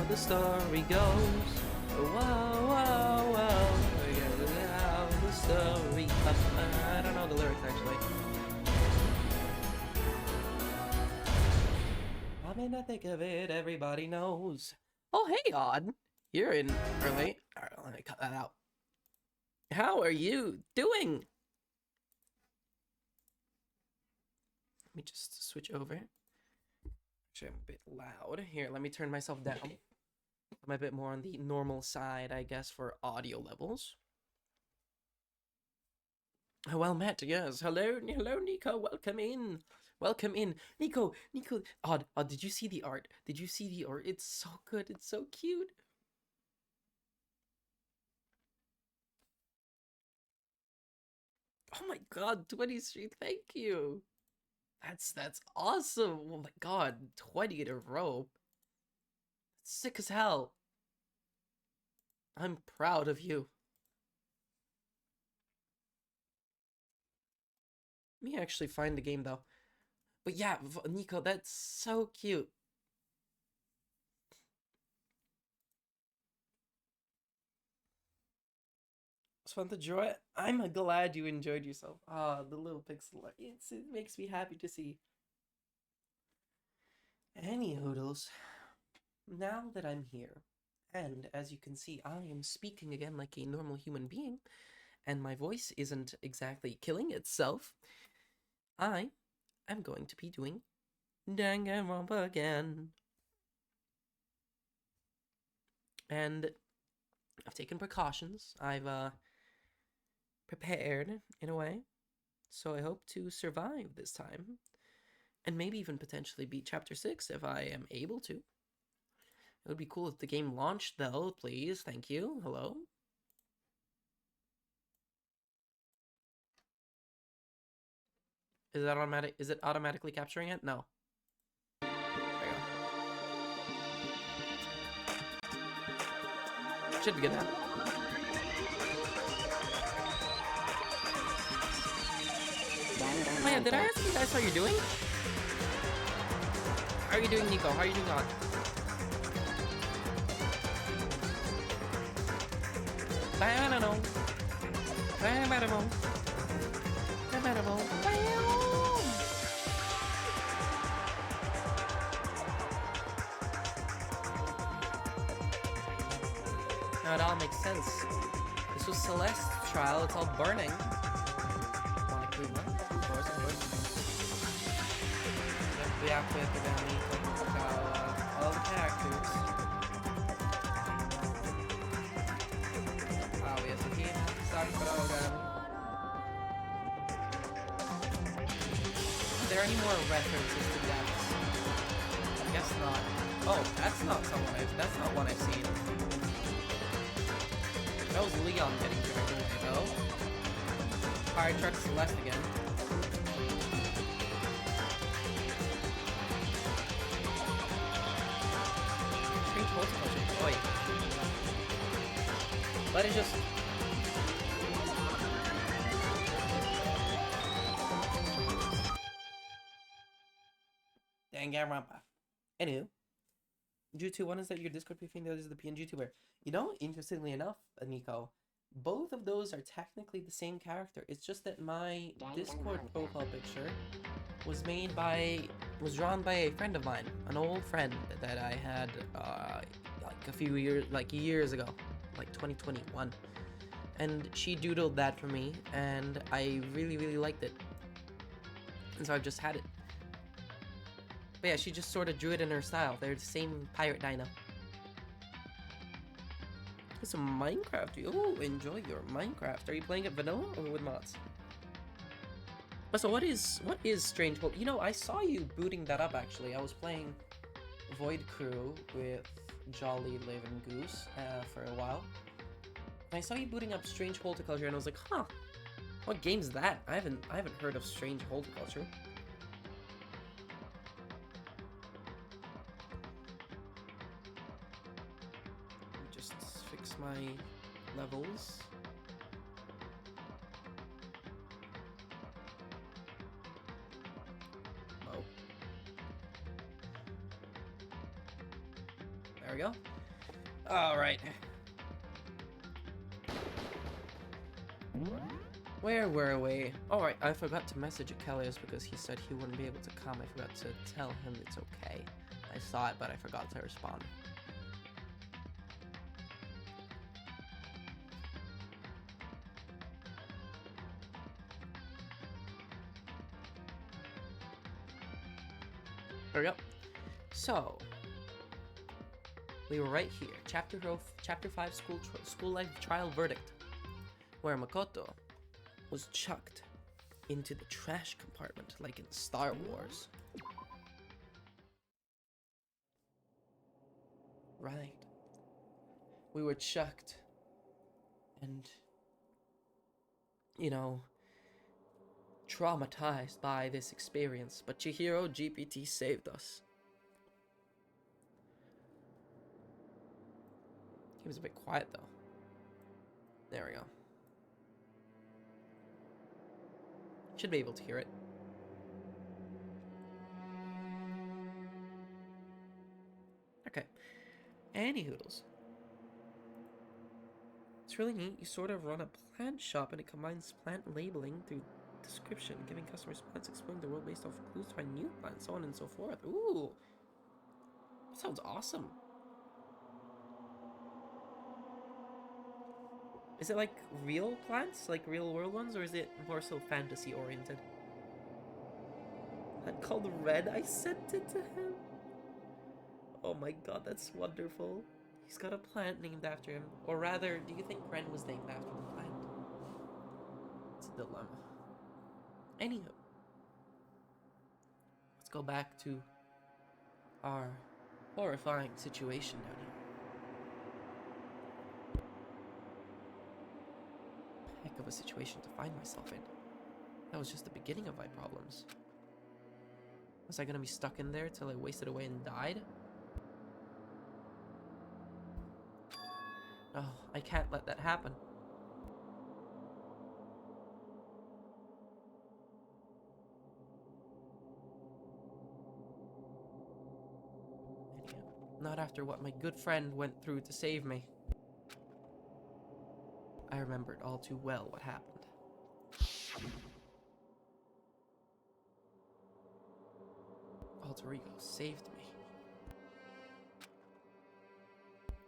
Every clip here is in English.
the story goes. Whoa, whoa, whoa. Forget how the story goes. I don't know the lyrics actually. I mean, I think of it, everybody knows. Oh, hey, Odd. You're in early. Alright, let me cut that out. How are you doing? Let me just switch over. Actually, I'm a bit loud. Here, let me turn myself down. I'm a bit more on the normal side, I guess, for audio levels. Well met, yes. Hello, Nico. Welcome in. Welcome in. Nico. Odd, did you see the art? Did you see the art? It's so good. It's so cute. Oh my god, 23, thank you. That's awesome. Oh my god, 20 in a row. That's sick as hell. I'm proud of you. Let me actually find the game though. But yeah, Nico, that's so cute. It's fun to enjoy it. I'm glad you enjoyed yourself. Ah, the little pixel art. It makes me happy to see. Any hoodles. Now that I'm here, and as you can see, I am speaking again like a normal human being, and my voice isn't exactly killing itself, I am going to be doing Danganronpa again. And I've taken precautions. I've prepared in a way. So I hope to survive this time. And maybe even potentially beat Chapter 6 if I am able to. It would be cool if the game launched though, please. Thank you. Hello? Is that automatic? Is it automatically capturing it? No. There you go. Should be good now. Oh yeah, did I ask you guys how you're doing? How are you doing, Nico? How are you doing, God? I don't know. Now it all makes sense. This was Celeste's trial. It's all burning. Of course. We have to check out all the characters. Obvious, if you start program. Are there any more references to deaths? I guess not. Oh, that's not one I've seen. That was Leon getting dragged away, though. Fire truck Celeste again. Strange horticulture. Oi. Let it just... Danganronpa. Anywho. Jutsu, one is that your Discord briefing, the other is the PNG tuber. You know, interestingly enough, Nico, both of those are technically the same character. It's just that my Discord profile picture was drawn by a friend of mine, an old friend that I had like years ago, like 2021. And she doodled that for me, and I really liked it. And so I've just had it. But yeah, she just sort of drew it in her style. They're the same pirate dino. It's some Minecraft. Oh, enjoy your Minecraft. Are you playing it vanilla or with mods? But so what is Strange Bolt? You know, I saw you booting that up actually. I was playing Void Crew with Jolly Live and Goose for a while. And I saw you booting up Strange Horticulture and I was like, huh, what game's that? I haven't heard of Strange Horticulture. Just fix my levels. Oh. There we go. Alright. Where were we? Alright, I forgot to message Achilles because he said he wouldn't be able to come. I forgot to tell him it's okay. I saw it, but I forgot to respond. There we go. So, we were right here. Chapter 5, school life trial verdict, where Makoto was chucked into the trash compartment, like in Star Wars. Right. We were chucked. And, you know, traumatized by this experience. But Chihiro GPT saved us. He was a bit quiet, though. There we go. Should be able to hear it. Okay. Anywhoodles. It's really neat. You sort of run a plant shop and it combines plant labeling through description, giving customers plants, exploring the world based off clues to find new plants, so on and so forth. Ooh. That sounds awesome. Is it like real plants? Like real world ones? Or is it more so fantasy oriented? That called Red? I sent it to him. Oh my god, that's wonderful. He's got a plant named after him. Or rather, do you think Ren was named after the plant? It's a dilemma. Anywho. Let's go back to our horrifying situation down here. Heck of a situation to find myself in. That was just the beginning of my problems. Was I gonna be stuck in there till I wasted away and died? No, I can't let that happen. Anyhow, not after what my good friend went through to save me. I remembered all too well what happened. Alter Ego saved me.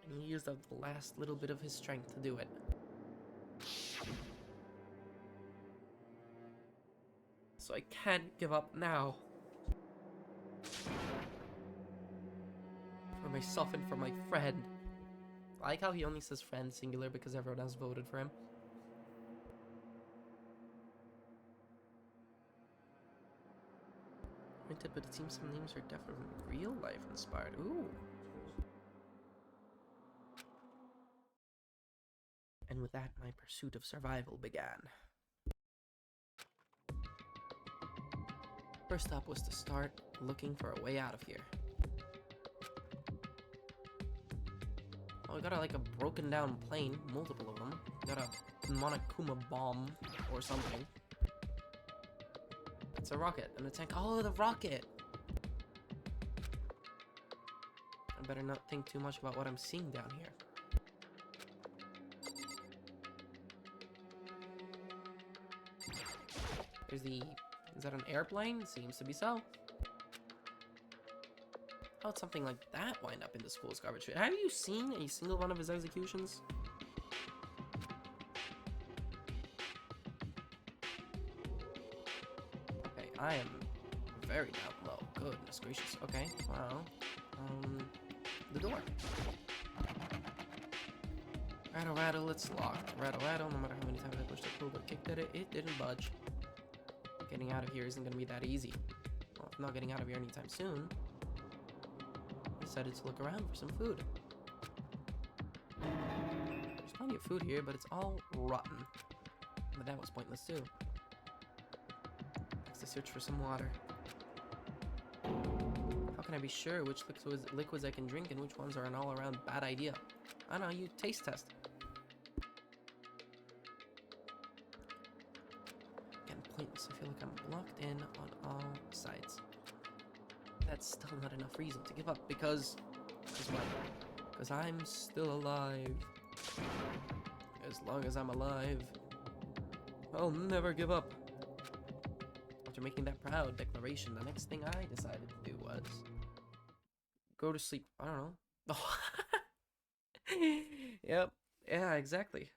And he used up the last little bit of his strength to do it. So I can't give up now. For myself and for my friend. I like how he only says friend singular because everyone else voted for him. But it seems some names are definitely real life inspired. Ooh. And with that, my pursuit of survival began. First up was to start looking for a way out of here. Oh, we got like a broken down plane, multiple of them. Got a Monokuma bomb or something. It's a rocket and a tank. Oh, the rocket! I better not think too much about what I'm seeing down here. There's the... Is that an airplane? Seems to be so. How would something like that wind up in the school's garbage chute? Have you seen a single one of his executions? Okay, I am very down low. Goodness gracious. Okay, well, the door. Rattle, rattle, it's locked. Rattle, rattle, no matter how many times I pushed the pull or kicked at it, it didn't budge. Getting out of here isn't gonna be that easy. Well, if I'm not getting out of here anytime soon, I decided to look around for some food. There's plenty of food here, but it's all rotten. But that was pointless too. Next, I search for some water. How can I be sure which liquids I can drink and which ones are an all-around bad idea? I don't know, you taste test. Again, pointless. I feel like I'm blocked in on all sides. That's still not enough reason to give up because Because I'm still alive. As long as I'm alive, I'll never give up. After making that proud declaration, the next thing I decided to do was go to sleep. I don't know. Oh. Yep. Yeah, exactly.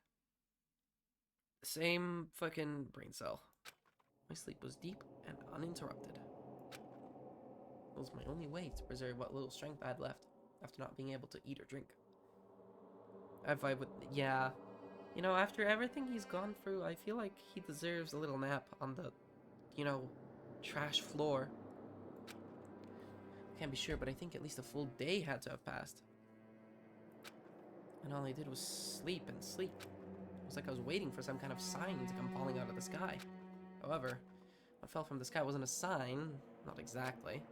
Same fucking brain cell. My sleep was deep and uninterrupted. It was my only way to preserve what little strength I had left after not being able to eat or drink. If I would, yeah. You know, after everything he's gone through, I feel like he deserves a little nap on the, you know, trash floor. I can't be sure, but I think at least a full day had to have passed. And all I did was sleep and sleep. It was like I was waiting for some kind of sign to come falling out of the sky. However, what fell from the sky wasn't a sign. Not exactly.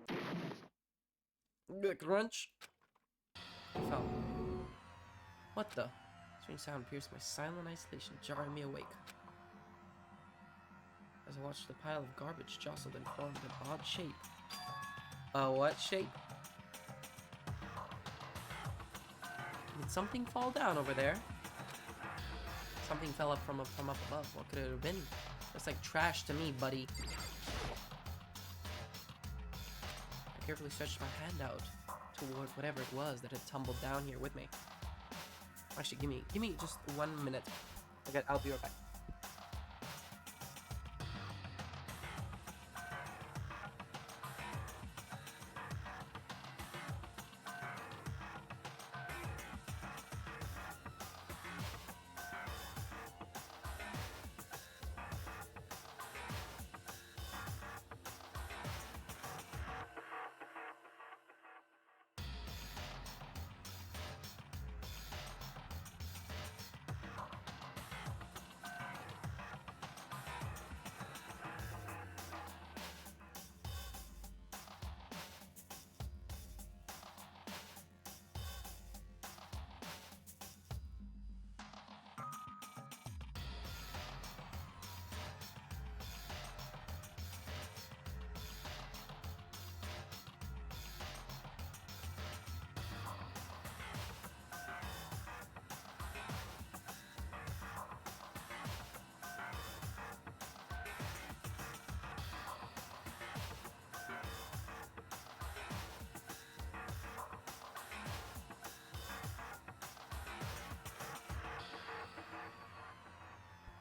Crunch! It fell. What the? Strange sound pierced my silent isolation, jarring me awake. As I watched the pile of garbage jostled and formed an odd shape. What shape? Did something fall down over there? Something fell up from up above. What could it have been? Looks like trash to me, buddy. I carefully stretched my hand out toward whatever it was that had tumbled down here with me. Actually, give me just 1 minute. I'll be right back.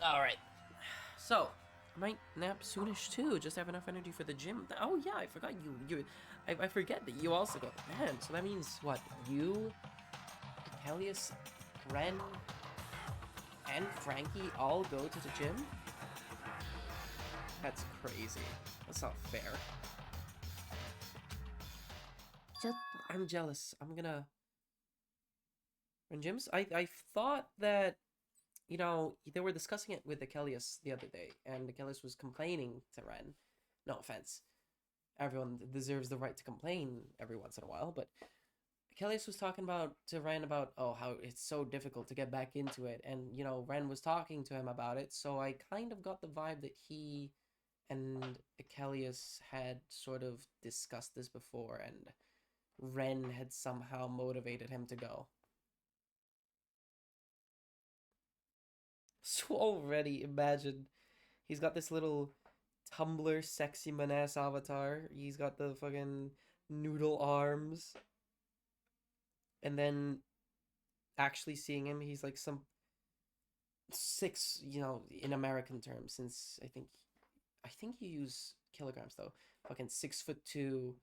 Alright. So, I might nap soonish too. Just have enough energy for the gym. Oh yeah, I forgot I forget that you also go. Man, so that means what? You, Helios, Ren, and Frankie all go to the gym? That's crazy. That's not fair. I'm jealous. I'm gonna run gyms. I thought that, you know, they were discussing it with Achilles the other day, and Achilles was complaining to Ren. No offense. Everyone deserves the right to complain every once in a while, but Achilles was talking to Ren about, oh, how it's so difficult to get back into it, and, you know, Ren was talking to him about it, so I kind of got the vibe that he and Achilles had sort of discussed this before, and Ren had somehow motivated him to go. So already, imagine, he's got this little Tumblr sexy man-ass avatar. He's got the fucking noodle arms. And then actually seeing him, he's like some 6, you know, in American terms, since I think you use kilograms though. Fucking 6'2",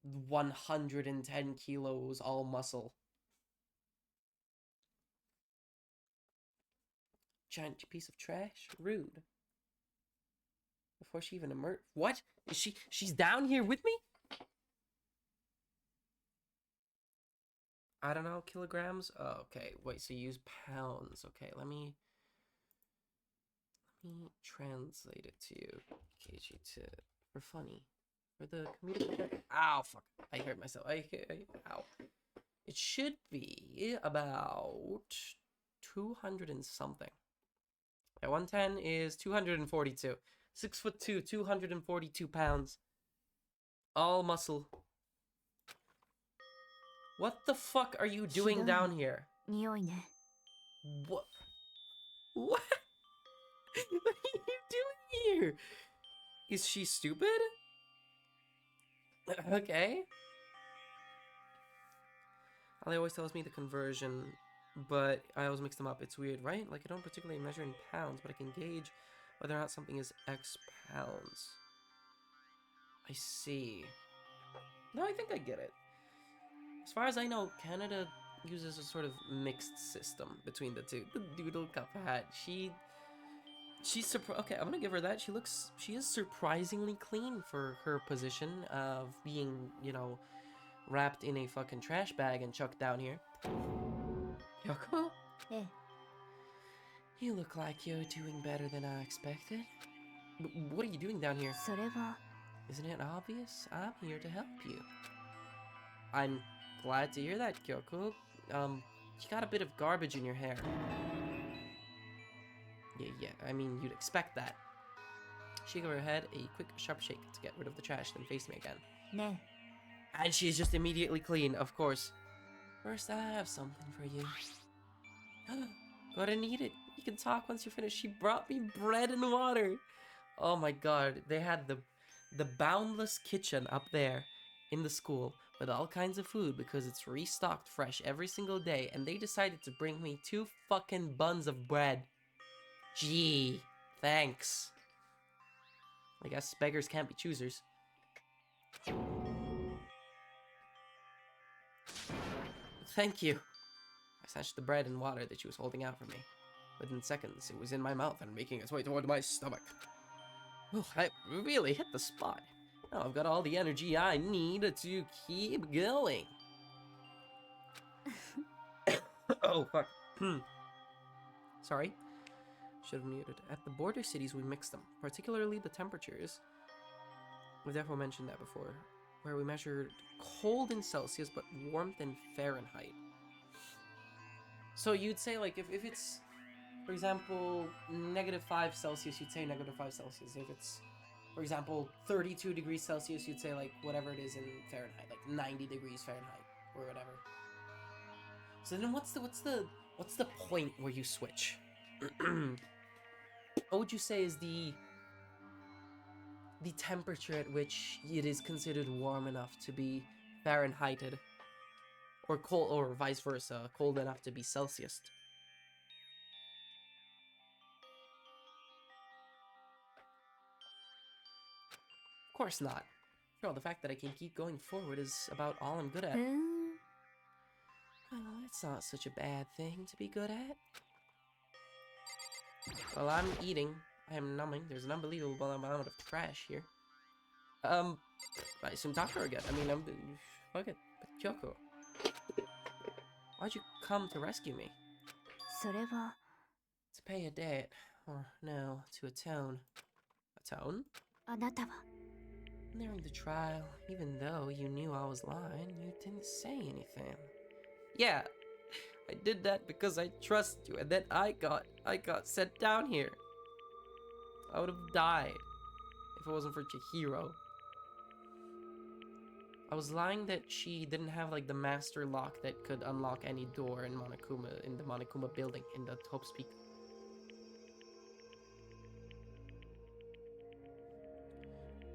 110 kilos, all muscle. Giant piece of trash. Rude. Before she even emerged. What? Is she's down here with me? I don't know, kilograms? Oh, okay, wait, so you use pounds. Okay, let me translate it to you. kg to, for funny. For the comedic effect. Ow, fuck. I hurt myself. Ow. It should be about 200 and something. Yeah, 110 is 242. 6'2", 242 pounds. All muscle. What the fuck are you doing down here? 匂いね。 What? What? What are you doing here? Is she stupid? Okay. Ali always tells me the conversion, but I always mix them up. It's weird, right? Like, I don't particularly measure in pounds, but I can gauge whether or not something is X pounds. I see. No, I think I get it. As far as I know, Canada uses a sort of mixed system between the two. The Doodle Cup hat. She's okay, I'm gonna give her that. She is surprisingly clean for her position of being, you know, wrapped in a fucking trash bag and chucked down here. Yoko? ええ。 You look like you're doing better than I expected. What are you doing down here? それは Isn't it obvious? I'm here to help you. I'm glad to hear that, Kyoko. You got a bit of garbage in your hair. Yeah, I mean, you'd expect that. She gave her head a quick, sharp shake to get rid of the trash, then faced me again. ね And she's just immediately clean, of course. First, I have something for you. Go ahead and eat it. You can talk once you're finished. She brought me bread and water. Oh my god, they had the boundless kitchen up there in the school with all kinds of food because it's restocked fresh every single day, and they decided to bring me 2 fucking buns of bread. Gee, thanks. I guess beggars can't be choosers. Thank you. I snatched the bread and water that she was holding out for me. Within seconds, it was in my mouth and making its way toward my stomach. Oh, I really hit the spot. Now I've got all the energy I need to keep going. Oh, fuck. Sorry. Should have muted. At the border cities, we mix them, particularly the temperatures. We've definitely mentioned that before, where we measured cold in Celsius, but warmth in Fahrenheit. So you'd say, like, if it's, for example, -5 Celsius, you'd say -5 Celsius. If it's, for example, 32 degrees Celsius, you'd say, like, whatever it is in Fahrenheit, like 90 degrees Fahrenheit, or whatever. So then what's the point where you switch? What would you say is the temperature at which it is considered warm enough to be Fahrenheited, or cold, or vice versa, cold enough to be Celsius? Of course not. After all, the fact that I can keep going forward is about all I'm good at. ふーん Well, it's not such a bad thing to be good at. While I'm eating, I am numbing. There's an unbelievable amount of trash here. I assume talk to her again. I mean, fuck it. But Kyoko, why'd you come to rescue me? それは To pay a debt. Or, no, to atone. Atone? あなたは During the trial, even though you knew I was lying, you didn't say anything. Yeah, I did that because I trust you, and then I got sent down here. I would have died if it wasn't for Chihiro. I was lying that she didn't have, like, the master lock that could unlock any door in the Monokuma building, in the Hope's Peak.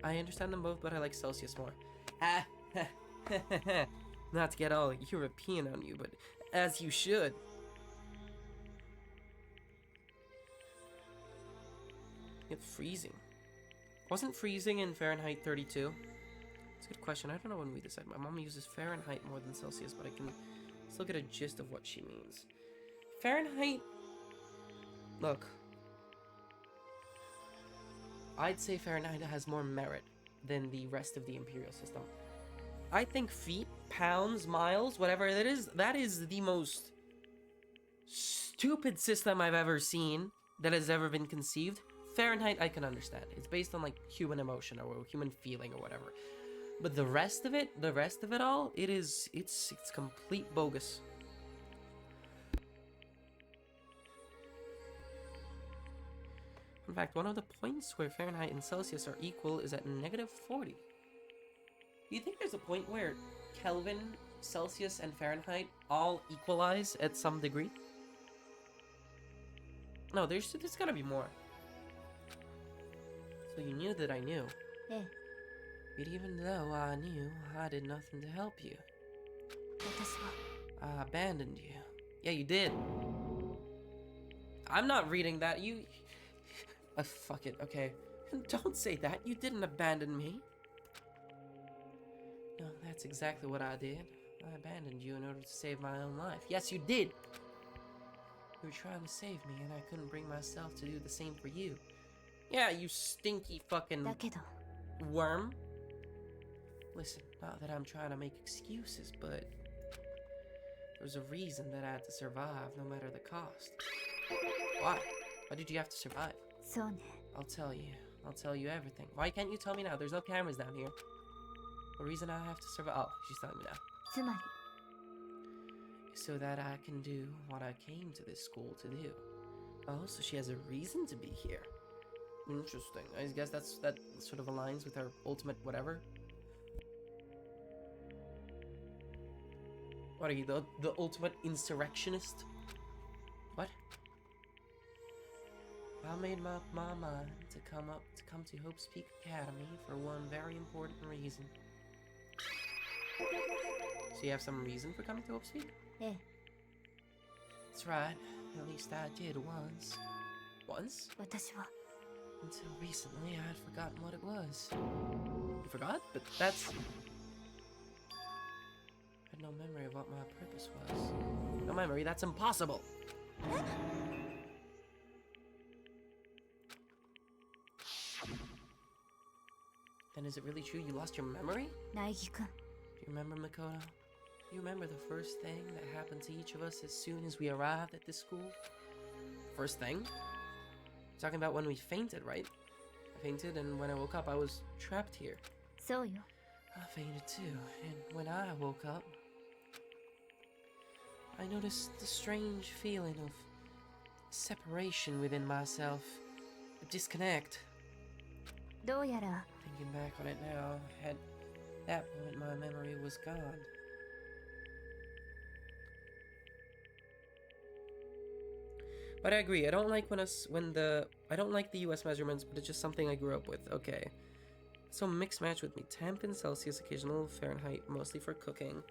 I understand them both, but I like Celsius more. Ah, not to get all European on you, but as you should. It's freezing. Wasn't freezing in Fahrenheit 32? It's a good question. I don't know when we decided. My mom uses Fahrenheit more than Celsius, but I can still get a gist of what she means. Fahrenheit... Look. I'd say Fahrenheit has more merit than the rest of the imperial system. I think feet, pounds, miles, whatever it is, that is the most stupid system I've ever seen that has ever been conceived. Fahrenheit, I can understand. It's based on, like, human emotion or human feeling or whatever. But the rest of it all, it's complete bogus. In fact, one of the points where Fahrenheit and Celsius are equal is at -40. Do you think there's a point where Kelvin Celsius and Fahrenheit all equalize at some degree? No, there's gotta be more. So you knew that I knew. Eh. But even though I knew, I did nothing to help you. 私は I abandoned you. Yeah, you did. I'm not reading that. You... fuck it, okay. Don't say that. You didn't abandon me. No, that's exactly what I did. I abandoned you in order to save my own life. Yes, you did! You were trying to save me, and I couldn't bring myself to do the same for you. Yeah, you stinky fucking だけど worm. Listen, not that I'm trying to make excuses, but there's a reason that I had to survive no matter the cost. Why? Why did you have to survive? そうね I'll tell you. I'll tell you everything. Why can't you tell me now? There's no cameras down here. The reason I have to survive. Oh, she's telling me now. つまり So that I can do what I came to this school to do. Oh, so she has a reason to be here. Interesting. I guess that sort of aligns with her ultimate whatever. What are you, the ultimate insurrectionist? What? I made up my mind to come to Hope's Peak Academy for one very important reason. So you have some reason for coming to Hope's Peak? ええ That's right. At least I did once. Once? 私は Until recently, I had forgotten what it was. You forgot? But that's... I had no memory of what my purpose was. No memory? That's impossible! Then is it really true you lost your memory? 苗木くん Do you remember, Makoto? Do you remember the first thing that happened to each of us as soon as we arrived at this school? First thing? Talking about when we fainted, right? I fainted, and when I woke up, I was trapped here. そうよ I fainted too, and when I woke up, I noticed the strange feeling of separation within myself, a disconnect. どうやら Thinking back on it now, at that point my memory was gone. But I agree, I don't like I don't like the US measurements, but it's just something I grew up with. Okay. So mixed match with me. Temp and Celsius, occasional Fahrenheit, mostly for cooking.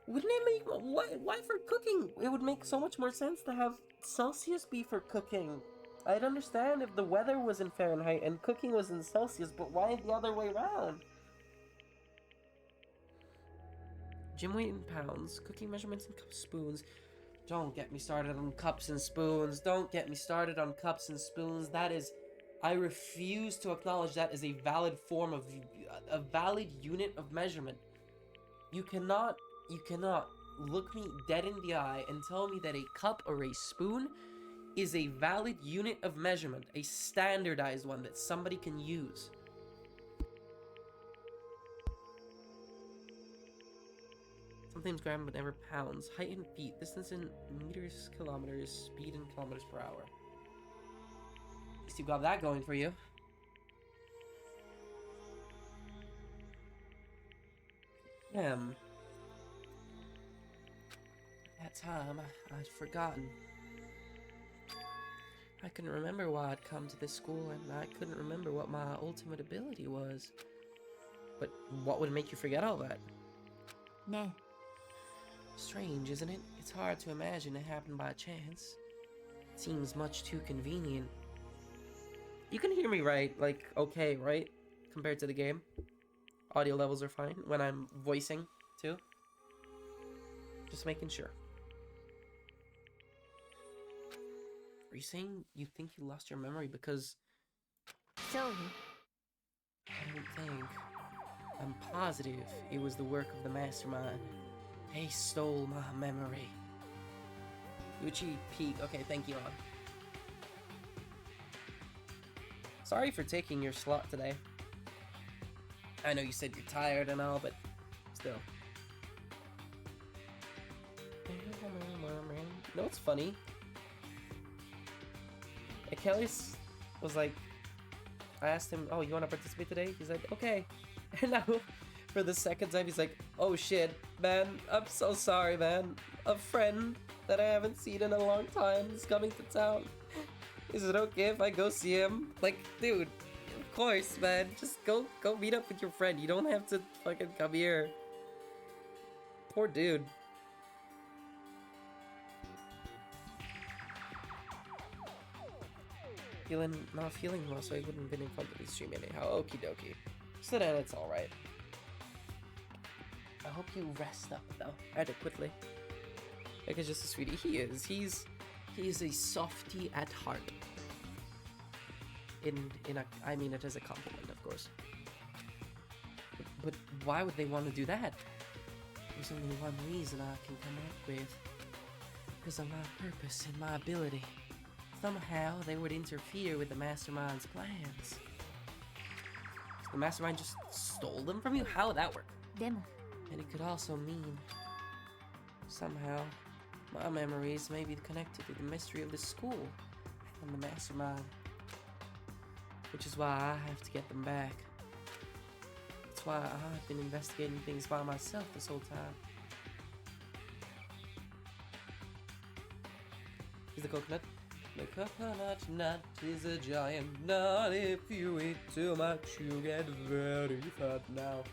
Wouldn't it make... Why for cooking? It would make so much more sense to have Celsius be for cooking. I'd understand if the weather was in Fahrenheit and cooking was in Celsius, but why the other way around? Gym weight in pounds, cooking measurements in cup spoons. Don't get me started on cups and spoons. Don't get me started on cups and spoons. That is... I refuse to acknowledge that as a valid form of... a valid unit of measurement. You cannot look me dead in the eye and tell me that a cup or a spoon is a valid unit of measurement. A standardized one that somebody can use. Sometimes gram, but never pounds. Height in feet. Distance in meters, kilometers. Speed in kilometers per hour. At least you got that going for you. That time, I'd forgotten. I couldn't remember why I'd come to this school, and I couldn't remember what my ultimate ability was. But what would make you forget all that? ね Strange, isn't it? It's hard to imagine it happened by chance. It seems much too convenient. You can hear me right, like, okay, right? Compared to the game. Audio levels are fine when I'm voicing, too. Just making sure. Are you saying you think you lost your memory because... そうよ I don't think. I'm positive it was the work of the mastermind. They stole my memory. Uchi Peak. Okay, thank you, On. Sorry for taking your slot today. I know you said you're tired and all, but still. You know what's funny? Achilles was like, I asked him, oh, you want to participate today? He's like, okay. And now, For the second time, he's like, oh shit, man, I'm so sorry, man. A friend that I haven't seen in a long time is coming to town. Is it okay if I go see him? Like, dude, of course, man. Just go meet up with your friend. You don't have to fucking come here. Poor dude. Not feeling well, so I wouldn't have been in front of the stream anyhow. Okie dokie. So then it's alright. I hope you rest up though, adequately. Like it's just a sweetie. He is. He's a softie at heart. I mean it as a compliment, of course. But why would they want to do that? There's only one reason I can come up with. Because of my purpose and my ability. Somehow they would interfere with the mastermind's plans. The mastermind just stole them from you? How would that work? Demo. And it could also mean somehow my memories may be connected to the mystery of the school and the mastermind. Which is why I have to get them back. That's why I've been investigating things by myself this whole time. Is the coconut? The coconut nut is a giant nut. If you eat too much, you get very fat now.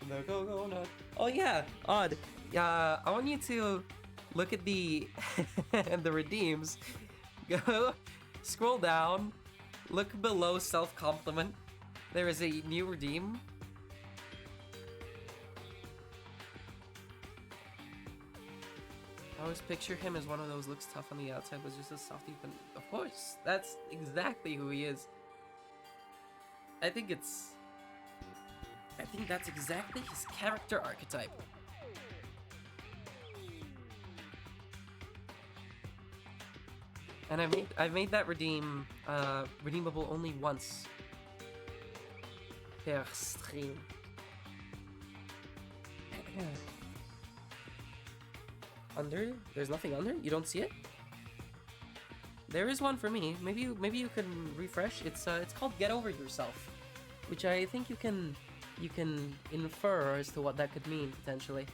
The coconut. Oh yeah, Odd. I want you to look at the the redeems. Go scroll down. Look below self-compliment. There is a new redeem. I always picture him as one of those looks tough on the outside, but just a softie. But of course, that's exactly who he is. I think that's exactly his character archetype. And I've made that redeemable only once per stream. Under? There's nothing under? You don't see it? There is one for me. Maybe you can refresh. It's called Get Over Yourself, which I think you can infer as to what that could mean potentially.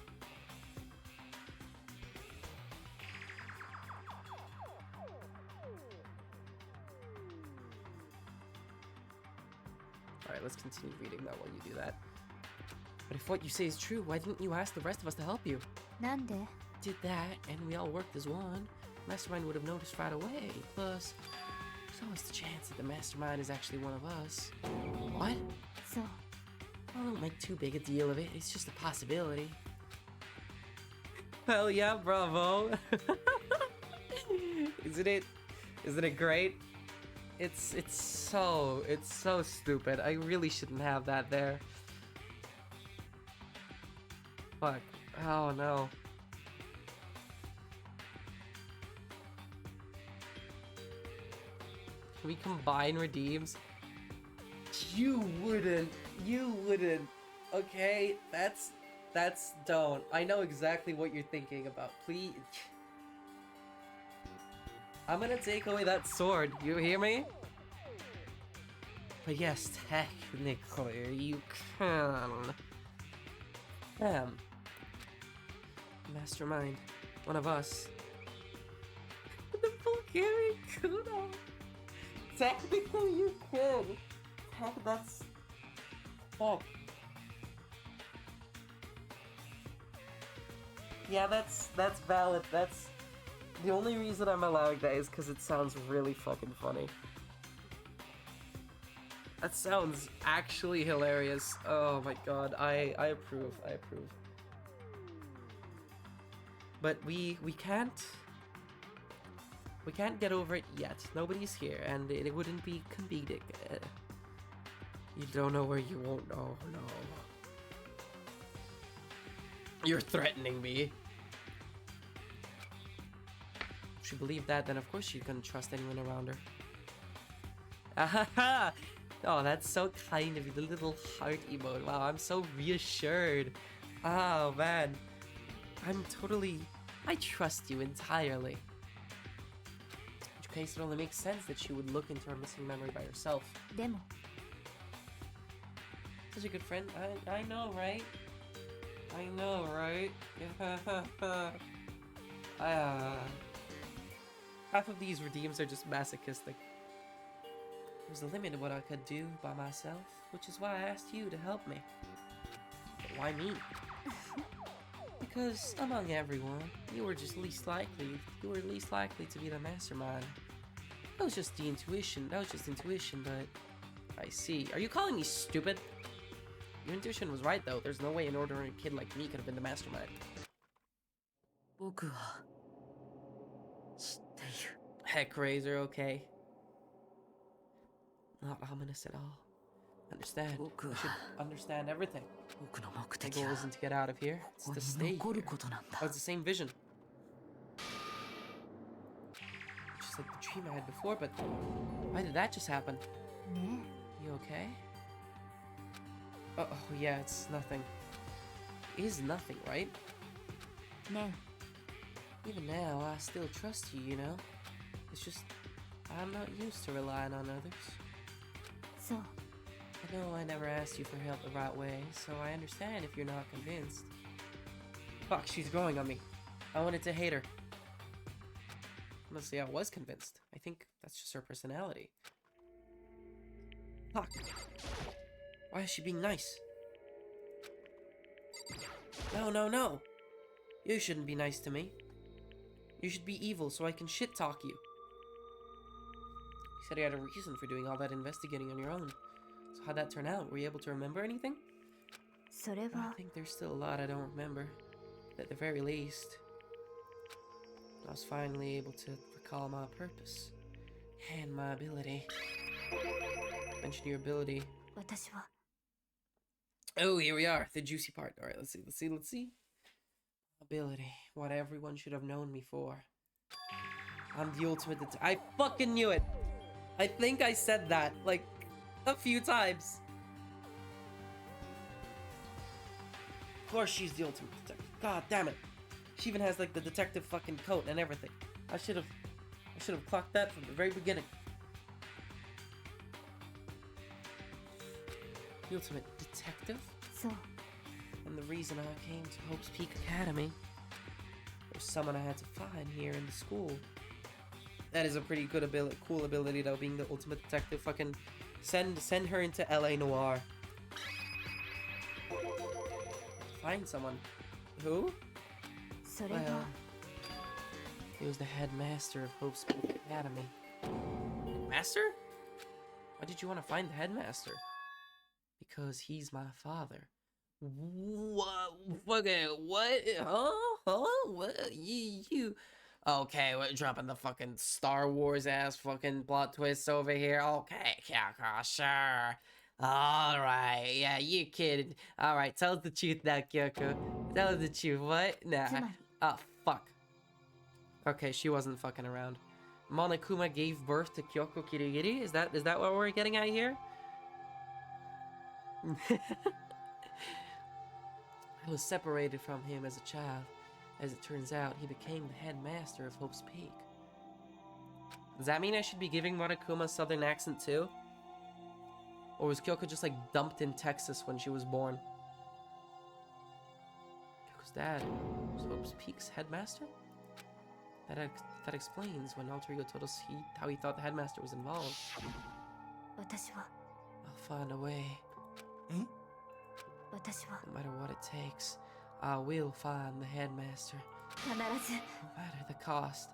Alright, let's continue reading that while you do that. But if what you say is true, why didn't you ask the rest of us to help you? Nande? Did that, and we all worked as one. Mastermind would have noticed right away. Plus, there's always the chance that the Mastermind is actually one of us. What? So. I don't make too big a deal of it. It's just a possibility. Hell yeah, bravo! Isn't it great? It's so stupid. I really shouldn't have that there. Fuck. Oh no. Can we combine redeems? You wouldn't. Okay, that's don't. I know exactly what you're thinking about. Please. I'm gonna take away that sword. You hear me? But yes, technically, you can. Mastermind. One of us. The Bulgarian Kuno. Technically, you can. Heck, that's... Fuck. Yeah, that's valid. That's... The only reason I'm allowing that is because it sounds really fucking funny. That sounds actually hilarious. Oh my god, I approve, I approve. But we can't get over it yet. Nobody's here, and it wouldn't be convenient. You don't know where you won't know. No. You're threatening me. If she believed that, then of course she couldn't trust anyone around her. Ahaha! Oh, that's so kind of you, the little heart emote. Wow, I'm so reassured. Oh, man. I trust you entirely. In which case, it only makes sense that she would look into her missing memory by herself. Demo. Such a good friend. I know, right? I know, right? Half of these redeems are just masochistic. There's a limit to what I could do by myself, which is why I asked you to help me. But why me? Because among everyone, you were least likely to be the mastermind. That was just intuition, but I see. Are you calling me stupid? Your intuition was right though, there's no way an ordinary kid like me could have been the mastermind. Heck, Razor, okay. Not ominous at all. Understand. I should understand everything. My goal isn't to get out of here, it's to stay here. That was the same vision. Just like the dream I had before, but why did that just happen? You okay? Oh, yeah, it's nothing. It is nothing, right? Even now, I still trust you, you know? It's just, I'm not used to relying on others. So, I know I never asked you for help the right way, so I understand if you're not convinced. Fuck, she's growing on me. I wanted to hate her. Honestly, I was convinced. I think that's just her personality. Fuck. Why is she being nice? No, no, no! You shouldn't be nice to me. You should be evil so I can shit-talk you. You said you had a reason for doing all that investigating on your own. So how'd that turn out? Were you able to remember anything? I think there's still a lot I don't remember. At the very least, I was finally able to recall my purpose. And my ability. Mention your ability. Oh, here we are. The juicy part. Alright, let's see. Ability. What everyone should have known me for. I'm the ultimate I fucking knew it! I think I said that, like, a few times. Of course she's the ultimate detective. God damn it. She even has, like, the detective fucking coat and everything. I should have clocked that from the very beginning. The ultimate detective? And the reason I came to Hope's Peak Academy. There's someone I had to find here in the school. That is a pretty good ability, cool ability though, being the ultimate detective. Fucking send her into LA Noire. Find someone. Who? Well, he was the headmaster of Hope's Peak Academy. Headmaster? Why did you want to find the headmaster? Because he's my father. What? Okay, what? Huh? What? You... Okay, we're dropping the fucking Star Wars ass fucking plot twists over here. Okay, Kyoko, sure. Alright, yeah, you kidding. Alright, tell us the truth now, Kyoko. Tell us the truth, what? Nah. Oh, fuck. Okay, she wasn't fucking around. Monokuma gave birth to Kyoko Kirigiri? Is that what we're getting at here? I was separated from him as a child. As it turns out, he became the headmaster of Hope's Peak. Does that mean I should be giving Monokuma a southern accent too? Or was Kyoko just like dumped in Texas when she was born? Kyoko's dad was Hope's Peak's headmaster? That explains when Alter Ego told us how he thought the headmaster was involved. I'll find a way. No matter what it takes, I will find the headmaster. No matter the cost.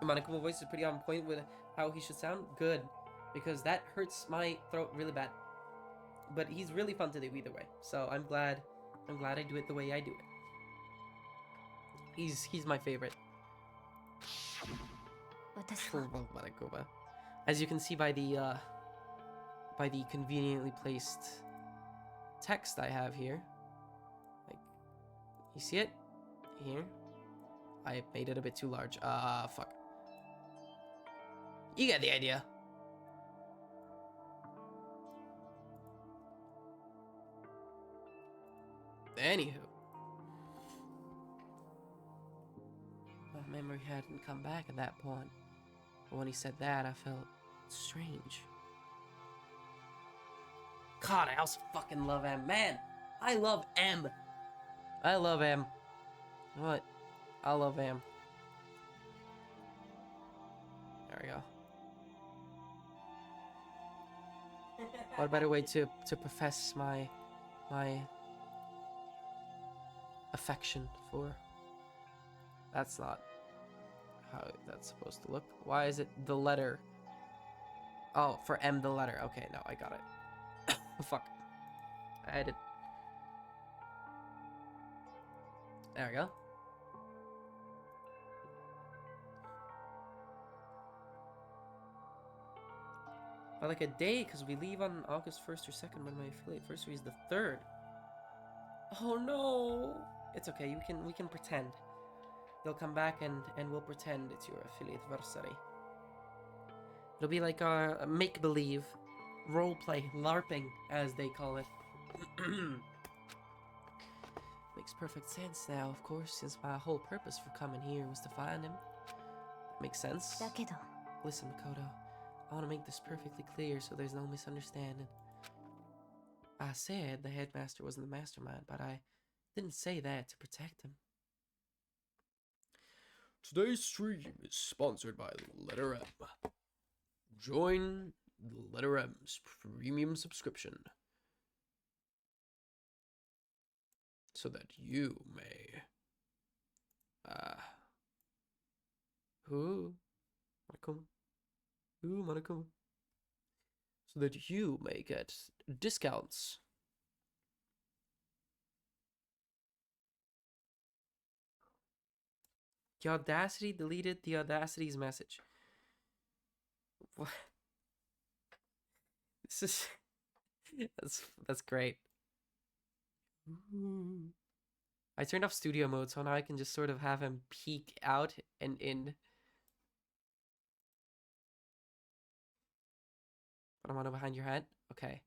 Monokuma voice is pretty on point with how he should sound. Good. Because that hurts my throat really bad. But he's really fun to do either way. So I'm glad I do it the way I do it. He's my favorite. Monokuma. As you can see by the conveniently placed text I have here. Like, you see it? Here. I made it a bit too large. Fuck. You get the idea. Anywho. My memory hadn't come back at that point. But when he said that, I felt strange. God, I also fucking love M. Man, I love M. I love M. What? I love M. There we go. What better way to profess my affection for? That's not how that's supposed to look. Why is it the letter? Oh, for M the letter. Okay, no, I got it. Fuck. I had it. There we go. By like a day, because we leave on August 1st or 2nd when my affiliate anniversary is the 3rd. Oh no! It's okay, we can pretend. They'll come back and we'll pretend it's your affiliate anniversary. It'll be like a make-believe, roleplay, LARPing, as they call it. Makes perfect sense now, of course, since my whole purpose for coming here was to find him. Makes sense. だけど Listen, Makoto, I want to make this perfectly clear so there's no misunderstanding. I said the headmaster wasn't the mastermind, but I didn't say that to protect him. Today's stream is sponsored by the letter M. Join the letter M's premium subscription so that you may so that you may get discounts. The Audacity deleted the Audacity's message. What? This is that's great. I turned off studio mode, so now I can just sort of have him peek out and in. But I'm on behind your head. Okay.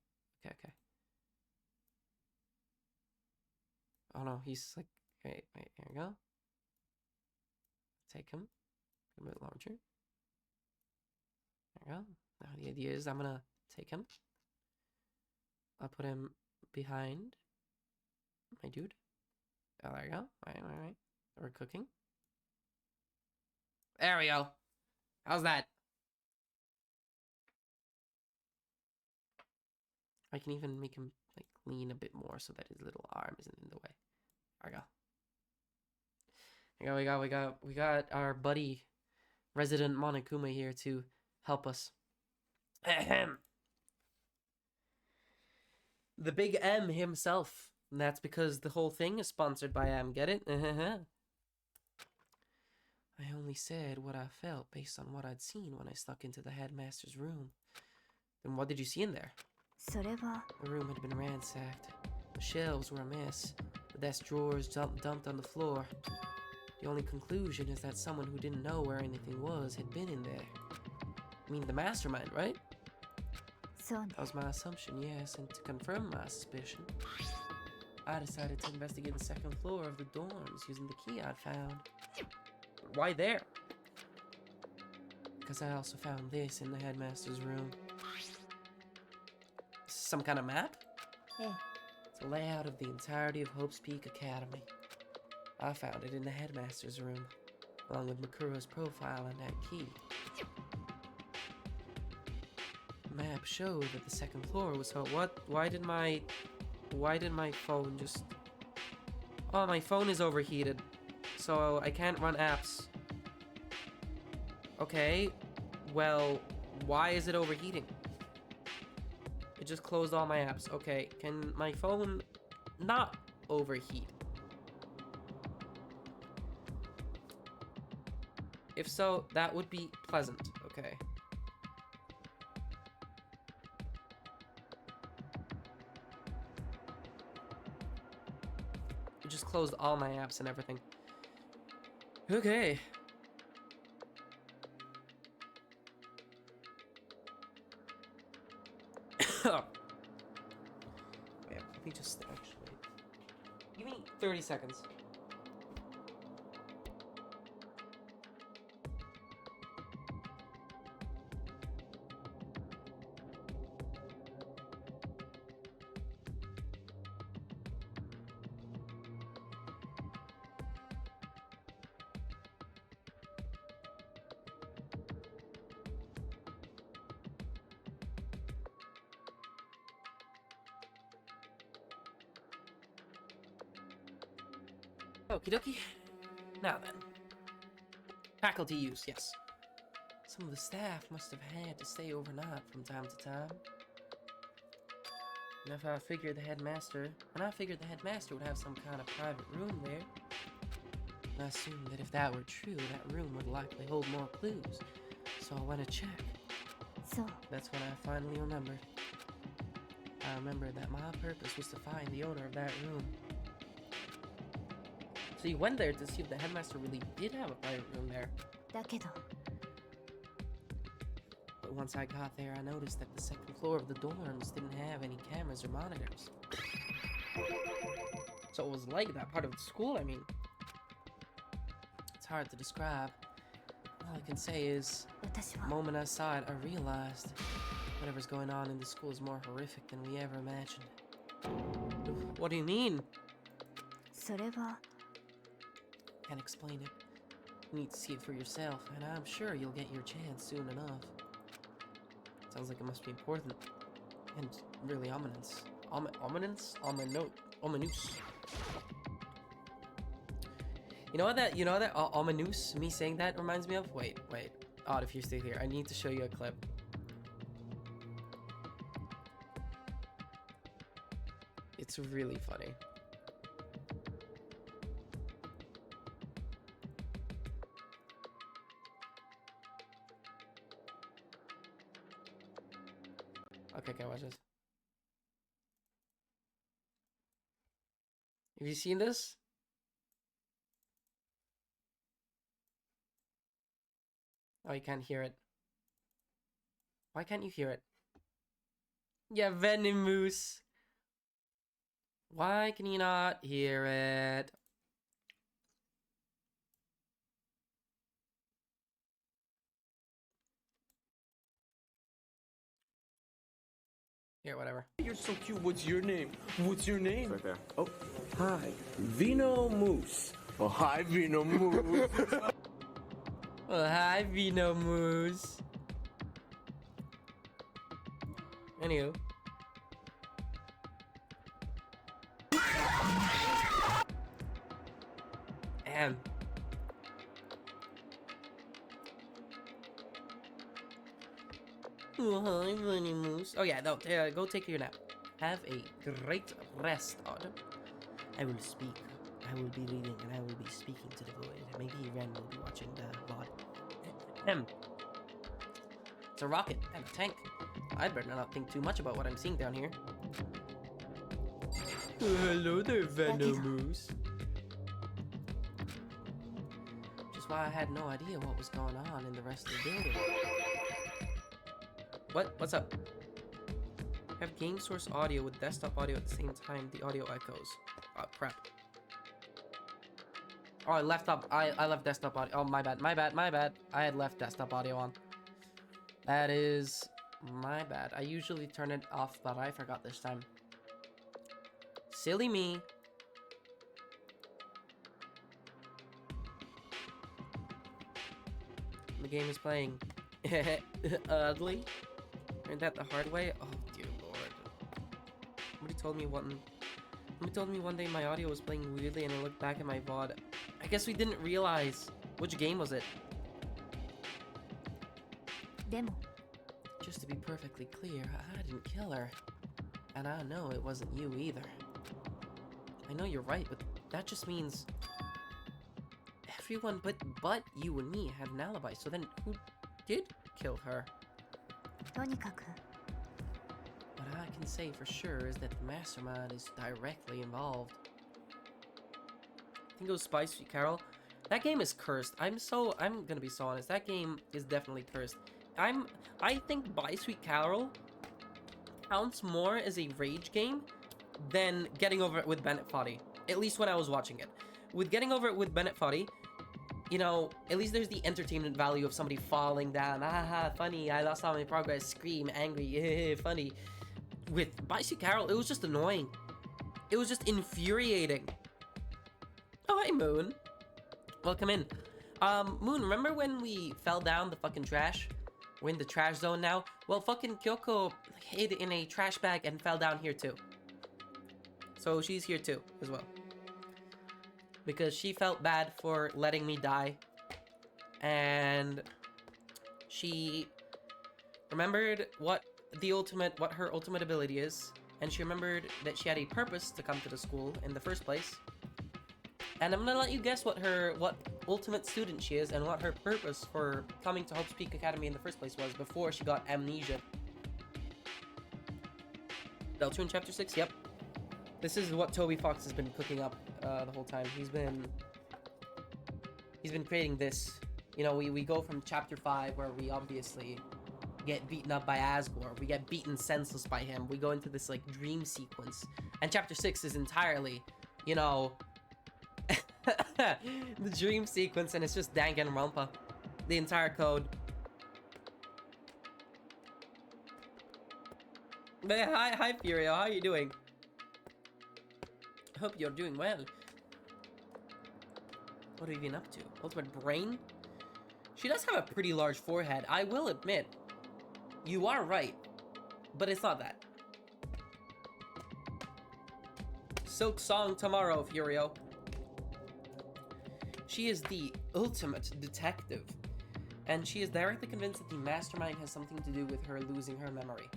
Okay. Oh no, he's like, wait, here we go. Take him a bit larger. There we go. Now the idea is I'm gonna take him. I'll put him behind my dude. Oh, there we go. Right. We're cooking. There we go. How's that? I can even make him like lean a bit more so that his little arm isn't in the way. There we go. We got our buddy Resident Monokuma here to help us. Ahem. The big M himself. And that's because the whole thing is sponsored by M, get it? I only said what I felt based on what I'd seen when I snuck into the headmaster's room. Then what did you see in there? それは The room had been ransacked. The shelves were a mess. The desk drawers dumped on the floor. The only conclusion is that someone who didn't know where anything was had been in there. I mean, the mastermind, right? そうね That was my assumption, yes, and to confirm my suspicion, I decided to investigate the second floor of the dorms using the key I'd found. Why there? Because I also found this in the headmaster's room. Some kind of map? ええ It's a layout of the entirety of Hope's Peak Academy. I found it in the headmaster's room, along with Makuro's profile and that key. The map showed that the second floor was what? Why did my phone just... Oh, my phone is overheated, so I can't run apps. Okay, well, why is it overheating? It just closed all my apps. Okay, can my phone not overheat? If so, that would be pleasant. Okay. It just closed all my apps and everything. Okay. Wait, let me just actually... Give me 30 seconds. Okie dokie. Now then. Faculty use, yes. Some of the staff must have had to stay overnight from time to time. And I figured the headmaster would have some kind of private room there. And I assumed that if that were true, that room would likely hold more clues. So I went to check. So, That's when I finally remembered. I remembered that my purpose was to find the owner of that room. So you went there to see if the headmaster really did have a private room there. だけど But once I got there, I noticed that the second floor of the dorms didn't have any cameras or monitors. So it was like that part of the school, I mean. It's hard to describe. All I can say is, 私 the は moment I saw it, I realized whatever's going on in the school is more horrific than we ever imagined. What do you mean? それは Can't explain it. You need to see it for yourself, and I'm sure you'll get your chance soon enough. Sounds like it must be important. And really ominous. Ominous? Ominous. You know what that ominous, me saying that reminds me of? Wait. Odd, if you're still here, I need to show you a clip. It's really funny. Okay, watch this. Have you seen this? Oh, you can't hear it. Why can't you hear it? Yeah, venomous. Why can you not hear it? Here, whatever. You're so cute. What's your name? What's your name? Right there. Oh, hi. Vino Moose. Oh, hi, Vino Moose. Oh, hi, Vino Moose. Anywho. Damn. Oh, hi, Vinny Moose. Oh yeah, no, go take your nap. Have a great rest, Odd. I will speak. I will be reading and I will be speaking to the void. Maybe Ren will be watching the VOD. It's a rocket and a tank. I better not think too much about what I'm seeing down here. Oh, hello there, Venomous. Just why I had no idea what was going on in the rest of the building. What's up? Have game source audio with desktop audio at the same time. The audio echoes. Oh, crap. Oh, I left desktop audio. Oh, my bad. I had left desktop audio on. That is my bad. I usually turn it off, but I forgot this time. Silly me. The game is playing. Ugly. Learned that the hard way. Oh dear lord. Somebody told me one day my audio was playing weirdly, and I looked back at my VOD. I guess we didn't realize. Which game was it? でも Just to be perfectly clear, I didn't kill her. And I know it wasn't you either. I know you're right, but that just means everyone but you and me had an alibi. So then who did kill her? とにかく What I can say for sure is that the mastermind is directly involved. I think it was Spicy Carol. That game is cursed. I'm gonna be so honest. That game is definitely cursed. I think By Sweet Carol counts more as a rage game than Getting Over It with Bennett Foddy. At least when I was watching it. With Getting Over It with Bennett Foddy, you know, at least there's the entertainment value of somebody falling down. Haha, funny, I lost all my progress, scream, angry, funny. With By Sweet Carol, it was just annoying. It was just infuriating. Oh, hey, Moon. Welcome in. Moon, remember when we fell down the fucking trash? We're in the trash zone now. Well, fucking Kyoko hid in a trash bag and fell down here too. So she's here too, as well. because she felt bad for letting me die. And she remembered what her ultimate ability is, and she remembered that she had a purpose to come to the school in the first place. And I'm gonna let you guess what ultimate student she is and what her purpose for coming to Hope's Peak Academy in the first place was before she got amnesia. Deltarune Chapter 6, yep. This is what Toby Fox has been cooking up the whole time. He's been creating this. You know, we go from Chapter 5, where we obviously get beaten up by Asgore. We get beaten senseless by him. We go into this, like, dream sequence. And Chapter 6 is entirely, you know, the dream sequence, and it's just Danganronpa. The entire code. But hi Furio, how are you doing? I hope you're doing well. What have you been up to? Ultimate Brain? She does have a pretty large forehead, I will admit. You are right. But it's not that. Silk Song tomorrow, Furio. She is the ultimate detective. And she is directly convinced that the mastermind has something to do with her losing her memory.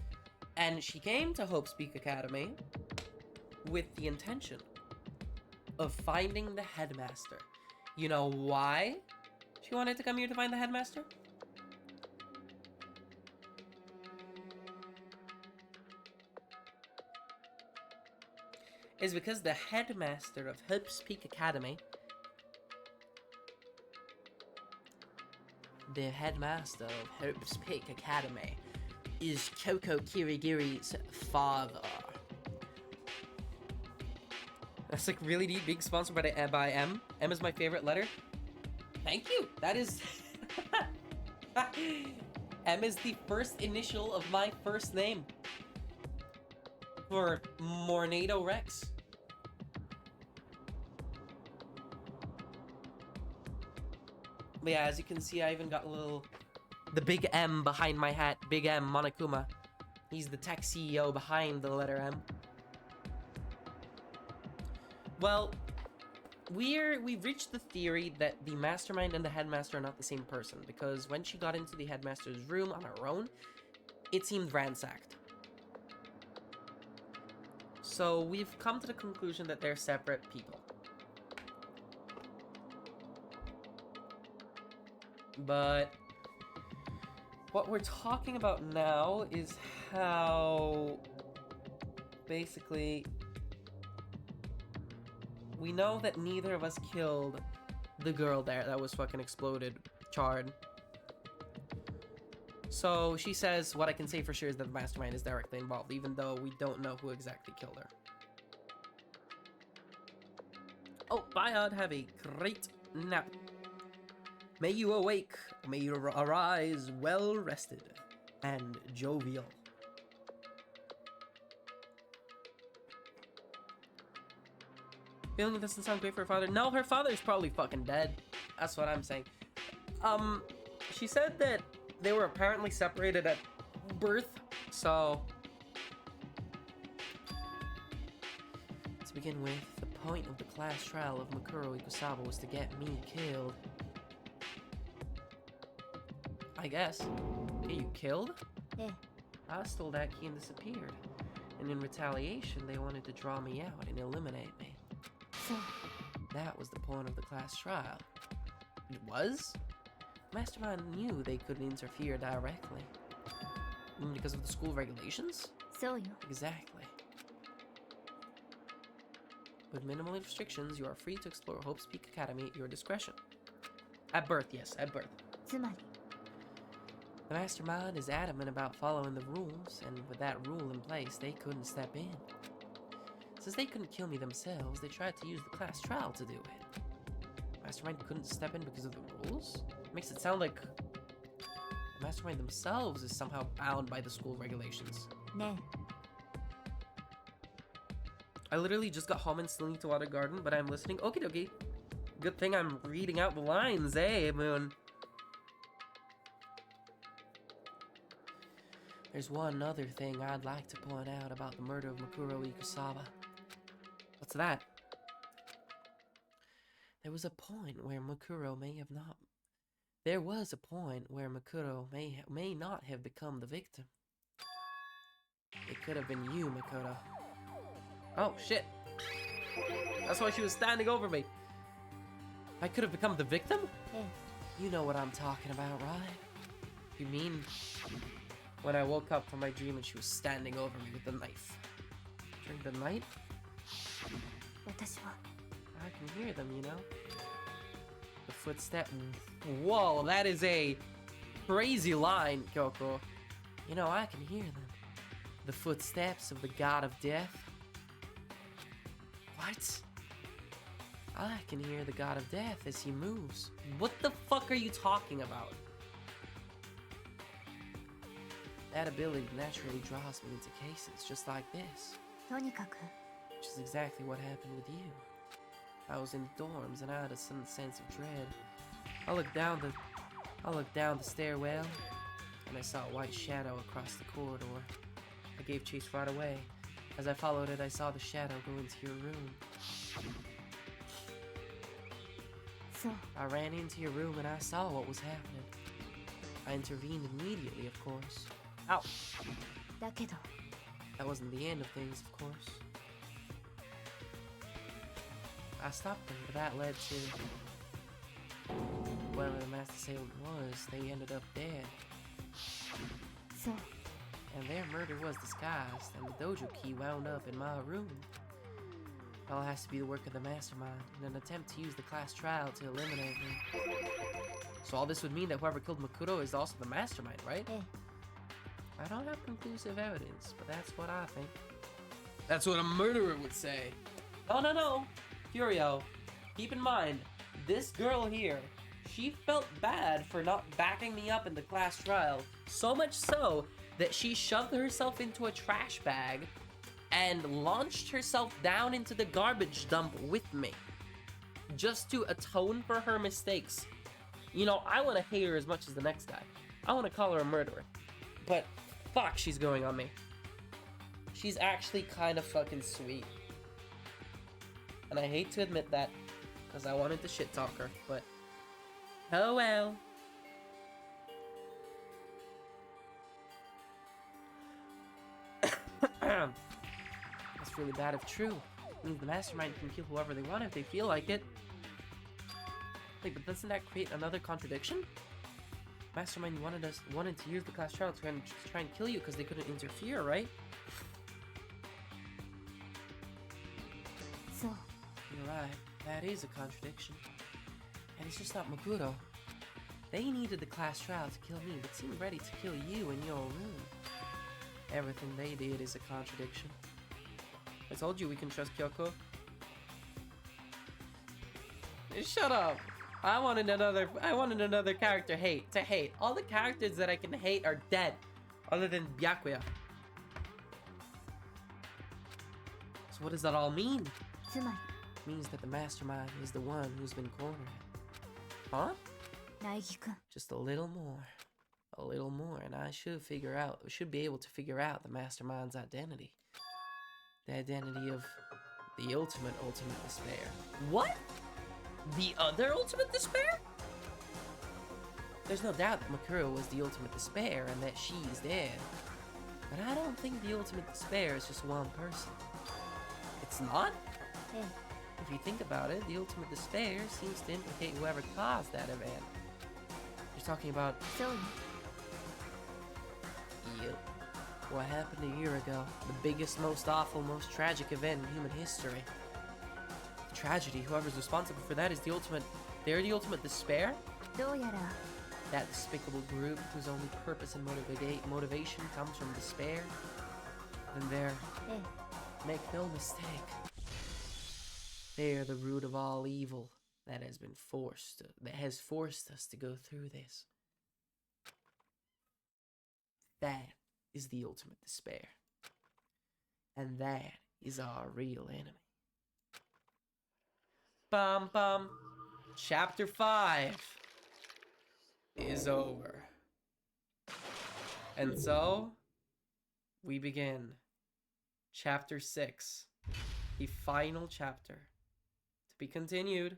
And she came to Hope's Peak Academy with the intention of finding the headmaster. You know why she wanted to come here to find the headmaster? Is because the headmaster of Hope's Peak Academy, is Koko Kirigiri's father. That's like really deep, big sponsor by M. M is my favorite letter. Thank you. That is... M is the first initial of my first name. For Mornado Rex. But yeah, as you can see, I even got a little... The big M behind my hat. Big M, Monokuma. He's the tech CEO behind the letter M. Well, we've reached the theory that the mastermind and the headmaster are not the same person, because when she got into the headmaster's room on her own, it seemed ransacked. So we've come to the conclusion that they're separate people. But what we're talking about now is how basically we know that neither of us killed the girl there that was fucking exploded, charred. So she says what I can say for sure is that the mastermind is directly involved, even though we don't know who exactly killed her. Oh, Biod, have a great nap. May you awake, may you arise well rested and jovial. Feeling it doesn't sound great for her father. No, her father's probably fucking dead. That's what I'm saying. She said that they were apparently separated at birth, so... To begin with, the point of the class trial of Makuro Ikusawa was to get me killed. I guess. Get you killed? Yeah. I stole that key and disappeared. And in retaliation, they wanted to draw me out and eliminate me. So, That was the point of the class trial. It was? Mastermind knew they couldn't interfere directly. Because of the school regulations? so yo. Exactly. With minimal restrictions, you are free to explore Hope's Peak Academy at your discretion. At birth, yes, at birth. つまり、 The mastermind is adamant about following the rules, and with that rule in place, they couldn't step in. Since they couldn't kill me themselves, they tried to use the class trial to do it. Mastermind couldn't step in because of the rules? Makes it sound like the mastermind themselves is somehow bound by the school regulations. ね I literally just got home and still need to water garden, but I'm listening. Okie dokie. Good thing I'm reading out the lines, eh, Moon? There's one other thing I'd like to point out about the murder of Makuro Ikusawa. What's that? was a point where Makuro may have not. There was a point where Makuro may not have become the victim. It could have been you, Makoto. Oh, shit. That's why she was standing over me. I could have become the victim? You know what I'm talking about, right? You mean when I woke up from my dream and she was standing over me with a knife? During the night? 私は I can hear them, you know? The footstep. Whoa, that is a crazy line, Kyoko. You know, I can hear them. The footsteps of the god of death. What? I can hear the god of death as he moves. What the fuck are you talking about? That ability naturally draws me into cases just like this. とにかく Which is exactly what happened with you. I was in dorms and I had a sudden sense of dread. I looked down the stairwell and I saw a white shadow across the corridor. I gave chase right away. As I followed it, I saw the shadow go into your room. そう I ran into your room and I saw what was happening. I intervened immediately, of course. Ow! だけど That wasn't the end of things, of course. I stopped them, but that led to whoever the master assailant was. They ended up dead, そう and their murder was disguised, and the dojo key wound up in my room. It all has to be the work of the mastermind in an attempt to use the class trial to eliminate me. So all this would mean that whoever killed Makoto is also the mastermind, right? ええ I don't have conclusive evidence, but that's what I think. That's what a murderer would say. No. Furio, keep in mind, this girl here, she felt bad for not backing me up in the class trial. So much so that she shoved herself into a trash bag and launched herself down into the garbage dump with me. Just to atone for her mistakes. You know, I want to hate her as much as the next guy. I want to call her a murderer. But fuck, she's going on me. She's actually kind of fucking sweet. And I hate to admit that, because I wanted to shit talk her, but oh well. That's really bad if true. It means the mastermind can kill whoever they want if they feel like it. Wait, but doesn't that create another contradiction? Mastermind wanted to use the class trial to try and kill you because they couldn't interfere, right? そう You're right. That is a contradiction. And it's just not Makoto. They needed the class trial to kill me, but seemed ready to kill you in your room. Everything they did is a contradiction. I told you we can trust Kyoko. Shut up! I wanted another character to hate. All the characters that I can hate are dead, other than Byakuya. So what does that all mean? つま It means that the mastermind is the one who's been cornered. Huh? り苗木くん Just a little more, and I should be able to figure out the mastermind's identity. The identity of the ultimate despair. What? The other ultimate despair? There's no doubt that Makuro was the ultimate despair and that she's dead. But I don't think the ultimate despair is just one person. It's not? ええ If you think about it, the ultimate despair seems to implicate whoever caused that event. You're talking about... そうよ Yep. What happened a year ago. The biggest, most awful, most tragic event in human history. Tragedy, whoever's responsible for that is they're the ultimate despair? どうやら That despicable group whose only purpose and motivation comes from despair? Then they're... ええ Make no mistake. They are the root of all evil that has forced us to go through this. That is the ultimate despair. And that is our real enemy. Bum bum. Chapter 5 is over. And so, we begin Chapter 6, the final chapter. To be continued.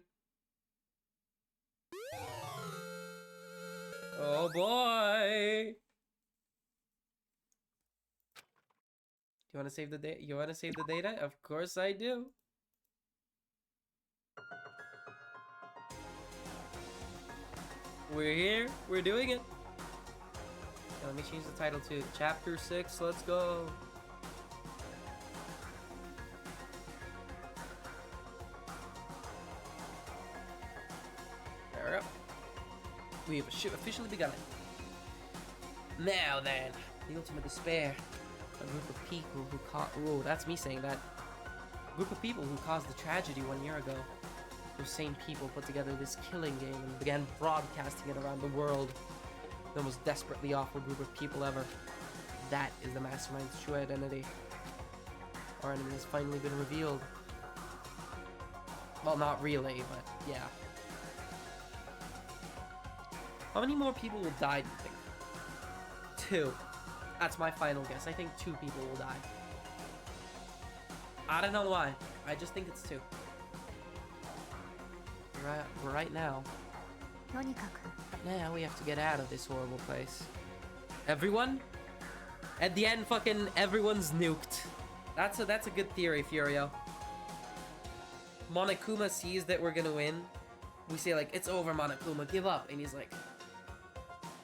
Oh boy! You want to save the data? You want to save the data? Of course I do. We're here. We're doing it. Now, let me change the title to Chapter 6. Let's go. There we go. We have officially begun it. Now then, the ultimate despair. A group of people who oh, that's me saying that. A group of people who caused the tragedy 1 year ago. Those same people put together this killing game and began broadcasting it around the world. The most desperately awful group of people ever. That is the mastermind's true identity. Our enemy has finally been revealed. Well, not really, but yeah. How many more people will die, do you think? 2. That's my final guess. I think 2 people will die. I don't know why. I just think it's 2. Right now. とにかく Now we have to get out of this horrible place. Everyone? At the end, fucking everyone's nuked. That's a good theory, Furio. Monokuma sees that we're gonna win. We say like, it's over, Monokuma, give up. And he's like,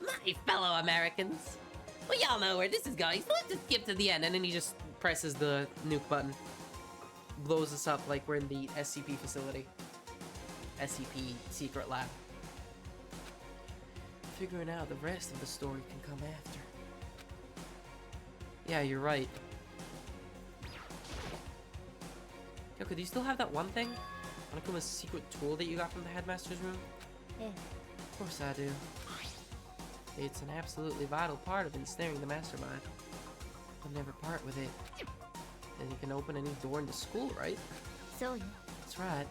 my fellow Americans, well, y'all know where this is going, so let's just skip to the end. And then he just presses the nuke button. Blows us up like we're in the SCP facility. SCP secret lab. Figuring out the rest of the story can come after. Yeah, you're right. Yoko, do you still have that one thing? Monokuma's secret tool that you got from the headmaster's room? Eh. Of course I do. It's an absolutely vital part of ensnaring the mastermind. I'll never part with it. Then you can open any door in the school, right? そうよ That's right.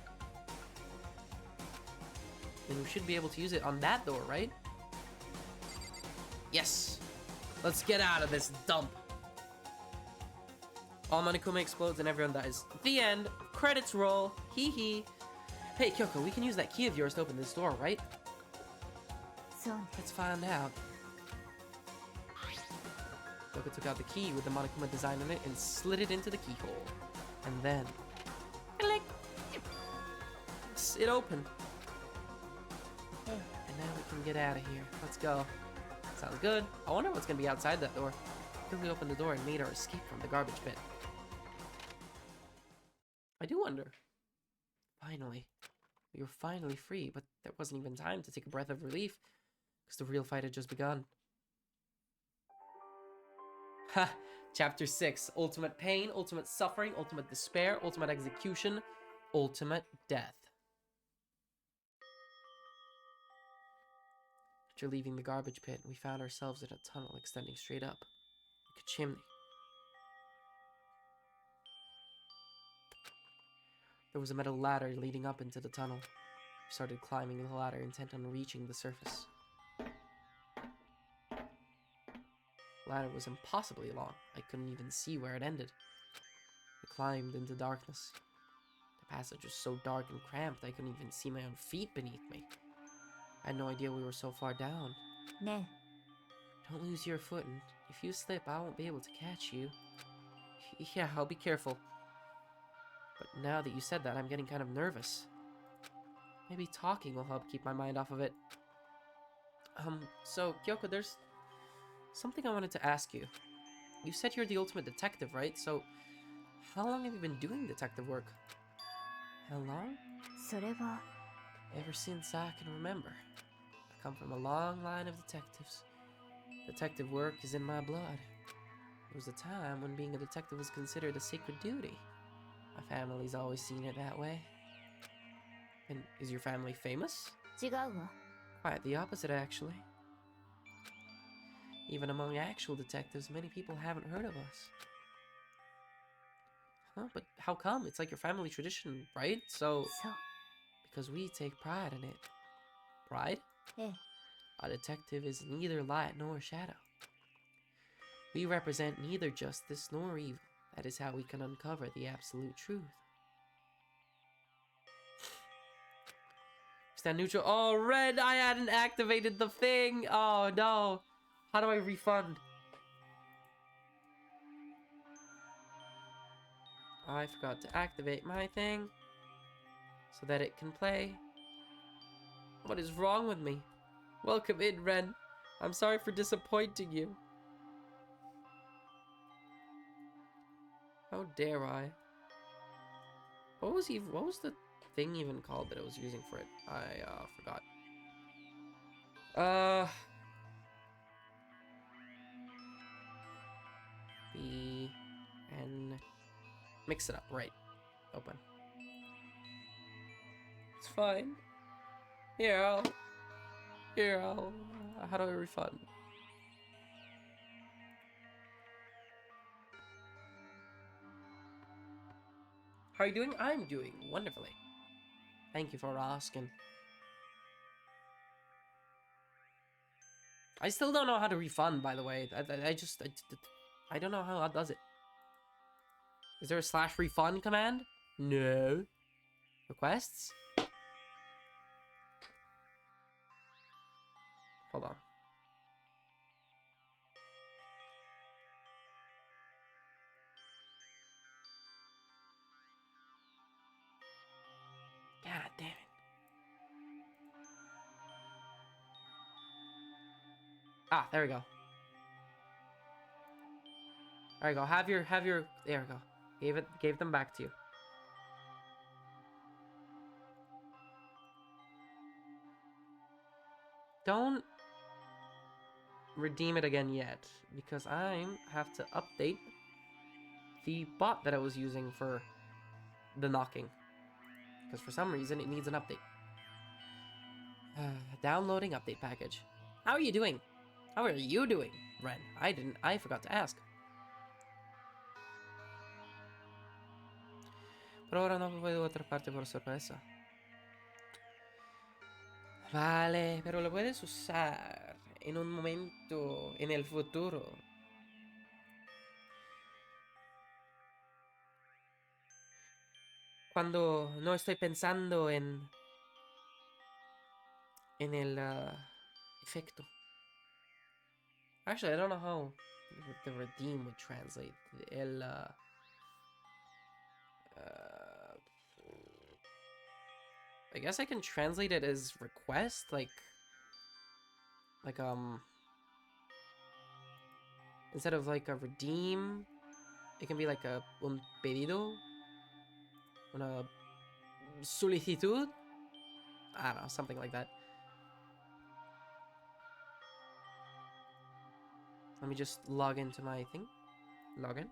Then we should be able to use it on that door, right? Yes! Let's get out of this dump! All Monokuma explodes and everyone dies. The end. Credits roll. Hee hee. Hey, Kyoko, we can use that key of yours to open this door, right? そうね Let's find out. Kyoko took out the key with the Monokuma design on it and slid it into the keyhole. And then... click! It opened. Eh. And now we can get out of here. Let's go. Sounds good. I wonder what's gonna be outside that door. Quickly opened the door and made our escape from the garbage pit. I do wonder. Finally. We were finally free, but there wasn't even time to take a breath of relief, because the real fight had just begun. Ha! Chapter 6. Ultimate pain, ultimate suffering, ultimate despair, ultimate execution, ultimate death. After leaving the garbage pit, we found ourselves in a tunnel extending straight up, like a chimney. There was a metal ladder leading up into the tunnel. We started climbing the ladder, intent on reaching the surface. The ladder was impossibly long. I couldn't even see where it ended. We climbed into darkness. The passage was so dark and cramped I couldn't even see my own feet beneath me. I had no idea we were so far down. ね Don't lose your footing. If you slip, I won't be able to catch you. Yeah, I'll be careful. But now that you said that, I'm getting kind of nervous. Maybe talking will help keep my mind off of it. So, Kyoko, there's something I wanted to ask you. You said you're the ultimate detective, right? So, how long have you been doing detective work? How long? それは Ever since I can remember. I come from a long line of detectives. Detective work is in my blood. There was a time when being a detective was considered a sacred duty. My family's always seen it that way. And is your family famous? 違うわ Quite the opposite, actually. Even among actual detectives, many people haven't heard of us. Huh? But how come? It's like your family tradition, right? So... そう Because we take pride in it. Pride? ええ A detective is neither light nor shadow. We represent neither justice nor evil. That is how we can uncover the absolute truth. stand neutral. Oh, red! I hadn't activated the thing! Oh, no. How do I refund? I forgot to activate my thing so that it can play. What is wrong with me? Welcome in, Ren. I'm sorry for disappointing you. How dare I? What was the thing even called that I was using for it? I forgot. B N mix it up, right. Open. It's fine. Here, how do I refund? How are you doing? I'm doing wonderfully. Thank you for asking. I still don't know how to refund, by the way. I don't know how that does it. Is there a /refund command? No. Requests? Hold on. God damn it. Ah, there we go. There we go. Have your, there we go. Gave them back to you. Don't redeem it again yet, because I have to update the bot that I was using for the knocking. Because for some reason it needs an update. Downloading update package. How are you doing? How are you doing, Ren? I forgot to ask. Por ahora no puedo otra parte por sorpresa. Vale, pero lo puedes usar en un momento en el futuro. Cuando no estoy pensando en el efecto. Actually, I don't know how the redeem would translate. I guess I can translate it as request, like instead of like a redeem, it can be like un pedido, una solicitud. I don't know, something like that. Let me just log into my thing. Login.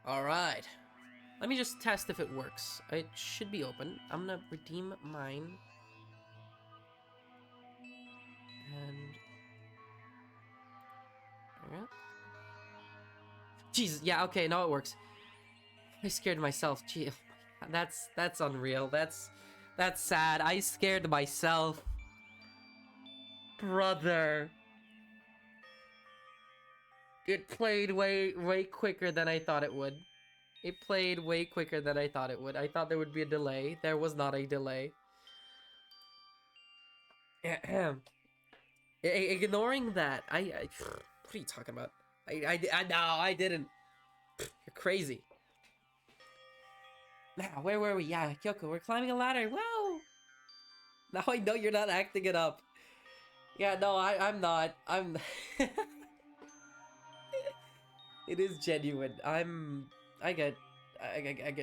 Alright. Let me just test if it works. It should be open. I'm gonna redeem mine. And... alright. Jesus, yeah, okay, now it works. I scared myself. Gee, oh my God, that's unreal. That's sad. I scared myself. Brother. It played way quicker than I thought it would. It played way quicker than I thought it would. I thought there would be a delay. There was not a delay. Ignoring that, what are you talking about? No, I didn't. You're crazy. Now, where were we? Yeah, Kyoko, we're climbing a ladder. Wow! Now I know you're not acting it up. Yeah, no, I'm not. It is genuine. I get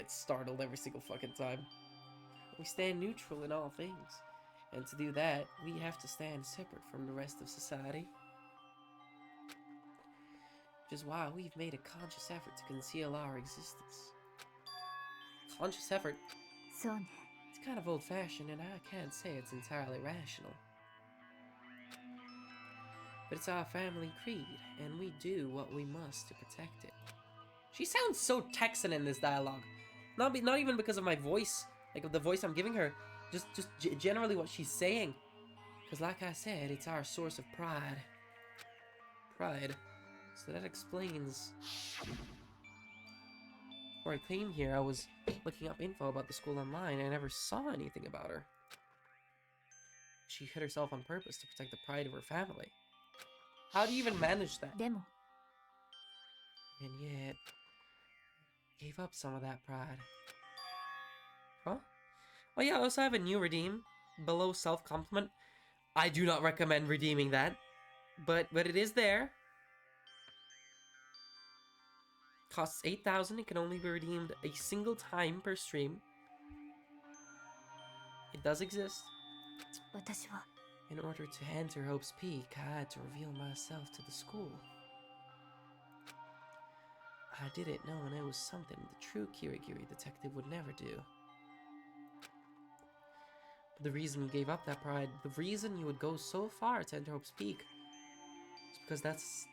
startled every single fucking time. We stand neutral in all things. And to do that, we have to stand separate from the rest of society. Which is why we've made a conscious effort to conceal our existence. Conscious effort? そうね It's kind of old-fashioned, and I can't say it's entirely rational. But it's our family creed, and we do what we must to protect it. She sounds so Texan in this dialogue. Not even because of my voice, like of the voice I'm giving her, just generally what she's saying. Because like I said, it's our source of pride. pride. So that explains. Before I came here, I was looking up info about the school online, and I never saw anything about her. She hid herself on purpose to protect the pride of her family. How do you even manage that? でも And yet, gave up some of that pride. Huh? Oh yeah, I also have a new redeem. Below self-compliment. I do not recommend redeeming that. But it is there. Costs 8,000. It can only be redeemed a single time per stream. It does exist. 私は In order to enter Hope's Peak, I had to reveal myself to the school. I didn't know, and it was something the true Kirigiri detective would never do. But the reason you gave up that pride, the reason you would go so far to enter Hope's Peak, is because that's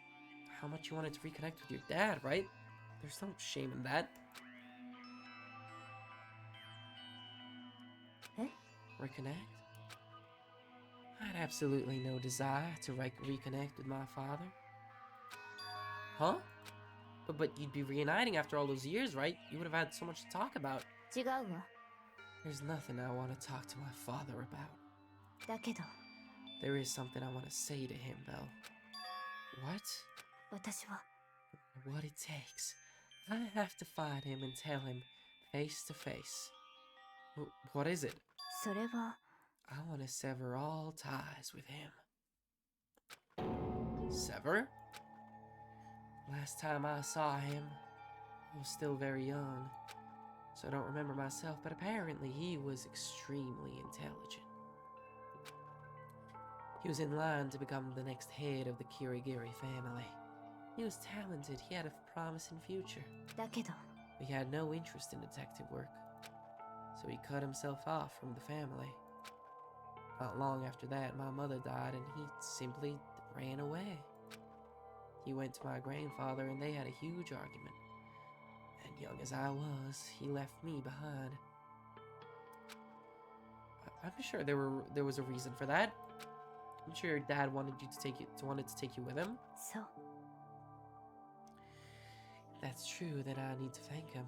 how much you wanted to reconnect with your dad, right? There's no shame in that. Eh? Reconnect? I had absolutely no desire to reconnect with my father. Huh? But you'd be reuniting after all those years, right? You would have had so much to talk about. 違うわ There's nothing I want to talk to my father about. だけど There is something I want to say to him, though. What? 私は What it takes. I have to find him and tell him face to face. What is it? それは I want to sever all ties with him. Sever? Last time I saw him, I was still very young, so I don't remember myself, but apparently he was extremely intelligent. He was in line to become the next head of the Kirigiri family. He was talented, he had a promising future, だけど but he had no interest in detective work, so he cut himself off from the family. Not long after that, my mother died and he simply ran away. He went to my grandfather and they had a huge argument. And young as I was, he left me behind. I'm sure there was a reason for that. I'm sure your dad wanted to take you with him. そう That's true, then I need to thank him.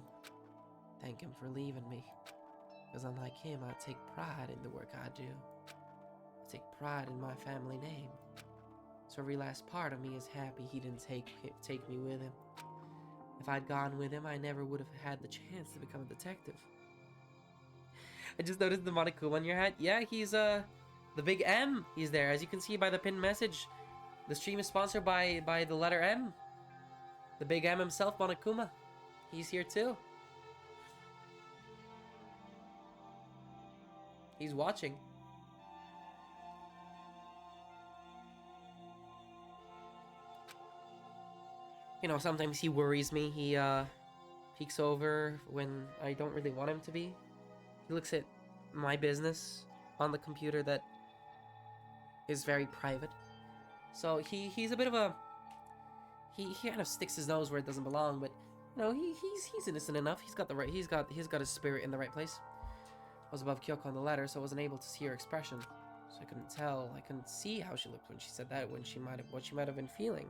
Thank him for leaving me. Because unlike him, I take pride in the work I do. I take pride in my family name. So every last part of me is happy he didn't take me with him. If I'd gone with him, I never would have had the chance to become a detective. I just noticed the Monokuma on your hat. Yeah, he's the big M. He's there, as you can see by the pinned message. The stream is sponsored by the letter M. The big M himself, Monokuma. He's here too. He's watching. You know, sometimes he worries me. He peeks over when I don't really want him to be. He looks at my business on the computer that is very private. So he's a bit of a he kind of sticks his nose where it doesn't belong, but you know, he's innocent enough. He's got his spirit in the right place. I was above Kyoko on the ladder, so I wasn't able to see her expression. So I couldn't tell. I couldn't see how she looked when she said that, what she might have been feeling.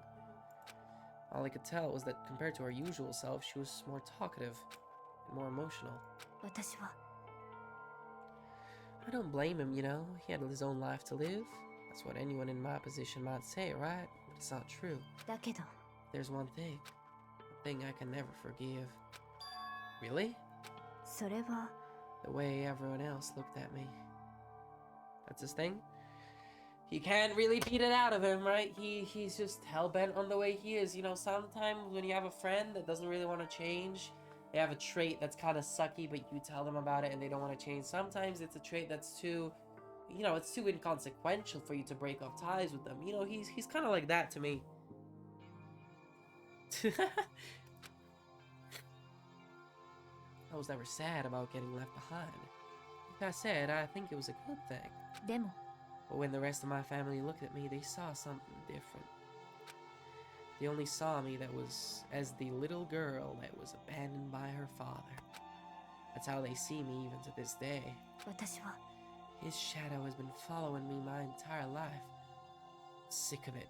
All I could tell was that compared to her usual self, she was more talkative and more emotional. 私は I don't blame him, you know. He had his own life to live. That's what anyone in my position might say, right? But it's not true. だけど There's one thing I can never forgive. Really? それは The way everyone else looked at me. That's his thing? You can't really beat it out of him, right? He's just hell-bent on the way he is. You know, sometimes when you have a friend that doesn't really want to change, they have a trait that's kind of sucky, but you tell them about it and they don't want to change. Sometimes it's a trait that's too, you know, it's too inconsequential for you to break off ties with them. You know, he's kind of like that to me. I was never sad about getting left behind. Like I said, I think it was a good thing. でも But when the rest of my family looked at me, they saw something different. They only saw me as the little girl that was abandoned by her father. That's how they see me even to this day. 私は His shadow has been following me my entire life. Sick of it.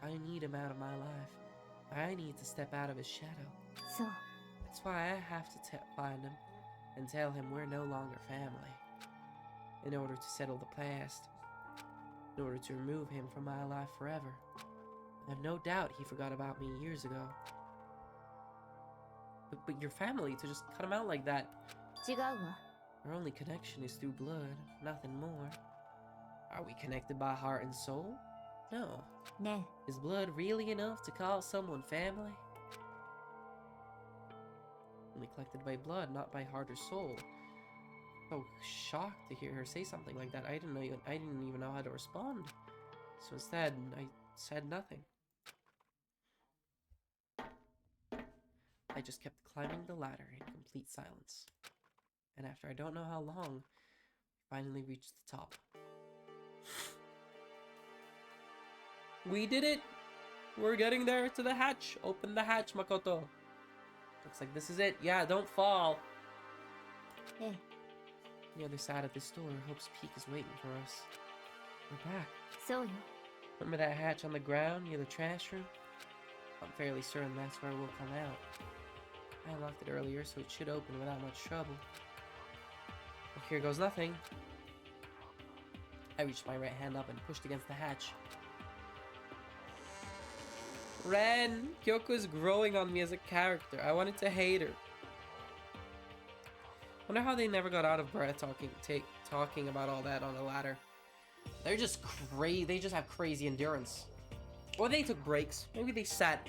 I need him out of my life. I need to step out of his shadow. そう That's why I have to find him and tell him we're no longer family. In order to settle the past. In order to remove him from my life forever. I have no doubt he forgot about me years ago. But your family, to just cut him out like that. 違うわ Our only connection is through blood, nothing more. Are we connected by heart and soul? No. ね Is blood really enough to call someone family? Only collected by blood, not by heart or soul. So shocked to hear her say something like that. I didn't even know how to respond. So instead, I said nothing. I just kept climbing the ladder in complete silence. And after I don't know how long, we finally reached the top. We did it! We're getting there to the hatch. Open the hatch, Makoto. Looks like this is it. Yeah, don't fall. ええ On the other side of this door, Hope's Peak is waiting for us. We're back. そうよ Remember that hatch on the ground near the trash room? I'm fairly certain that's where we'll come out. I unlocked it earlier, so it should open without much trouble. Well, here goes nothing. I reached my right hand up and pushed against the hatch. Ren! Kyoko is growing on me as a character. I wanted to hate her. Wonder how they never got out of breath talking about all that on the ladder. They're just crazy. They just have crazy endurance. Or they took breaks. Maybe they sat.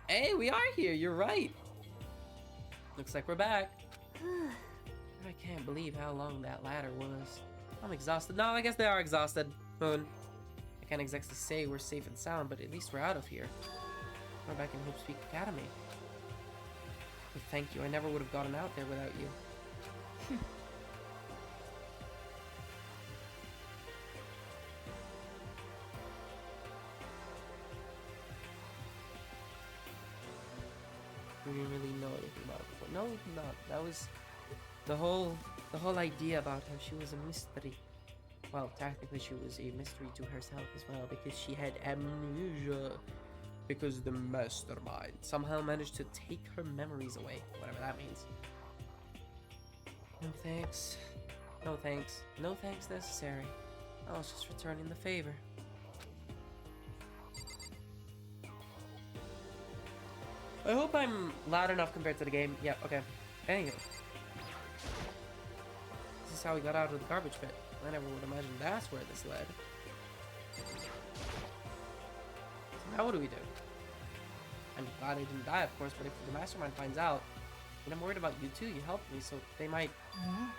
Hey, we are here. You're right. Looks like we're back. I can't believe how long that ladder was. I'm exhausted. No, I guess they are exhausted. Moon. I can't exactly say we're safe and sound, but at least we're out of here. We're back in Hope's Peak Academy. But thank you. I never would have gotten out there without you. We didn't really know anything about it before. No, not. That was the whole idea about how she was a mystery. Well, technically she was a mystery to herself as well because she had amnesia. Because the mastermind somehow managed to take her memories away, whatever that means. No thanks. No thanks. No thanks necessary. I was just returning the favor. I hope I'm loud enough compared to the game. Yeah, okay. Anyway. This is how we got out of the garbage pit. I never would imagine that's where this led. So now what do we do? I'm glad I didn't die, of course, but if the mastermind finds out, then I'm worried about you too. You helped me, so they might... ね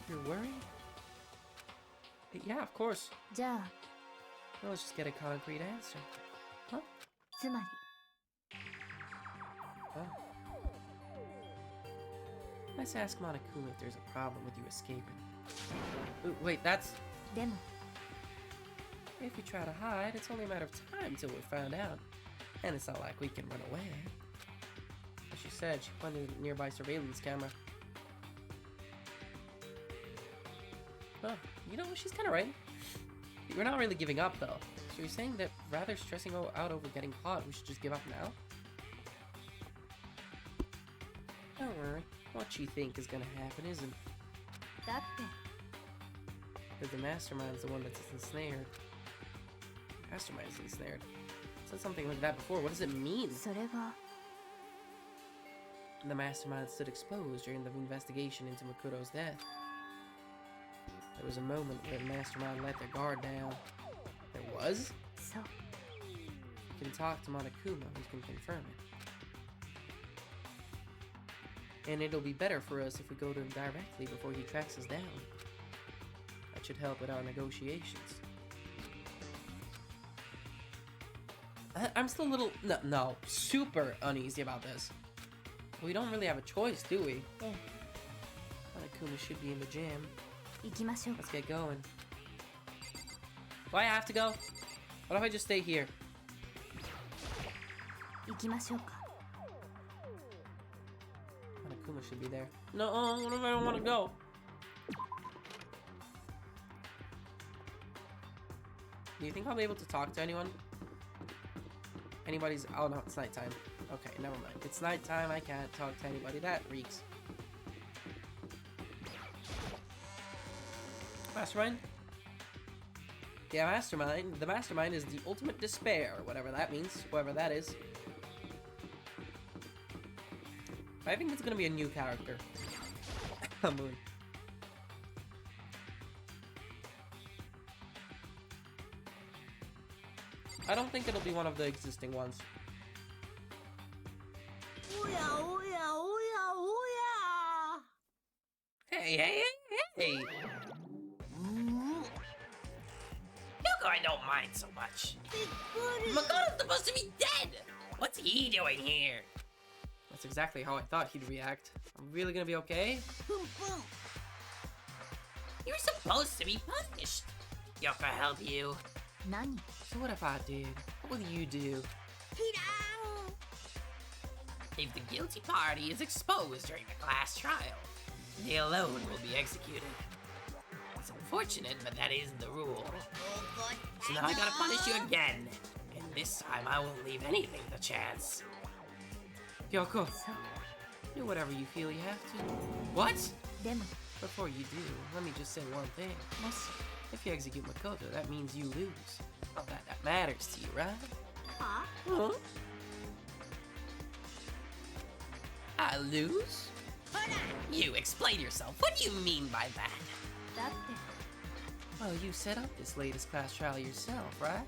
You're worried? Yeah, of course. じゃあ Well, let's just get a concrete answer. Huh? つまり Oh. Let's ask Monokuma if there's a problem with you escaping. Ooh, wait, that's... でも If we try to hide, it's only a matter of time till we're found out. And it's not like we can run away. As she said, she pointed at a nearby surveillance camera. Oh, you know, she's kind of right. We're not really giving up, though. So you're saying that rather stressing out over getting caught, we should just give up now? Don't worry. What you think is gonna happen isn't. だって Because the mastermind's the one that's ensnared. Mastermind's ensnared. Said something like that before. What does it mean? それは The mastermind stood exposed during the investigation into Makoto's death. There was a moment where the mastermind let their guard down. There was? そう You can talk to Monokuma, who can confirm it. And it'll be better for us if we go to him directly before he tracks us down. That should help with our negotiations. I'm still a little... No, super uneasy about this. We don't really have a choice, do we? ええ Monokuma should be in the gym. 行きましょう Let's get going. Do I have to go? What if I just stay here? 行きましょうか Monokuma should be there. No, what if I don't want to go? Do you think I'll be able to talk to anyone? Anybody's... Oh, no, it's nighttime. Okay, never mind. It's nighttime, I can't talk to anybody. That reeks. Mastermind? Yeah, Mastermind. The Mastermind is the ultimate despair, whatever that means. Whoever that is. I think it's gonna be a new character. Moon. I don't think it'll be one of the existing ones. Hey! Yoko, I don't mind so much. Makoto's supposed to be dead! What's he doing here? That's exactly how I thought he'd react. I'm really gonna be okay? You're supposed to be punished. Yoko, help you. Nani? So what if I did? What will you do? If the guilty party is exposed during the class trial, they alone will be executed. It's unfortunate, but that is the rule. So now I gotta punish you again. And this time I won't leave anything to chance. Kyoko, do whatever you feel you have to. What? Demo. Before you do, let me just say one thing. If you execute Makoto, that means you lose. Not that that matters to you, right? Huh? I lose? You explain yourself. What do you mean by that? Well, you set up this latest class trial yourself, right?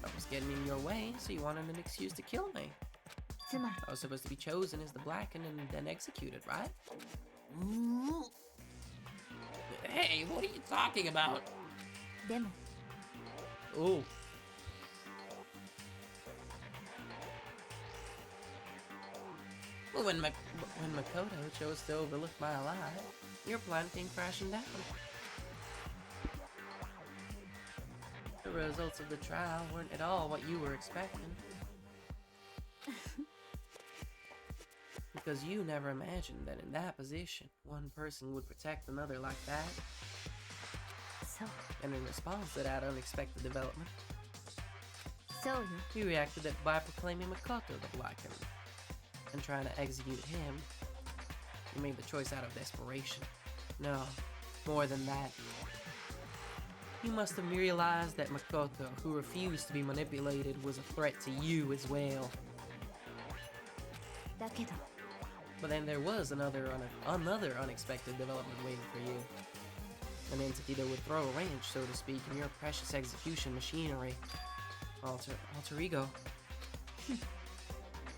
I was getting in your way, so you wanted an excuse to kill me. I was supposed to be chosen as the Blackened and then executed, right? Hey, what are you talking about? Demo. Oh. Well, when Makoto chose to overlook my lie, your plan came crashing down. The results of the trial weren't at all what you were expecting. Because you never imagined that in that position, one person would protect another like that. So. And in response to that unexpected development, So you reacted that by proclaiming Makoto the Blackened and trying to execute him, you made the choice out of desperation. No, more than that. You must have realized that Makoto, who refused to be manipulated, was a threat to you as well. But then there was another unexpected development waiting for you. An entity that would throw a wrench, so to speak, in your precious execution machinery. Alter ego.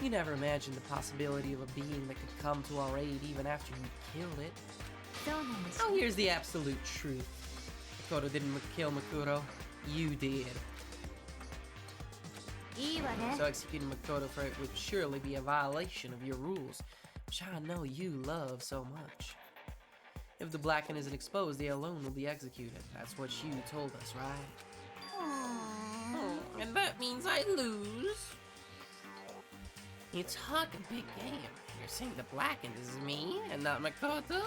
You never imagined the possibility of a being that could come to our aid even after you killed it. Oh, here's the absolute truth. Makoto didn't kill Makuro. You did. So executing Makoto for it would surely be a violation of your rules, which I know you love so much. If the Blackened isn't exposed, they alone will be executed. That's what you told us, right? Oh, and that means I lose? You talk a big game. You're saying the Blackened is me and not Makoto?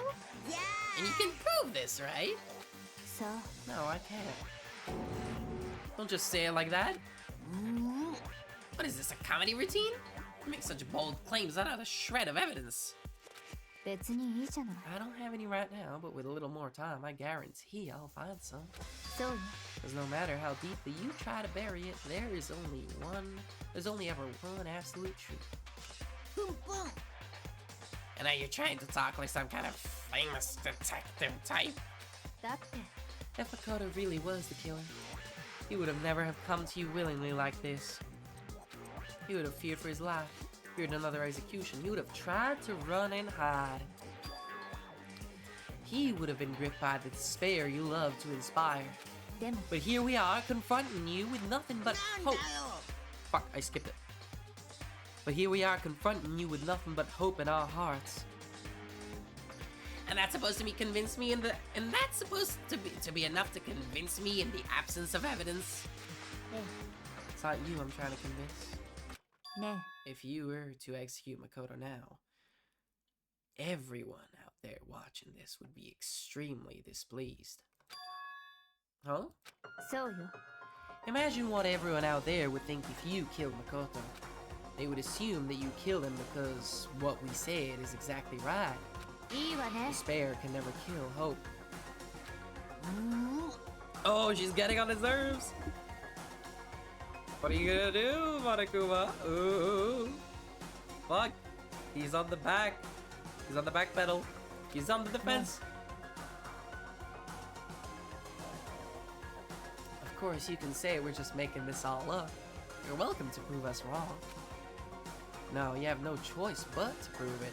Yeah! And you can prove this, right? So? No, I can't. Don't just say it like that. What is this, a comedy routine? You make such bold claims without a shred of evidence. I don't have any right now, but with a little more time, I guarantee I'll find some. Because no matter how deeply you try to bury it, there's only ever one absolute truth. And now you're trying to talk like some kind of famous detective type. If Makoto really was the killer, he would have never have come to you willingly like this. He would have feared for his life, feared another execution. He would have tried to run and hide. He would have been gripped by the despair you love to inspire. But here we are, confronting you with nothing but hope. Fuck, I skipped it. But here we are, confronting you with nothing but hope in our hearts. And that's supposed to convince me and that's supposed to be enough to convince me in the absence of evidence. It's not you I'm trying to convince. If you were to execute Makoto now, everyone out there watching this would be extremely displeased. Huh? Imagine what everyone out there would think if you killed Makoto. They would assume that you killed him because what we said is exactly right. いいわね Despair can never kill hope. Oh, she's getting on his nerves. What are you gonna do, Monokuma? Ooh. Fuck. He's on the back. He's on the back pedal. He's on the defense. Of course, you can say we're just making this all up. You're welcome to prove us wrong. No, you have no choice but to prove it.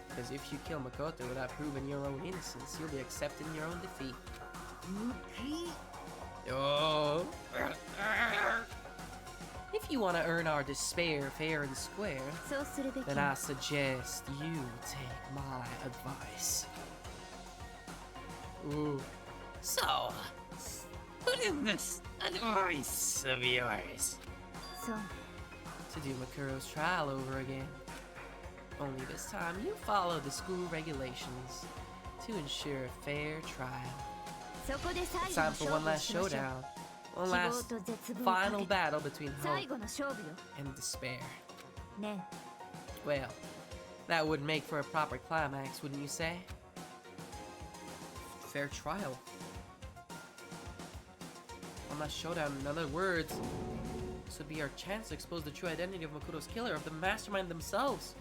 Because if you kill Makoto without proving your own innocence, you'll be accepting your own defeat. Oh. If you want to earn our despair fair and square, そうするべき then I suggest you take my advice. Ooh. So, what is this advice of yours? そう To do Makuro's trial over again. Only this time you follow the school regulations to ensure a fair trial. そこで最 It's 後の time for 勝 one 負を last しましょう showdown. One 希 last 望と絶望をか final けて battle between 最 hope 後の勝負よ and despair. ね Well, that would make for a proper climax, wouldn't you say? Fair trial. One last showdown, in other words. This would be our chance to expose the true identity of Makoto's killer, of the mastermind themselves.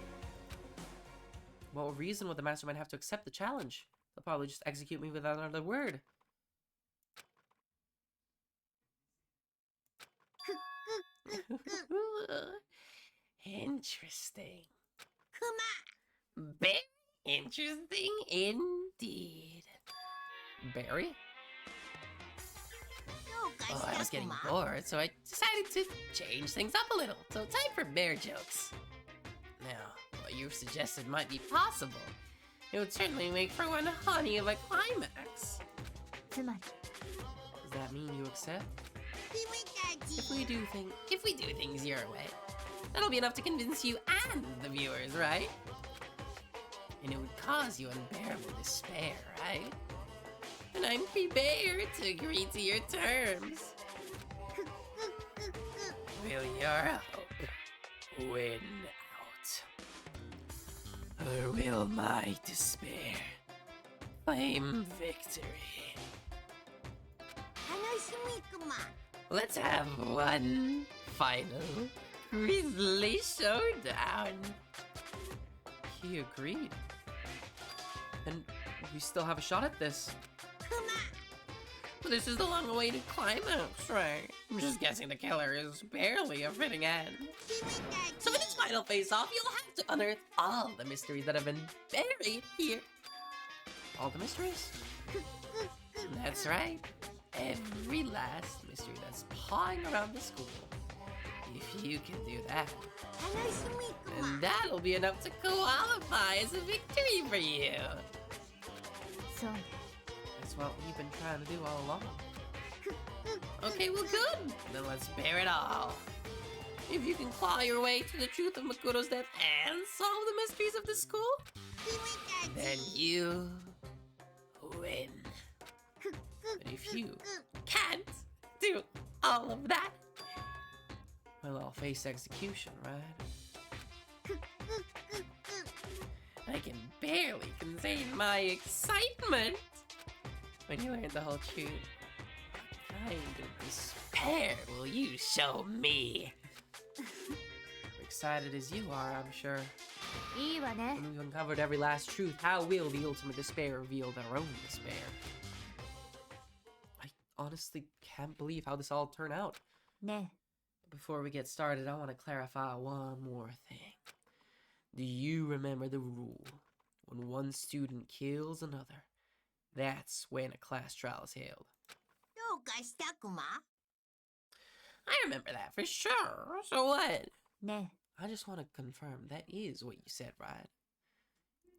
What reason would the mastermind have to accept the challenge? They'll probably just execute me without another word. Interesting. Very interesting indeed. Barry? Oh, I was getting bored, so I decided to change things up a little. So time for bear jokes. Now, what you've suggested might be possible. It would certainly make for one honey of a climax. つまり Does that mean you accept? If we do things your way, that'll be enough to convince you and the viewers, right? And it would cause you unbearable despair, right? And I'm prepared to agree to your terms. Will your hope win out? Or will my despair claim victory? 楽しみくま Let's have one final grisly showdown. He agreed. And we still have a shot at this. But this is the long-awaited climax, right? I'm just guessing the killer is barely a fitting end. So in this final face-off, you'll have to unearth all the mysteries that have been buried here. All the mysteries? That's right. Every last mystery that's pawing around the school. If you can do that, 楽しみくま then that'll be enough to qualify as a victory for you. そうね That's what we've been trying to do all along. Okay, well good. Then let's bear it all. If you can claw your way to the truth of Makoto's death and solve the mysteries of the school, then you win. But if you can't do all of that, well, I'll face execution, right? I can barely contain my excitement when you learn the whole truth. What kind of despair will you show me? Excited as you are, I'm sure. いいわね When we've uncovered every last truth, how will the ultimate despair reveal their own despair? I honestly can't believe how this all turned out. ね Before we get started, I want to clarify one more thing. Do you remember the rule? When one student kills another, that's when a class trial is held. どうかしたくま I remember that for sure. So what? ね I just want to confirm that is what you said, right?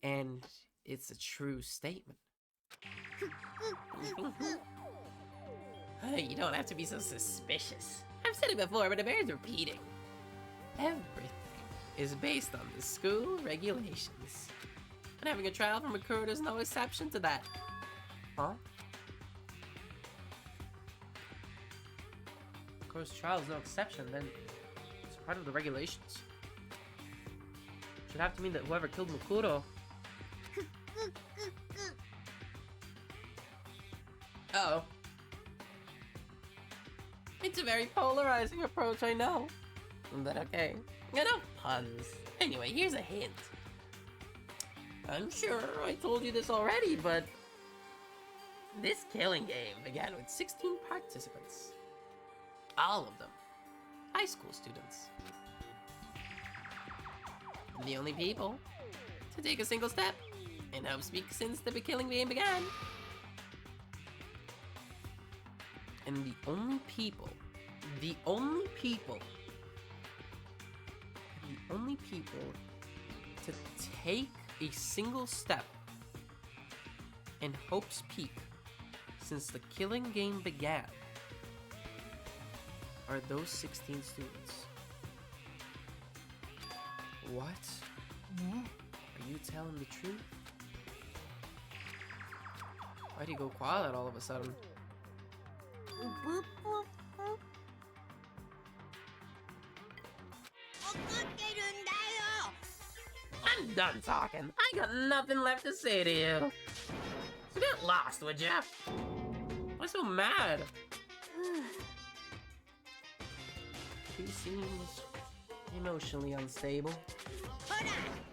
And it's a true statement. Hey, you don't have to be so suspicious. I've said it before, but it bears repeating. Everything is based on the school regulations. And having a trial from Makuro is no exception to that. Huh? course, trial is no exception. Then it's part of the regulations. Should have to mean that whoever killed Mukuro. Uh-oh. It's a very polarizing approach, I know. But okay. Enough puns. Anyway, here's a hint. I'm sure I told you this already, but this killing game began with 16 participants. All of them high school students. The only people to take a single step in Hope Speak since the killing game began. And the only people to take a single step in Hope's Peak since the killing game began are those 16 students. What? Are you telling the truth? Why'd you go quiet all of a sudden? I'm done talking. I got nothing left to say to you. So get lost, would ya? Why so mad? He seems emotionally unstable.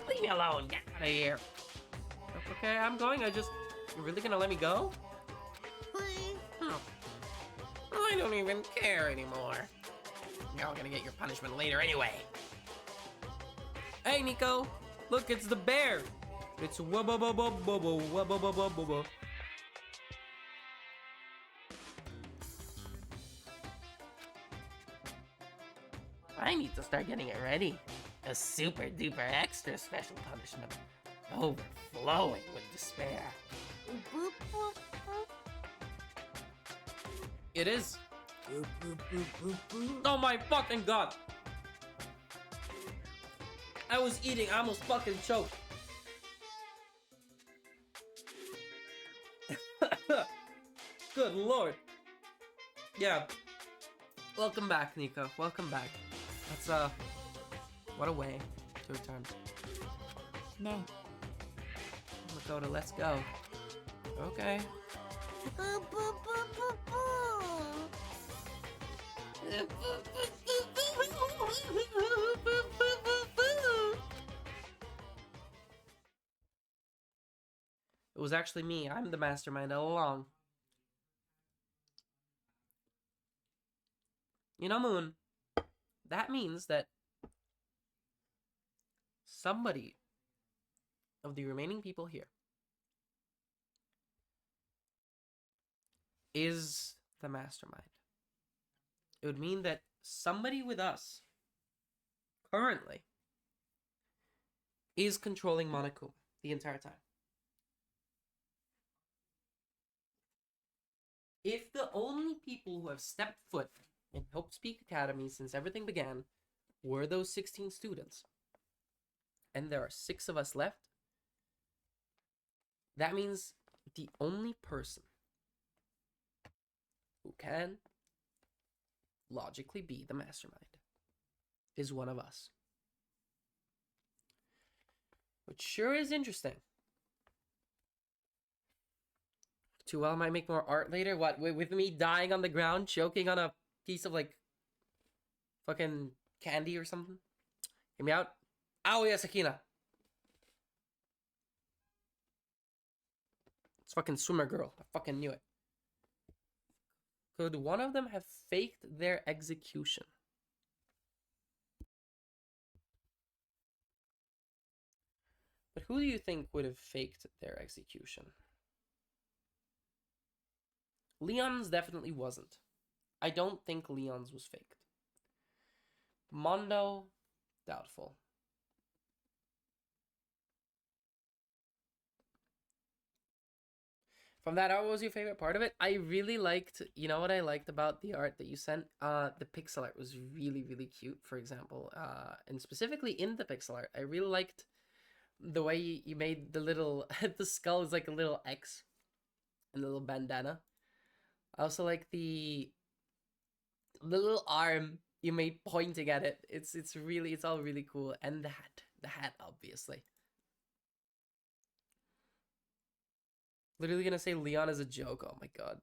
Leave me alone. Get out of here. Okay, I'm going. You're really gonna let me go? I don't even care anymore. You're all gonna get your punishment later anyway. Hey, Nico. Look, it's the bear. It's wubba bubba bubba wubba bubba bubba. I need to start getting it ready. A super duper extra special punishment. Overflowing with despair. It is. Oh my fucking god. I was eating, I almost fucking choked. Good lord. Yeah. Welcome back, Nico. Welcome back. That's, what a way to return. Ne. Makoto, let's go. Okay. It was actually me. I'm the mastermind all along. You know, Moon, that means that somebody of the remaining people here is the mastermind. It would mean that somebody with us currently is controlling Monokuma the entire time. If the only people who have stepped foot in Hope Speak Academy since everything began were those 16 students, and there are 6 of us left, that means the only person who can logically be the mastermind is one of us. Which sure is interesting. Too well, I might make more art later. What, with me dying on the ground, choking on a piece of, like, fucking candy or something? Hear me out? Aoya Sakina. It's fucking swimmer girl. I fucking knew it. Could one of them have faked their execution? But who do you think would have faked their execution? Leon's definitely wasn't. I don't think Leon's was faked. Mondo, doubtful. From that art, what was your favorite part of it? I really liked, you know what I liked about the art that you sent? The pixel art was really, really cute, for example. And specifically in the pixel art, I really liked the way you made the little, the skull is like a little X and a little bandana. I also like the The little arm you made pointing at it. It's all really cool. And the hat, obviously. Literally gonna say Leon is a joke. Oh my god.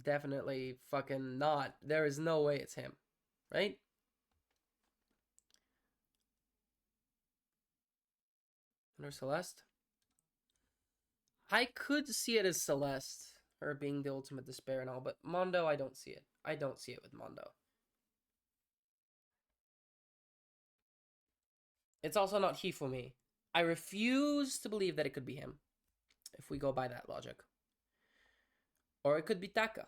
Definitely fucking not. There is no way it's him. Right? Or Celeste? I could see it as Celeste. Her being the ultimate despair and all. But Mondo, I don't see it. I don't see it with Mondo. It's also not Hifumi. I refuse to believe that it could be him. If we go by that logic. Or it could be Taka.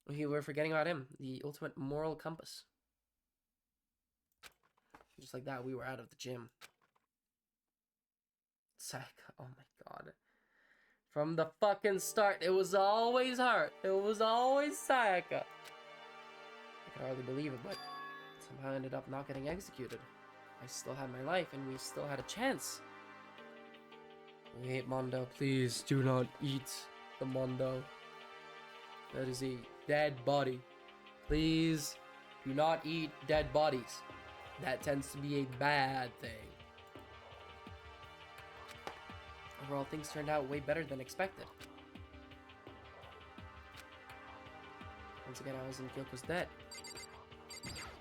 We were forgetting about him. The ultimate moral compass. Just like that, we were out of the gym. Sayaka. Oh my god. From the fucking start, it was always her. It was always Sayaka. I could hardly believe it, but somehow I ended up not getting executed. I still had my life, and we still had a chance. We ate Mondo. Please do not eat the Mondo. That is a dead body. Please do not eat dead bodies. That tends to be a bad thing. Overall, things turned out way better than expected. Once again, I was in Kyoko's debt.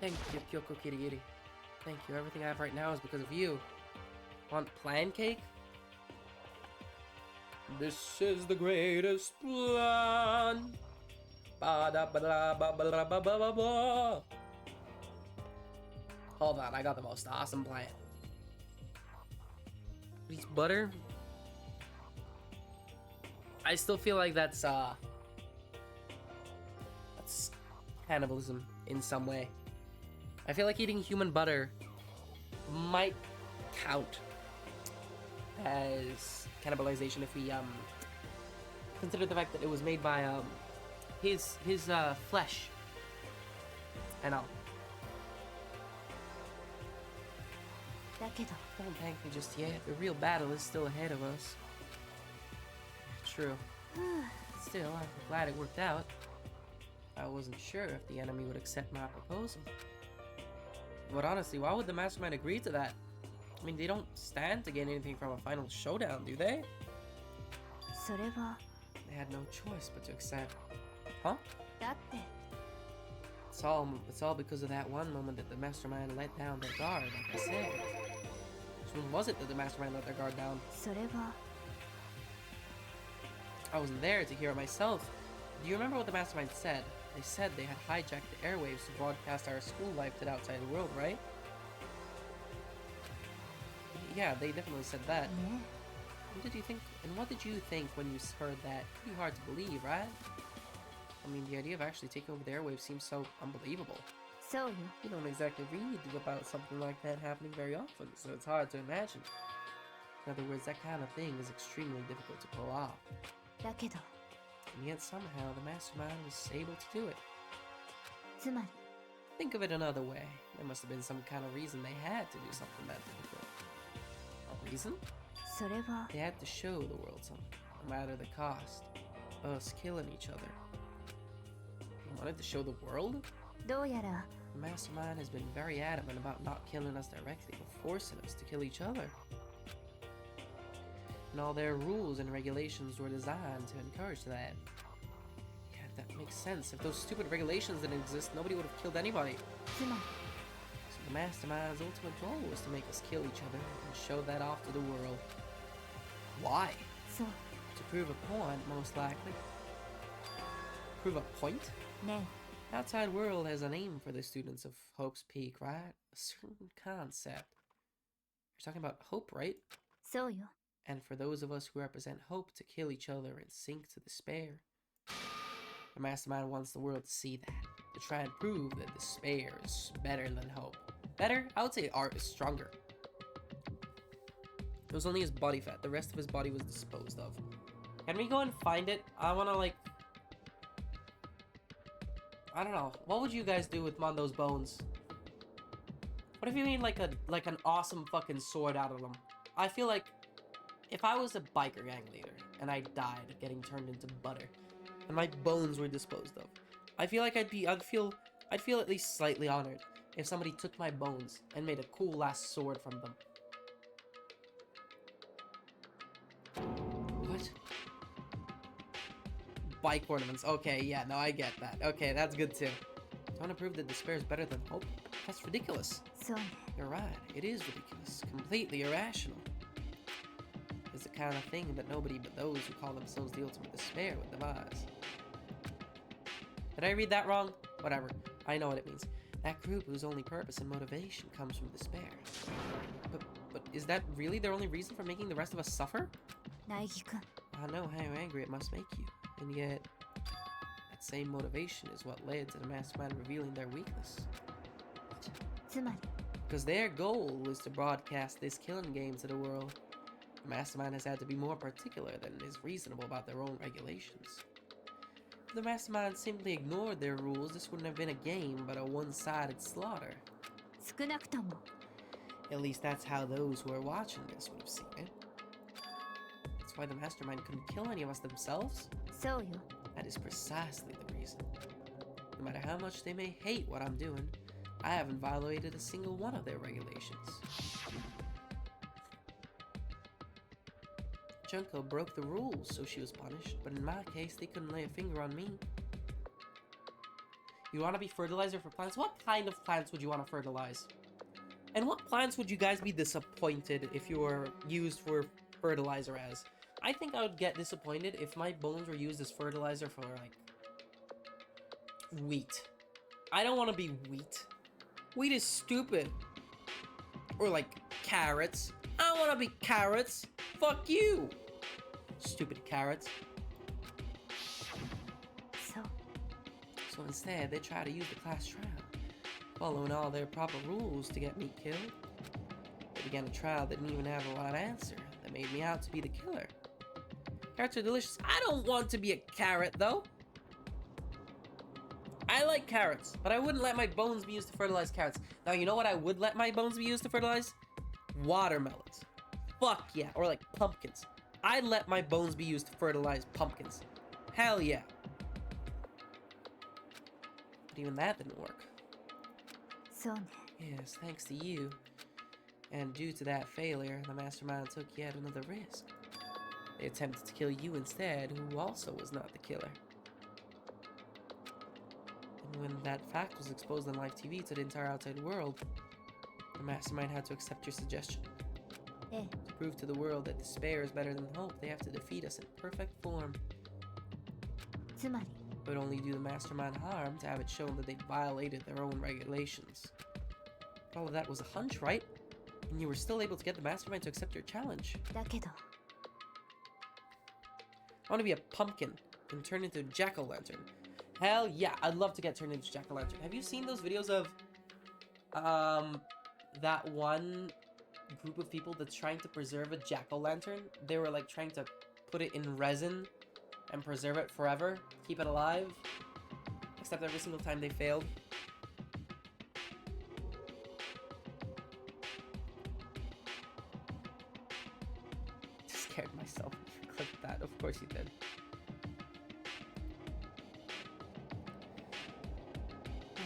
Thank you, Kyoko Kirigiri. Thank you. Everything I have right now is because of you. Want plan cake? This is the greatest plan. Ba-da-ba-da-ba-ba-da-ba-ba-ba-ba. Hold on, I got the most awesome plan. Please butter. I still feel like that's cannibalism in some way. I feel like eating human butter might count as cannibalization if we consider the fact that it was made by his flesh and all. Don't thank me just yet. The real battle is still ahead of us. True. Still, I'm glad it worked out. I wasn't sure if the enemy would accept my proposal. But honestly, why would the mastermind agree to that? I mean, they don't stand to gain anything from a final showdown, do they? They had no choice but to accept. Huh? It's all because of that one moment that the mastermind let down their guard, like I said. Which when was it that the mastermind let their guard down? I wasn't there to hear it myself. Do you remember what the mastermind said? They said they had hijacked the airwaves to broadcast our school life to the outside world, right? Yeah, they definitely said that. What did you think? And what did you think when you heard that? Pretty hard to believe, right? I mean, the idea of actually taking over the airwaves seems so unbelievable. You don't exactly read about something like that happening very often, so it's hard to imagine. In other words, that kind of thing is extremely difficult to pull off. And yet somehow the mastermind was able to do it. Think of it another way. There must have been some kind of reason they had to do something that difficult. A reason? They had to show the world something, no matter the cost. Us killing each other. They wanted to show the world? The mastermind has been very adamant about not killing us directly, but forcing us to kill each other. And all their rules and regulations were designed to encourage that. Yeah, that makes sense. If those stupid regulations didn't exist, nobody would have killed anybody. So the mastermind's ultimate goal was to make us kill each other and show that off to the world. Why? To prove a point, most likely. Prove a point? Outside world has a name for the students of Hope's Peak, right? A certain concept. You're talking about hope, right? And for those of us who represent hope, to kill each other and sink to despair. The mastermind wants the world to see that, to try and prove that despair is better than hope. Better? I would say art is stronger. It was only his body fat. The rest of his body was disposed of. Can we go and find it? I wanna like... I don't know. What would you guys do with Mondo's bones? What if you made like an awesome fucking sword out of them? I feel like if I was a biker gang leader and I died getting turned into butter, and my bones were disposed of. I feel like I'd feel at least slightly honored if somebody took my bones and made a cool ass sword from them. What? Bike ornaments. Okay, yeah, no, I get that. Okay, that's good too. Do you want to prove that despair is better than hope? That's ridiculous. そうね You're right, it is ridiculous. Completely irrational. It's the kind of thing that nobody but those who call themselves the ultimate despair would devise. Did I read that wrong? Whatever. I know what it means. That group whose only purpose and motivation comes from despair. But is that really their only reason for making the rest of us suffer? 苗木くん I know how angry it must make you, and yet that same motivation is what led to the mastermind revealing their weakness. つまり Because their goal was to broadcast this killing game to the world. The mastermind has had to be more particular than is reasonable about their own regulations. If the mastermind simply ignored their rules, this wouldn't have been a game, but a one-sided slaughter. 少なくとも At least that's how those who are watching this would have seen it. That's why the mastermind couldn't kill any of us themselves. そうよ That is precisely the reason. No matter how much they may hate what I'm doing, I haven't violated a single one of their regulations. Junko broke the rules, so she was punished, but in my case, they couldn't lay a finger on me. You want to be fertilizer for plants? What kind of plants would you want to fertilize? And what plants would you guys be disappointed if you were used for fertilizer as? I think I would get disappointed if my bones were used as fertilizer for, like, wheat. I don't want to be wheat. Wheat is stupid. Or, like, carrots. I don't want to be carrots. Fuck you. Stupid carrots. そう So instead, they try to use the class trial, following all their proper rules to get me killed. They began a trial that didn't even have a right answer, that made me out to be the killer. Carrots are delicious. I don't want to be a carrot, though. I like carrots, but I wouldn't let my bones be used to fertilize carrots. Now, you know what I would let my bones be used to fertilize? Watermelons. Fuck yeah. Or like pumpkins. I'd let my bones be used to fertilize pumpkins. Hell yeah. But even that didn't work. そうね Yes, thanks to you. And due to that failure, the mastermind took yet another risk. They attempted to kill you instead, who also was not the killer. And when that fact was exposed on live TV to the entire outside world, the mastermind had to accept your suggestion. ええ To prove to the world that despair is better than hope, they have to defeat us in perfect form. つまり It would only do the mastermind harm to have it shown that they violated their own regulations. But all of that was a hunch, right? And you were still able to get the mastermind to accept your challenge. だけど I want to be a pumpkin and turn into a jack-o'-lantern. Hell yeah, I'd love to get turned into jack-o'-lantern. Have you seen those videos of that one group of people that's trying to preserve a jack-o'-lantern? They were like trying to put it in resin and preserve it forever, keep it alive. Except every single time they failed. Scared myself. Clicked that. Of course you did.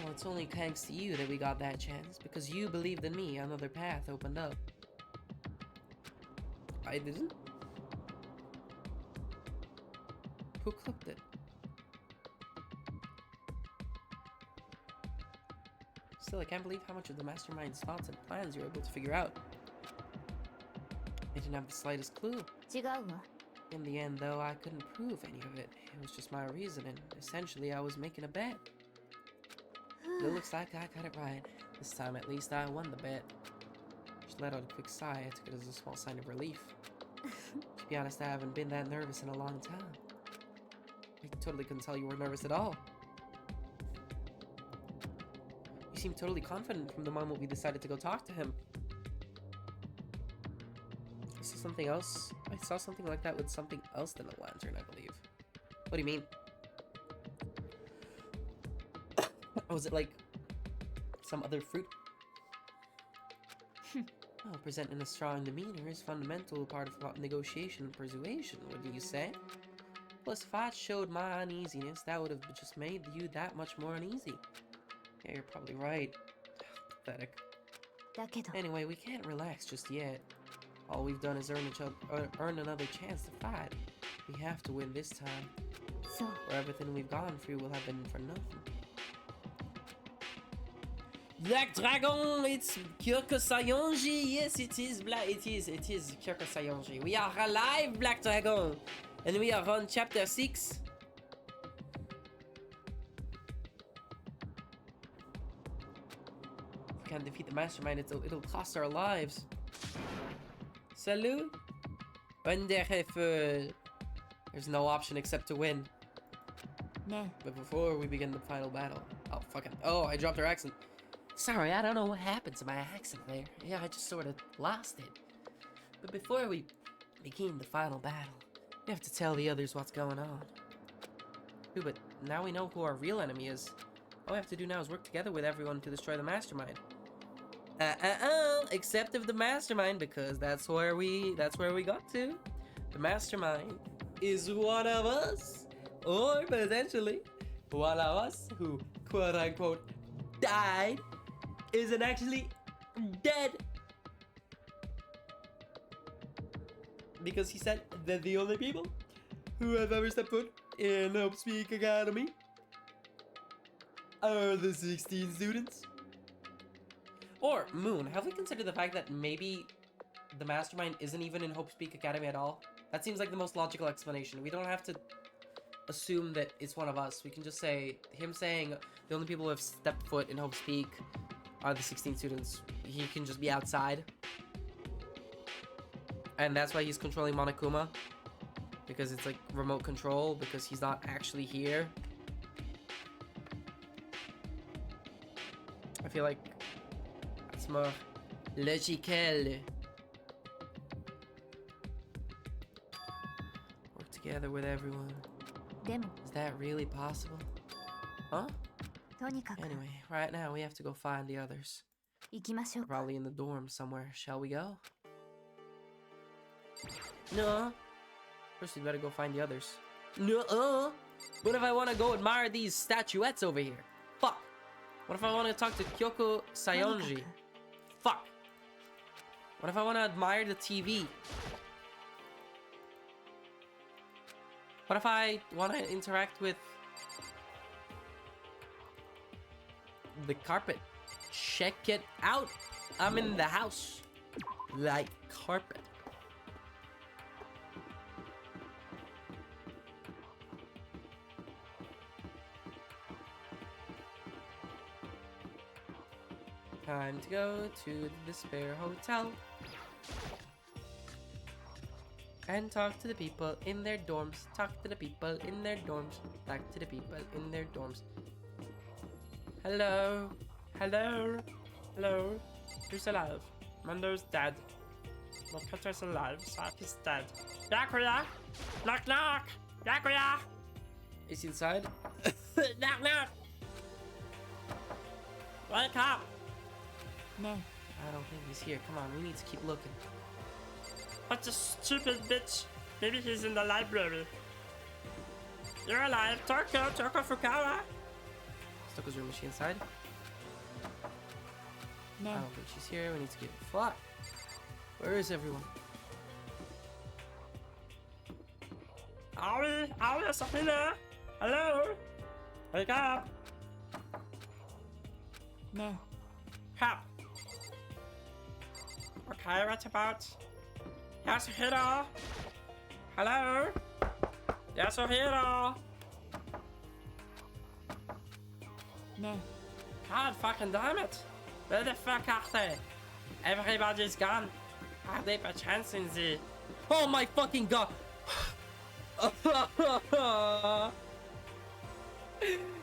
Well, it's only thanks to you that we got that chance, because you believed in me, another path opened up. I didn't? Who clipped it? Still, I can't believe how much of the mastermind's thoughts and plans you were able to figure out. I didn't have the slightest clue. 違うわ In the end, though, I couldn't prove any of it. It was just my reasoning. Essentially, I was making a bet. But it looks like I got it right. This time, at least, I won the bet. She let out a quick sigh. I took it as a small sign of relief. To be honest, I haven't been that nervous in a long time. I totally couldn't tell you were nervous at all. You seemed totally confident from the moment we decided to go talk to him. I saw something else. I saw something like that with something else than a lantern, I believe. What do you mean? Was it like some other fruit? Well, presenting a strong demeanor is fundamental part of negotiation and persuasion, wouldn't you say? Plus, if I showed my uneasiness, that would have just made you that much more uneasy. Yeah, you're probably right. Pathetic. だけど Anyway, we can't relax just yet. All we've done is earn another chance to fight. We have to win this time, そう or everything we've gone through will have been for nothing. Black Dragon, it's Kyoko Sayonji. Yes, it is it is Kyoko Sayonji. We are alive, Black Dragon, and we are on chapter 6. If we can't defeat the mastermind, it'll cost our lives. Salut. Wonderful. There's no option except to win. ね But before we begin the final battle, oh fucking, oh, I dropped her accent. Sorry, I don't know what happened to my accent there. Yeah, I just sort of lost it. But before we begin the final battle, we have to tell the others what's going on. Ooh, but now we know who our real enemy is. All we have to do now is work together with everyone to destroy the mastermind. Except of the mastermind, because that's where we got to. The mastermind is one of us, or potentially one of us who, quote unquote, died, isn't actually dead. Because he said they're the only people who have ever stepped foot in Hope Speak Academy are the 16 students. Or, Moon, have we considered the fact that maybe the mastermind isn't even in Hope Speak Academy at all? That seems like the most logical explanation. We don't have to assume that it's one of us. We can just say, him saying the only people who have stepped foot in Hope Speak are the 16 students. He can just be outside. And that's why he's controlling Monokuma. Because it's like remote control, because he's not actually here. I feel like that's more logical. Work together with everyone. でも Is that really possible? Huh? とにかく Anyway, right now we have to go find the others. 行きましょう They're か probably in the dorm somewhere. Shall we go? No. First, we better go find the others. No. What if I want to go admire these statuettes over here? Fuck. What if I want to talk to Kyoko とにか Sayonji? く Fuck. What if I want to admire the TV? What if I want to interact with the carpet? Check it out. I'm in the house. Like carpet. Time to go to the Despair Hotel and talk to the people in their dorms. Talk to the people in their dorms. Talk to the people in their dorms. Hello. Hello. Hello. Who's alive? Mando's dead. Wakata's alive. Saki's dead. Yakuya! Knock knock! Yakuya! Is he inside? Knock knock! Wake up! ね I don't think he's here. Come on, we need to keep looking. What a stupid bitch. Maybe he's in the library. You're alive, Toko Fukawa. Stoko's room, is she inside? ね I don't think she's here. We need to get fuck. Where is everyone? Aoi, Safina. Hello. Wake up. ね Help. Okay, what about Yasuhiro? Hello? Yasuhiro? ね God fucking damn it. Where the fuck are they? Everybody's gone. Are they by chance in the... Oh my fucking god!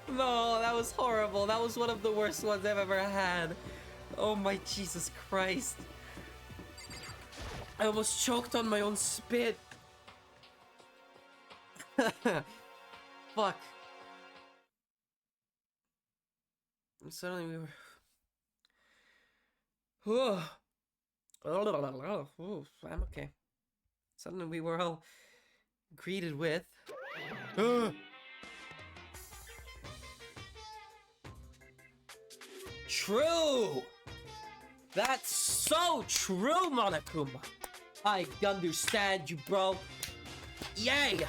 No, that was horrible. That was one of the worst ones I've ever had. Oh my Jesus Christ. I almost choked on my own spit. Fuck. And suddenly we were... I'm okay. Suddenly we were all greeted with True! That's so true, Monokuma! I understand you, bro. Yay!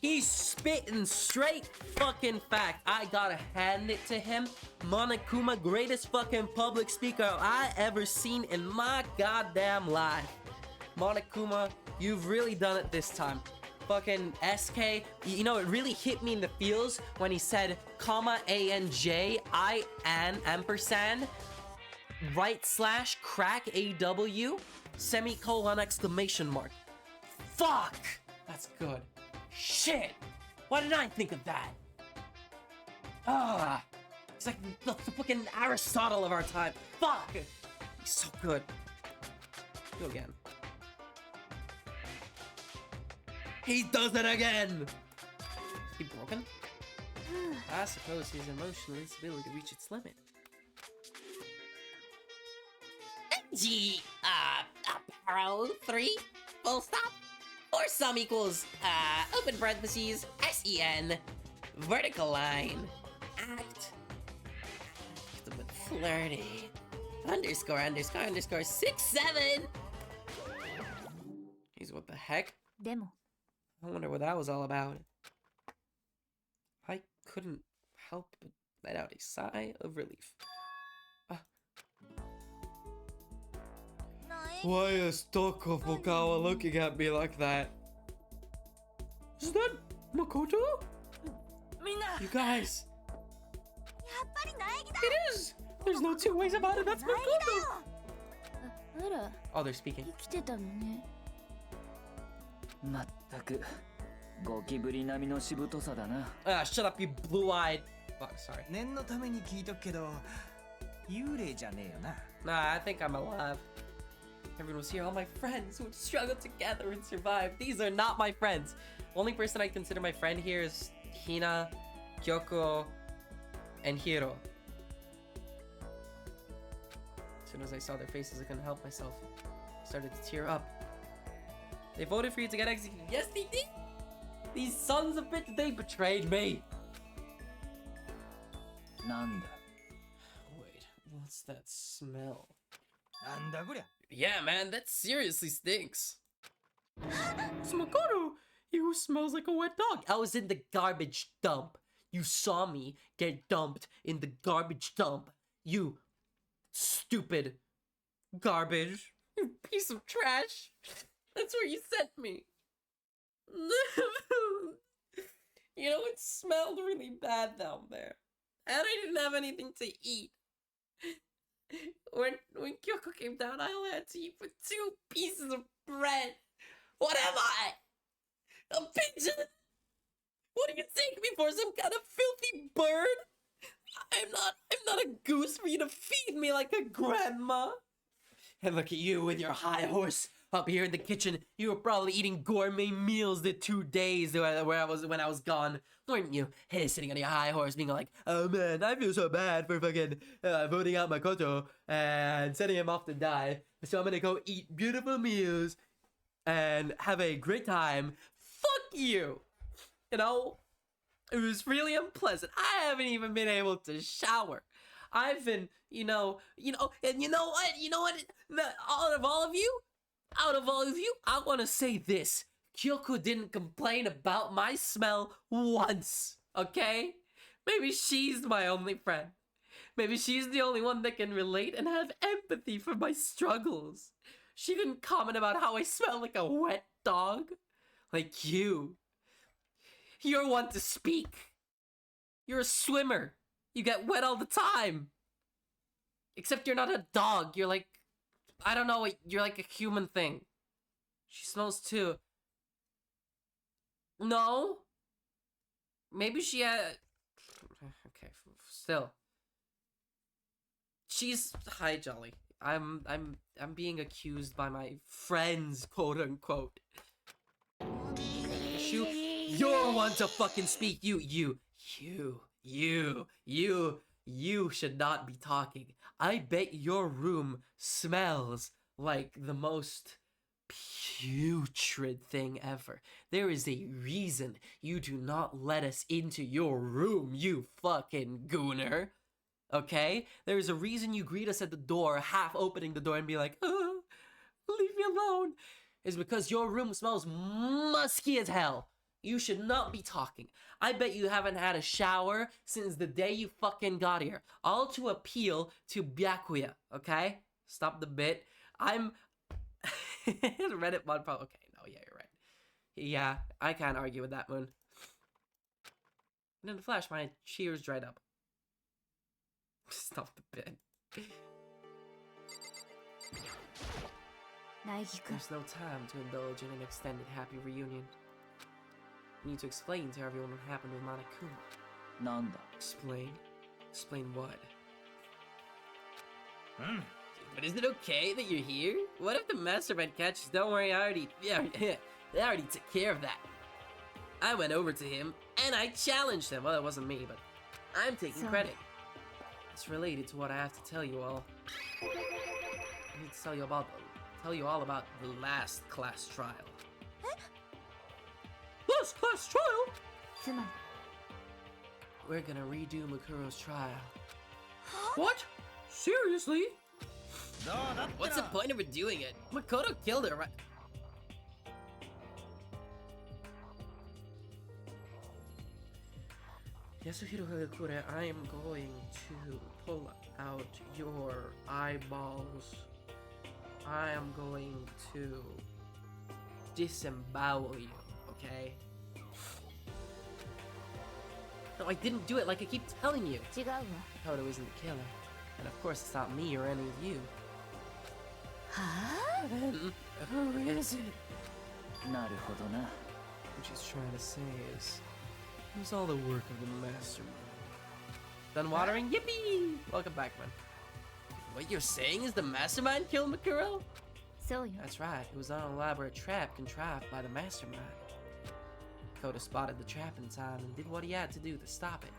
He's spitting straight fucking fact. I gotta hand it to him. Monokuma, greatest fucking public speaker I ever seen in my goddamn life. Monokuma, you've really done it this time. Fucking SK, you know, it really hit me in the feels when he said, comma, ANJ, I, an, ampersand, right slash, crack, AW, semicolon, exclamation mark. Fuck! That's good. Shit! Why didn't I think of that? Ah! He's like the fucking Aristotle of our time. Fuck! He's so good. Go again. He does it again! Is he broken? I suppose his emotional instability reached its limit. G, apparel 3, full stop, or sum equals, open parentheses, SEN, vertical line, act, but flirty, underscore, underscore, underscore, 6, 7. Jeez, what the heck? でも I wonder what that was all about. I couldn't help but let out a sigh of relief. Why is Toko Fukawa looking at me like that? Is that Makoto? You guys. It is! There's no two ways about it, that's Makoto! Oh, they're speaking. 生きてたのねまったくゴキブリ並みのしぶとさだな。 Shut up, you blue-eyed. Fuck, sorry. 念のために聞いとくけど幽霊じゃねえよな。 Nah, I think I'm alive. Everyone was here, all my friends who would struggle together and survive. These are not my friends. Only person I consider my friend here is Hina, Kyoko, and Hiro. As soon as I saw their faces, I couldn't help myself. I started to tear up. They voted for you to get executed. Yes, they did! These sons of bitches, they betrayed me! なんだ Wait, what's that smell? なんだこりゃ。 Yeah, man, that seriously stinks. It's Makoto! He who smells like a wet dog. I was in the garbage dump. You saw me get dumped in the garbage dump. You stupid garbage. You piece of trash. That's where you sent me. You know, it smelled really bad down there. And I didn't have anything to eat. When Kyoko came down, I only had to eat with 2 pieces of bread. What am I? A pigeon? What do you take me for? Some kind of filthy bird? I'm not a goose for you to feed me like a grandma. And look at you with your high horse up here in the kitchen. You were probably eating gourmet meals the 2 days when I was gone, weren't you? Hey, sitting on your high horse, being like, "Oh man, I feel so bad for fucking voting out Makoto and sending him off to die. So I'm gonna go eat beautiful meals and have a great time." Fuck you. You know, it was really unpleasant. I haven't even been able to shower. I've been, and you know what? Out of all of you, I want to say this. Kyoko didn't complain about my smell once, okay? Maybe she's my only friend. Maybe she's the only one that can relate and have empathy for my struggles. She didn't comment about how I smell like a wet dog. Like you. You're one to speak. You're a swimmer. You get wet all the time. Except you're not a dog. You're like, I don't know, you're like a human thing. She smells too. No? Maybe she had... Okay, still. She's... Hi, Jolly. I'm being accused by my friends, quote unquote. You're one to fucking speak. You should not be talking. I bet your room smells like the most putrid thing ever. There is a reason you do not let us into your room, you fucking gooner. Okay? There is a reason you greet us at the door, half opening the door and be like, oh, leave me alone. It's because your room smells musky as hell. You should not be talking. I bet you haven't had a shower since the day you fucking got here. All to appeal to Byakuya, okay? Stop the bit. I'm... Reddit mod problem. Okay, no, yeah, you're right. Yeah, I can't argue with that, Moon. And in a flash, my shears dried up. Stop the bit. 苗木君 There's no time to indulge in an extended happy reunion. We need to explain to everyone what happened with Monokuma. なんだ Explain? Explain what? But is it okay that you're here? What if the mastermind catches? Don't worry, I already took care of that. I went over to him and I challenged him. Well, it wasn't me, but I'm taking So- credit. It's related to what I have to tell you all. I need to tell you all about the last class trial. Last class trial? つまり We're gonna redo Makuro's trial. What? Seriously? What's the point of redoing it? Makoto killed her, right? Yasuhiro Hagakure, I am going to pull out your eyeballs. I am going to disembowel you, okay? No, I didn't do it like I keep telling you. 違うわ Makoto isn't the killer. And of course it's not me or any of you. は Then, who is it? なるほどな What she's trying to say is, it was all the work of the mastermind. Done watering? Yippee! Welcome back, man. What you're saying is the mastermind killed Makuro? あそうよ That's right, it was an elaborate trap contrived by the mastermind. Makoto spotted the trap in time and did what he had to do to stop it.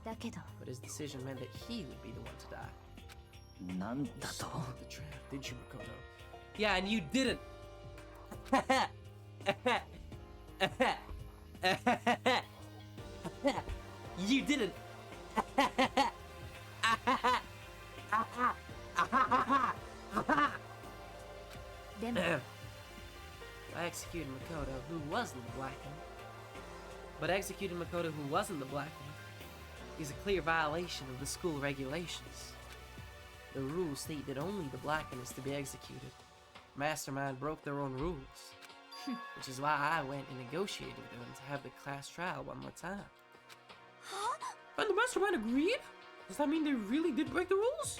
だけど But his decision meant that he would be the one to die. なん You だと spotted the trap, did you, Makoto? Yeah, and you didn't. You didn't.でも I executed Makoto, who wasn't the Black One. But executing Makoto, who wasn't the Black One, is a clear violation of the school regulations. The rules state that only the Black One is to be executed. Mastermind broke their own rules, which is why I went and negotiated with them to have the class trial one more time. And the Mastermind agreed? Does that mean they really did break the rules?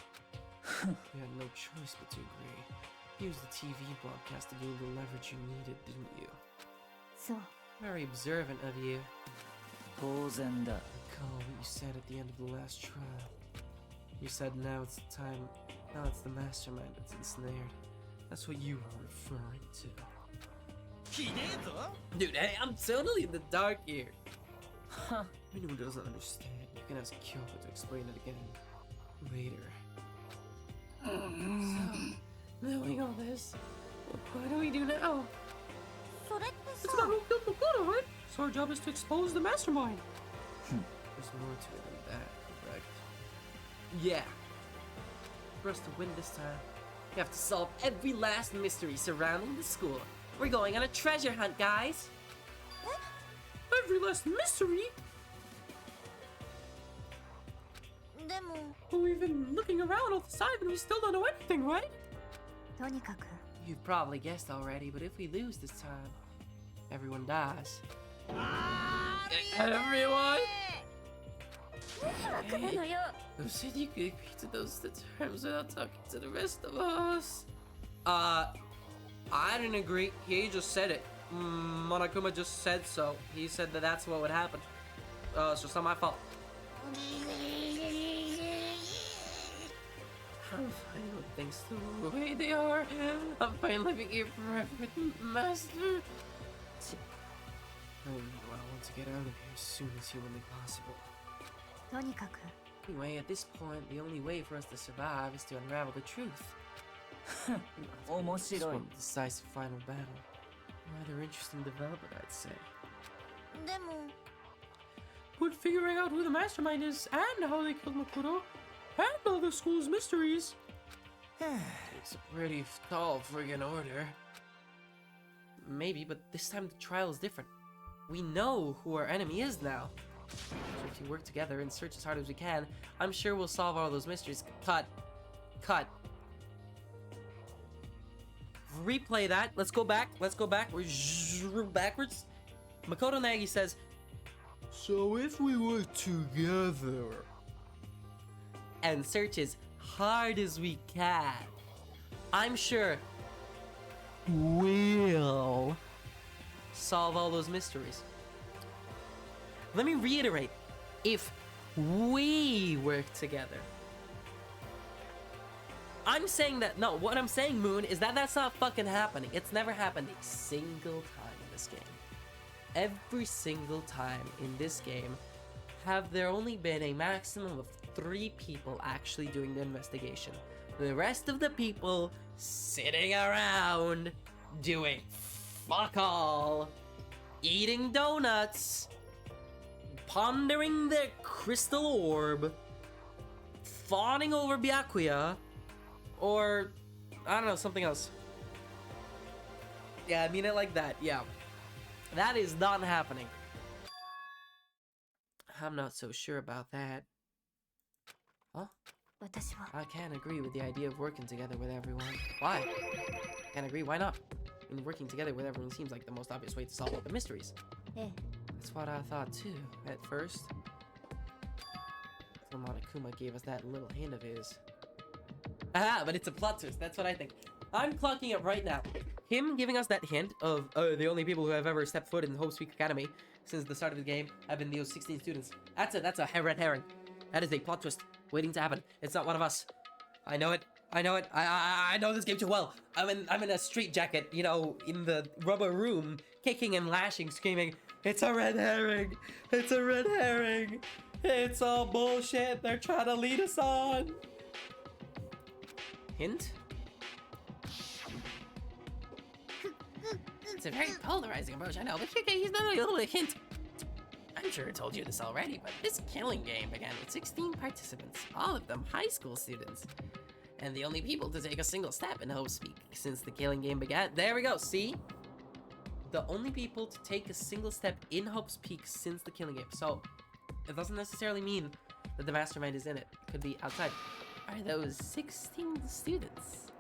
You had no choice but to agree. You used the TV broadcast to gain the leverage you needed, didn't you? そう Very observant of you. 当然だ Recall what you said at the end of the last trial. You said now it's the time, now it's the mastermind that's ensnared. That's what you were referring to. ひでえぞ Dude, hey, I'm totally in the dark here. If anyone doesn't understand, you can ask Kyoko to explain it again later. So, knowing all this, what do we do now? それってさ It's about who killed Makoto, right? So our job is to expose the mastermind. There's more to it than that, correct? Yeah. For us to win this time, we have to solve every last mystery surrounding the school. We're going on a treasure hunt, guys. Every last mystery? でも But we've been looking around all the time and we still don't know anything, right? とにかく You've probably guessed already, but if we lose this time, everyone dies. Everyone? バカなのよ Who said you could agree to those terms without talking to the rest of us? I didn't agree. He just said it. Monokuma just said so. He said that that's what would happen. So it's not my fault. I'm fine with things the way they are. I'm fine living here forever with the master. I want to get out of here as soon as humanly possible. とにかく Anyway, at this point, the only way for us to survive is to unravel the truth. 面 This 白い one, decisive final battle. Rather interesting development, I'd say. でも But figuring out who the mastermind is and how they killed Makoto and all the school's mysteries takes a pretty tall friggin' order. Maybe, but this time the trial is different. We know who our enemy is now. So if we work together and search as hard as we can, I'm sure we'll solve all those mysteries. Cut. Cut. Replay that. Let's go back. Let's go back. We're backwards. Makoto Nagi says, so if we work together and search as hard as we can, I'm sure we'll solve all those mysteries. Let me reiterate. If we work together. I'm saying that, no, what I'm saying, Moon, is that that's not fucking happening. It's never happened a single time in this game. Every single time in this game, have there only been a maximum of 3 people actually doing the investigation. The rest of the people sitting around doing fuck all, eating donuts, pondering their crystal orb, fawning over Byakuya, or, I don't know, something else. Yeah, I mean it like that, yeah. That is not happening. I'm not so sure about that. Huh? 私は I can't agree with the idea of working together with everyone. Why? Can't agree, why not? I mean, working together with everyone seems like the most obvious way to solve all the mysteries. ええ That's what I thought too, at first. Until Monokuma gave us that little hint of his. Ah, but it's a plot twist, that's what I think. I'm clocking it right now. Him giving us that hint of the only people who have ever stepped foot in Hope's Peak Academy since the start of the game have been those 16 students. That's a red herring. That is a plot twist waiting to happen. It's not one of us. I know it. I know it. I know this game too well. I'm in a straitjacket, you know, in the rubber room, kicking and lashing, screaming, "It's a red herring! It's a red herring! It's all bullshit! They're trying to lead us on!" Hint? It's a very polarizing approach, I know, but he's not a little hint. I'm sure I told you this already, but this killing game began with 16 participants, all of them high school students. And the only people to take a single step in Hope's Peak since the killing game began. There we go, see? The only people to take a single step in Hope's Peak since the killing game. So, it doesn't necessarily mean that the mastermind is in it. It could be outside. Are those 16 students?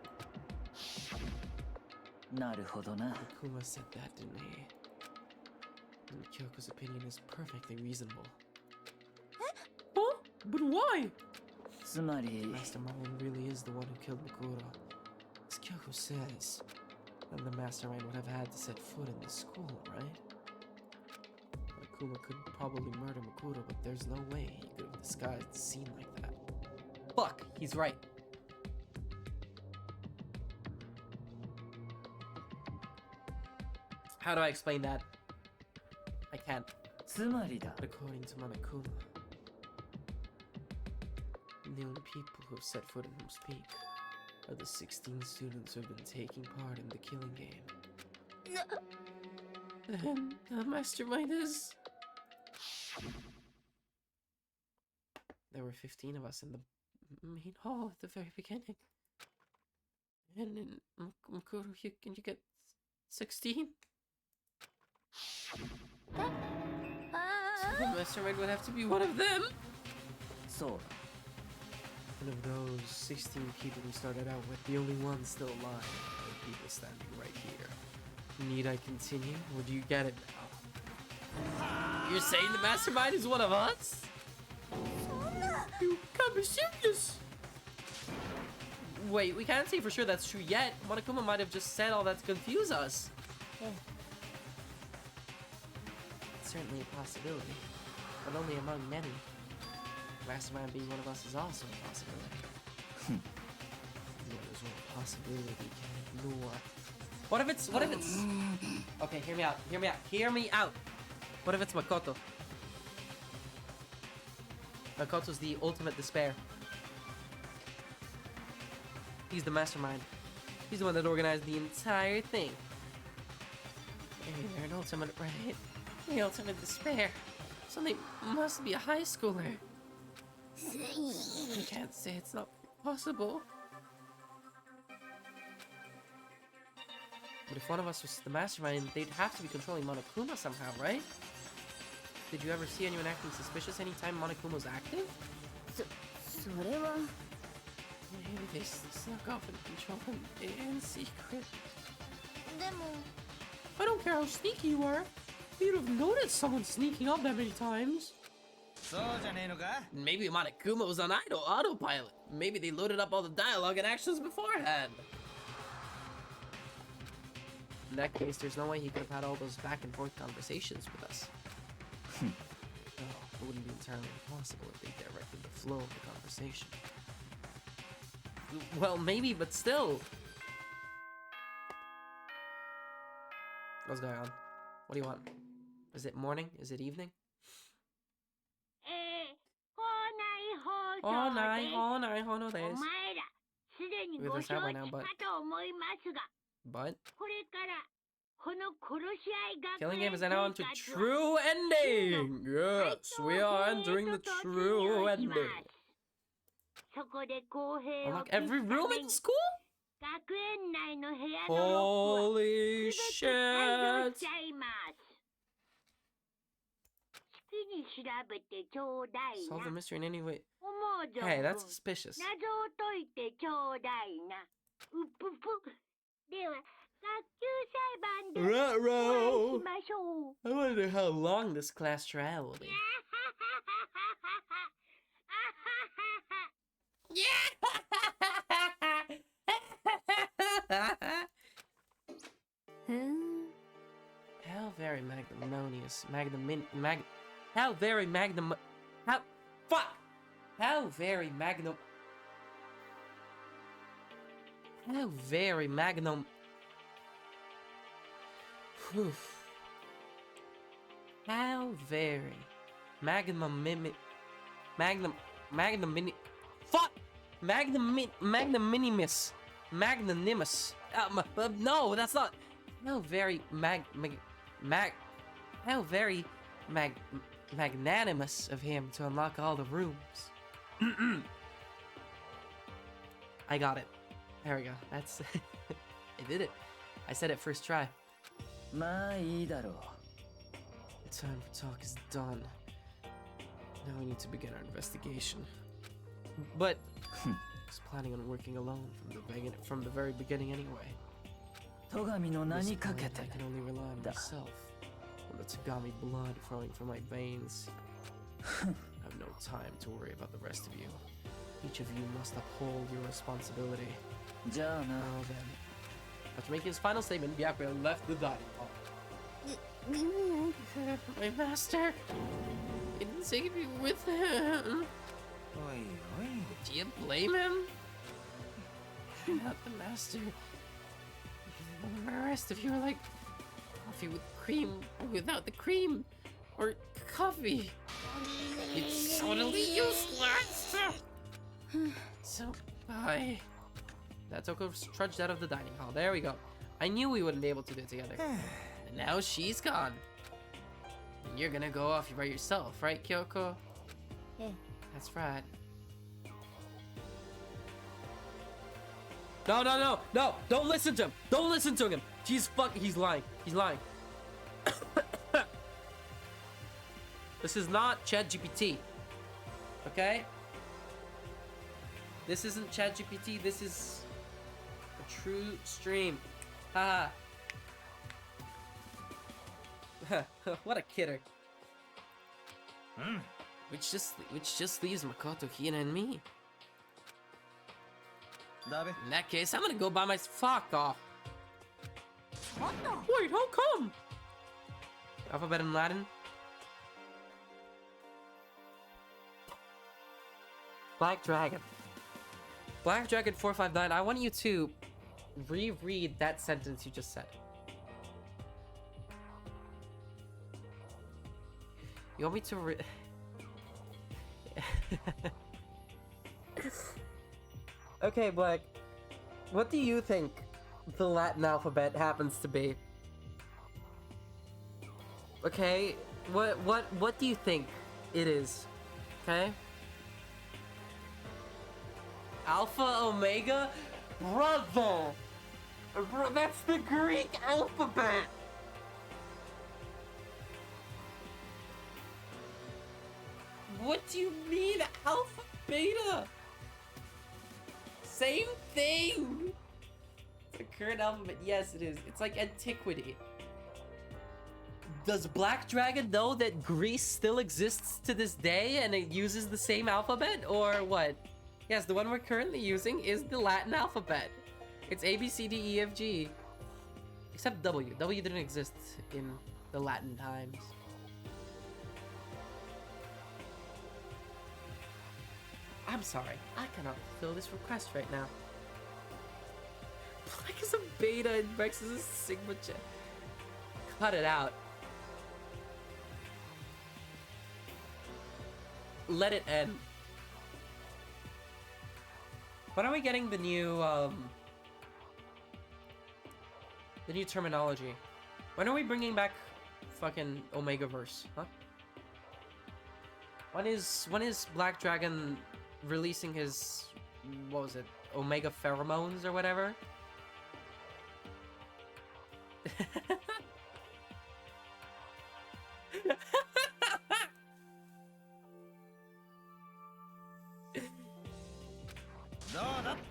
なるほどな Kuma said that, didn't he? And Kyoko's opinion is perfectly reasonable. Huh? But why? つまり Mastermind really is the one who killed Makuro. As Kyoko says, then the mastermind would have had to set foot in the school, right? Akuma could probably murder Makuro, but there's no way he could have disguised the scene like that. Fuck, he's right. How do I explain that? I can't. つまりだ But according to Monokuma, the only people who have set foot in Hope's Peak are the 16 students who have been taking part in the killing game. And the mastermind is... There were 15 of us in the main hall at the very beginning. And in Makuro, you get 16? So the mastermind would have to be one of them? そうだ One of those 16 people we started out with, the only ones still alive are the people standing right here. Need I continue, or do you get it now? You're saying the mastermind is one of us? You can't be serious! Wait, we can't say for sure that's true yet. Monokuma might have just said all that to confuse us. It's certainly a possibility, but only among many. Mastermind being one of us is also a possibility. There's one possibility we can't ignore. What if it's... Okay, hear me out. What if it's Makoto? Makoto's the ultimate despair. He's the mastermind. He's the one that organized the entire thing. Hey, they're an ultimate, right? The ultimate despair. So they must be a high schooler. I can't say it's not possible. But if one of us was the mastermind, they'd have to be controlling Monokuma somehow, right? Did you ever see anyone acting suspicious anytime Monokuma was active? それは Maybe they snuck off and controlled him in secret. でも I don't care how sneaky you are. You'd have noticed someone sneaking up that many times. そうじゃねえのか Maybe Monokuma was on autopilot. Maybe they loaded up all the dialogue and actions beforehand. In that case, there's no way he could have had all those back and forth conversations with us. Oh, it wouldn't be entirely impossible if they directed the flow of the conversation. Well, maybe, but still. What's going on? What do you want? Is it morning? Is it evening? 校内放送です。お no 前 days. らすでに We're ご this 承 out 知 right now, か but と思いますが、 but これからこの殺し合い killing 学園 game is 生 now 活 on to は true ending. Yes, we are entering the true ending. そこで公平を Unlock 期す every た room め in に school? 学園内の部屋のロックは Holy 全て解除 shit. しちゃいます。好きに調べてちょうだい Solve the な。 mystery in any way. 思う存 Hey, 分 that's suspicious. 謎を解いてちょうだいな。うっぷぷ。では、学級裁判でお会い Ruh-roh. しましょう。 I wonder how long this class trial will be. How very magnanimous. How very magnum. How. Fuck! How very magnum. How very magnum. Whew. How very magnanimous. Fuck! Magnanimous. No, that's not. How very magnanimous of him to unlock all the rooms. I got it. There we go. That's. I did it. I said it first try. まあいいだろう。 The time for talk is done. Now we need to begin our investigation. But I was planning on working alone from the very beginning anyway. 戸上の名 This にか point, け I て can only rely on myself. With the Tagami blood flowing from my veins. I have no time to worry about the rest of you. Each of you must uphold your responsibility. じゃあな。 Now then. After making his final statement, Byakuya left the dining hall. My master! He didn't take me with him. おいおい Do you blame him? I'm not the master. The rest of you are like coffee with cream or without the cream. Or coffee. It's totally useless. So, bye. Toko trudged out of the dining hall. There we go. I knew we wouldn't be able to do it together. And now she's gone. And you're gonna go off by yourself, right, Kyoko? Yeah. That's right. No, no, no, no! Don't listen to him! Don't listen to him! He's lying. He's lying. This is not ChatGPT. Okay? This isn't ChatGPT, this is a true stream. Haha. What a kidder. Which just leaves Makoto, Hina, and me. だべ In that case, I'm gonna go by my fuck off. Wait, how come? Alphabet in Latin. Black Dragon. Black Dragon 459. I want you to reread that sentence you just said. You want me to Okay, Black. What do you think the Latin alphabet happens to be. Okay, what do you think it is? Okay? Alpha, Omega? Brother! That's the Greek alphabet! What do you mean, Alpha, Beta? Same thing! The current alphabet, yes it is. It's like antiquity. Does Black Dragon know that Greece still exists to this day and it uses the same alphabet, or what? Yes, the one we're currently using is the Latin alphabet. It's A, B, C, D, E, F, G. Except W. W didn't exist in the Latin times. I'm sorry, I cannot fulfill this request right now. Black is a beta and Rex is a sigma check. Cut it out. Let it end. When are we getting the new terminology? When are we bringing back fucking Omegaverse, huh? When is Black Dragon releasing his, what was it, Omega pheromones or whatever?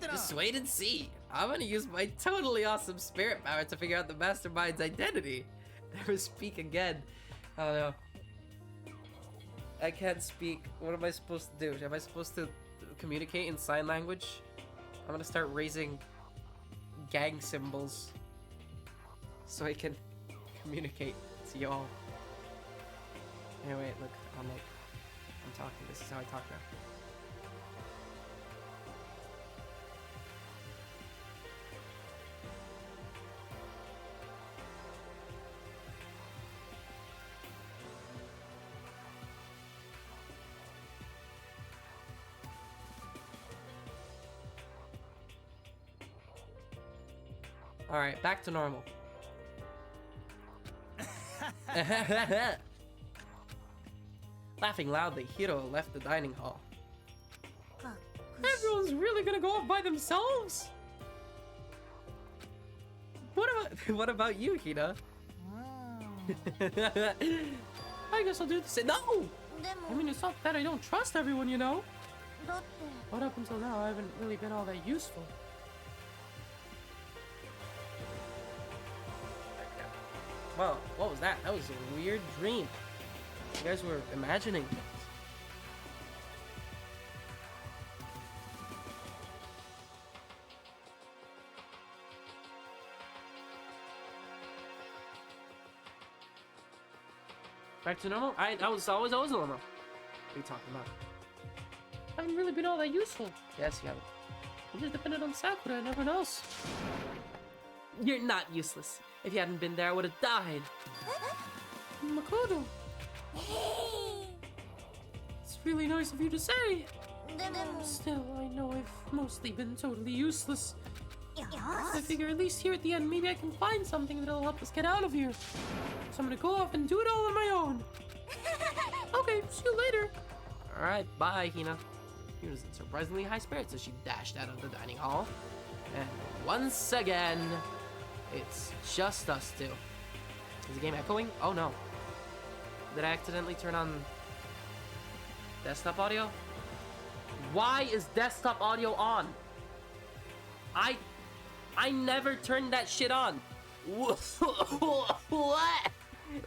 Just wait and see. I'm gonna use my totally awesome spirit power to figure out the mastermind's identity. Never speak again. I don't know. I can't speak. What am I supposed to do? Am I supposed to communicate in sign language? I'm gonna start raising gang symbols so I can communicate to y'all. Anyway, look, I'm talking. This is how I talk now. Alright, back to normal. Laughing loudly, Hiro left the dining hall. Everyone's really gonna go off by themselves? What about you, Hina? I guess I'll do the same. No! I mean, it's not that I don't trust everyone, you know? But up until now, I haven't really been all that useful. Well, what was that? That was a weird dream. You guys were imagining things. Back to normal? I was always normal. What are you talking about? I haven't really been all that useful. Yes, you haven't. I just depended on Sakura and everyone else. You're not useless. If you hadn't been there, I would have died. Makoto. It's really nice of you to say. Still, I know I've mostly been totally useless. I figure at least here at the end, maybe I can find something that'll help us get out of here. So I'm gonna go off and do it all on my own. Okay, see you later. Alright, bye, Hina. She was in surprisingly high spirits as she dashed out of the dining hall. And once again, it's just us two. Is the game echoing? Oh no. Did I accidentally turn on desktop audio? Why is desktop audio on? I never turned that shit on. What?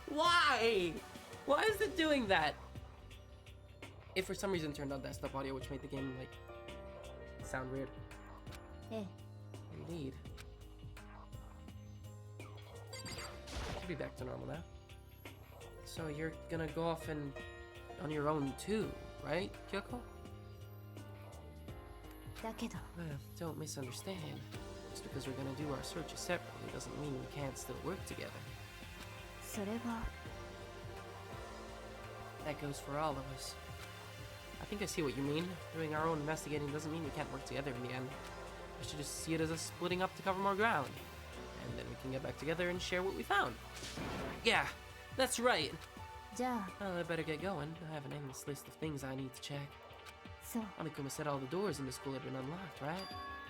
Why? Why is it doing that? If for some reason turned on desktop audio, which made the game like sound weird. Indeed. Should be back to normal now. So you're gonna go off and on your own too, right, Kyoko? Well, don't misunderstand. Just because we're gonna do our searches separately doesn't mean we can't still work together. That goes for all of us. I think I see what you mean. Doing our own investigating doesn't mean we can't work together in the end. I should just see it as us splitting up to cover more ground. then we can get back together and share what we found. Yeah, that's right. じゃあ Well, I better get going. I have an endless list of things I need to check. そう Amikuma said all the doors in the school had been unlocked, right?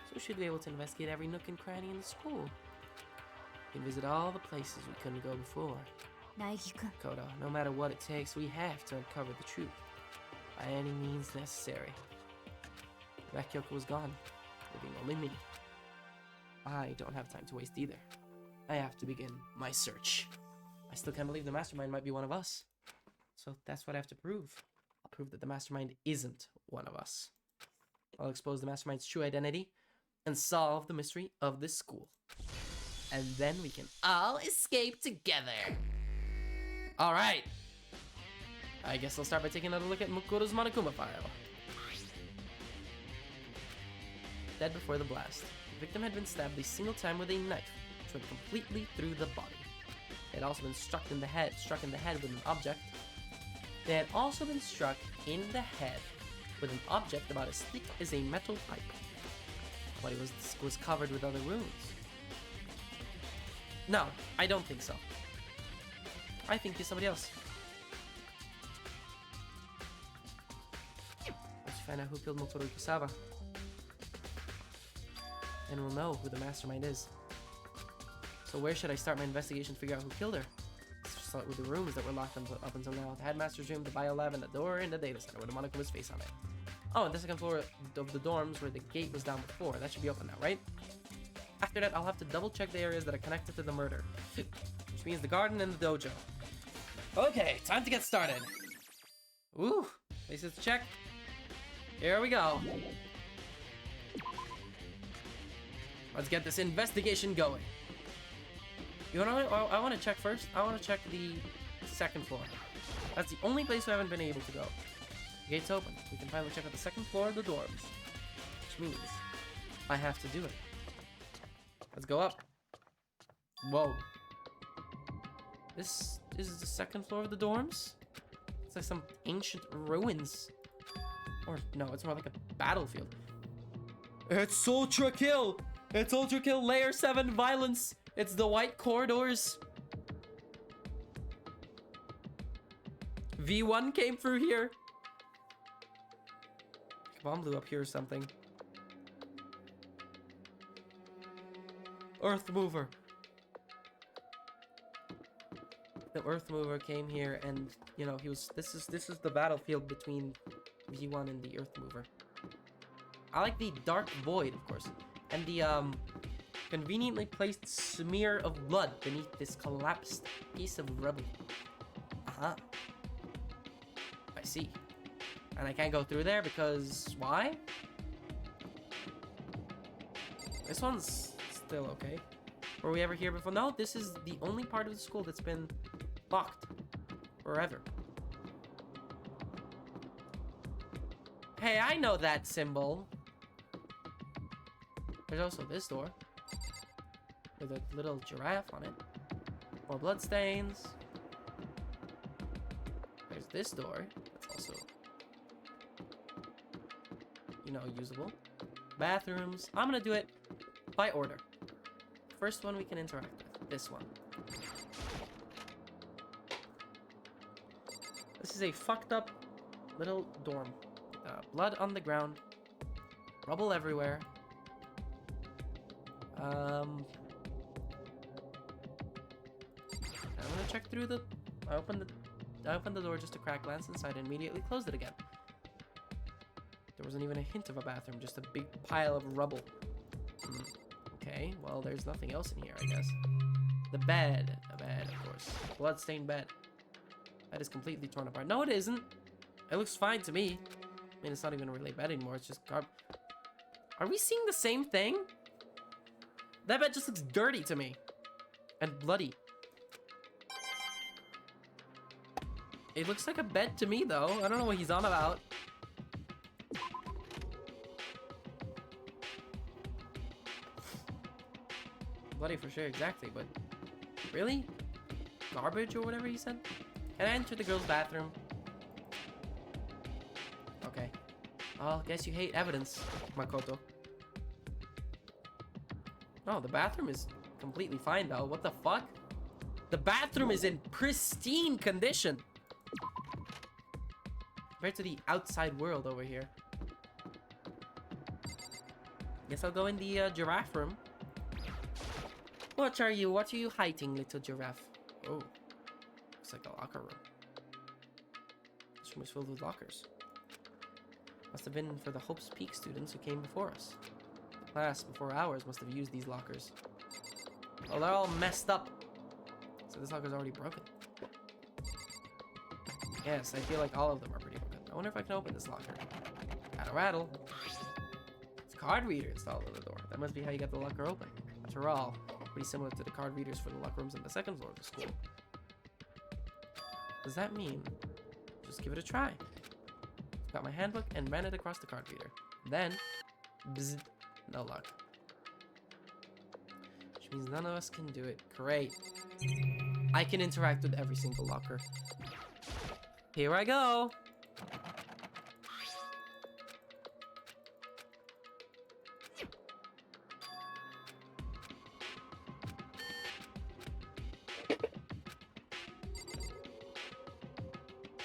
So we should be able to investigate every nook and cranny in the school. We can visit all the places we couldn't go before. 苗木くん Kodo, no matter what it takes, we have to uncover the truth. By any means necessary. Rakyoko was gone, leaving only me. I don't have time to waste either. I have to begin my search. I still can't believe the mastermind might be one of us. So that's what I have to prove. I'll prove that the mastermind isn't one of us. I'll expose the mastermind's true identity and solve the mystery of this school. And then we can all escape together. Alright. I guess I'll start by taking another look at Mukuro's Monokuma file. Dead before the blast. The victim had been stabbed a single time with a knife, which went completely through the body. They had also been struck in the head with an object. They had also been struck in the head with an object about as thick as a metal pipe. The body was covered with other wounds. No, I don't think so. I think he's somebody else. Let's find out who killed Motoro Ikusawa. And we'll know who the mastermind is. So where should I start my investigation to figure out who killed her? Let's start with the rooms that were locked up until now. The headmaster's room, the biolab, and the door in the data center with the Monokuma's face on it. Oh, and the second floor of the dorms where the gate was down before. That should be open now, right? After that, I'll have to double check the areas that are connected to the murder. Which means the garden and the dojo. Okay, time to get started. Ooh, places to check. Here we go. Let's get this investigation going. You know what I want to check first? I want to check the second floor. That's the only place we haven't been able to go. The gate's open. We can finally check out the second floor of the dorms. Which means I have to do it. Let's go up. Whoa. This is the second floor of the dorms? It's like some ancient ruins. Or no, it's more like a battlefield. It's Ultra Kill! It's Ultra Kill Layer 7 Violence! It's the white corridors! V1 came through here! Bomb blew up here or something. Earth Mover! The Earth Mover came here and, you know, this is the battlefield between V1 and the Earth Mover. I like the Dark Void, of course. And the, conveniently placed smear of blood beneath this collapsed piece of rubble. Uh-huh. I see. And I can't go through there because... why? This one's still okay. Were we ever here before? No, this is the only part of the school that's been locked. Forever. Hey, I know that symbol. There's also this door. With a little giraffe on it. More bloodstains. There's this door. That's also, you know, usable. Bathrooms. I'm gonna do it by order. First one we can interact with. This one. This is a fucked up little dorm. Blood on the ground. Rubble everywhere. I'm gonna check through the... I opened the door just a crack, glance inside, and immediately closed it again. There wasn't even a hint of a bathroom, just a big pile of rubble. Okay, well, there's nothing else in here, I guess. The bed. A bed, of course. Bloodstained bed. That is completely torn apart. No, it isn't. It looks fine to me. I mean, it's not even really a bed anymore. It's just Are we seeing the same thing? That bed just looks dirty to me. And bloody. It looks like a bed to me, though. I don't know what he's on about. Bloody for sure, exactly, but... really? Garbage or whatever he said? Can I enter the girls' bathroom? Okay. Well, guess you hate evidence, Makoto. Oh, the bathroom is completely fine though. What the fuck? The bathroom is in pristine condition compared to the outside world over here. Guess I'll go in the giraffe room. What are you hiding, little giraffe? Oh, looks like a locker room. This room is filled with lockers. Must have been for the Hope's Peak students who came before us. The class before ours must have used these lockers. Well, they're all messed up. So this locker's already broken. Yes, I feel like all of them are pretty broken. I wonder if I can open this locker. Rattle, rattle. It's a card reader installed on the door. That must be how you get the locker open. After all, pretty similar to the card readers for the locker rooms on the second floor of the school. Does that mean just give it a try? Got my handbook and ran it across the card reader. Then, bzzz, no luck. Which means none of us can do it. Great. I can interact with every single locker. Here I go.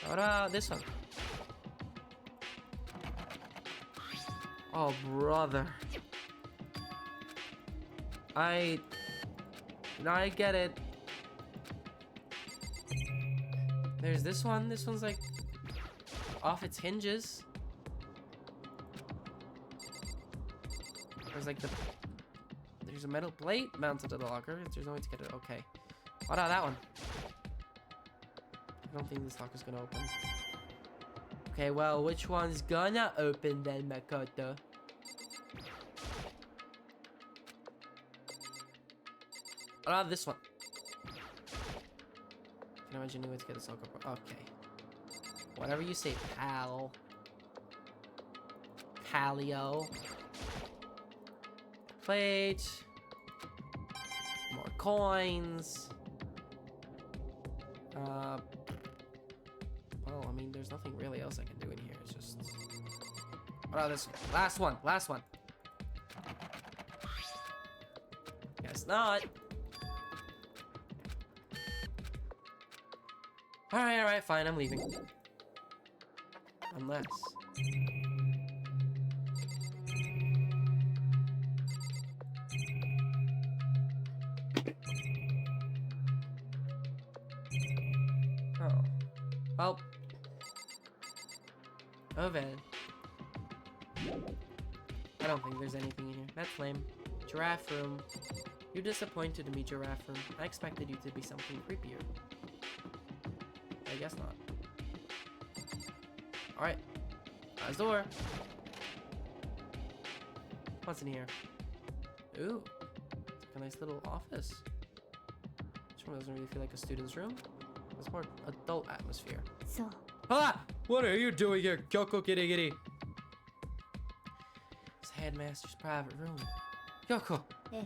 What about this one? Oh, brother. I get it. There's this one. This one's like off its hinges. There's like there's a metal plate mounted to the locker. There's no way to get it. Okay. What about that one? I don't think this locker's gonna open. Okay, well, which one's gonna open then, Makoto? What about this one? Can I imagine any way to get this locker? Okay. Whatever you say, pal. Paleo. Plate. More coins. Well, I mean, there's nothing really else I can do in here. It's just... What about this one? Last one. Last one. Guess not. Alright, fine. I'm leaving. Unless... Oh. Well. Ovid. I don't think there's anything in here. That's lame. Giraffe room. You're disappointed in me, giraffe room. I expected you to be something creepier. I guess not. Alright. Last door. What's in here? Ooh. It's like a nice little office. This room doesn't really feel like a student's room. It's more adult atmosphere. So, Ah! What are you doing here, Kyoko Kitty Kitty? It's headmaster's private room. Kyoko! eh,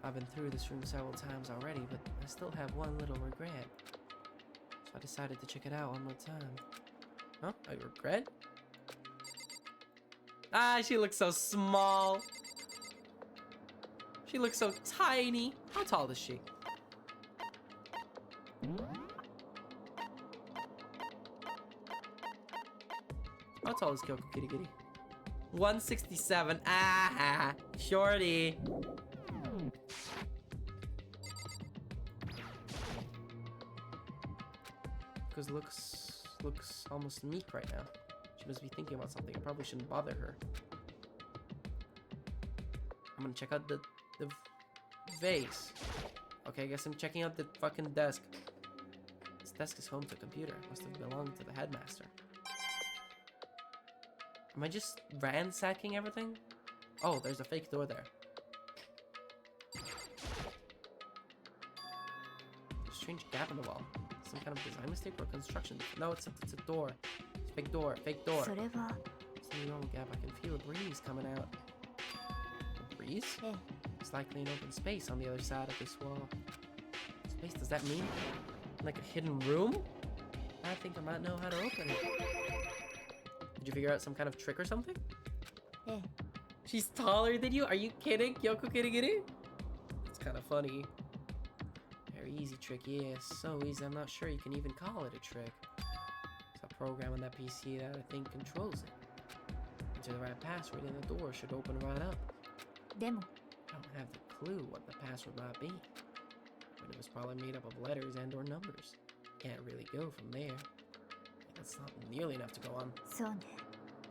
I've been through this room several times already, but I still have one little regret. So I decided to check it out one more time. Huh? I regret? Ah, she looks so small. She looks so tiny. How tall is she? How tall is Kyoko Kitty Kitty? 167. Ah, shorty. Because looks almost meek right now. She must be thinking about something. I probably shouldn't bother her. I'm gonna check out the vase. Okay, I guess I'm checking out the fucking desk. This desk is home to a computer. Must have belonged to the headmaster. Am I just ransacking everything? Oh, there's a fake door there. Strange gap in the wall. Some kind of design mistake or construction. No, it's a door. It's a fake door. Fake door. それは It's a normal gap. I can feel a breeze coming out. A breeze? ええ It's likely an open space on the other side of this wall. Space, does that mean like a hidden room? I think I might know how to open it. Did you figure out some kind of trick or something? ええ She's taller than you? Are you kidding, Kyoko Kitty Kitty? It's kind of funny. Very easy trick, yes, so easy I'm not sure you can even call it a trick. There's a program on that PC that I think controls it. Enter the right password and the door should open right up. でも I don't have the clue what the password might be, but it was probably made up of letters and or numbers. Can't really go from there. That's not nearly enough to go on. そうね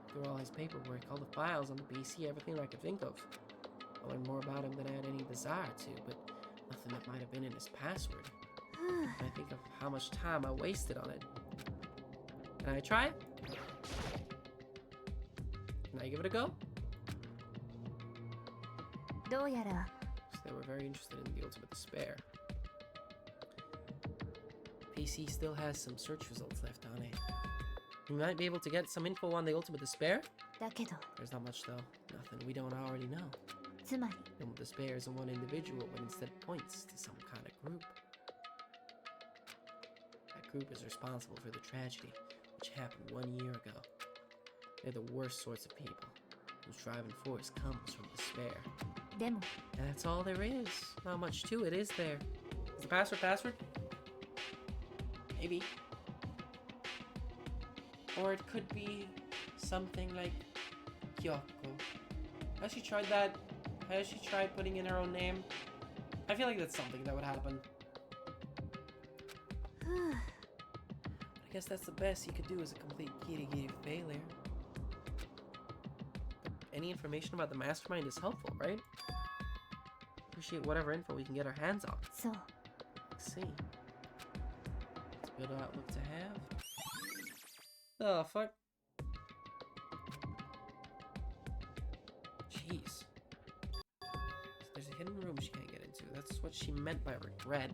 Through all his paperwork, all the files on the PC, everything I could think of. I learned more about him than I had any desire to, but nothing that might have been in his password. I think of how much time I wasted on it. Can I try it? Can I give it a go? どうやら So they were very interested in the ultimate despair. PC still has some search results left on it. We might be able to get some info on the ultimate despair? だけど There's not much though. Nothing we don't already know. つまり The ultimate despair isn't one individual, but instead points to some kind of group. That group is responsible for the tragedy, which happened 1 year ago. They're the worst sorts of people, whose driving force comes from despair. でも And that's all there is. Not much to it, is there? Is the password? Maybe. Or it could be something like Kyoko. Has she tried that? Has she tried putting in her own name? I feel like that's something that would happen. I guess that's the best he could do as a complete giri failure. But any information about the mastermind is helpful, right? Appreciate whatever info we can get our hands on. そう Let's see. It's a good outlook to have. The fuck? Jeez. There's a hidden room she can't get into. That's what she meant by regret.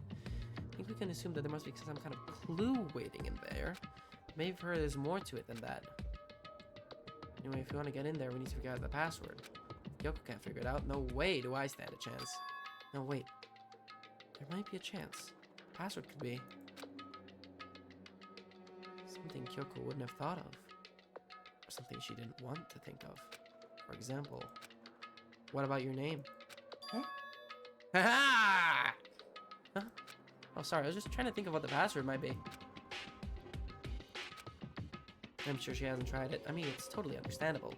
I think we can assume that there must be some kind of clue waiting in there. Maybe for her there's more to it than that. Anyway, if you want to get in there, we need to figure out the password. If Yoko can't figure it out, no way do I stand a chance. No, wait. There might be a chance. The password could be something Kyoko wouldn't have thought of. Or something she didn't want to think of. For example, what about your name? Eh? Ha-ha! Huh? Oh, sorry, I was just trying to think of what the password might be. I'm sure she hasn't tried it. I mean, it's totally understandable.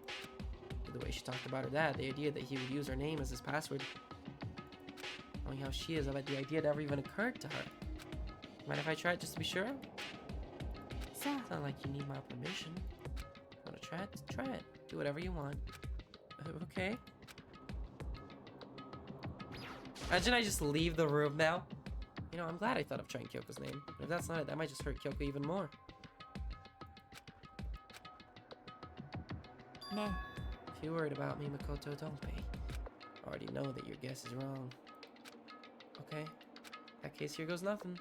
The way she talked about her dad, the idea that he would use her name as his password. Knowing how she is, I bet the idea never even occurred to her. Mind if I try it just to be sure? さあ It's not like you need my permission. Want to try it? Try it. Do whatever you want. Okay. Imagine I just leave the room now. You know, I'm glad I thought of trying Kyoko's name. But if that's not it, that might just hurt Kyoko even more. ね If you're worried about me, Makoto, don't be. I already know that your guess is wrong. Okay. In that case, here goes nothing.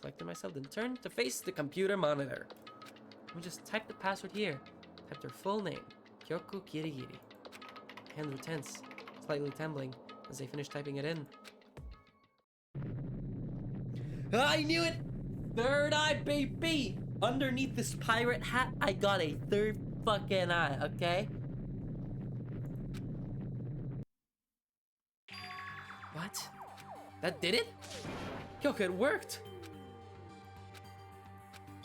Collected myself, then turned to face the computer monitor. Let me just type the password here. Typed her full name, Kyoko Kirigiri. Hands were tense, slightly trembling as I finished typing it in. I knew it! Third eye, baby! Underneath this pirate hat, I got a third fucking eye, okay? What? That did it? Kyoko, it worked!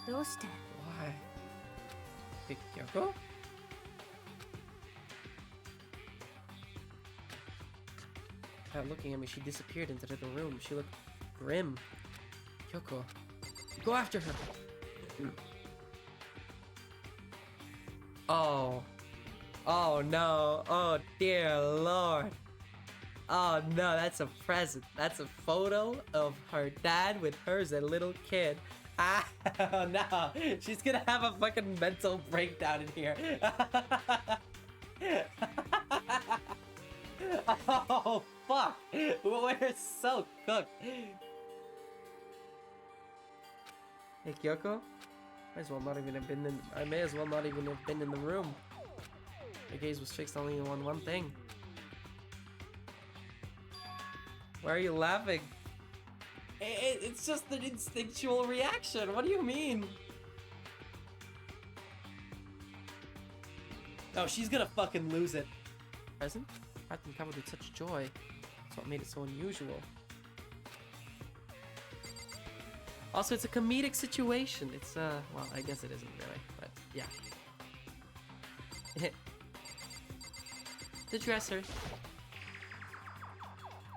どうして Why? Big Kyoko? Without looking at me, she disappeared into the room. She looked grim. Kyoko, go after her! Oh. Oh no. Oh dear Lord. Oh no, that's a present. That's a photo of her dad with her as a little kid. Ah, no. She's gonna have a fucking mental breakdown in here. Oh, fuck. We're so cooked. Hey, Kyoko? I may as well not even have been in the room. My gaze was fixed only on one thing. Why are you laughing? It's just an instinctual reaction. What do you mean? Oh, she's gonna fucking lose it. Present? wrapped and covered with such joy. That's what made it so unusual. Also, it's a comedic situation. It's, well, I guess it isn't really, but yeah. The dresser.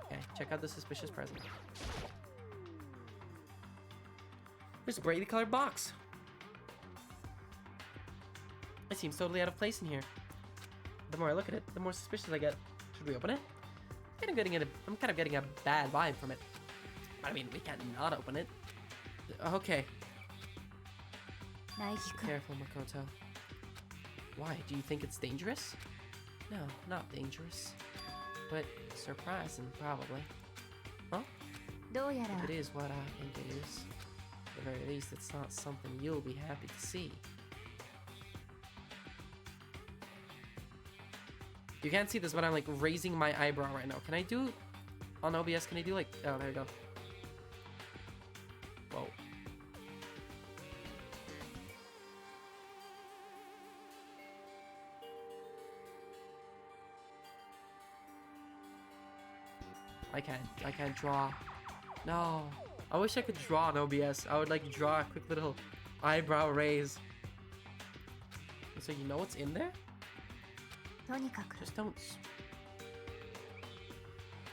Okay, check out the suspicious present. There's a brightly colored box. It seems totally out of place in here. The more I look at it, the more suspicious I get. Should we open it? I'm kind of getting a bad vibe from it. I mean, we can't not open it. Okay. Naigi-kun. Careful, Makoto. Why? Do you think it's dangerous? No, not dangerous. But surprising, probably. Huh? どうやら If it is what I think it is, at the very least, it's not something you'll be happy to see. You can't see this, but I'm like raising my eyebrow right now. Can I do on OBS? Can I do like? Oh, there you go. Whoa. I can't draw. No. I wish I could draw on OBS. I would like draw a quick little eyebrow raise. So you know what's in there? とにかく Just don't.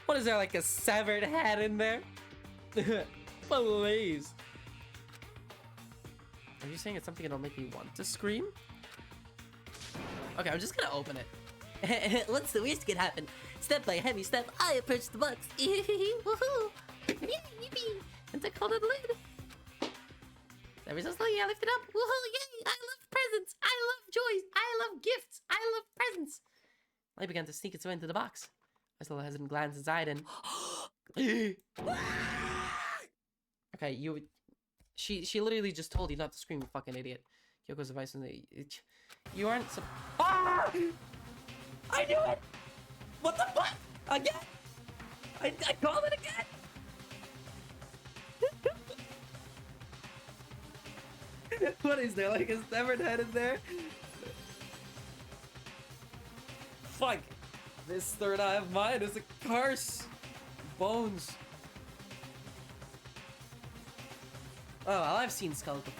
What is there, like a severed head in there? Please. Are you saying it's something that'll make me want to scream? Okay, I'm just gonna open it. What's the worst could happen? Step by a heavy step, I approach the box. Woohoo! Yippee! And I called it the lid. Ever so slowly, I lift it up. Woohoo! Yay! I love presents! I love joys! I love gifts! I love presents! I began to sneak its way into the box. I still hesitant glance inside and... Okay, you... She literally just told you not to scream, you fucking idiot. Kyoko's advice on the... You aren't Ah! I knew it! What the fuck? Again? I called it again? What is there, like a severed head in there? Fuck! This third eye of mine is a curse! Bones. Oh, well, I've seen skeletal.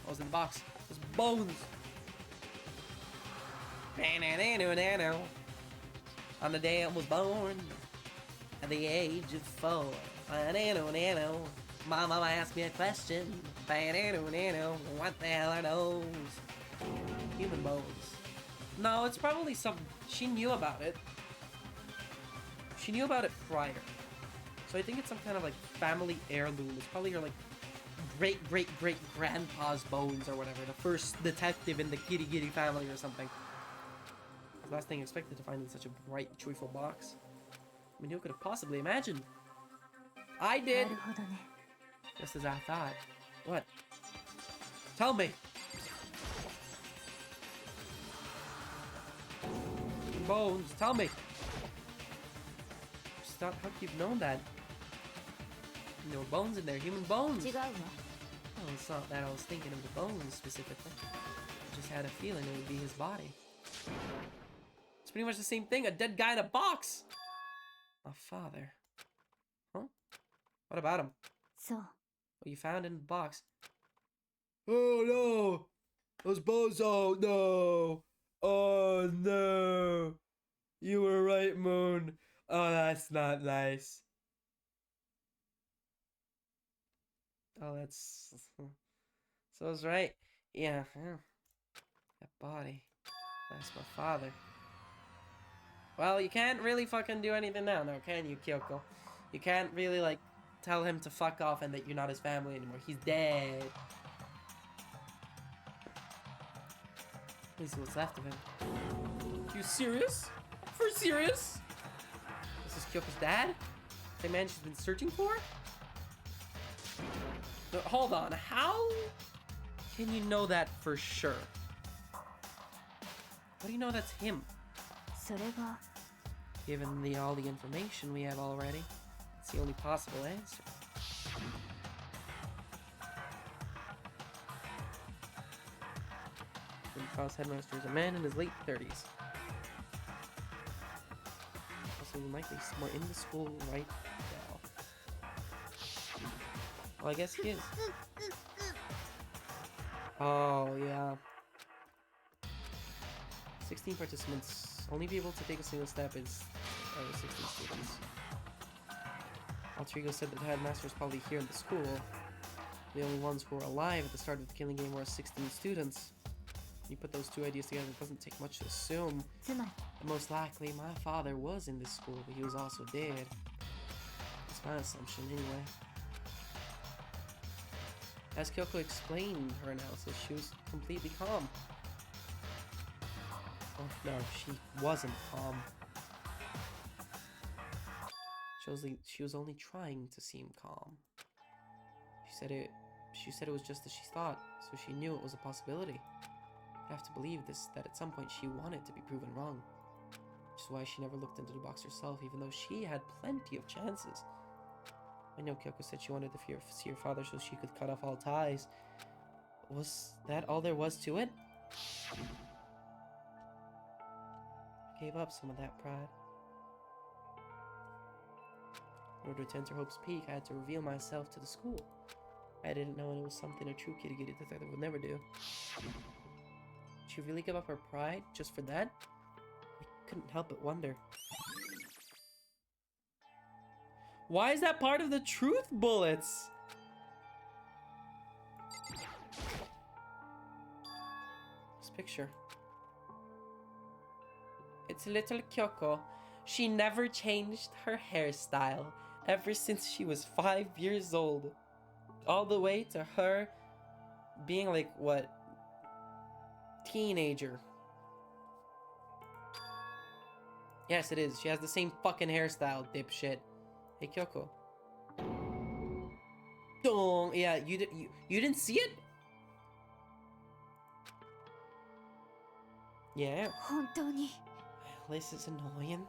I was in the box. There's bones. On the day I was born, at the age of 4. My mama asked me a question. What the hell are those? Human bones. No, it's probably some... She knew about it. She knew about it prior. So I think it's some kind of like family heirloom. It's probably your like great-great-great-grandpa's bones or whatever. The first detective in the Kitty Kitty family or something. It's the last thing I expected to find in such a bright, joyful box. I mean, who could have possibly imagined? I did! なるほどね Just as I thought. What? Tell me! Bones, tell me! Just not how you've known that. There were bones in there, human bones! 違うわ Well, it's not that I was thinking of the bones specifically. I just had a feeling it would be his body. It's pretty much the same thing, a dead guy in a box! My father. Huh? What about him? そう What you found in the box? Oh no! Those bones, oh no! Oh no! You were right, Moon. Oh, that's not nice. Oh, that's... So I was right. Yeah, that body. That's my father. Well, you can't really fucking do anything now, can you, Kyoko? You can't really, like, tell him to fuck off and that you're not his family anymore. He's dead. At least what's left of him. You serious? For serious? This is Kyoko's dad? The man she's been searching for? No, hold on, how can you know that for sure? How do you know that's him? それが Given all the information we have already, it's the only possible answer. Cross Headmaster is a man in his late 30s. absolutely likely somewhere in the school right now. Well, I guess he is. Oh, yeah. 16 participants. Only be able to take a single step is 16 students. Alter Ego said that the headmaster is probably here in the school. The only ones who were alive at the start of the killing game were 16 students. When you put those two ideas together, it doesn't take much to assume つまり that most likely my father was in this school, but he was also dead. That's my assumption anyway. As Kyoko explained her analysis, she was completely calm. Oh no, she wasn't calm. She was only trying to seem calm. She said it was just as she thought, so she knew it was a possibility. I'd have to believe this, that at some point she wanted to be proven wrong. Which is why she never looked into the box herself, even though she had plenty of chances. I know Kyoko said she wanted to see her father so she could cut off all ties. Was that all there was to it? I gave up some of that pride. In order to enter Hope's Peak, I had to reveal myself to the school. I didn't know it was something a true kitty detective would never do. Did she really give up her pride just for that? I couldn't help but wonder. Why is that part of the truth bullets? This picture. It's little Kyoko. She never changed her hairstyle ever since she was 5 years old. All the way to her being like, what? Teenager. Yes, it is. She has the same fucking hairstyle, dipshit. Hey, Kyoko. Dong. Yeah, you didn't see it? Yeah. 本当に This is annoying.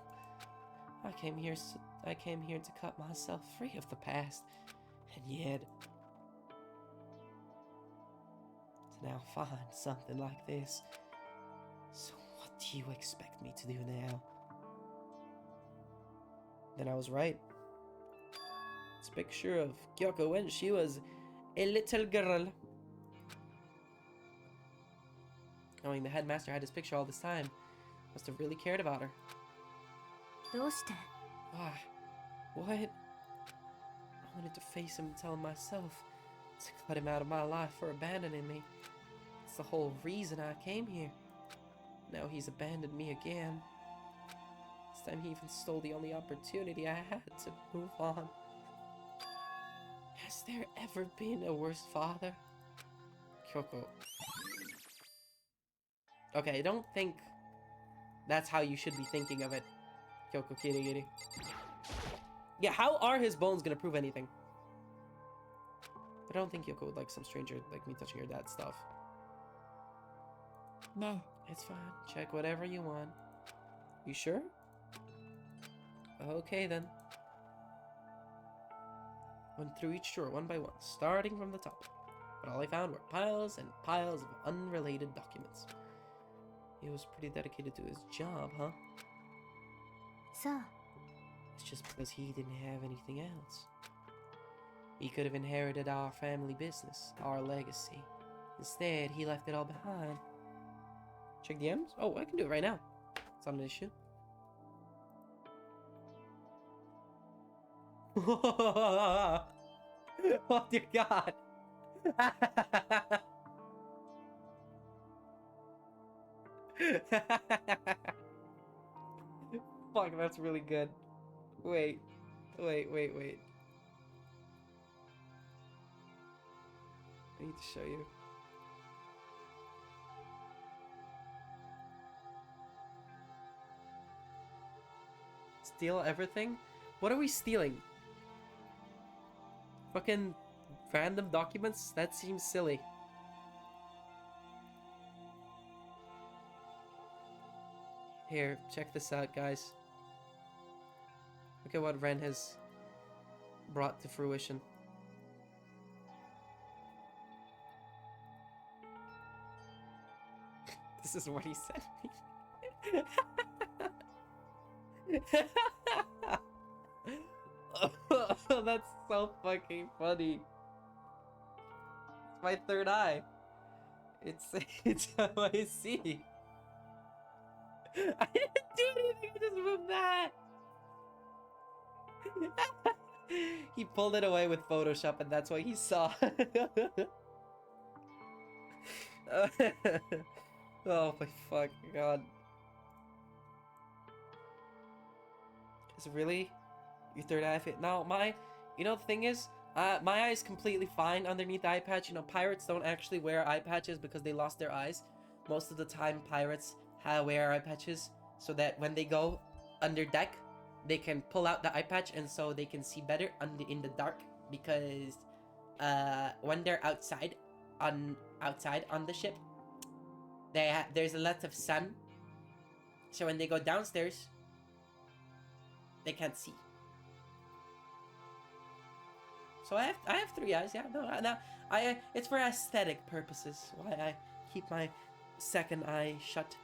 I came here to cut myself free of the past, and yet to now find something like this. So what do you expect me to do now? Then I was right. It's a picture of Kyoko when she was a little girl. Knowing the headmaster had his picture all this time, must have really cared about her. どうして Why? What? I wanted to face him and tell him myself, to cut him out of my life for abandoning me. It's the whole reason I came here. Now he's abandoned me again. This time he even stole the only opportunity I had to move on. Has there ever been a worse father? Kyoko. Okay, I don't think that's how you should be thinking of it, Kyoko Kirigiri. Yeah, how are his bones gonna prove anything? But I don't think Kyoko would like some stranger like me touching her dad's stuff. ね It's fine. Check whatever you want. You sure? Okay then. Went through each drawer one by one, starting from the top. But all I found were piles and piles of unrelated documents. He was pretty dedicated to his job, huh? さあ It's just because he didn't have anything else. He could have inherited our family business, our legacy. Instead, he left it all behind. Check the M's? Oh, I can do it right now. It's not an issue. Oh dear God. Fuck, that's really good. Wait. I need to show you. Steal everything? What are we stealing? Fucking random documents? That seems silly. Here, check this out, guys. Look at what Ren has brought to fruition. This is what he sent me. That's so fucking funny. It's my third eye. It's how I see. I didn't do anything, I just moved that. He pulled it away with Photoshop and that's why he saw. Oh my fucking god. Is it really your third eye fit? No, you know the thing is, my eye is completely fine underneath the eye patch. You know, pirates don't actually wear eye patches because they lost their eyes. Most of the time, pirates wear eye patches so that when they go under deck, they can pull out the eye patch and so they can see better in the dark. Because when they're outside on the ship, there's a lot of sun. So when they go downstairs, they can't see. So I have 3 eyes. Yeah, no, it's for aesthetic purposes. Why I keep my second eye shut.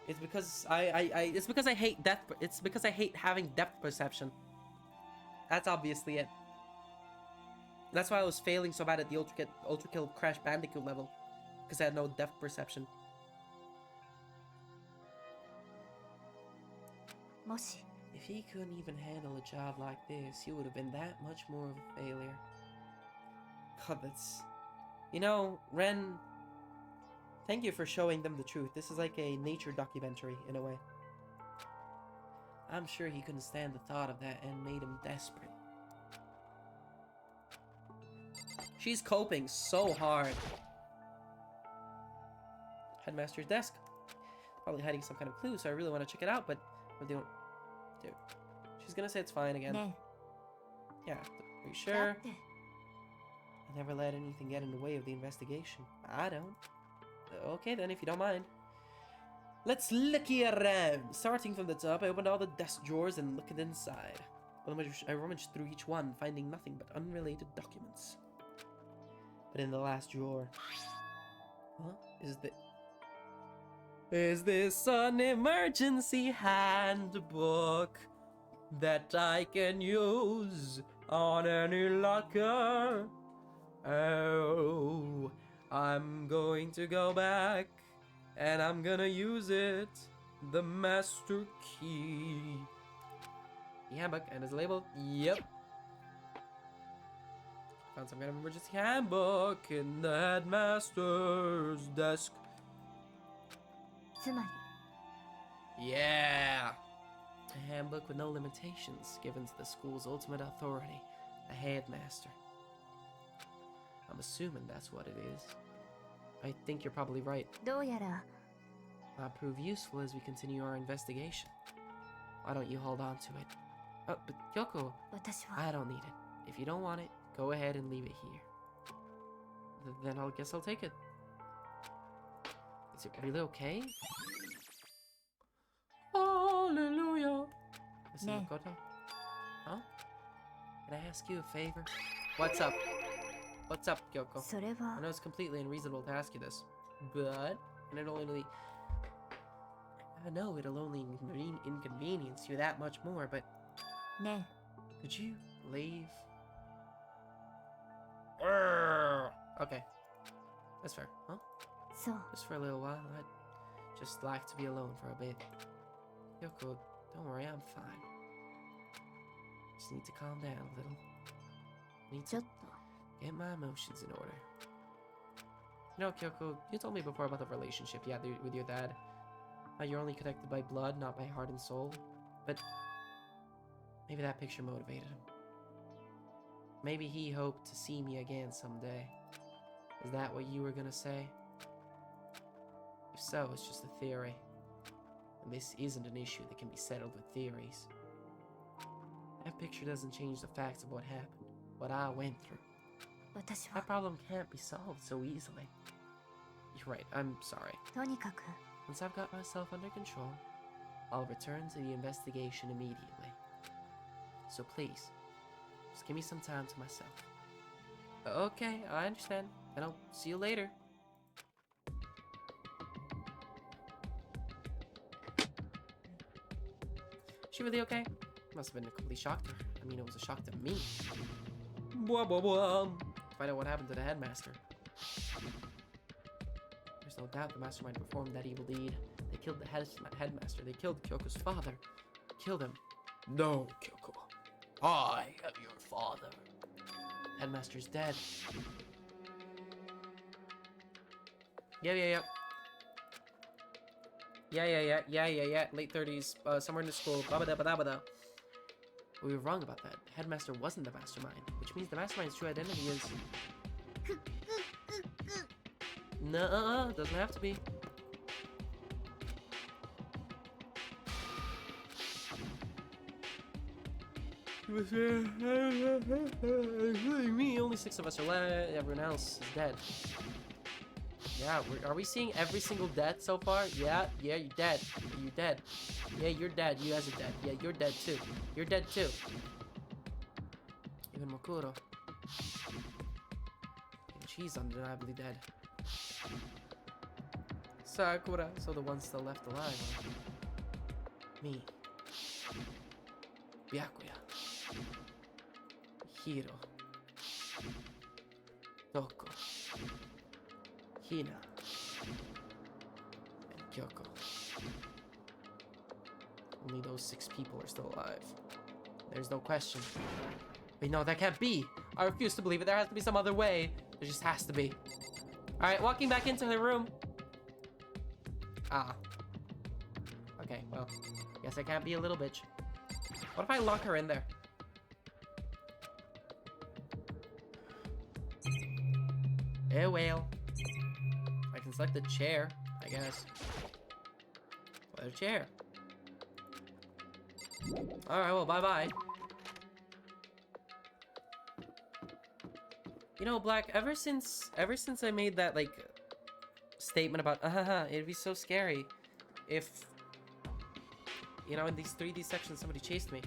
It's because it's because I hate depth. It's because I hate having depth perception. That's obviously it. That's why I was failing so bad at the Ultra Kill Crash Bandicoot level, because I had no depth perception. もし If he couldn't even handle a job like this, he would have been that much more of a failure. God, that's... You know, Ren, thank you for showing them the truth. This is like a nature documentary, in a way. I'm sure he couldn't stand the thought of that and made him desperate. She's coping so hard. Headmaster's desk. Probably hiding some kind of clue, so I really want to check it out, but they don't... Dude. She's gonna say it's fine again. ね Yeah, are you えだっ sure? て I never let anything get in the way of the investigation. I don't. Okay then, if you don't mind. Let's look around. Starting from the top, I opened all the desk drawers and looked inside. I rummaged through each one, finding nothing but unrelated documents. But in the last drawer... Huh? Is this an emergency handbook that I can use on any locker? Oh, I'm going to go back and I'm gonna use it. The master key. The handbook, and it's labeled. Yep. Found some kind of emergency handbook in the headmaster's desk. つまり Yeah! A handbook with no limitations, given to the school's ultimate authority, the headmaster. I'm assuming that's what it is. I think you're probably right. どうやら Might prove useful as we continue our investigation. Why don't you hold on to it? Oh, but Kyoko, 私は I don't need it. If you don't want it, go ahead and leave it here. Then I guess I'll take it. Is it really okay? Hallelujah. Listen, Ne. Makoto. Huh? Can I ask you a favor? What's up? What's up, Kyoko? それは I know it's completely unreasonable to ask you this, but I know it'll only inconvenience you that much more, but ね could you leave? Okay, that's fair, huh? そう Just for a little while. I'd just like to be alone for a bit. Yoko, don't worry, I'm fine. Just need to calm down a little. Need ちょ to っと get my emotions in order. You know, Kyoko, you told me before about the relationship you had with your dad. How you're only connected by blood, not by heart and soul. But maybe that picture motivated him. Maybe he hoped to see me again someday. Is that what you were gonna say? If so, it's just a theory. And this isn't an issue that can be settled with theories. That picture doesn't change the facts of what happened, what I went through. 私は That problem can't be solved so easily. You're right, I'm sorry. とにかく Once I've got myself under control, I'll return to the investigation immediately. So please, just give me some time to myself. Okay, I understand. Then I'll see you later. She really okay? Must have been a complete shock to her. I mean, it was a shock to me. Blah, blah, blah. Find out what happened to the headmaster. There's no doubt the mastermind performed that evil deed. They killed the headmaster. They killed Kyoko's father. Killed him. No, Kyoko. I am your father. Headmaster's dead. Yeah. Late 30s, somewhere in the school. Blah. We were wrong about that. The headmaster wasn't the mastermind, which means the mastermind's true identity is... No, doesn't have to be. Including me, only 6 of us are left. Everyone else is dead. Yeah, are we seeing every single death so far? Yeah, you're dead. You're dead. Yeah, you're dead. You guys are dead. Yeah, you're dead too. You're dead too. Even Mokuro. Even she's undeniably dead. Sakura, so the one still left alive. Huh? Me. Byakuya. Hiro. Toko. Hina. And Kyoko. Only those 6 people are still alive. There's no question. Wait, no, that can't be. I refuse to believe it. There has to be some other way. There just has to be. Alright, walking back into the room. Ah. Okay, well, guess I can't be a little bitch. What if I lock her in there? Eh, well. I can select a chair, I guess. What a chair. Alright, well, bye-bye. You know, Black, ever since I made that, like, statement about, it'd be so scary if, you know, in these 3D sections somebody chased me.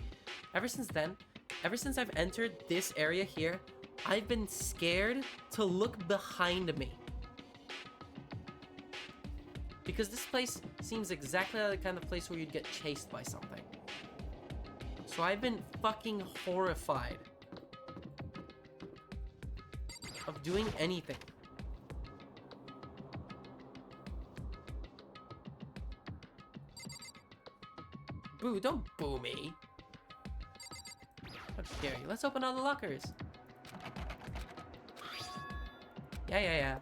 Ever since then, ever since I've entered this area here, I've been scared to look behind me. Because this place seems exactly like the kind of place where you'd get chased by something. So I've been fucking horrified of doing anything. Boo, don't boo me. How dare you? Let's open all the lockers. Yeah.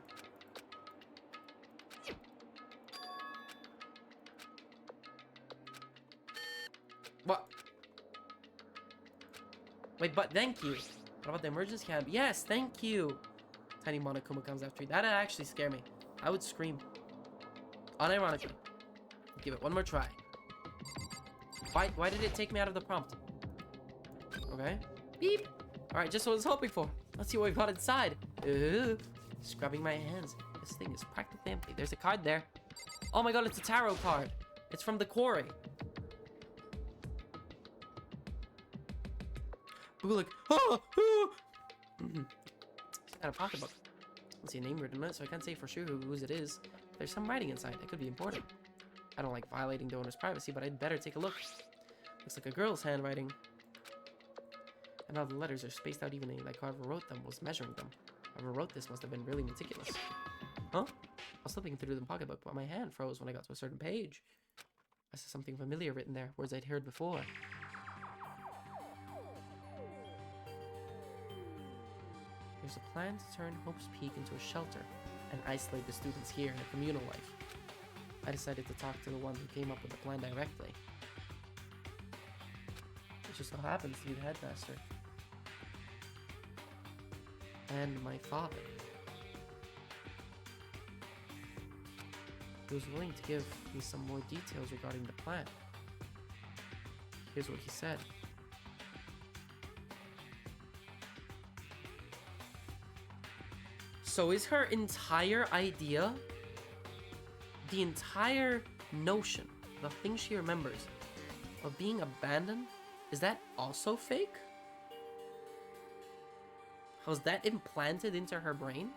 What? Wait, but thank you. What about the emergency cab? Yes, thank you. Tiny Monokuma comes after you. That'd actually scare me. I would scream. Unironically. Give it one more try. Why did it take me out of the prompt? Okay. Beep. Alright, just what I was hoping for. Let's see what we've got inside. Ooh. Scrubbing my hands. This thing is practically empty. There's a card there. Oh my god, it's a tarot card. It's from the quarry. Boo like, It's got a pocketbook. I don't see a name written on it, so I can't say for sure whose it is. There's some writing inside. It could be important. I don't like violating the owner's privacy, but I'd better take a look. Looks like a girl's handwriting. And all the letters are spaced out evenly, like whoever wrote them was measuring them. Whoever wrote this must have been really meticulous. Huh? I was flipping through the pocketbook, but my hand froze when I got to a certain page. I saw something familiar written there, words I'd heard before. There's a plan to turn Hope's Peak into a shelter and isolate the students here in a communal life. I decided to talk to the one who came up with the plan directly. It just so happens to be the headmaster. And my father. He was willing to give me some more details regarding the plan. Here's what he said. So is her entire idea, the entire notion, the thing she remembers of being abandoned, is that also fake? Was that implanted into her brain?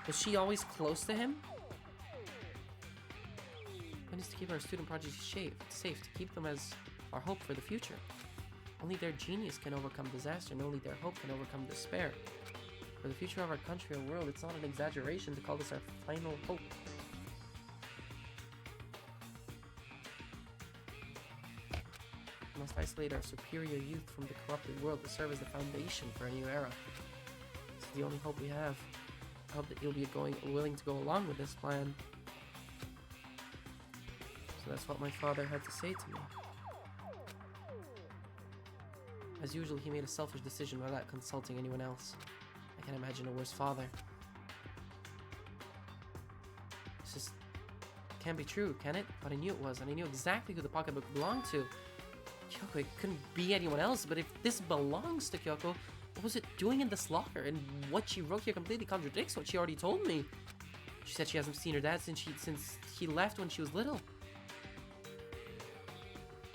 Was she always close to him? point is to keep our student projects safe, to keep them as our hope for the future. Only their genius can overcome disaster, and only their hope can overcome despair. For the future of our country and world, it's not an exaggeration to call this our final hope. We must isolate our superior youth from the corrupted world to serve as the foundation for a new era. This is the only hope we have. I hope that you'll be willing to go along with this plan. So that's what my father had to say to me. As usual, he made a selfish decision without consulting anyone else. I can't imagine a worse father. This just can't be true, can it? But I knew it was, and I knew exactly who the pocketbook belonged to. Kyoko, it couldn't be anyone else, but if this belongs to Kyoko, what was it doing in this locker? And what she wrote here completely contradicts what she already told me. She said she hasn't seen her dad since he left when she was little.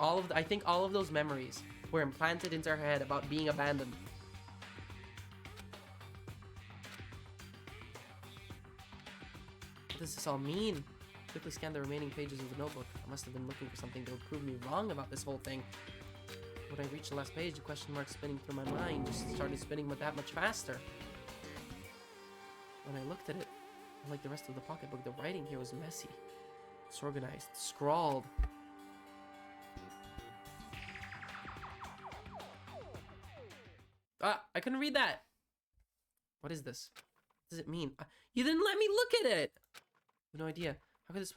I think all of those memories were implanted into her head about being abandoned. What does this all mean? Quickly scanned the remaining pages of the notebook. I must have been looking for something that would prove me wrong about this whole thing. When I reached the last page, the question mark spinning through my mind just started spinning but that much faster. When I looked at it, unlike the rest of the pocketbook, the writing here was messy, disorganized, scrawled. Ah, I couldn't read that. What is this? What does it mean? You didn't let me look at it. I have no idea. How could this?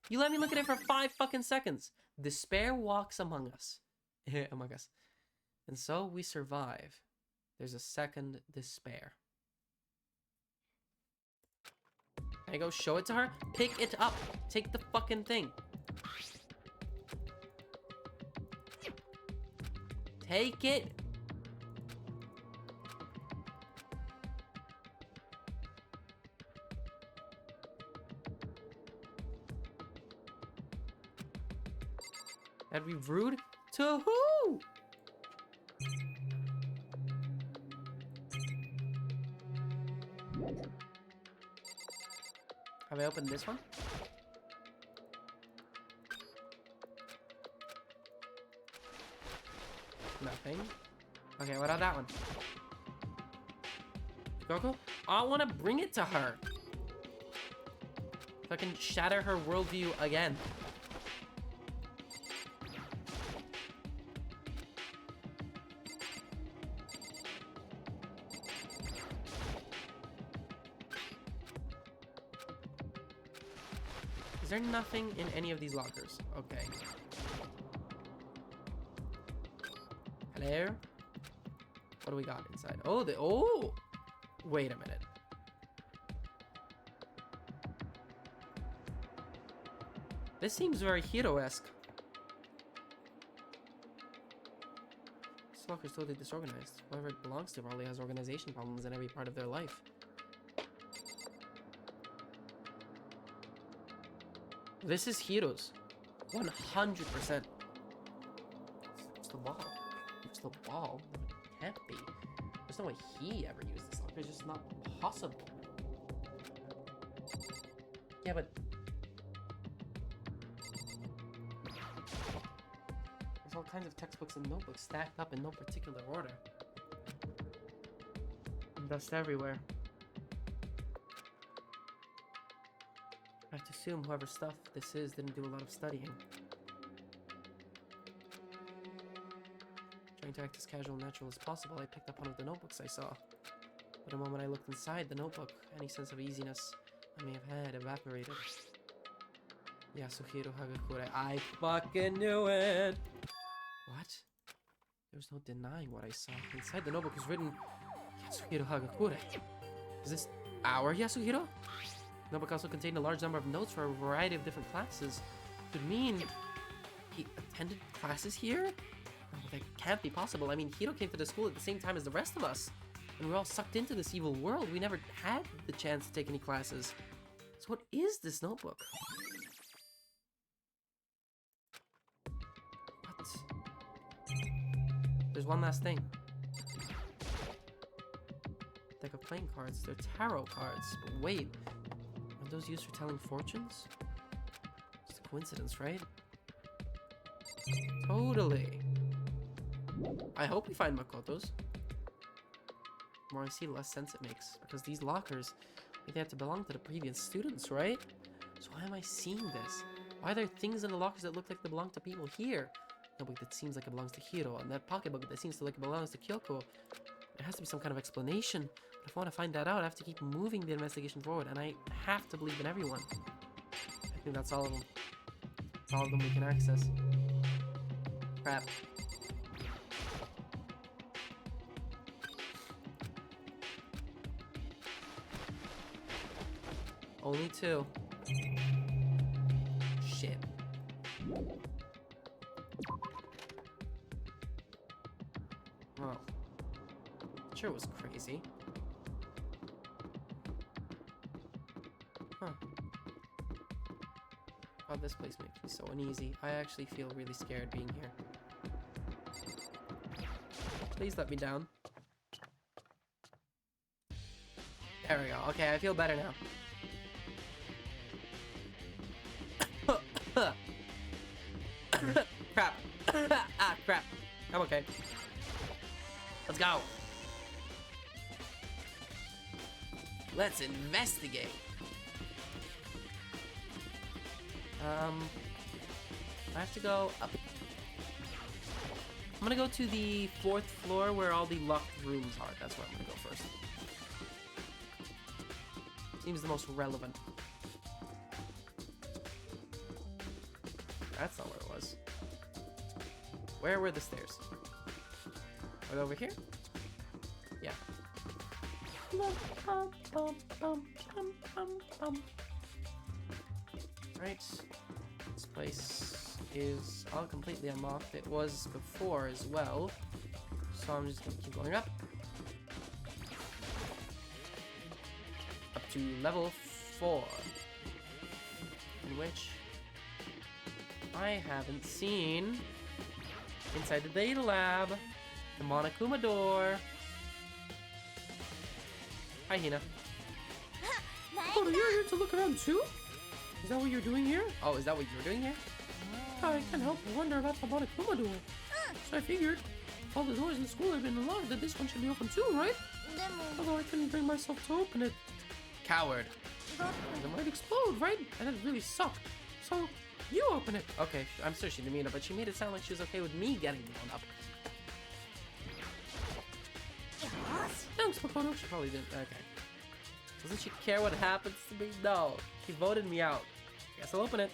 You let me look at it for 5 fucking seconds. Despair walks among us. Among us. And so we survive. There's a second despair. Can I go show it to her? Pick it up. Take the fucking thing. Take it. That'd be rude. To who? Have I opened this one? Nothing. Okay, what about that one? Goku? I want to bring it to her. So I can shatter her worldview again. Is there nothing in any of these lockers? Okay. Hello? What do we got inside? Oh, oh! Wait a minute. This seems very hero-esque. This locker is totally disorganized. Whoever it belongs to probably has organization problems in every part of their life. This is Hiro's. 100%. It's the ball. It's the ball. It can't be. There's no way he ever used this locker. It's just not possible. Yeah, but... there's all kinds of textbooks and notebooks stacked up in no particular order. And dust everywhere. I have to assume whoever stuff this is didn't do a lot of studying. Trying to act as casual and natural as possible, I picked up one of the notebooks I saw. But the moment I looked inside the notebook, any sense of easiness I may have had evaporated. Yasuhiro Hagakure. I fucking knew it! What? There was no denying what I saw. Inside the notebook was written Yasuhiro Hagakure. Is this our Yasuhiro? The notebook also contained a large number of notes for a variety of different classes. Could mean he attended classes here? No, that can't be possible. I mean, Hiro came to the school at the same time as the rest of us. And we're all sucked into this evil world. We never had the chance to take any classes. So what is this notebook? What? There's one last thing. Deck of playing cards. They're tarot cards. But wait. Are those used for telling fortunes? It's the coincidence, right? Totally. I hope we find Makoto's. The more I see, the less sense it makes. Because these lockers, they have to belong to the previous students, right? So why am I seeing this? Why are there things in the lockers that look like they belong to people here? That book that seems like it belongs to Hiro, and that pocketbook that seems like it belongs to Kyoko. There has to be some kind of explanation. But if I want to find that out, I have to keep moving the investigation forward, and I have to believe in everyone. I think that's all of them. That's all of them we can access. Crap. Only 2. Shit. Oh. Sure was crazy. Huh. Oh, this place makes me so uneasy. I actually feel really scared being here. Please let me down. There we go. Okay, I feel better now. Crap. Ah, crap. I'm okay. Let's go. Let's investigate. I have to go up. I'm gonna go to the 4th floor where all the locked rooms are. That's where I'm gonna go first. Seems the most relevant. That's not where it was. Where were the stairs? Are they over here? Yeah. Right. This place is all completely unlocked. It was before as well. So I'm just gonna keep going up. Up to level 4. In which I haven't seen inside the data lab, the Monokuma door. Hi, Hina. Oh, you're here to look around too? Is that what you're doing here? Oh, is that what you're doing here? I can't help but wonder about the Monokuma door. So I figured, if all the doors in the school have been unlocked, that this one should be open too, right? Although I couldn't bring myself to open it. Coward. It might explode, right? And it'd really suck. So, you open it. Okay, I'm sure she didn't mean it, but she made it sound like she was okay with me getting blown up. Thanks, Makoto. She probably didn't. Okay. Doesn't she care what happens to me? No. She voted me out. Guess I'll open it.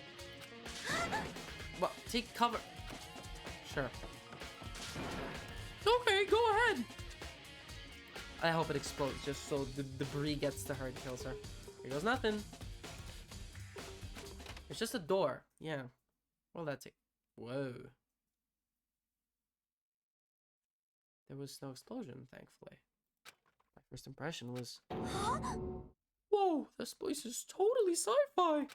Well, take cover. Sure. Okay, go ahead. I hope it explodes just so the debris gets to her and kills her. Here goes nothing. It's just a door. Yeah. Well, that's it. Whoa. There was no explosion, thankfully. My first impression was... Whoa, this place is totally sci-fi.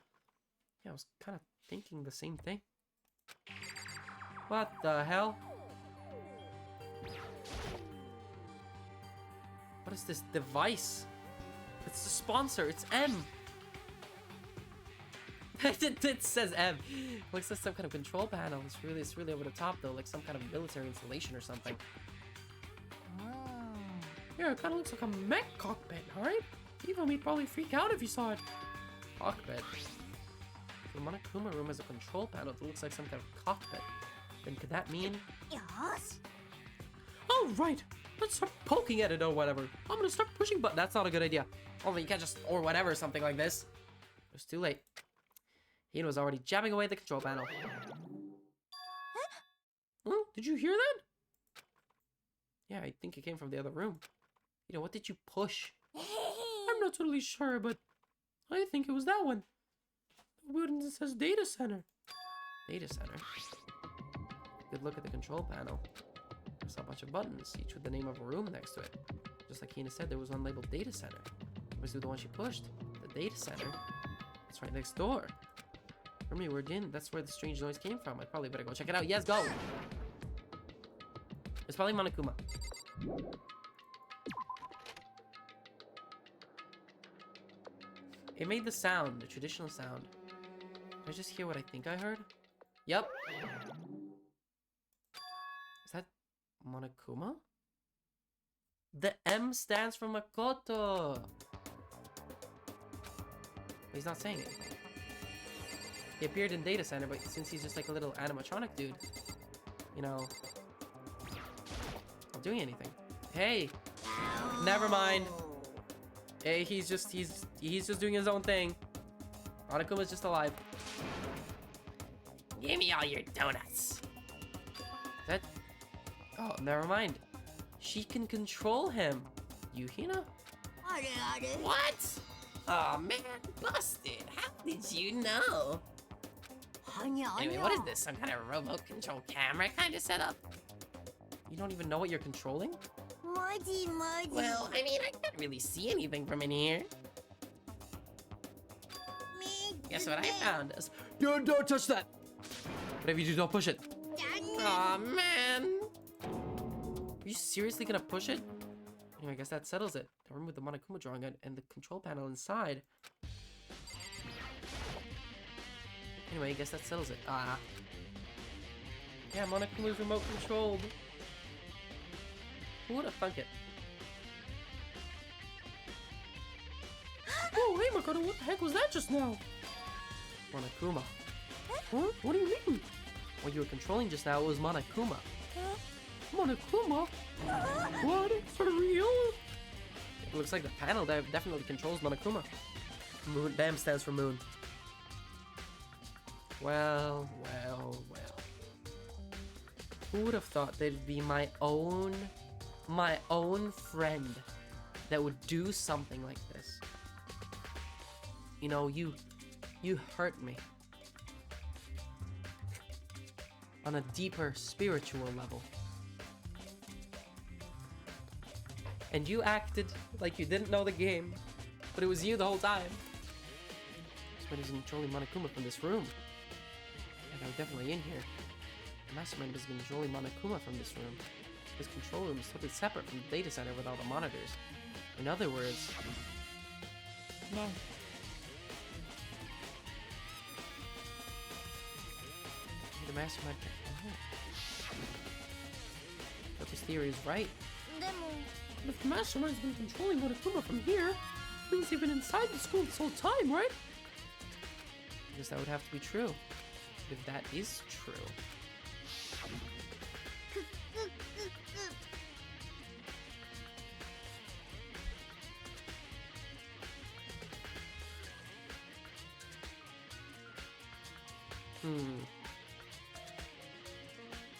Yeah, I was kind of thinking the same thing. What the hell? What is this device? It's the sponsor. It's M. It says M. Looks like some kind of control panel. It's really over the top though, like some kind of military installation or something. Yeah, it kind of looks like a mech cockpit, alright? Even we'd probably freak out if you saw it. Cockpit. The Monokuma room has a control panel that looks like some kind of cockpit. Then could that mean... Yes. Oh, right. Let's start poking at it or whatever. I'm gonna start pushing buttons. That's not a good idea. Although you can't just... or whatever, something like this. It's too late. Hina was already jabbing away at the control panel. Huh? Did you hear that? Yeah, I think it came from the other room. You know, what did you push? I'm not totally sure, but I think it was that one. The button that says data center. Data center? Good look at the control panel. There's a bunch of buttons, each with the name of a room next to it. Just like Hina said, there was one labeled data center. Was the one she pushed? The data center? It's right next door. For me, we're in. That's where the strange noise came from. I probably better go check it out. Yes, go! It's probably Monokuma. It made the sound, the traditional sound. I just hear what I think I heard? Yep. Is that Monokuma? The M stands for Makoto. He's not saying it. He appeared in Data Center, but since he's just like a little animatronic dude, you know, not doing anything. Hey, never mind. Hey, he's just doing his own thing. Monokuma's just alive. Give me all your donuts. That? Oh, never mind. She can control him. Yuhina? What? Oh man, busted. How did you know? Anyway, what is this? Some kind of remote control camera kind of setup? You don't even know what you're controlling? Well, I mean, I can't really see anything from in here. Guess what I found? Don't touch that! Whatever you do, don't push it. Aw, man. Are you seriously gonna push it? Anyway, I guess that settles it. Now remove the Monokuma drawing and the control panel inside. Anyway, I guess that settles it. Ah. Yeah, Monokuma's remote controlled. Who would've thunk it? Oh, hey, Makoto, what the heck was that just now? Monokuma. Huh? What do you mean? What you were controlling just now was Monokuma. Monokuma? What? For real? It looks like the panel definitely controls Monokuma. Moon. BAM stands for moon. Well. Who would have thought there'd be my own friend that would do something like this? You know, you hurt me. On a deeper spiritual level. And you acted like you didn't know the game, but it was you the whole time. Somebody's controlling Monokuma from this room. And I'm definitely in here. The mastermind is controlling Monokuma from this room. This control room is totally separate from the data center with all the monitors. In other words... No. The mastermind... But this theory is right. But if the mastermind's been controlling Monokuma from here, it means they've been inside the school this whole time, right? I guess that would have to be true. But if that is true...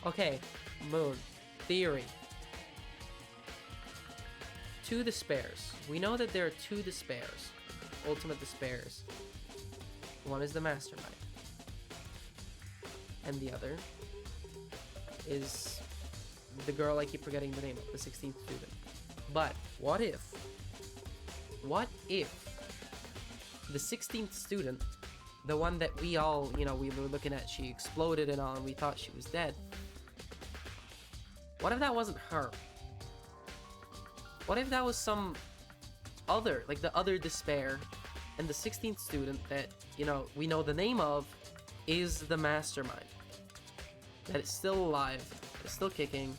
Okay, Moon. Theory. 2 despairs. We know that there are 2 despairs. Ultimate despairs. One is the mastermind. And the other is the girl I keep forgetting the name of, the 16th student. But what if the 16th student, the one that we all, you know, we were looking at, she exploded and all, and we thought she was dead. What if that wasn't her? What if that was some other, like the other despair, and the 16th student that, you know, we know the name of is the mastermind. That is still alive, is still kicking,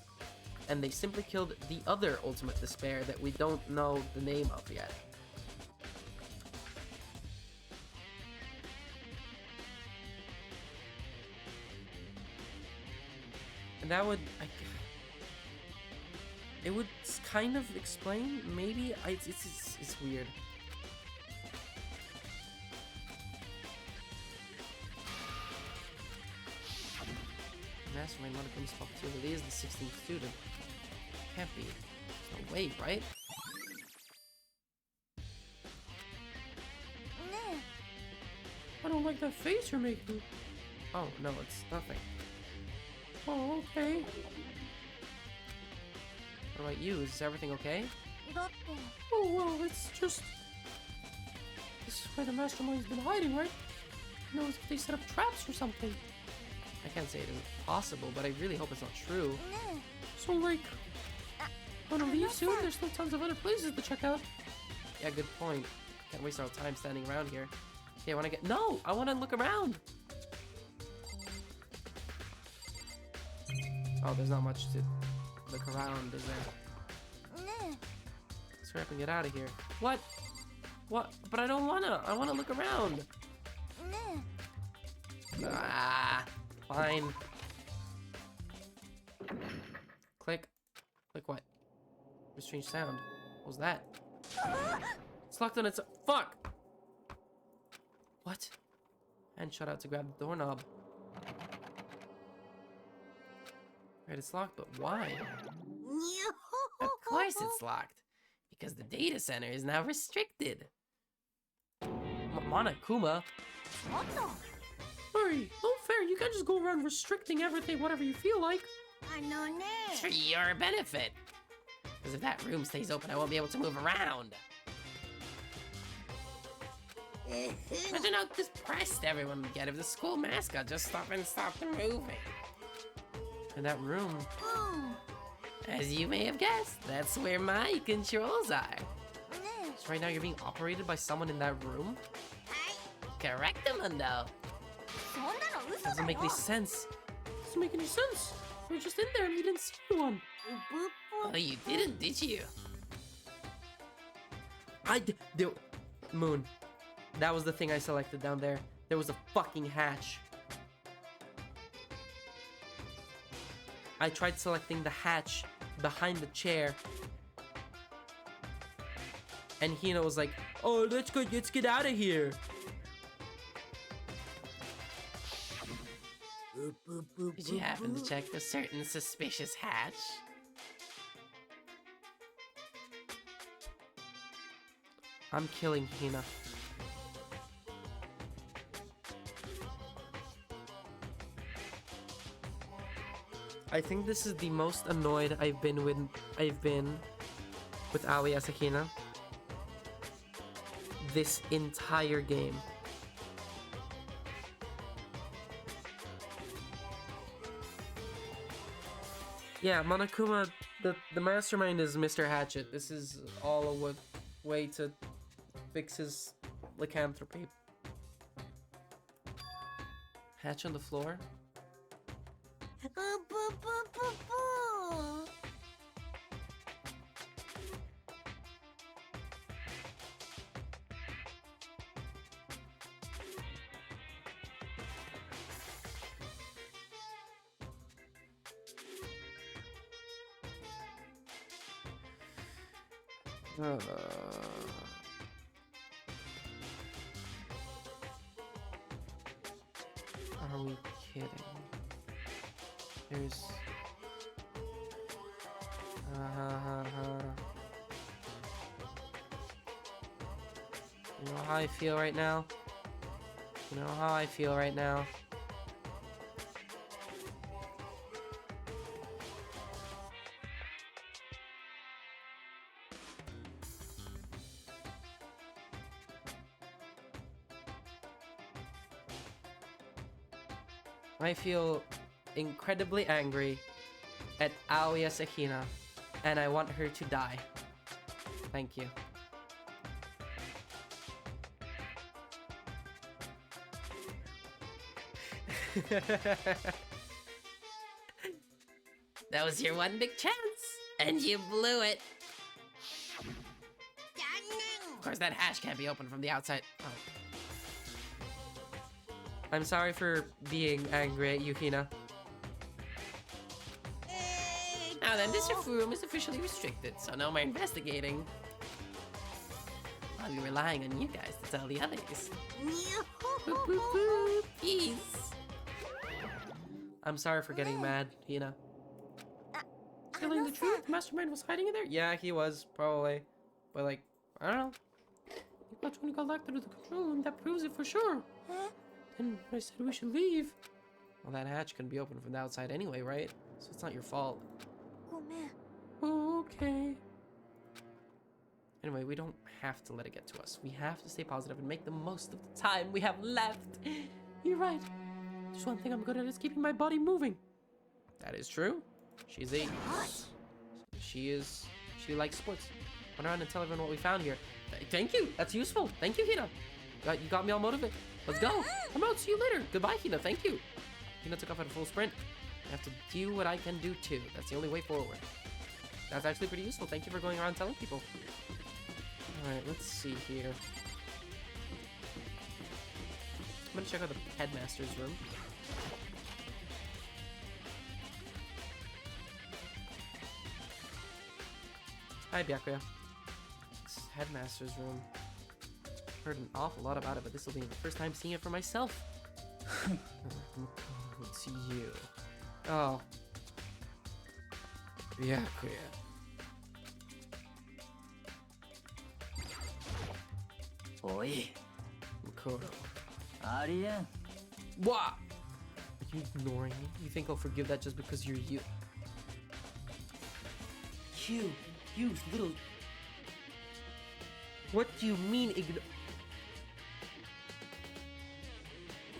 and they simply killed the other ultimate despair that we don't know the name of yet. And that would, it would kind of explain, maybe, it's weird. Mastermind Monokuma spoke to, but he is the 16th student. Can't be. There's no way, right? I don't like that face you're making. Oh, no, it's nothing. Oh, okay. What about you? Is everything okay? Oh, well, it's just... This is where the mastermind's been hiding, right? Who knows if they set up traps or something? I can't say it isn't possible, but I really hope it's not true. So, like... Wanna leave soon? There's still tons of other places to check out. Yeah, good point. Can't waste our time standing around here. Okay, I wanna get... No! I wanna look around! Oh, there's not much to look around, is there? Let's hurry up and get out of here. What? What? But I don't wanna. I wanna look around. Ah, fine. Click. Click what? A strange sound. What was that? It's locked on its. Fuck! What? And shut out to grab the doorknob. Right, it's locked, but why? Of course it's locked. Because the data center is now restricted. Monokuma? Hurry! No fair, you can't just go around restricting everything, whatever you feel like. It's for your benefit. Because if that room stays open, I won't be able to move around. Imagine how depressed everyone would get if the school mascot just stopped moving. In that room, as you may have guessed, that's where my controls are. So right now you're being operated by someone in that room? Correct, Mundo. Doesn't make any sense. Doesn't make any sense. You're just in there and you didn't see anyone. Oh, you didn't, did you? Moon. That was the thing I selected down there. There was a fucking hatch. I tried selecting the hatch behind the chair. And Hina was like, oh, let's get out of here. Did you happen to check a certain suspicious hatch? I'm killing Hina. I think this is the most annoyed I've been with Aoi Asahina this entire game. Yeah, Monokuma, the mastermind is Mr. Hatchet. This is all a way to fix his lycanthropy. Hatch on the floor? Are we kidding? There's... You know how I feel right now? You know how I feel right now? I feel incredibly angry at Aoi Asahina, and I want her to die. Thank you. That was your one big chance, and you blew it. Of course, that hatch can't be opened from the outside. Oh. I'm sorry for being angry at Yukina. Now then, this room is officially restricted, so no more investigating. I'll be relying on you guys to tell the others. Boop, boop, boop. Peace. I'm sorry for getting mad, Hina. Telling the truth, Mastermind was hiding in there? Yeah, he was, probably. But like, I don't know. You got when you got locked into the control room, that proves it for sure. And I said we should leave. Well, that hatch can be opened from the outside anyway, right? So it's not your fault. Okay. Anyway, we don't have to let it get to us. We have to stay positive and make the most of the time we have left. You're right. There's one thing I'm good at is keeping my body moving. That is true. She's a... She likes sports. Run around and tell everyone what we found here. Thank you. That's useful. Thank you, Hina. You got me all motivated. Let's go. I'm out. See you later. Goodbye, Hina. Thank you. Hina took off at a full sprint. I have to do what I can do too. That's the only way forward. That's actually pretty useful. Thank you for going around telling people. Alright, let's see here. I'm gonna check out the headmaster's room. Hi, Byakuya. This headmaster's room. Heard an awful lot about it, but this will be the first time seeing it for myself. It's you. Oh. Byakuya. Oi. Makoto. ありえん What? Are you ignoring me? You think I'll forgive that just because you're you? You little... What do you mean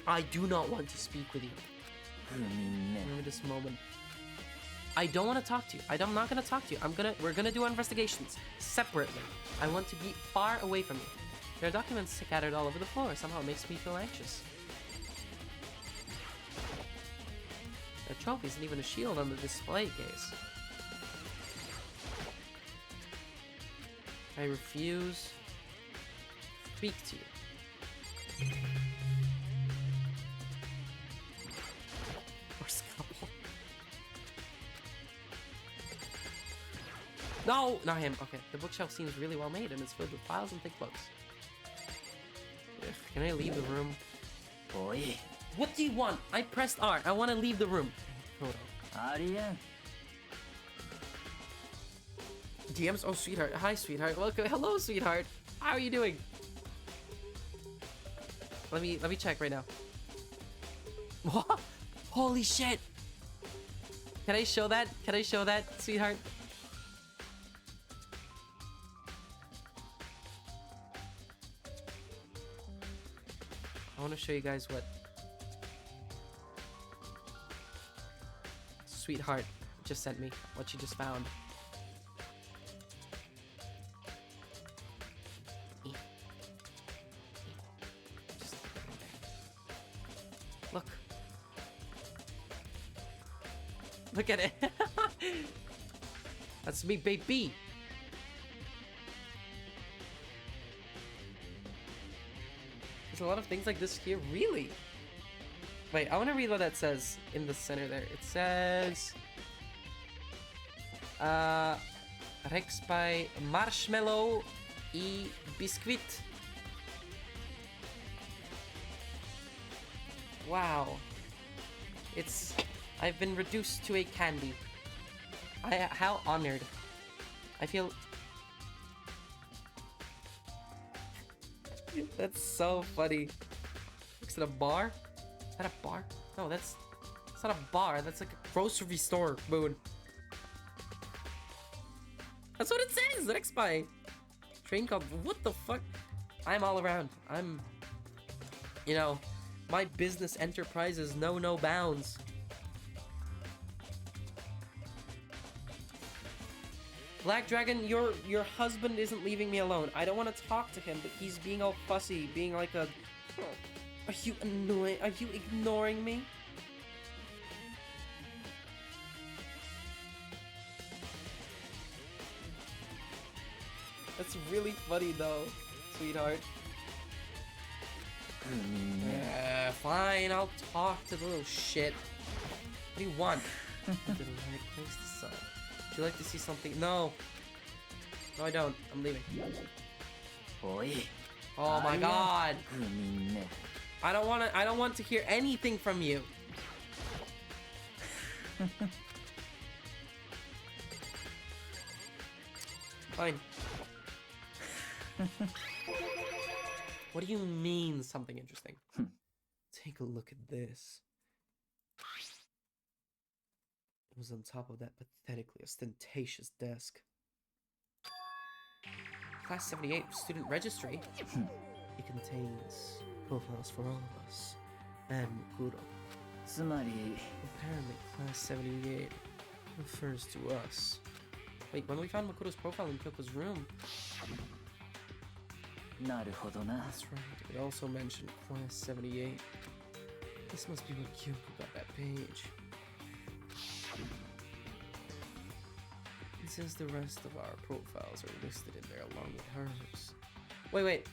I do not want to speak with you. 不眠ね Remember this moment. I don't want to talk to you. I'm not gonna talk to you. We're gonna do our investigations separately. I want to be far away from you. There are documents scattered all over the floor. Somehow it makes me feel anxious. There are trophies and even a shield on the display case. I refuse to speak to you. Or scalpel. No, not him. Okay, the bookshelf seems really well made and it's filled with files and thick books. Ugh, can I leave the room? おい What do you want? I pressed R. I want to leave the room. Hold on. ありえん DMs? Oh, sweetheart. Hi, sweetheart. Welcome. Hello, sweetheart. How are you doing? Let me check right now. What? Holy shit! Can I show that? Can I show that, sweetheart? I want to show you guys what sweetheart just sent me. What she just found. Just look. Look at it. That's me, baby. There's a lot of things like this here, really. Wait, I want to read what that says in the center there. It says, Rex by Marshmallow e Biscuit. Wow. I've been reduced to a candy. How honored. I feel... That's so funny. Looks at a bar? Is that a bar? No, that's not a bar. That's like a grocery store, Moon. That's what it says! Next by train called... What the fuck? I'm all around. I'm... You know, my business enterprises know no bounds. Black Dragon, your husband isn't leaving me alone. I don't want to talk to him, but he's being all fussy, being like a... Are you annoying? Are you ignoring me? That's really funny though, sweetheart. Yeah, fine, I'll talk to the little shit. What do you want? The right place to sign. Would you like to see something? No. No, I don't. I'm leaving. おい Oh my god. 不眠ね I don't want to hear anything from you. Fine. What do you mean something interesting? Take a look at this. It was on top of that pathetically ostentatious desk. Class 78 student registry. It contains profiles for all of us and Makuro. つまり Apparently, class 78 refers to us. Wait, when we found Makuro's profile in Kyoko's room, なるほどな that's right, it also mentioned class 78. This must be what Kyoko got that page. says the rest of our profiles are listed in there along with hers. Wait.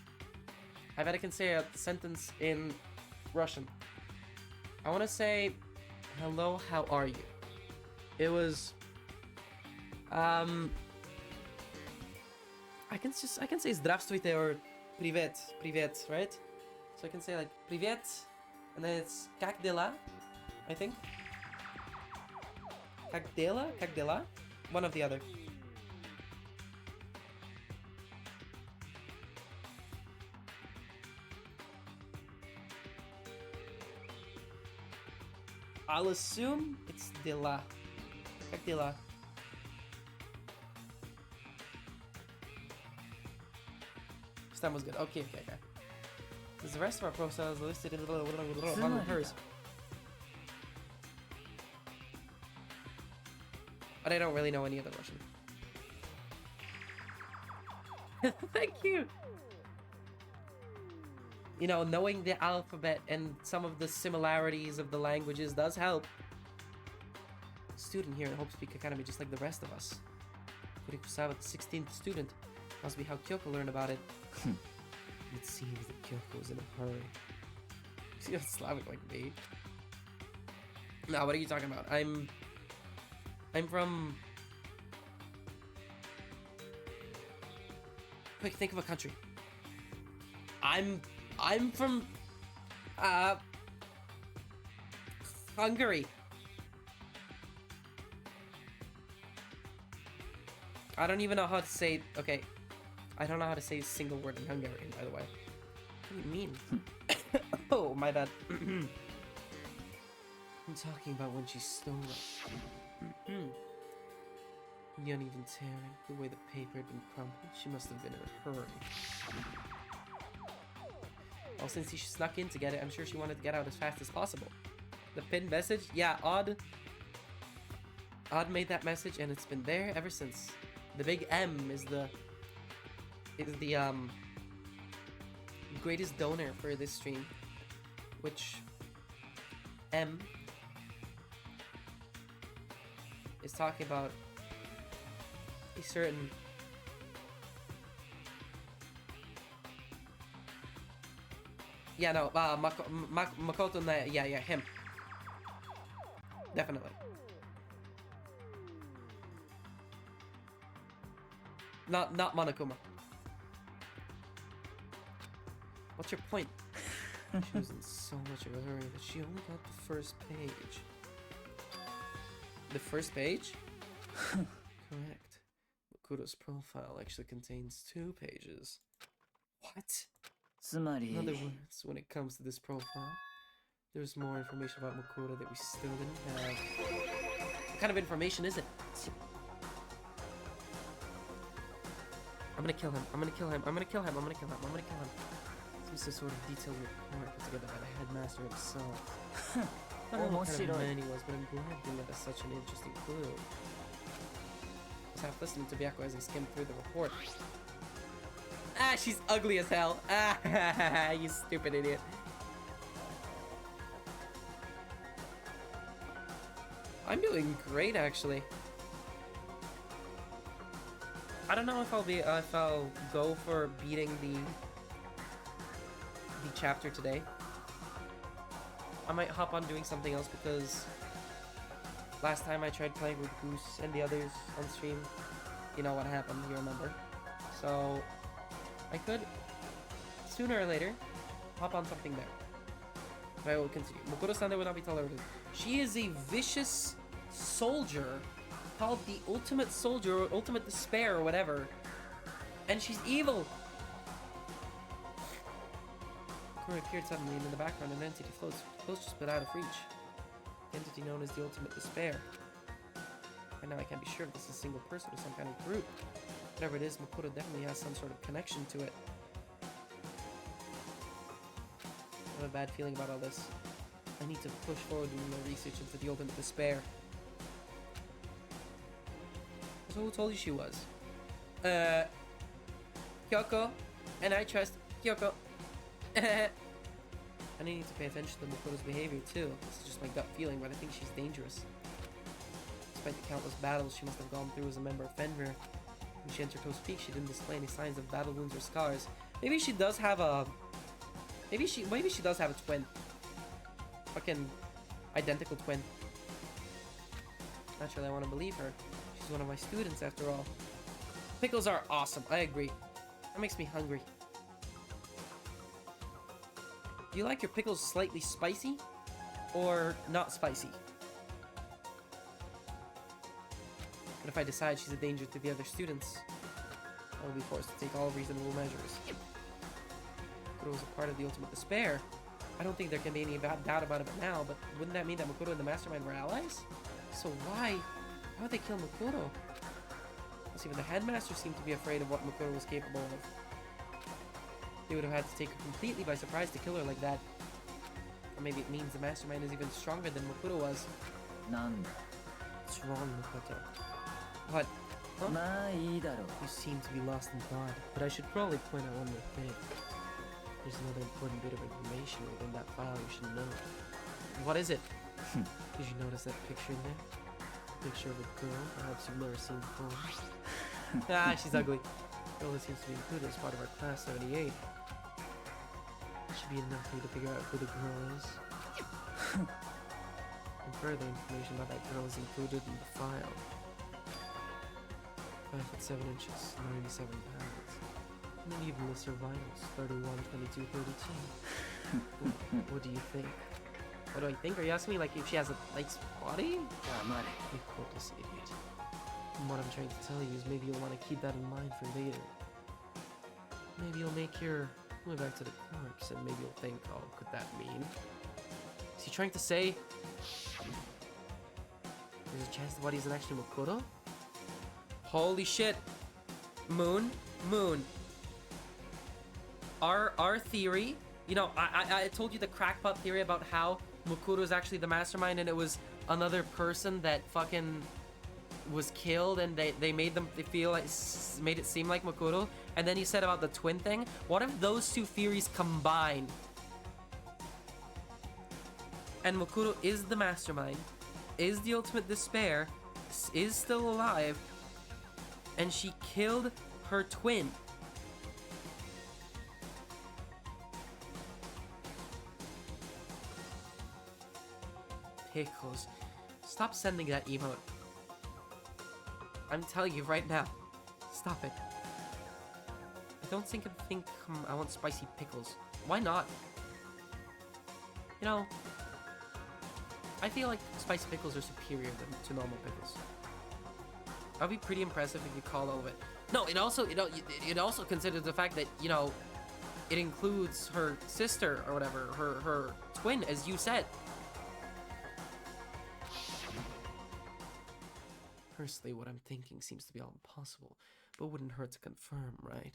I bet I can say a sentence in Russian. I want to say, hello, how are you? It was, I can say здравствуйте or привет, right? So I can say like привет, and then it's как дела, I think. Как дела? One of the other. I'll assume it's dela. Как дела? This time was good. Okay. Because the rest of our profiles are listed in along with hers. But I don't really know any other Russian. Thank you! You know, knowing the alphabet and some of the similarities of the languages does help. Student here at Hope Speak Academy, just like the rest of us. Kurikusawa, the 16th student. Must be how Kyoko learned about it. It seems that Kyoko was in a hurry. Is he Slavic like me? No, what are you talking about? I'm from... Quick, think of a country. I'm from... Hungary. I don't even know how to say... Okay. I don't know how to say a single word in Hungarian, by the way. What do you mean? Oh, my bad. I'm talking about when she stole it. The uneven tearing, the way the paper had been crumpled. She must have been in a hurry. Well, since she snuck in to get it, I'm sure she wanted to get out as fast as possible. The pinned message? Yeah, Odd made that message, and it's been there ever since. The big M is the greatest donor for this stream, which M is talking about a certain Makoto, yeah, him. Definitely. Not Monokuma. What's your point? She was in so much of a hurry that she only got the first page. The first page? Correct. Makoto's profile actually contains 2 pages. What? In other words, when it comes to this profile, there's more information about Makoto that we still didn't have. What kind of information is it? I'm gonna kill him. Seems some sort of detailed report put together by the headmaster himself. I don't know what kind of man he was, but I'm glad he led us such an interesting clue. I was half listening to Byako as he skimmed through the report. Ah, she's ugly as hell. Ah, you stupid idiot. I'm doing great, actually. I don't know if I'll go for beating the chapter today. I might hop on doing something else because last time I tried playing with Goose and the others on stream, you know what happened, you remember. So I could, sooner or later, hop on something there. But I will continue. Makoto-san will not be tolerated. She is a vicious soldier called the Ultimate Soldier or Ultimate Despair or whatever. And she's evil! Koroi appeared suddenly, and in the background an entity floats close just but out of reach. The entity known as the Ultimate Despair. And now I can't be sure if this is a single person or some kind of group. Whatever it is, Makoto definitely has some sort of connection to it. I have a bad feeling about all this. I need to push forward with my research into the Ultimate Despair. So who told you she was? Kyoko. And I trust Kyoko. And I need to pay attention to Makoto's behavior too. This is just my gut feeling, but I think she's dangerous. Despite the countless battles she must have gone through as a member of Fenrir, when she entered Toast Peak, she didn't display any signs of battle wounds or scars. Maybe she does have a... Maybe she does have a twin. Fucking identical twin. Naturally, I want to believe her. She's one of my students, after all. Pickles are awesome. I agree. That makes me hungry. Do you like your pickles slightly spicy? Or not spicy? But if I decide she's a danger to the other students, I will be forced to take all reasonable measures. Mukuro was a part of the ultimate despair. I don't think there can be any doubt about it now, but wouldn't that mean that Mukuro and the Mastermind were allies? So why would they kill Mukuro? Plus, even the headmaster seemed to be afraid of what Mukuro was capable of. They would have had to take her completely by surprise to kill her like that. Or maybe it means the Mastermind is even stronger than Mukuro was. Nanda. What's wrong, Makoto? What? Huh? You seem to be lost in thought, but I should probably point out one more thing. There's another important bit of information within that file you should know. What is it? Did you notice that picture in there? A picture of a girl perhaps you've never seen before. Ah, she's ugly. Girl that seems to be included as part of our class 78. Should be enough for you to figure out who the girl is. And further information about that girl is included in the file. 5 foot 7 inches, 97 pounds. And then even lists her vitals, 31, 22, 32. What do you think? What do I think? Are you asking me like if she has a nice body? You hopeless idiot. And what I'm trying to tell you is maybe you'll want to keep that in mind for later. Maybe you'll make your way back to the corpse and maybe you'll think, oh, could that mean? Is he trying to say there's a chance the body isn't actually Mukuro? Holy shit. Moon. Our theory, you know, I told you the crackpot theory about how Mukuro is actually the Mastermind and it was another person that fucking was killed and they made them feel like, made it seem like Mukuro. And then you said about the twin thing. What if those two theories combine? And Mukuro is the Mastermind, is the ultimate despair, is still alive, and she killed her twin. Pickles, stop sending that emote. I'm telling you right now, stop it. I don't think I want spicy pickles. Why not? You know, I feel like spicy pickles are superior to normal pickles. That'd be pretty impressive if you call all of it. No, it also considers the fact that, you know, it includes her sister or whatever, her twin, as you said. Personally, what I'm thinking seems to be all impossible, but wouldn't hurt to confirm, right?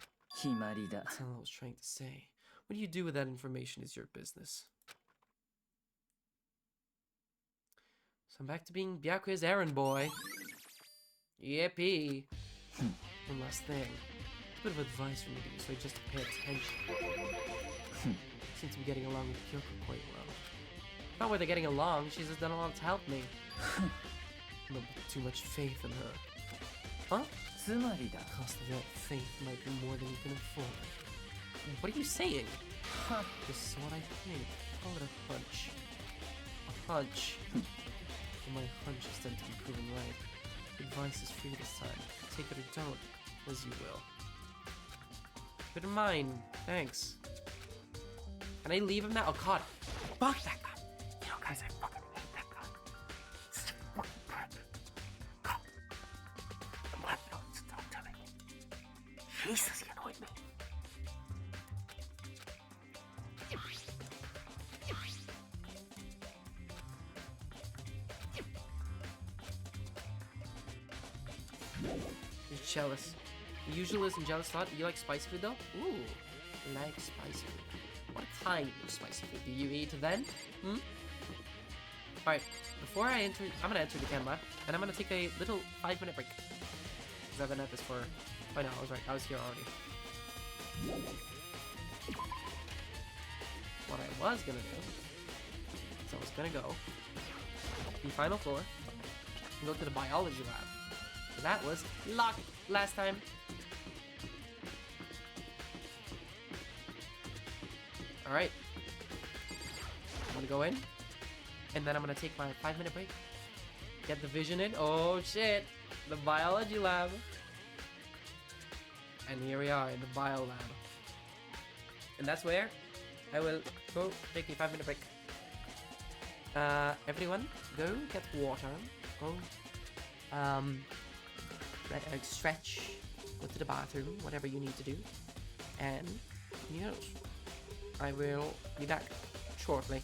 That's all I was trying to say. What do you do with that information is your business. So I'm back to being Byakuya's errand boy. Yippee. One last thing. A bit of advice from me to you, so just to pay attention. Seem to be getting along with Kyoko quite well. Not whether getting along, she's just done a lot to help me. No, but too much faith in her. Huh? The cost of that faith might be more than you can afford. What are you saying? This is what I think. Call it a hunch. A hunch. And my hunches tend to be proven right. Advice is free this time. Take it or don't, as you will. Keep it in mind. Thanks. Can I leave him now? Oh god. Fuck that guy. You know, guys, I fucking hate that guy. Such a fucking prick. God. I'm glad you don't talk to me. Jesus, he annoyed me. You're jealous. The usual is in jealous thought. You like spicy food though? Ooh, like spicy food. What kind of spicy food do you eat then? Alright, before I enter, I'm gonna enter the camera, and I'm gonna take a little 5-minute break. Because I've been at this for, oh no, I was right, I was here already. What I was gonna do, is I was gonna go, the final floor, Go to the biology lab. That was locked last time. Alright. I'm gonna go in. And then I'm gonna take my 5-minute break. Get the vision in. Oh shit! The biology lab. And here we are in the bio lab. And that's where I will go take a 5-minute break. Everyone, go get water. Go, stretch. Go to the bathroom. Whatever you need to do. And yes, I will be back shortly.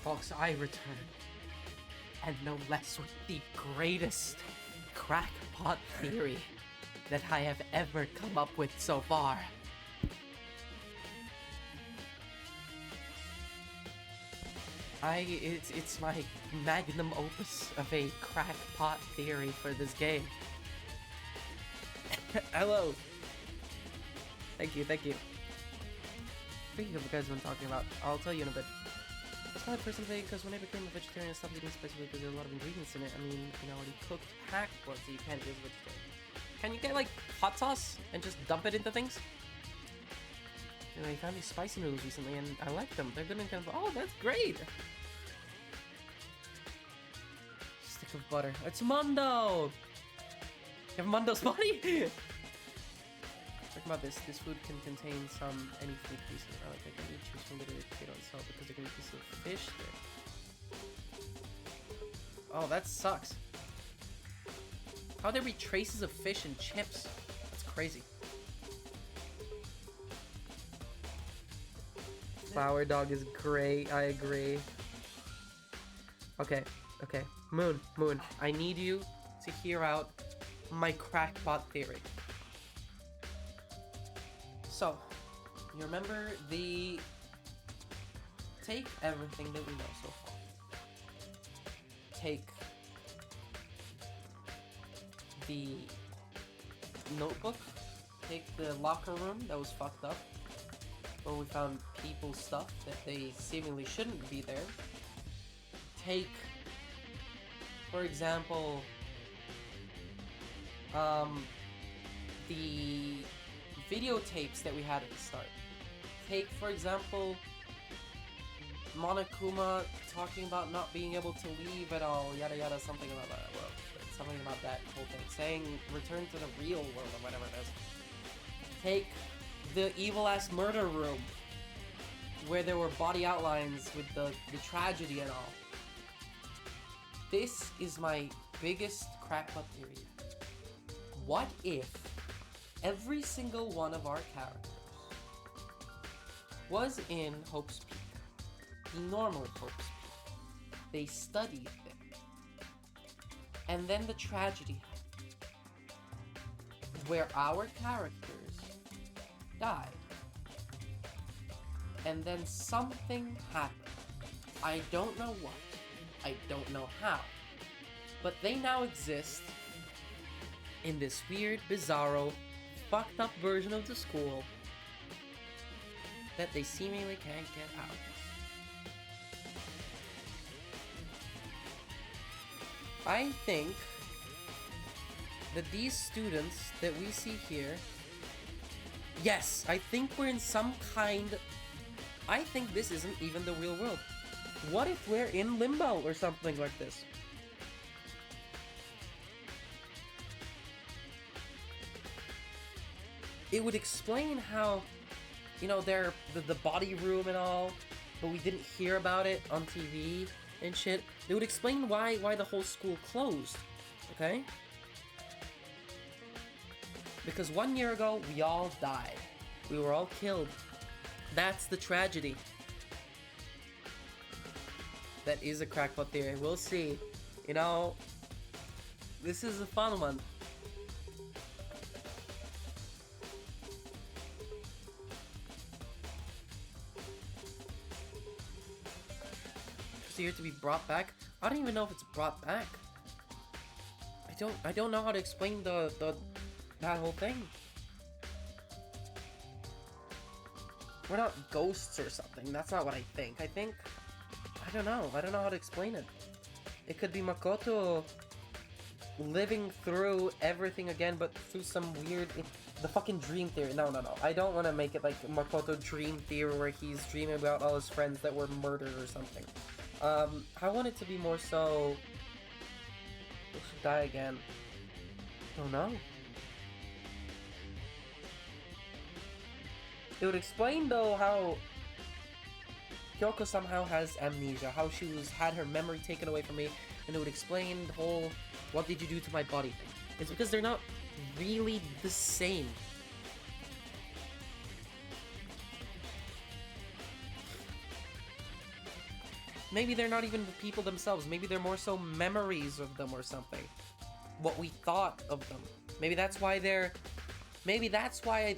folks, I return. And no less with the greatest crackpot theory that I have ever come up with so far. It's my magnum opus of a crackpot theory for this game. Hello. Thank you, thank you. Speaking of what you guys have been talking about, I'll tell you in a bit. That's not a person thing, because when I became a vegetarian, I stopped eating spicy food because there's a lot of ingredients in it. I mean, you know, already cooked hacked ones that you can't do as a vegetarian. Can you get, like, hot sauce and just dump it into things? You know, I found these spicy noodles recently, and I like them. They're good and kind of, oh, that's great! Stick of butter. It's Mondo! You have Mondo's body? Talk about this. This food can contain any food pieces. I like that. You need to choose from literally potato itself because there can be pieces of fish there. Oh, that sucks. How there be traces of fish and chips? That's crazy. Flower dog is great. I agree. Okay, okay. Moon, I need you to hear out my crackpot theory. So, you remember take everything that we know so far. Take the notebook, take the locker room that was fucked up, where we found people's stuff that they seemingly shouldn't be there. Take, for example, the videotapes that we had at the start. Take, for example, Monokuma talking about not being able to leave at all, yada yada, something about that world. Something about that whole thing. Saying return to the real world or whatever it is. Take the evil-ass murder room, where there were body outlines with the tragedy and all. This is my biggest crackpot theory. What if every single one of our characters was in Hope's Peak, the normal Hope's Peak? They studied there. And then the tragedy happened, where our characters died. And then something happened. I don't know what. I don't know how. But they now exist in this weird, bizarro, fucked up version of the school that they seemingly can't get out. I think that these students that we see here, yes, I think we're in some kind, I think this isn't even the real world. What if we're in limbo or something like this? It would explain how, you know, they're the body room and all, but we didn't hear about it on TV and shit. It would explain why the whole school closed, okay? Because 1 year ago, we all died. We were all killed. That's the tragedy. That is a crackpot theory. We'll see. You know, this is a fun one. Here to be brought back. I don't even know if it's brought back. I don't know how to explain that whole thing. We're not ghosts or something. That's not what I think. I don't know. I don't know how to explain it. It could be Makoto living through everything again, but through some weird... the fucking dream theory. No. I don't want to make it like Makoto dream theory where he's dreaming about all his friends that were murdered or something. I want it to be more so... we should die again. Don't know. It would explain though how Kyoko somehow has amnesia, how she had her memory taken away from me, and it would explain the whole what did you do to my body thing. It's because they're not really the same. maybe they're not even the people themselves. Maybe they're more so memories of them or something. What we thought of them. Maybe that's why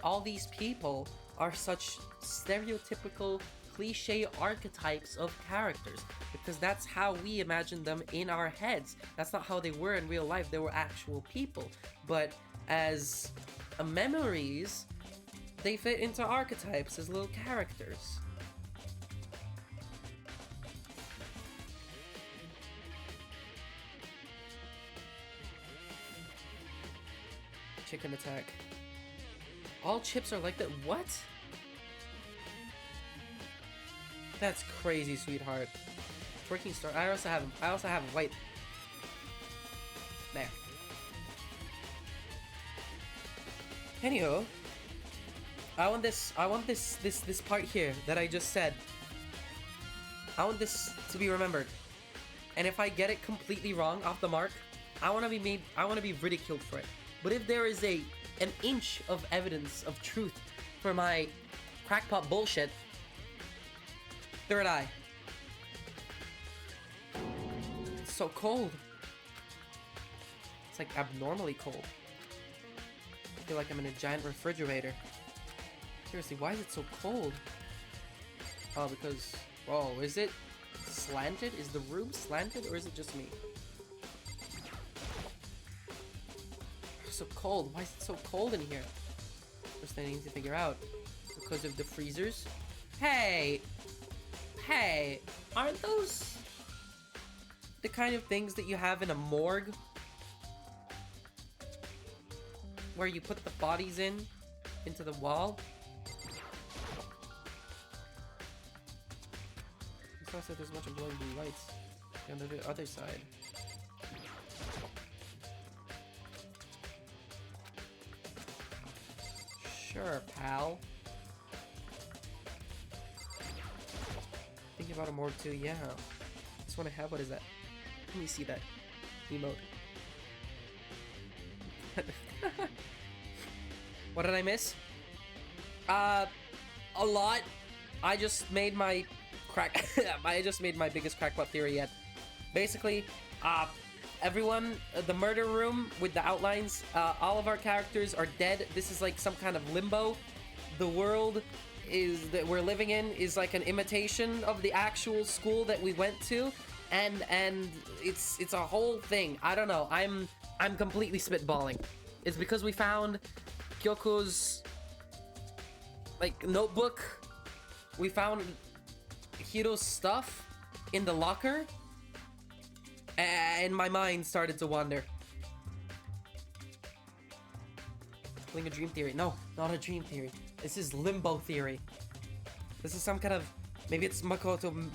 all these people are such stereotypical, cliche archetypes of characters. Because that's how we imagine them in our heads. That's not how they were in real life. They were actual people. But as memories, they fit into archetypes as little characters. Chicken attack. All chips are like that. What? That's crazy, sweetheart. Twerking star. I also have a white. There. Anywho, I want this part here that I just said. I want this to be remembered. And if I get it completely wrong off the mark, I want to be ridiculed for it. But if there is an inch of evidence of truth for my crackpot bullshit, third eye. It's so cold. It's like abnormally cold. I feel like I'm in a giant refrigerator. Seriously, why is it so cold? Oh, because... Whoa, is it slanted? Is the room slanted, or is it just me? It's so cold. Why is it so cold in here? First thing I need to figure out. Because of the freezers? Hey! Hey! Aren't those the kind of things that you have in a morgue? Where you put the bodies into the wall? It's also there's a bunch of glowing blue lights on the other side. Sure, pal. Thinking about a morgue too, yeah. This one I have, what is that? Let me see that emote. What did I miss? A lot. I just made my I just made my biggest crackpot theory yet. Basically, everyone, the murder room with the outlines, all of our characters are dead. This is like some kind of limbo. The world that we're living in is like an imitation of the actual school that we went to, and it's a whole thing. I don't know. I'm completely spitballing. It's because we found Kyoko's like notebook. We found Hiro's stuff in the locker, and my mind started to wander. Playing a dream theory. No, not a dream theory. This is limbo theory. This is some kind of... Maybe it's Makoto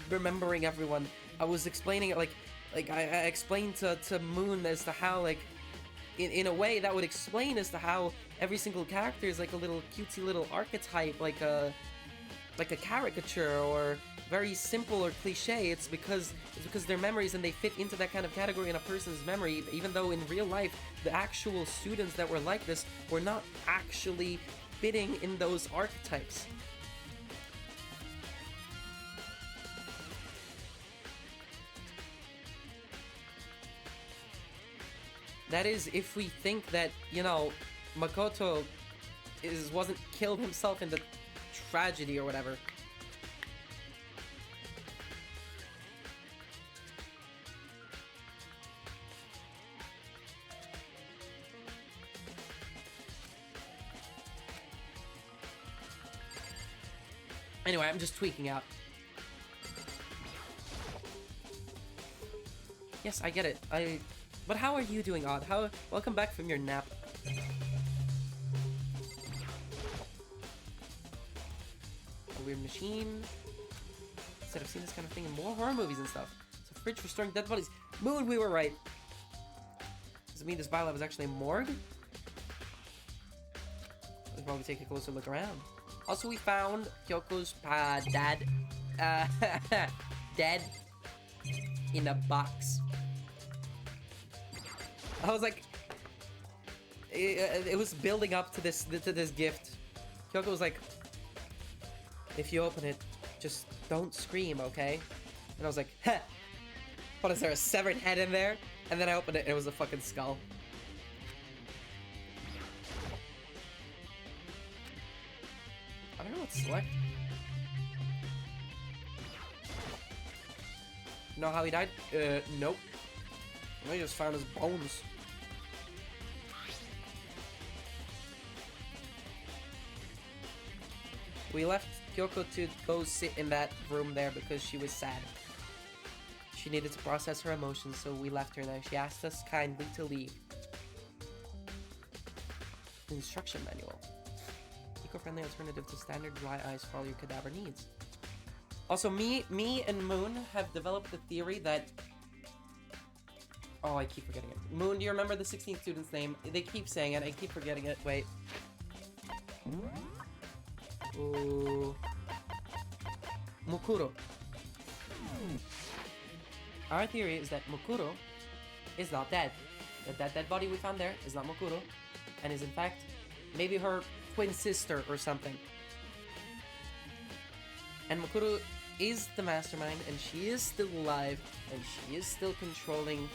remembering everyone. I was explaining it like I explained to Moon as to how, like, in a way that would explain as to how every single character is like a little cutesy little archetype, like a caricature, or very simple or cliche. It's because they're memories and they fit into that kind of category in a person's memory, even though in real life the actual students that were like this were not actually fitting in those archetypes. That is, if we think that, you know, Makoto wasn't killed himself in the tragedy or whatever. Anyway, I'm just tweaking out. Yes, I get it. But how are you doing, Odd? Welcome back from your nap. A weird machine. Said I've seen this kind of thing in more horror movies and stuff. It's a fridge for storing dead bodies. Moon, we were right. Does it mean this biolab is actually a morgue? Let's probably take a closer look around. Also, we found Kyoko's dad dead in a box. I was like, it was building up to this gift. Kyoko was like, if you open it, just don't scream, okay? And I was like, heh! What, is there a severed head in there? And then I opened it and it was a fucking skull. I don't know what to select. Know how he died? Nope. I just found his bones. We left Kyoko to go sit in that room there because she was sad. She needed to process her emotions, so we left her there. She asked us kindly to leave. Instruction manual. Eco-friendly alternative to standard dry ice for all your cadaver needs. Also, me and Moon have developed the theory that... Oh, I keep forgetting it. Moon, do you remember the 16th student's name? They keep saying it. I keep forgetting it. Wait. Ooh. Mukuro. Our theory is that Mukuro is not dead. That dead body we found there is not Mukuro, and is in fact maybe her twin sister or something. And Mukuro is the mastermind, and she is still alive, and she is still controlling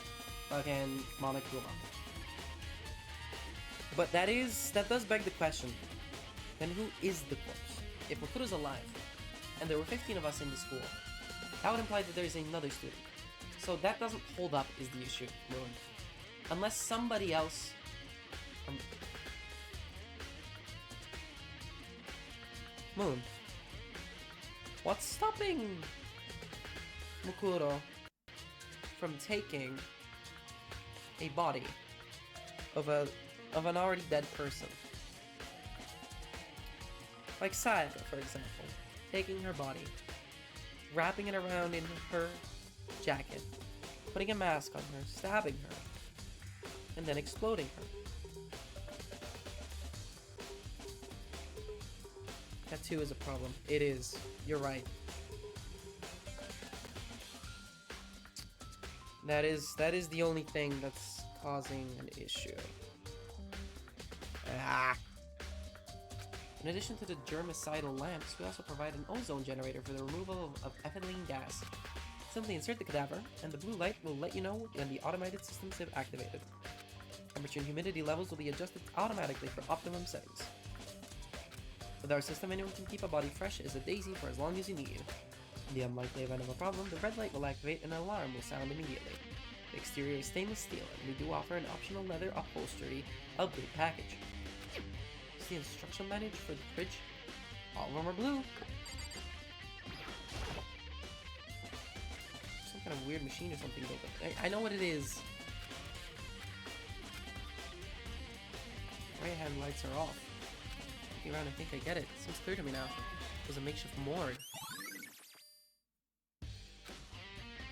fucking Monokuma. But that does beg the question, then who is the corpse? If Makuro's alive, and there were 15 of us in the school, that would imply that there is another student. So that doesn't hold up is the issue, Moon. Unless somebody else... Moon. What's stopping Mukuro from taking a body of an already dead person? Like Sayaka, for example, taking her body, wrapping it around in her jacket, putting a mask on her, stabbing her, and then exploding her. That too is a problem. It is. You're right. That is the only thing that's causing an issue. Ah. In addition to the germicidal lamps, we also provide an ozone generator for the removal of ethylene gas. Simply insert the cadaver, and the blue light will let you know when the automated systems have activated. Temperature and humidity levels will be adjusted automatically for optimum settings. With our system, anyone can keep a body fresh as a daisy for as long as you need. In the unlikely event of a problem, the red light will activate and an alarm will sound immediately. The exterior is stainless steel, and we do offer an optional leather upholstery upgrade package. The instruction manual for the fridge. All of them are blue. Some kind of weird machine or something built up. I know what it is. Right hand lights are off. Looking around, I think I get it. It seems clear to me now. It was a makeshift morgue.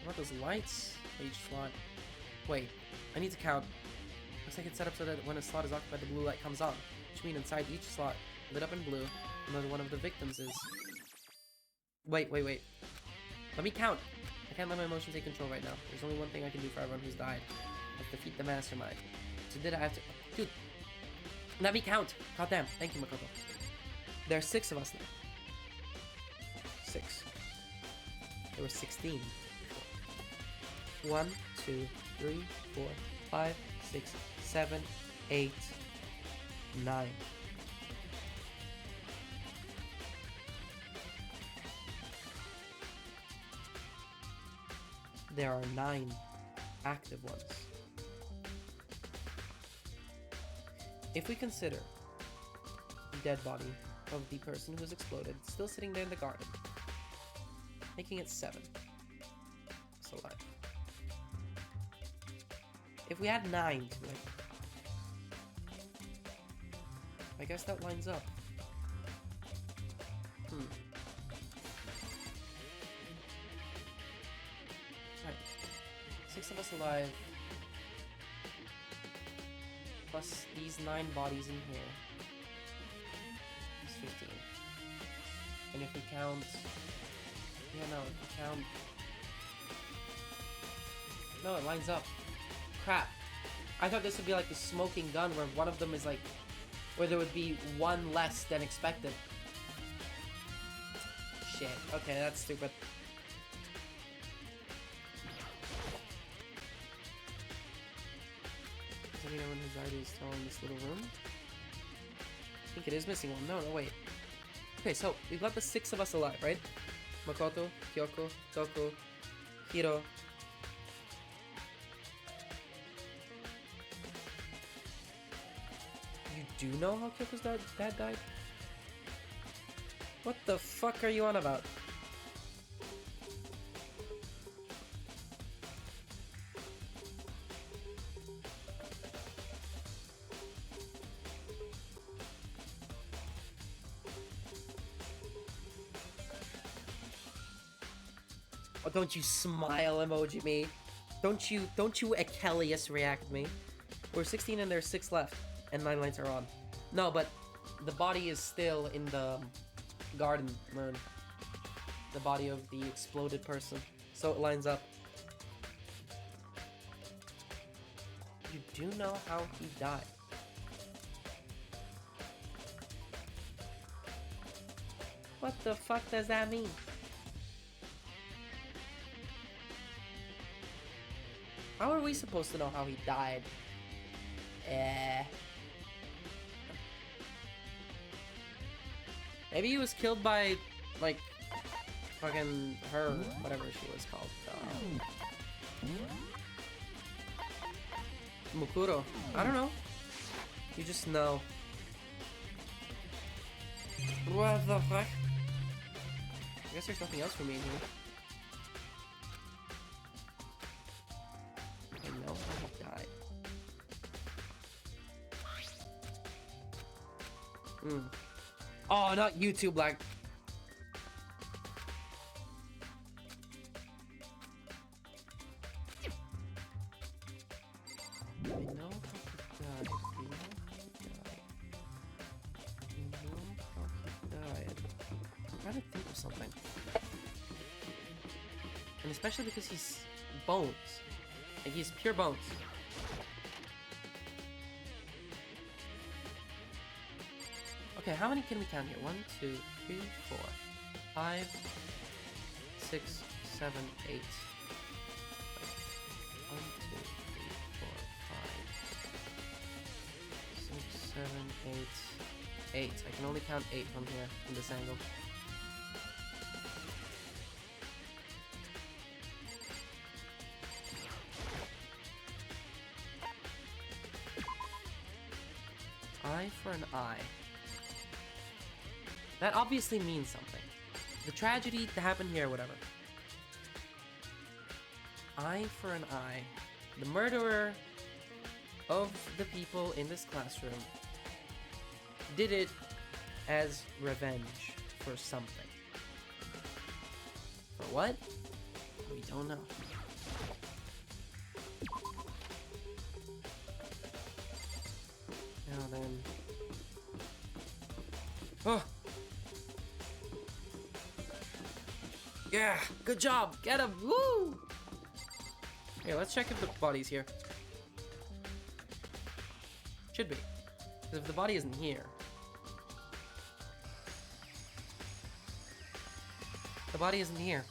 What about those lights for each slot? Wait, I need to count. Looks like it's set up so that when a slot is occupied, the blue light comes on. Which means inside each slot, lit up in blue, another one of the victims is... Wait. Let me count. I can't let my emotions take control right now. There's only one thing I can do for everyone who's died. That's defeat the mastermind. So did I have to... Dude! Let me count! God damn. Thank you, Makoto. There are 6 of us now. 6. There were 16 before. 1, 2, 3, 4, 5, 6, 7, 8... 9. There are 9 active ones. If we consider the dead body of the person who was exploded still sitting there in the garden, making it 7. So alive. If we add 9 to it, I guess that lines up. Right. 6 of us alive. Plus these 9 bodies in here. It's 15. And if we count... Yeah, no, if we count... No, it lines up. Crap. I thought this would be like the smoking gun where one of them is like... Where there would be 1 less than expected. Shit. shit. Okay, that's stupid. Does anyone who's already still in this little room? I think it is missing one. No, no, wait. Okay, so we've got the 6 of us alive, right? Makoto, Kyoko, Toku, Hiro. You do know how Kyoko's dad died? What the fuck are you on about? Oh, don't you smile emoji me. Don't you Achilles react me. We're 16 and there's 6 left. And 9 lights are on. No, but the body is still in the garden moon. The body of the exploded person. So it lines up. You do know how he died. What the fuck does that mean? How are we supposed to know how he died? Maybe he was killed by, like, fucking her, whatever she was called. Mukuro. I don't know. You just know. What the fuck? I guess there's nothing else for me in here. I know how he died. Oh, not you two, Black. I know how he died. I'm trying to think of something. And especially because he's bones. Like, he's pure bones. Okay, how many can we count here? 1, 2, 3, 4, 5, 6, 7, 8. 1, 2, 3, 4, 5, 6, 7, 8. 8. I can only count 8 from here, from this angle. Eye for an eye. That obviously means something. The tragedy that happened here, whatever. Eye for an eye. The murderer of the people in this classroom did it as revenge for something. For what? We don't know. Now then. Oh! Yeah! Good job! Get him! Woo! Here, let's check if the body's here. Should be. Because if the body isn't here... The body isn't here.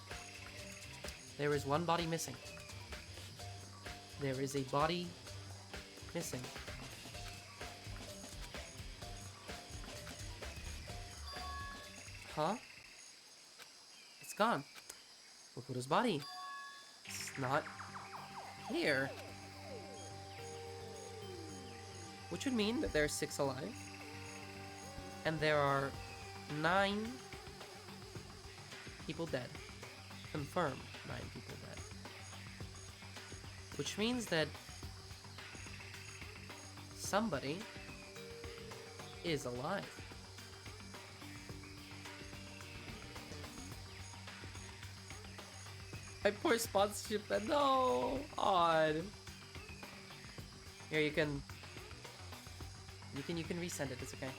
There is one body missing. There is a body missing. Huh? It's gone. Makoto's body. It's not here. Which would mean that there are 6 alive. And there are 9 people dead. Confirmed 9 people dead. Which means that somebody is alive. My poor sponsorship, no! Odd. Here, you can resend it, it's okay.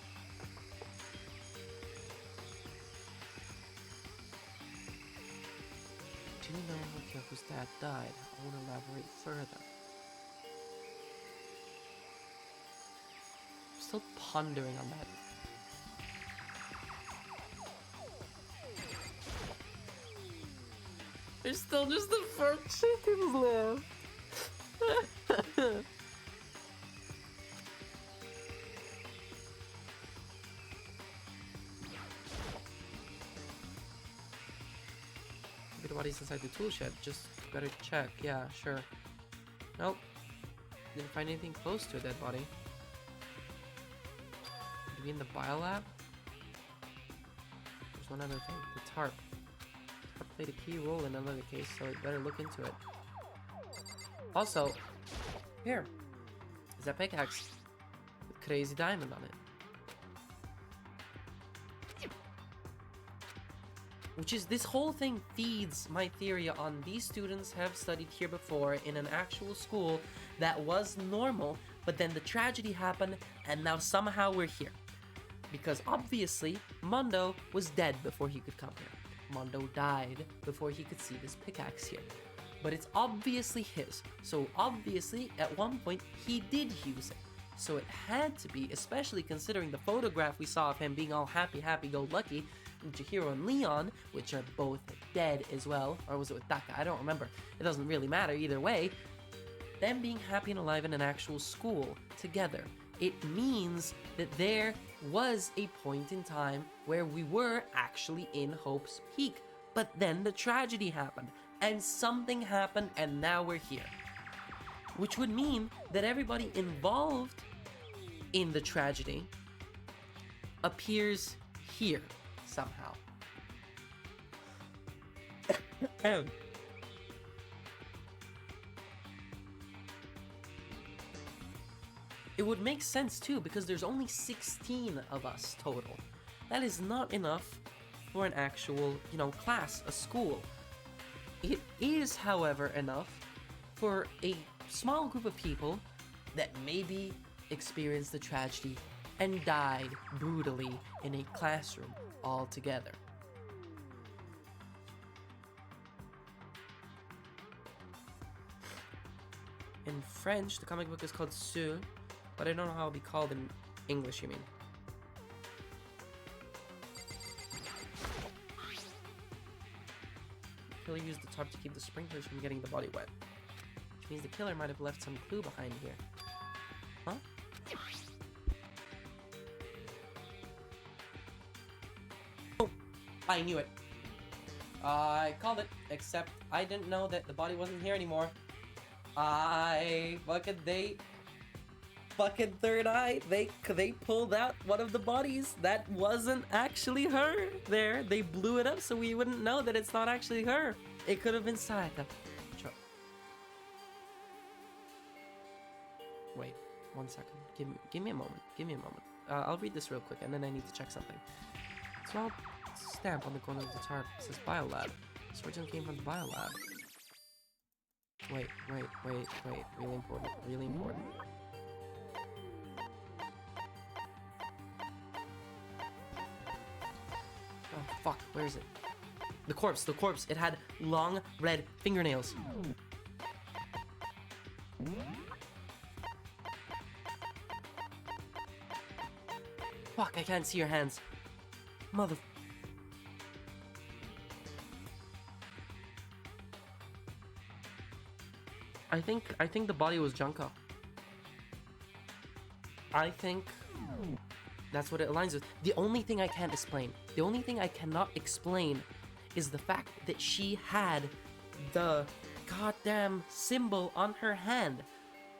Do you know how Kyoko's dad died? I want to elaborate further. I'm still pondering on that. There's still just the front chickens left. Maybe the body's inside the tool shed. Just better check. Yeah, sure. Nope. Didn't find anything close to a dead body. Could it be in the biolab? There's one other thing. The tarp. Tarp played a key role in another case, so we better look into it. Also, here is that pickaxe with crazy diamond on it. Which is, this whole thing feeds my theory on these students have studied here before in an actual school that was normal, but then the tragedy happened and now somehow we're here. Because obviously, Mondo was dead before he could come here. Mondo died before he could see this pickaxe here. But it's obviously his, so obviously at one point he did use it. So it had to be, especially considering the photograph we saw of him being all happy-go-lucky, and Chihiro and Leon, which are both dead as well, or was it with Daka? I don't remember. It doesn't really matter either way. Them being happy and alive in an actual school together. It means that there was a point in time where we were actually in Hope's Peak. But then the tragedy happened, and something happened, and now we're here. Which would mean that everybody involved in the tragedy appears here somehow. It would make sense too, because there's only 16 of us total. That is not enough for an actual, class, a school. It is, however, enough for a small group of people that maybe experienced the tragedy and died brutally in a classroom altogether. In French, the comic book is called Sur, but I don't know how it'll be called in English, you mean. The killer used the tarp to keep the sprinklers from getting the body wet. Which means the killer might have left some clue behind here. Huh? Oh, I knew it. I called it, except I didn't know that the body wasn't here anymore. Fucking third eye, they pulled out one of the bodies that wasn't actually her there. They blew it up so we wouldn't know that it's not actually her. It could have been Sayaka. Wait, 1 second. Give me a moment. I'll read this real quick and then I need to check something. Small stamp on the corner of the tarp. It says Biolab. This originally came from the Biolab. Wait. Really important. Oh, fuck. Where is it? The corpse. It had long, red fingernails. Fuck, I can't see your hands. Mother... I think the body was Junko. I think that's what it aligns with. The only thing I can't explain, the only thing I cannot explain is the fact that she had the goddamn symbol on her hand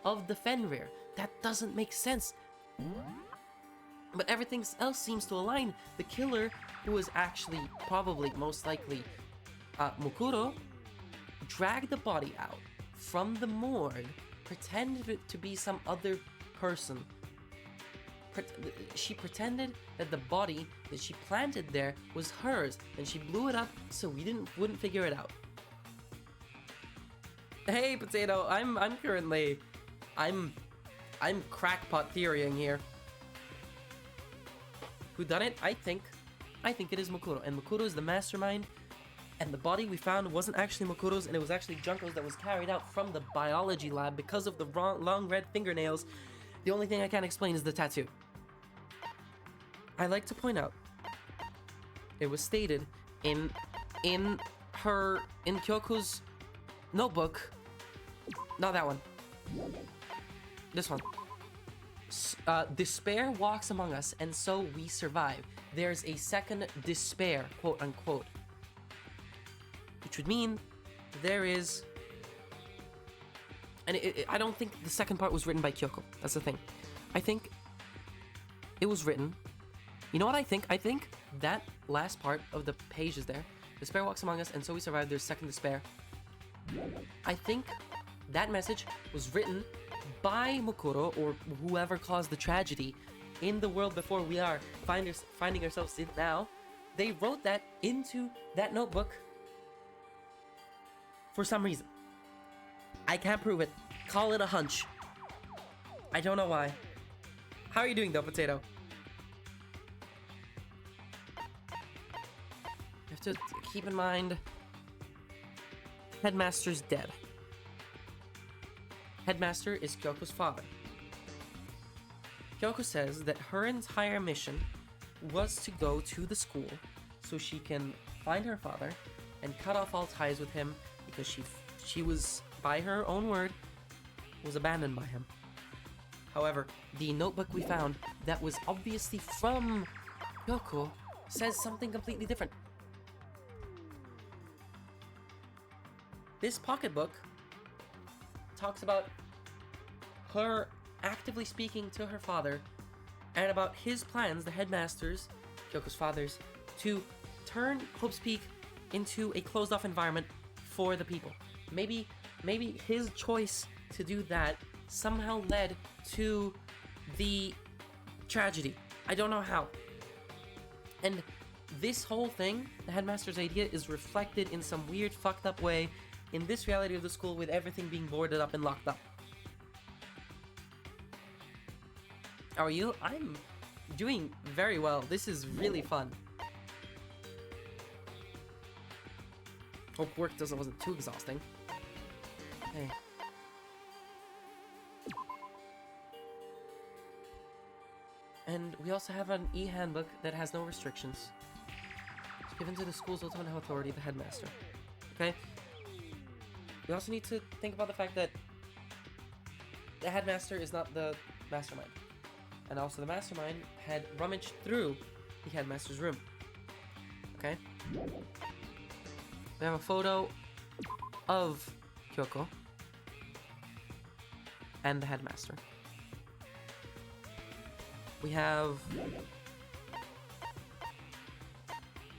of the Fenrir. That doesn't make sense. But everything else seems to align. The killer, who was actually probably most likely Mukuro, dragged the body out from the morgue, pretended it to be some other person. She pretended that the body that she planted there was hers, and she blew it up so we wouldn't figure it out. Hey, Potato, I'm crackpot theorying here. Who done it? I think it is Mukuro, and Mukuro is the mastermind. And the body we found wasn't actually Mukuro's, and it was actually Junko's that was carried out from the biology lab because of the long red fingernails. The only thing I can't explain is the tattoo. I like to point out, it was stated in in Kyoko's notebook. Not that one. This one. Despair walks among us, and so we survive. There's a second despair, quote unquote. Which would mean there is... And I don't think the second part was written by Kyoko. That's the thing. I think it was written... You know what I think? I think that last part of the page is there. Despair walks among us, and so we survive. There's second despair. I think that message was written by Mukuro, or whoever caused the tragedy in the world before we are finding ourselves in now. They wrote that into that notebook for some reason. I can't prove it. Call it a hunch. I don't know why. How are you doing though, Potato? You have to keep in mind, Headmaster's dead. Headmaster is Kyoko's father. Kyoko says that her entire mission was to go to the school so she can find her father and cut off all ties with him because she was, by her own word, was abandoned by him. However, the notebook we found that was obviously from Kyoko says something completely different. This pocketbook talks about her actively speaking to her father and about his plans, the headmaster's, Kyoko's father's, to turn Hope's Peak into a closed-off environment for the people. Maybe his choice to do that somehow led to the tragedy. I don't know how. And this whole thing, the headmaster's idea, is reflected in some weird, fucked up way in this reality of the school with everything being boarded up and locked up. How are you? I'm doing very well. This is really fun. Hope work wasn't too exhausting. Hey. And we also have an e-handbook that has no restrictions. It's given to the school's ultimate authority, the headmaster. Okay? We also need to think about the fact that the headmaster is not the mastermind. And also the mastermind had rummaged through the headmaster's room. Okay? We have a photo of Kyoko and the headmaster. We have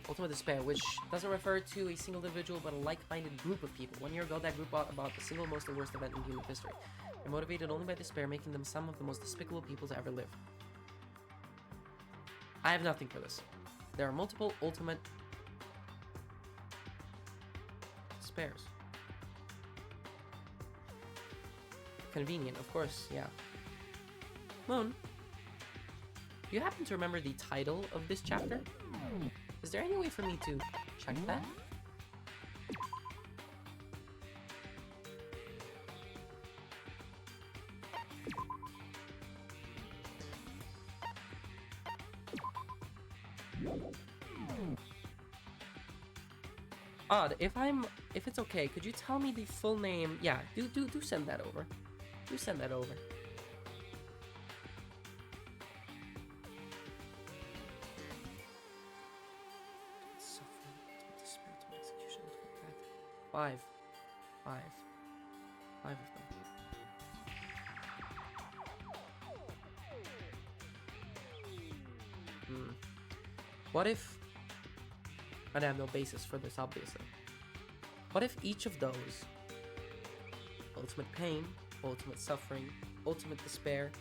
Ultimate Despair, which doesn't refer to a single individual but a like-minded group of people. 1 year ago, that group brought about the single most and worst event in human history. They're motivated only by despair, making them some of the most despicable people to ever live. I have nothing for this. There are multiple ultimate despairs. Convenient, of course, yeah. Moon, do you happen to remember the title of this chapter? Is there any way for me to check that? Odd, if it's okay, could you tell me the full name? Yeah, do send that over. Do send that over. Five of them. What if... I have no basis for this, obviously. What if each of those, ultimate pain, ultimate suffering, ultimate despair,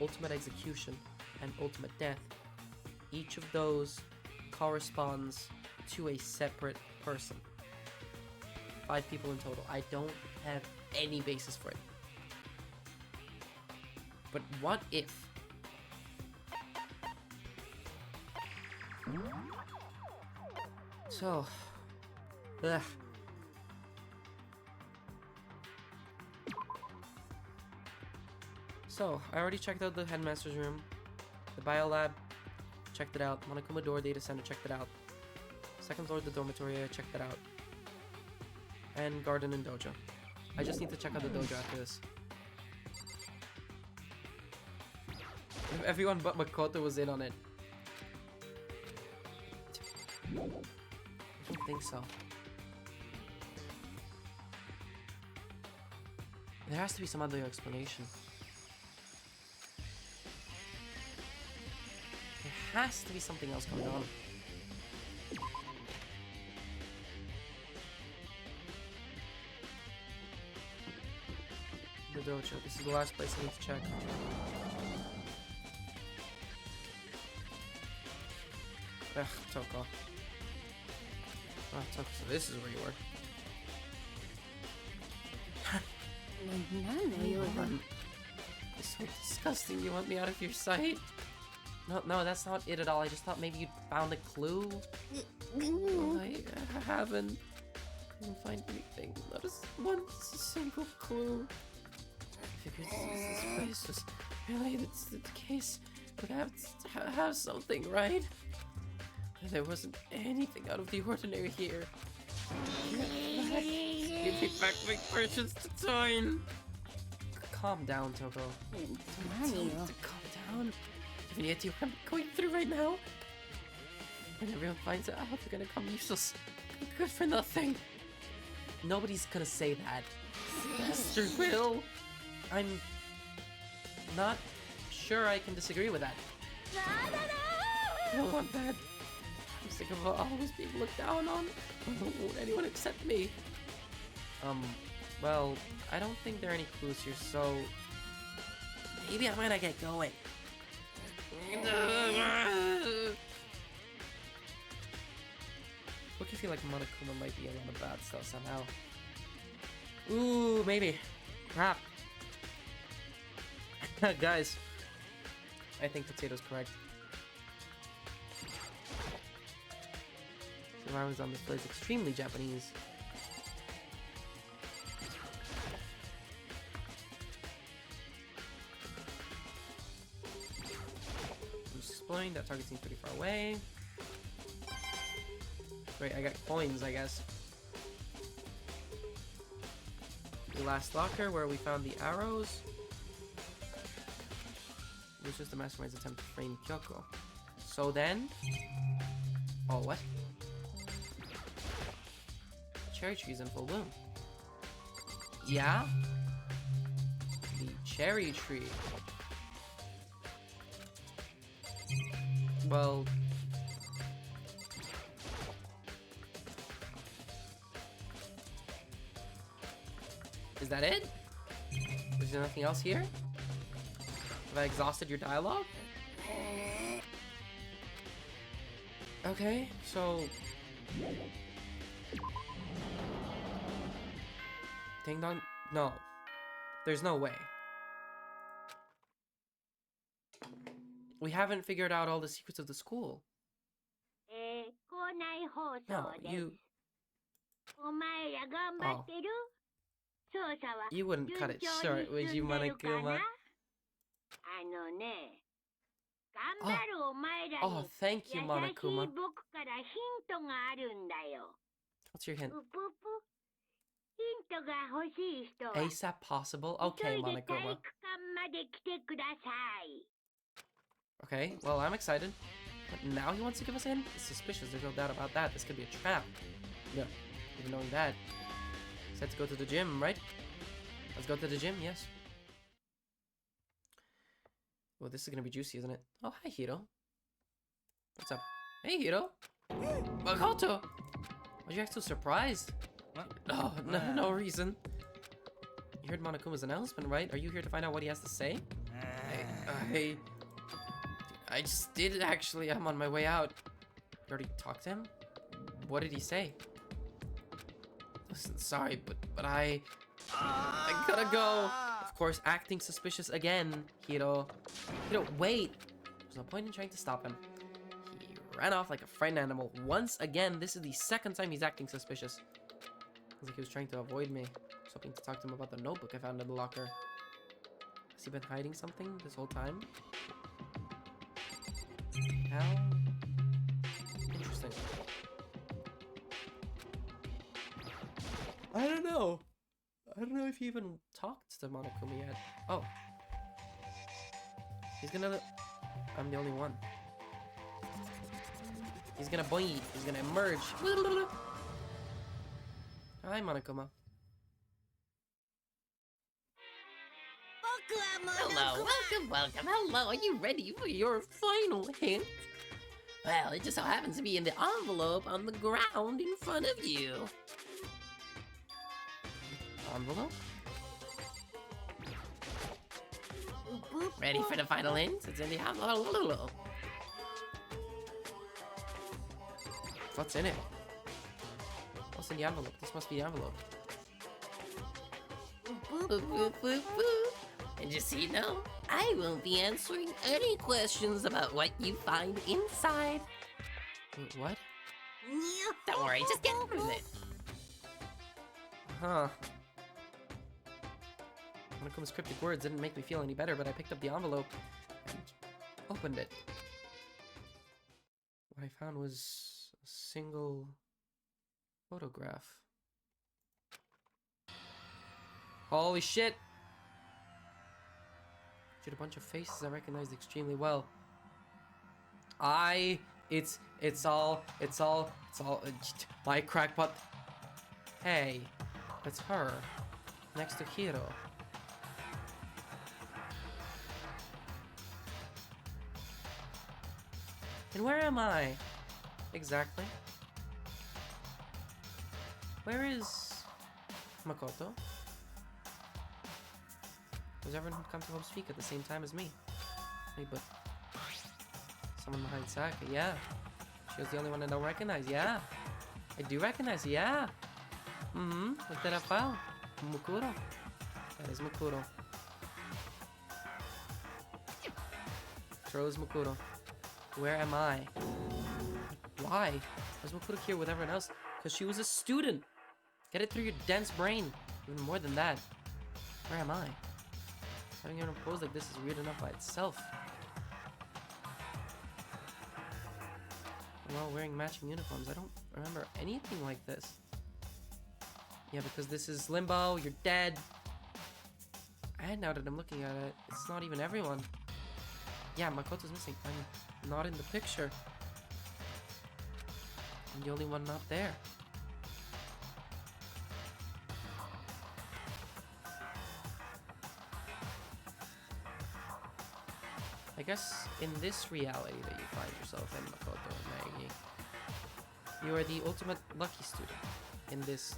ultimate execution, and ultimate death, each of those corresponds to a separate person? 5 people in total. I don't have any basis for it. But what if... So... Ugh. So, I already checked out the headmaster's room. The biolab, checked it out. Monokuma door data center, checked it out. Second floor of the dormitory, I checked it out. And garden and dojo. I just need to check out the dojo after this. If everyone but Makoto was in on it. I don't think so. There has to be some other explanation. There has to be something else going on. The dojo. This is the last place I need to check. Ugh, Toko. Oh, Toko, so this is where you were. It's so disgusting. You want me out of your sight? No, that's not it at all. I just thought maybe you'd found a clue. Well, I haven't. Couldn't find anything. Not one single clue. I figured this place was related to the case. Would have to have something, right? There wasn't anything out of the ordinary here. Give me back my precious Toin. Calm down, Toko. Calm down. You have any idea what I'm going through right now? When everyone finds out, they're gonna come useless. Good for nothing. Nobody's gonna say that. Master Will. I'm not sure I can disagree with that. I don't want that. I'm sick of always being looked down on. Won't anyone accept me? Well, I don't think there are any clues here, so maybe I'm gonna get going. Look, I feel like Monokuma might be in on the bad stuff somehow. Ooh, maybe. Crap. Guys, I think Potato's correct. The environment on this place is extremely Japanese. I'm just exploring. That target seems pretty far away. Great, I got coins, I guess. The last locker where we found the arrows. It was just the mastermind's attempt to frame Kyoko. So then... Oh, what? Cherry tree's in full bloom. Yeah? The cherry tree. Well... Is that it? Is there nothing else here? Have I exhausted your dialogue? Okay, so... Ding dong? No. There's no way. We haven't figured out all the secrets of the school. No, you... Oh. You wouldn't cut it short, would you, Monokuma? Oh, thank you, Monokuma. What's your hint? ASAP possible? Okay, Monokuma. Okay, well, I'm excited. But now he wants to give us a hint? It's suspicious, there's no doubt about that. This could be a trap. Yeah, even knowing that. Said to go to the gym, right? Let's go to the gym, yes. Well, this is gonna be juicy, isn't it? Oh, hi, Hiro. What's up? Hey, Hiro. Makoto! Why'd you act so surprised? What? Oh, no reason. You heard Monokuma's announcement, right? Are you here to find out what he has to say? I just did, actually. I'm on my way out. You already talked to him? What did he say? Listen, sorry, but I gotta go. Of course, acting suspicious again, Hiro. Hiro, wait. There's no point in trying to stop him. He ran off like a frightened animal. Once again, this is the second time he's acting suspicious. Sounds like he was trying to avoid me. I was hoping to talk to him about the notebook I found in the locker. Has he been hiding something this whole time? How interesting. I don't know. I don't know if he even talked to Monokuma yet. Oh. He's gonna... I'm the only one. He's gonna boing. He's gonna emerge. Hi, Monokuma. Hello, welcome. Hello, are you ready for your final hint? Well, it just so happens to be in the envelope on the ground in front of you. Envelope? Ready for the final hint? It's in the envelope. What's in it? What's in the envelope? This must be the envelope. Boop, boop, boop, boop. And just so you know, I won't be answering any questions about what you find inside. Wait, what? Don't worry, just get with it. Huh. Monokuma's cryptic words didn't make me feel any better, but I picked up the envelope and opened it. What I found was a single photograph. Holy shit! A bunch of faces I recognized extremely well. It's all my crackpot. Hey, that's her, next to Hiro. And where am I? Exactly. Where is Makoto? Does everyone come to home speak at the same time as me? Wait, but... someone behind Saka, yeah. She was the only one I don't recognize, yeah. I do recognize, yeah. Look at that file. Mukuro. That is Mukuro. Throws Mukuro. Where am I? Why? Was Mukuro here with everyone else? Because she was a student. Get it through your dense brain. Even more than that. Where am I? Having her pose like this is weird enough by itself. We're all wearing matching uniforms. I don't remember anything like this. Yeah, because this is Limbo, you're dead. And now that I'm looking at it, it's not even everyone. Yeah, Makoto's missing. I'm not in the picture. I'm the only one not there. I guess in this reality that you find yourself in, Makoto and Maggie, you are the ultimate lucky student in this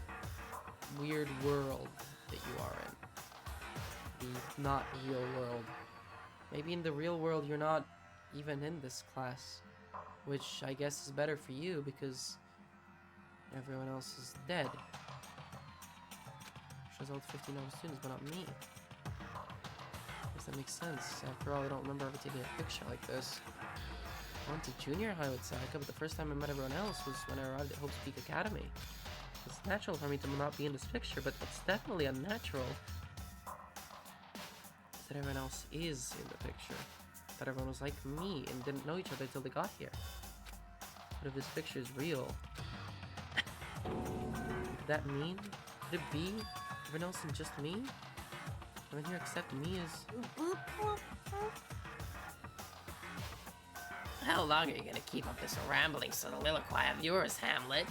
weird world that you are in. The not real world. Maybe in the real world you're not even in this class, which I guess is better for you because everyone else is dead. Shows all the 15 other students, but not me. That makes sense. After all, I don't remember ever taking a picture like this. I went to junior high with Sayaka, but the first time I met everyone else was when I arrived at Hope Peak Academy. It's natural for me to not be in this picture, but what's definitely unnatural is that everyone else is in the picture. That everyone was like me and didn't know each other till they got here. What if this picture is real? Could that mean? Could it be everyone else and just me? Everyone here except me is... How long are you gonna keep up this rambling soliloquy of yours, Hamlet?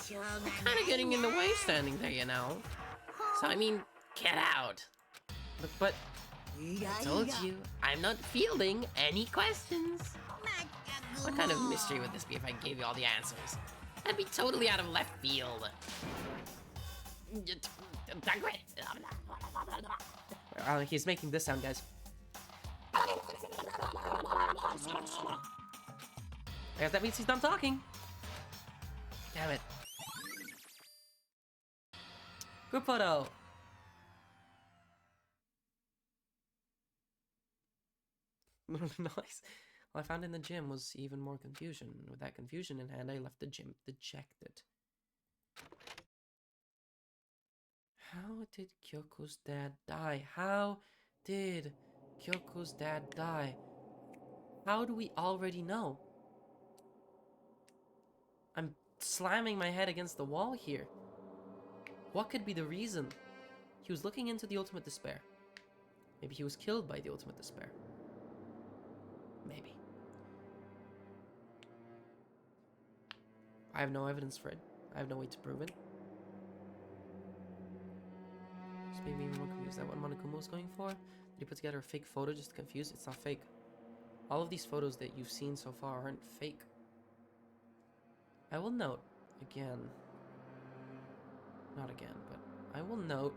You're kinda getting in the way standing there, you know. So, I mean, get out. But I told you, I'm not fielding any questions. What kind of mystery would this be if I gave you all the answers? That'd be totally out of left field. He's making this sound, guys. I guess that means he's done talking. Damn it. Group photo. Nice. What I found in the gym was even more confusion. With that confusion in hand, I left the gym dejected. How did Kyoko's dad die? How did Kyoko's dad die? How do we already know? I'm slamming my head against the wall here. What could be the reason? He was looking into the ultimate despair. Maybe he was killed by the ultimate despair. Maybe. I have no evidence for it. I have no way to prove it. Just maybe even more confused. Is that what Monokuma was going for? Did he put together a fake photo just to confuse? It's not fake. All of these photos that you've seen so far aren't fake. I will note, again, not again, but I will note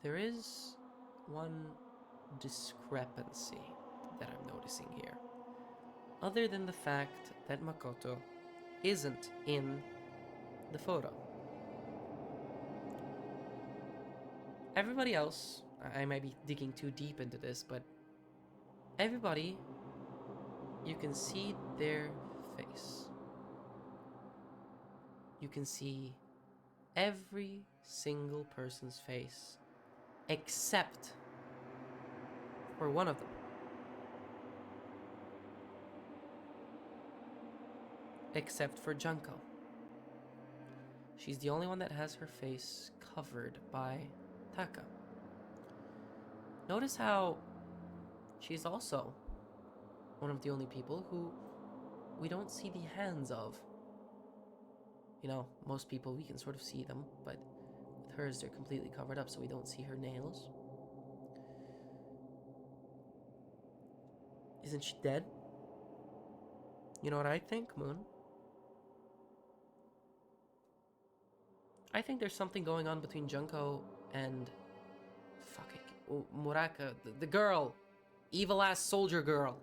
there is one discrepancy that I'm noticing here. Other than the fact that Makoto isn't in the photo. Everybody else, I might be digging too deep into this, but everybody, you can see their face. You can see every single person's face except for one of them. Except for Junko. She's the only one that has her face covered by Taka. Notice how she's also one of the only people who we don't see the hands of. You know, most people we can sort of see them, but with hers they're completely covered up, so we don't see her nails. Isn't she dead? You know what I think, Moon? I think there's something going on between Junko and Muraka, the girl, evil-ass soldier girl.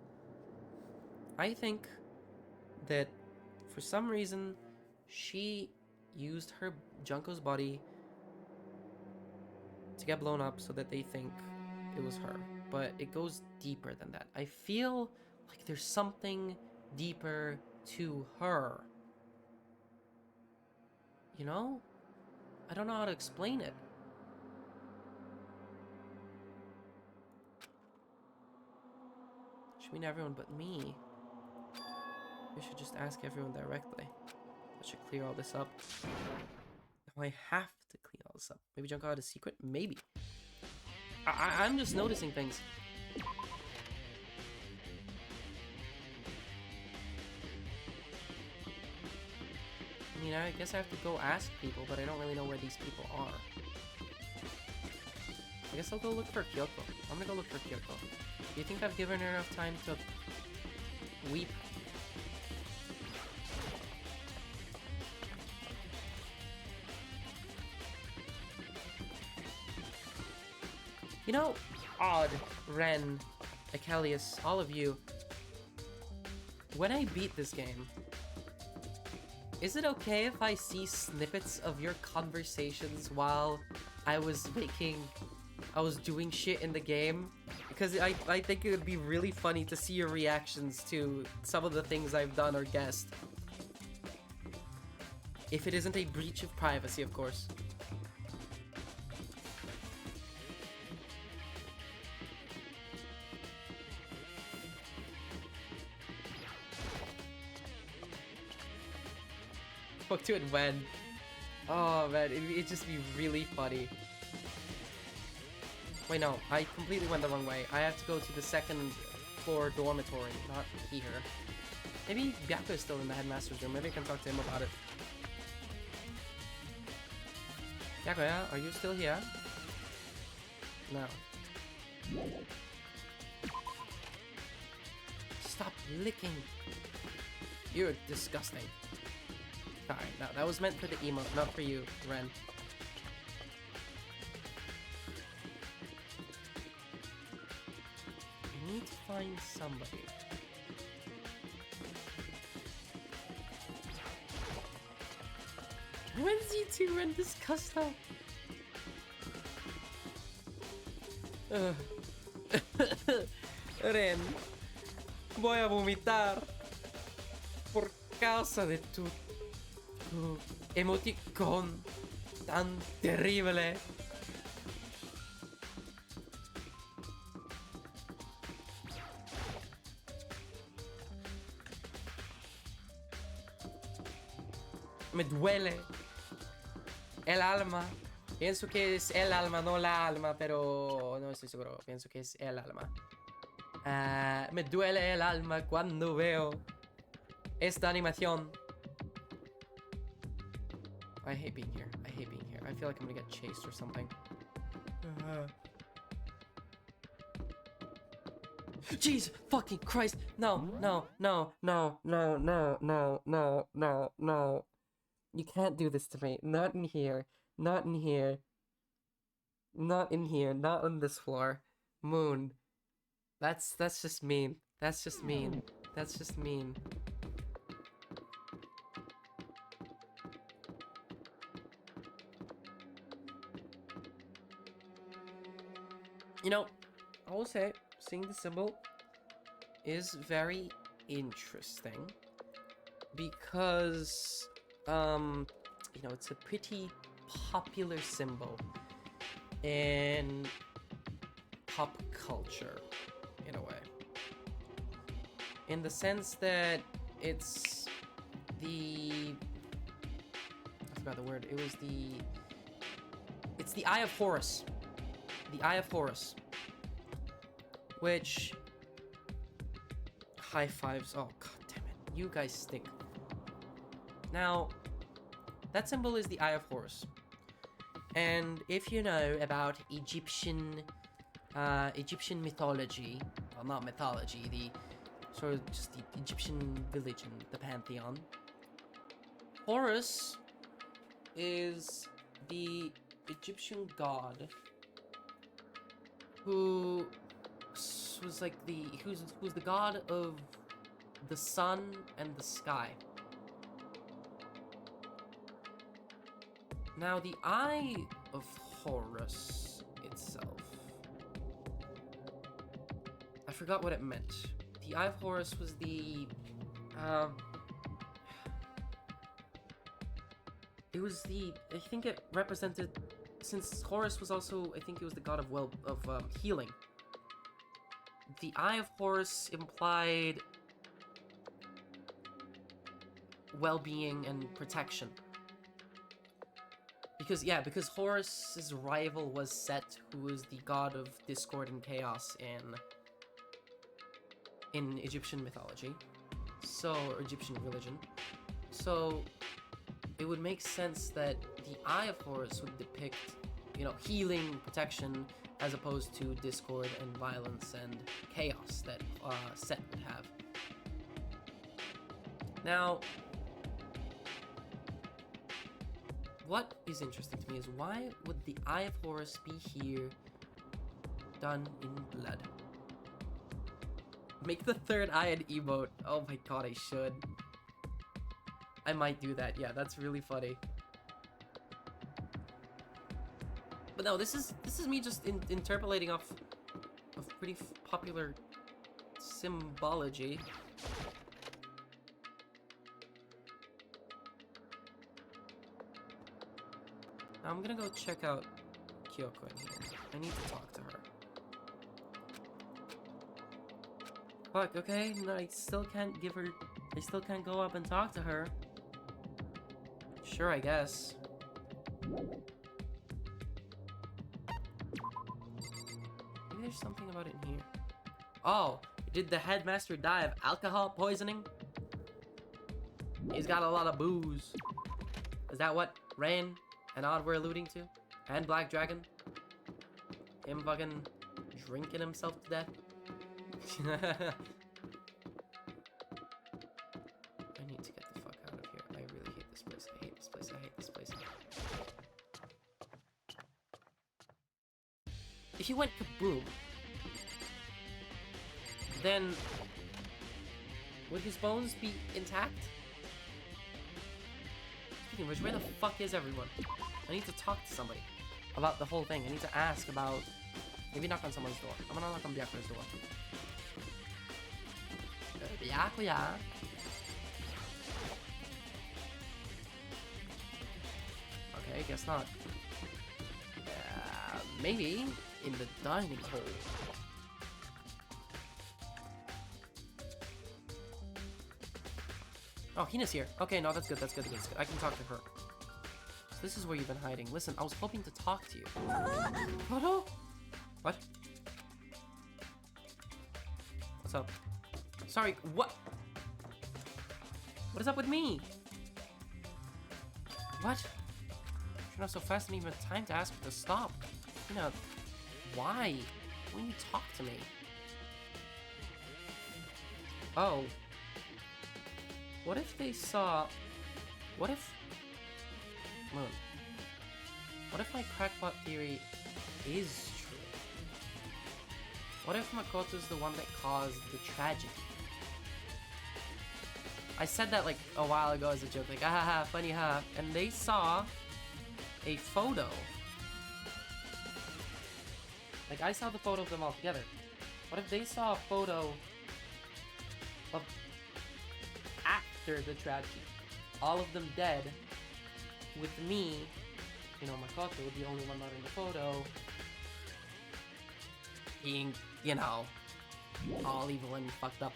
I think that for some reason she used her Junko's body to get blown up so that they think it was her. But it goes deeper than that. I feel like there's something deeper to her. You know? I don't know how to explain it. Should mean everyone but me. We should just ask everyone directly. That should clear all this up. Now I have to clean all this up. Maybe Junko had a secret? Maybe. I'm just noticing things. I mean, I guess I have to go ask people, but I don't really know where these people are. I guess I'll go look for Kyoko. I'm gonna go look for Kyoko. Do you think I've given her enough time to weep? You know, Odd, Ren, Achilles, all of you, when I beat this game, is it okay if I see snippets of your conversations while I was doing shit in the game? Because I think it would be really funny to see your reactions to some of the things I've done or guessed. If it isn't a breach of privacy, of course. Spoke to it when. Oh man, it'd just be really funny. Wait, no, I completely went the wrong way. I have to go to the second floor dormitory, not here. Maybe Byakuya is still in the headmaster's room. Maybe I can talk to him about it. Byakuya, are you still here? No. Stop licking. You're disgusting. Alright, no, that was meant for the emote, not for you, Ren. I need to find somebody. When's you two Ren discuss that? Ren, voy a vomitar por causa de tu emoticon tan terrible. Me duele. El alma. Pienso que es el alma, no la alma, pero no estoy seguro. Pienso que es el alma. Me duele el alma cuando veo esta animación. I hate being here. I hate being here. I feel like I'm gonna get chased or something. Jesus fucking Christ! No, no, no, no, no, no, no, no, no, no. You can't do this to me. Not in here. Not in here. Not in here. Not on this floor. Moon. That's just mean. That's just mean. That's just mean. You know, I will say, seeing the symbol is very interesting because, you know, it's a pretty popular symbol in pop culture, in a way. In the sense that it's the... I forgot the word. It's the Eye of Horus. The Eye of Horus. Which... High fives. Oh, god damn it. You guys stink. Now, that symbol is the Eye of Horus. And if you know about Egyptian mythology, well, not mythology, the sort of just the Egyptian religion, the pantheon, Horus is the Egyptian god who was like who's the god of the sun and the sky. Now, the Eye of Horus itself, I forgot what it meant. The Eye of Horus was the, I think it represented, since Horus was also, I think it was the god of healing. The Eye of Horus implied well-being and protection. Because Horus's rival was Set, who is the god of discord and chaos in Egyptian mythology, or Egyptian religion. So it would make sense that the Eye of Horus would depict, you know, healing, protection, as opposed to discord and violence and chaos that Set would have. Now, what is interesting to me is why would the Eye of Horus be here done in blood? Make the third eye an emote. Oh my god, I should. I might do that. Yeah, that's really funny. But no, this is me just interpolating off of pretty popular symbology. I'm gonna go check out Kyoko in here. I need to talk to her. Fuck, okay, no, I still can't go up and talk to her. Sure, I guess. Maybe there's something about it in here. Oh, did the headmaster die of alcohol poisoning? He's got a lot of booze. Is that what Rain and Odd were alluding to? And Black Dragon? Him fucking drinking himself to death? I need to get the fuck out of here. I really hate this place. I hate this place. I hate this place. If he went kaboom, then would his bones be intact? Speaking of which, where the fuck is everyone? I need to talk to somebody about the whole thing. I need to ask about... Maybe knock on someone's door. I'm gonna knock on Byakuya's door. Byakuya. Okay, guess not. Maybe in the dining hall. Oh, Hina's here. Okay, no, that's good. That's good. That's good. I can talk to her. this is where you've been hiding. Listen, I was hoping to talk to you. Makoto? What? What's up? Sorry, what? What is up with me? What? You're not so fast and even time to ask me to stop. You know, why? When you talk to me? Oh. What if they saw... What if... Moon. What if my crackpot theory is true? What if Makoto's the one that caused the tragedy? I said that like a while ago as a joke, like, ah ha ha, funny ha, and they saw a photo. Like, I saw the photo of them all together. What if they saw a photo of after the tragedy? All of them dead, with me, you know, Makoto, the only one not in the photo, being, you know, all evil and fucked up.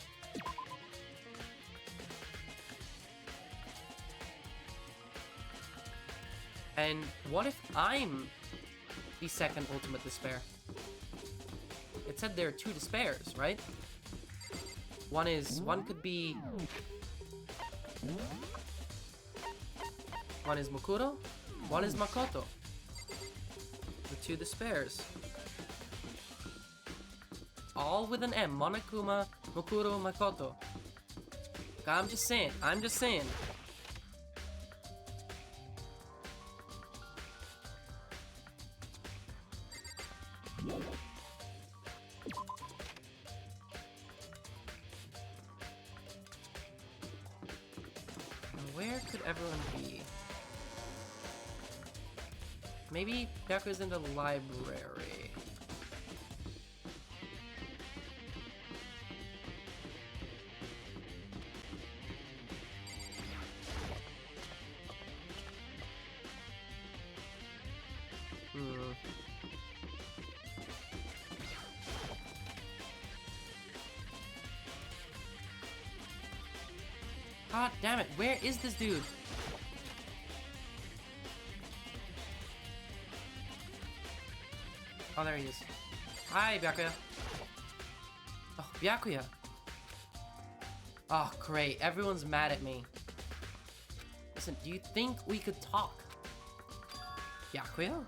And what if I'm the second ultimate despair? It said there are two despairs, right? One could be... One is Mukuro, one is Makoto. The two despairs. All with an M. Monokuma, Mukuro, Makoto. I'm just saying. Where could everyone be? Maybe Byakuya's in the library. God damn it, where is this dude? Oh, there he is. Hi, Byakuya. Oh, Byakuya. Oh, great. Everyone's mad at me. Listen, do you think we could talk? Byakuya?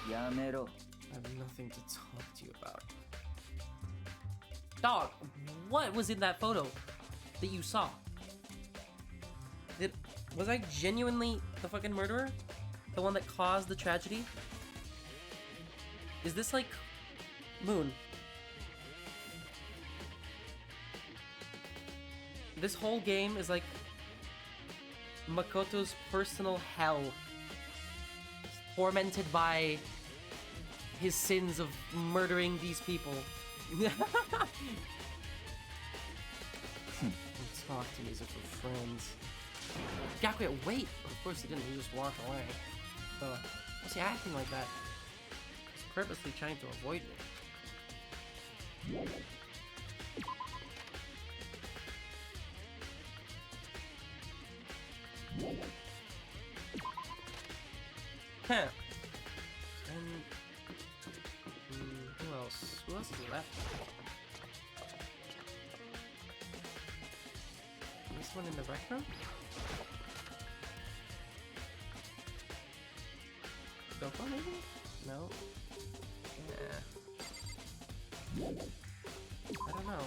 Yamero. I have nothing to talk to you about. Dog, what was in that photo that you saw? Was I genuinely the fucking murderer? The one that caused the tragedy? Is this like Moon? This whole game is like Makoto's personal hell, tormented by his sins of murdering these people. Talk to me as if we're friends. Byakuya, wait! Of course he didn't, he just walked away. What's he acting like that? He's purposely trying to avoid me. Huh. And... who else? Who else is left? This one in the rec room? Doko maybe? No? Yeah. I don't know.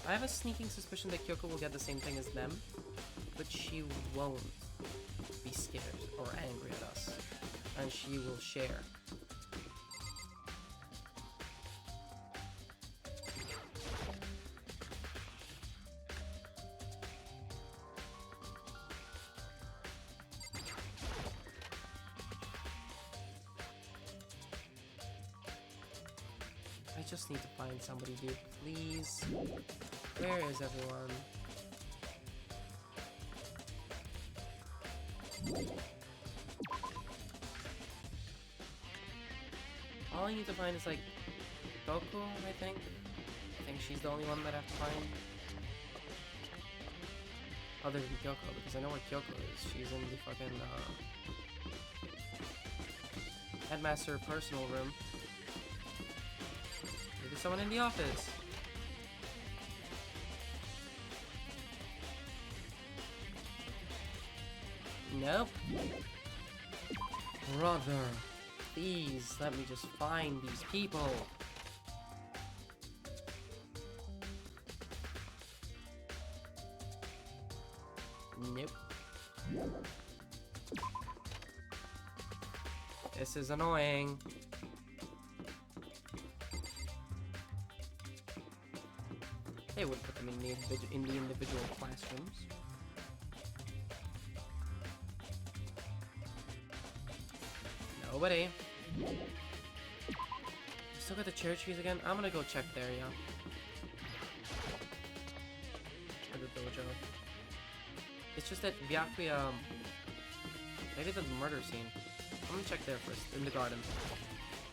I have a sneaking suspicion that Kyoko will get the same thing as them, but she won't be scared or angry at us, and she will share. I just need to find somebody, dude. Please. Where is everyone? All I need to find is like Goku, I think. I think she's the only one that I have to find. Other than Kyoko, because I know where Kyoko is. She's in the fucking, headmaster personal room. Maybe someone in the office. Nope. Brother, please let me just find these people. Nope. This is annoying. They would put them in the individual classrooms. Nobody. Still got the cherry trees again? I'm gonna go check there, yeah. Or the dojo. It's just that Byakuya, maybe the murder scene. I'm gonna check there first, in the garden.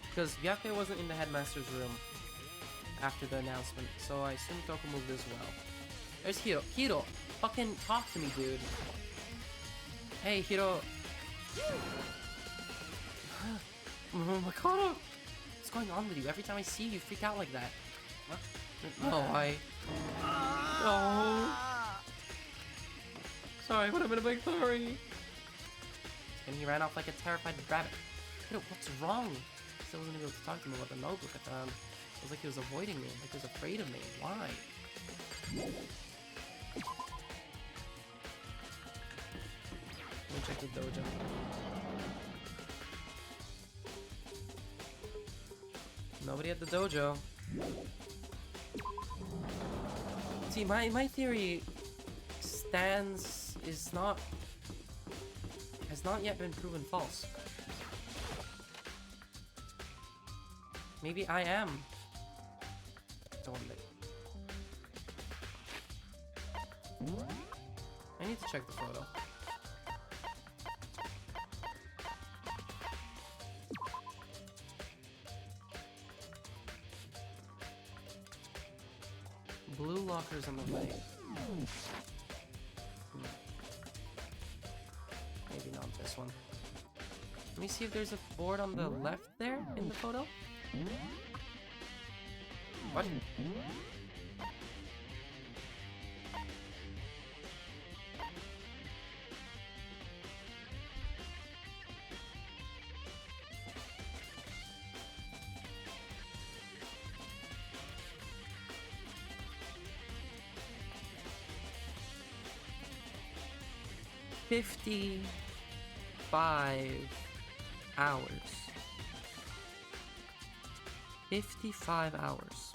Because Byakuya wasn't in the headmaster's room after the announcement, so I assume Toko moved as well. There's Hiro. Hiro! Fucking talk to me, dude. Hey, Hiro. Makoto! What's going on with you? Every time I see you, you freak out like that. What? No, No! Sorry, what happened to my sorry? And he ran off like a terrified rabbit. Hiro, what's wrong? I still wasn't able to talk to him about the notebook at the time. It was like he was avoiding me, like he was afraid of me. Why? Let me check the dojo. Nobody at the dojo. See, my theory has not yet been proven false. Maybe I am the one that... I need to check the photo. Blue lockers on the way. Maybe not this one. Let me see if there's a board on the left there in the photo. What? $55 hours. 55 hours.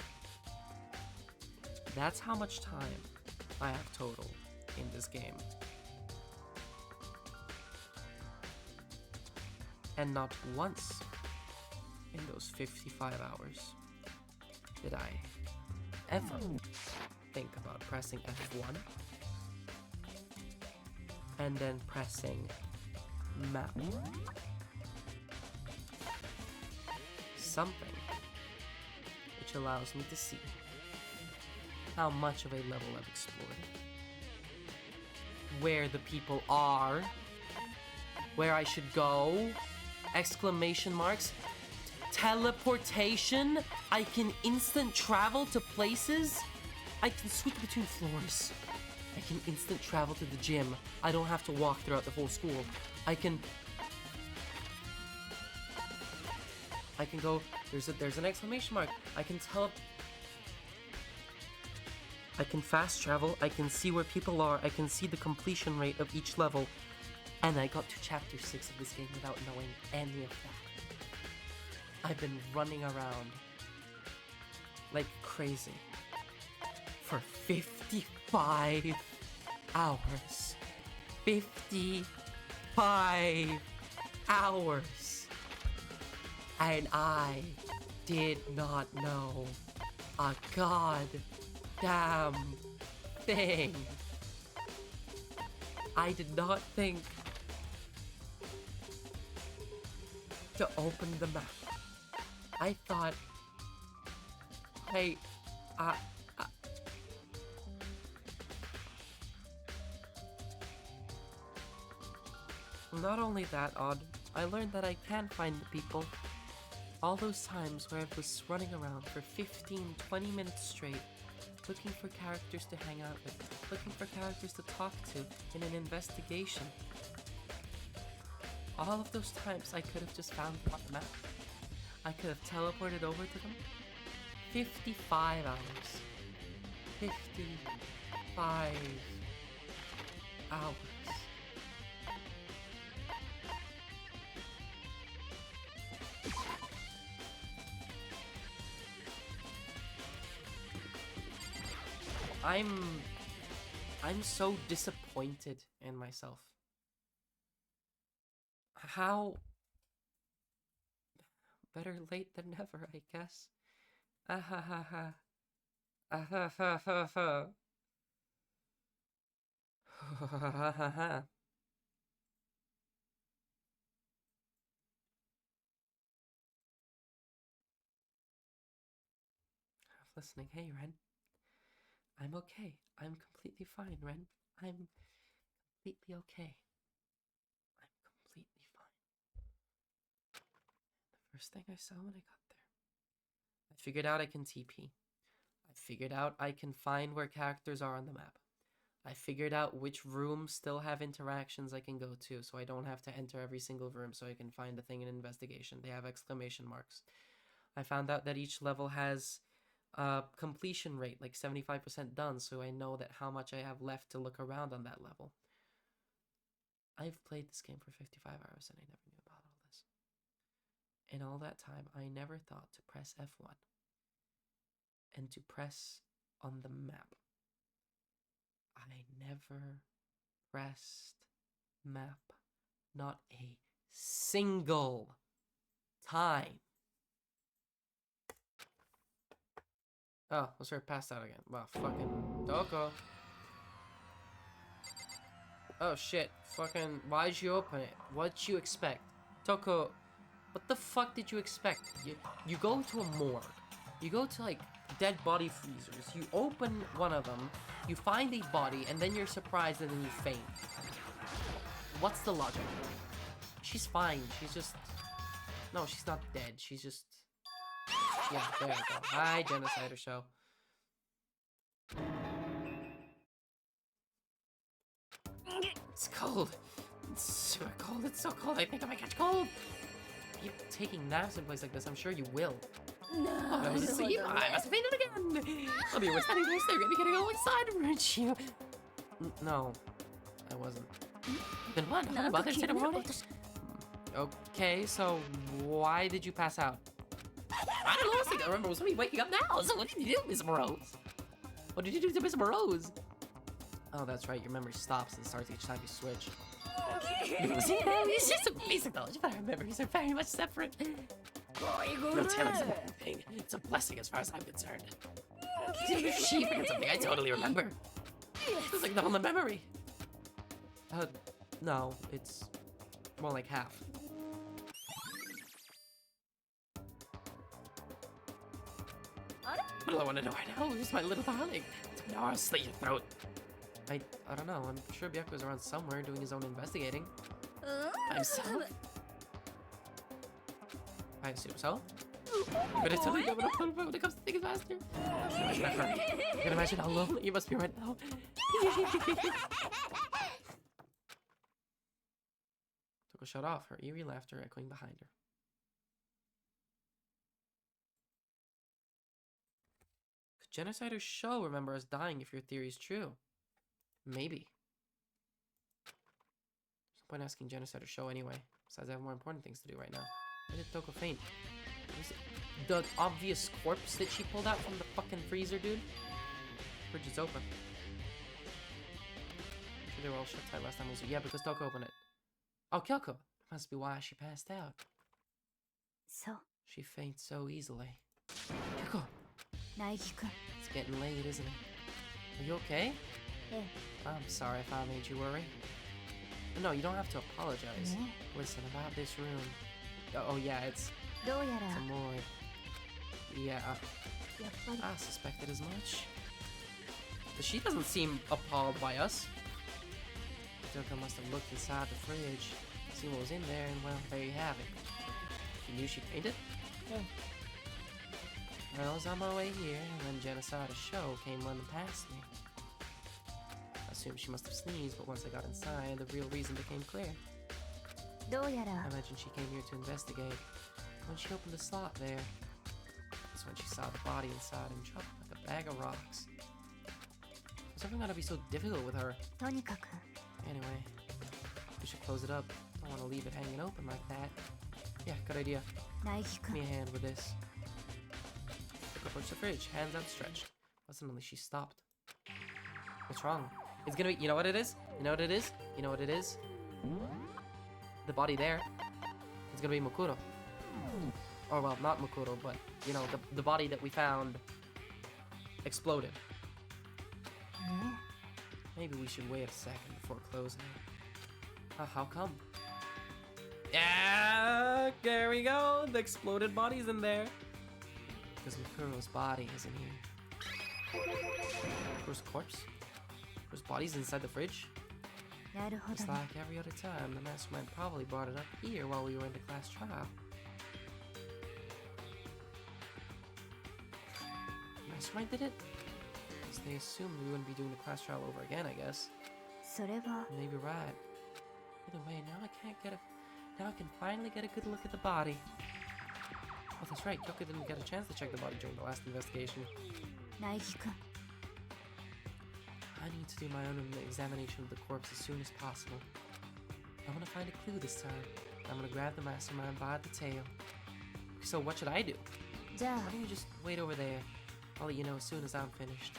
That's how much time I have total in this game. And not once in those 55 hours did I ever think about pressing F1 and then pressing map. Something which allows me to see how much of a level I've explored, where the people are, where I should go, exclamation marks, teleportation, I can instant travel to places, I can switch between floors, I can instant travel to the gym, I don't have to walk throughout the whole school, I can go, there's an exclamation mark, I can fast travel, I can see where people are, I can see the completion rate of each level, and I got to chapter 6 of this game without knowing any of that. I've been running around like crazy for 55 hours. 55 hours. And I did not know a goddamn thing. I did not think to open the map. I thought, hey, Not only that, Odd, I learned that I can find the people. All those times where I was running around for 15, 20 minutes straight, looking for characters to hang out with, looking for characters to talk to in an investigation. All of those times I could have just found them on the map. I could have teleported over to them. 55 hours. 55 hours. I'm so disappointed in myself. How? Better late than never, I guess. Ah ha ha ha. Ah ha ha ha ha. Ha ha ha ha. Half listening. Hey, Ren. I'm okay. I'm completely fine, Ren. I'm completely okay. I'm completely fine. The first thing I saw when I got there, I figured out I can TP. I figured out I can find where characters are on the map. I figured out which rooms still have interactions I can go to, so I don't have to enter every single room so I can find a thing in investigation. They have exclamation marks. I found out that each level has completion rate, like 75% done, so I know that how much I have left to look around on that level. I've played this game for 55 hours and I never knew about all this. In all that time, I never thought to press F1 and to press on the map. I never pressed map. Not a single time. Oh, let's start passed out again. Wow, fucking Doko. Oh shit, fucking, why'd you open it? What'd you expect? Toko, what the fuck did you expect? You go to a morgue. You go to, like, dead body freezers. You open one of them, you find a body, and then you're surprised and then you faint. What's the logic? She's fine, she's just... No, she's not dead, she's just... Yeah, there we go. Hi, Genocider Show. It's cold. It's super cold. It's so cold. I think I might catch cold. Keep taking naps in a place like this. I'm sure you will. No. Oh, I was asleep. I must have fainted again. Oh, you were standing there staring at me getting all excited, weren't you? No, I wasn't. Then what? How about this ceremony? Okay, so why did you pass out? I don't know. I think I remember was me waking up now. So what did you do, Miss Morose? What did you do to Miss Morose? Oh, that's right. Your memory stops and starts each time you switch. It's just a basic knowledge, but our memories are very much separate. No, Taylor's one thing. It's a blessing as far as I'm concerned. If she forgets something, I totally remember. It's like the whole memory. No, it's more like half. What do I want to know right now? Where's my little darling? Now I'll slit your throat. I don't know. I'm sure Byaku's around somewhere doing his own investigating. Himself? I assume so. But it's only coming up when it comes to things faster. I can imagine how lonely you must be right now. Toko shut off, her eerie laughter echoing behind her. Could Genocider's show remember us dying if your theory is true? Maybe. There's no point asking Genocider's show anyway. Besides, I have more important things to do right now. Why did Toko faint? Was it the obvious corpse that she pulled out from the fucking freezer, dude? Fridge is open. I'm sure they were all shut tight last time. Yeah, because Toko opened it. Oh, Kyoko. Must be why she passed out. So, She faints so easily. Kyoko! Naegi-kun. It's getting late, isn't it? Are you okay? Eh. I'm sorry if I made you worry. No, you don't have to apologize. Eh? Listen, about this room. Oh yeah, it's どうや a ら morgue. Yeah, やっぱり I suspected as much. But she doesn't seem appalled by us. Toko must have looked inside the fridge. See what was in there, and well, there you have it. You knew she fainted? Yeah. Well, I was on my way here, and when Genocide's show came running past me. I assumed she must have sneezed, but once I got inside, the real reason became clear. どうやら I imagine she came here to investigate. When she opened the slot there, that's when she saw the body inside and dropped like a bag of rocks. What's everything gotta be so difficult with her? とにかく Anyway, we should close it up. Don't want to leave it hanging open like that. Yeah, good idea. ナイキ Give 君 me a hand with this. Approach the fridge, hands outstretched. But suddenly she stopped. What's wrong? It's gonna be, you know what it is? You know what it is? You know what it is? The body there. It's gonna be Mukuro. Or well, not Mukuro, but you know, the body that we found exploded. Maybe we should wait a second before closing it. How come? Yeah, there we go. The exploded body's in there. Because Mukuro's body isn't here. Mukuro's corpse? Mukuro's body's inside the fridge? なるほ Just どね like every other time, the mastermind probably brought it up here while we were in the class trial. Mastermind did it? Because they assumed we wouldn't be doing the class trial over again, I guess. それは Maybe right. Either way, now I can finally get a good look at the body. Oh, that's right, Kyoka didn't get a chance to check the body during the last investigation. ナイキ君 I need to do my own examination of the corpse as soon as possible. I'm gonna find a clue this time. I'm gonna grab the mastermind by the tail. So what should I do? じゃあ Why don't you just wait over there? I'll let you know as soon as I'm finished.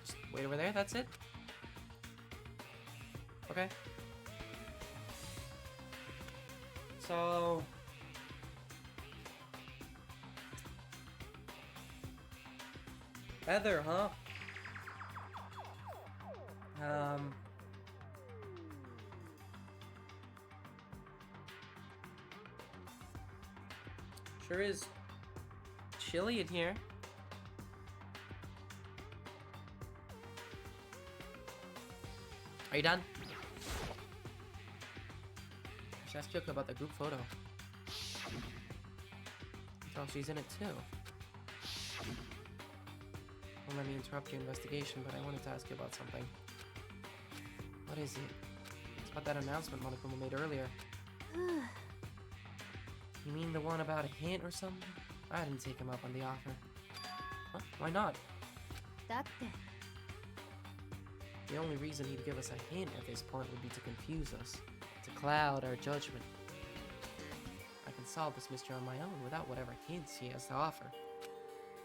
Just wait over there, that's it? Okay. So... Heather, huh? Sure is chilly in here. Are you done? I should ask Yoko about the group photo. Oh, she's in it too. Don't let me interrupt your investigation, but I wanted to ask you about something. What is it? It's about that announcement Monokuma made earlier. You mean the one about a hint or something? I didn't take him up on the offer. Huh? Why not? だって The only reason he'd give us a hint at this point would be to confuse us, to cloud our judgment. I can solve this mystery on my own without whatever hints he has to offer.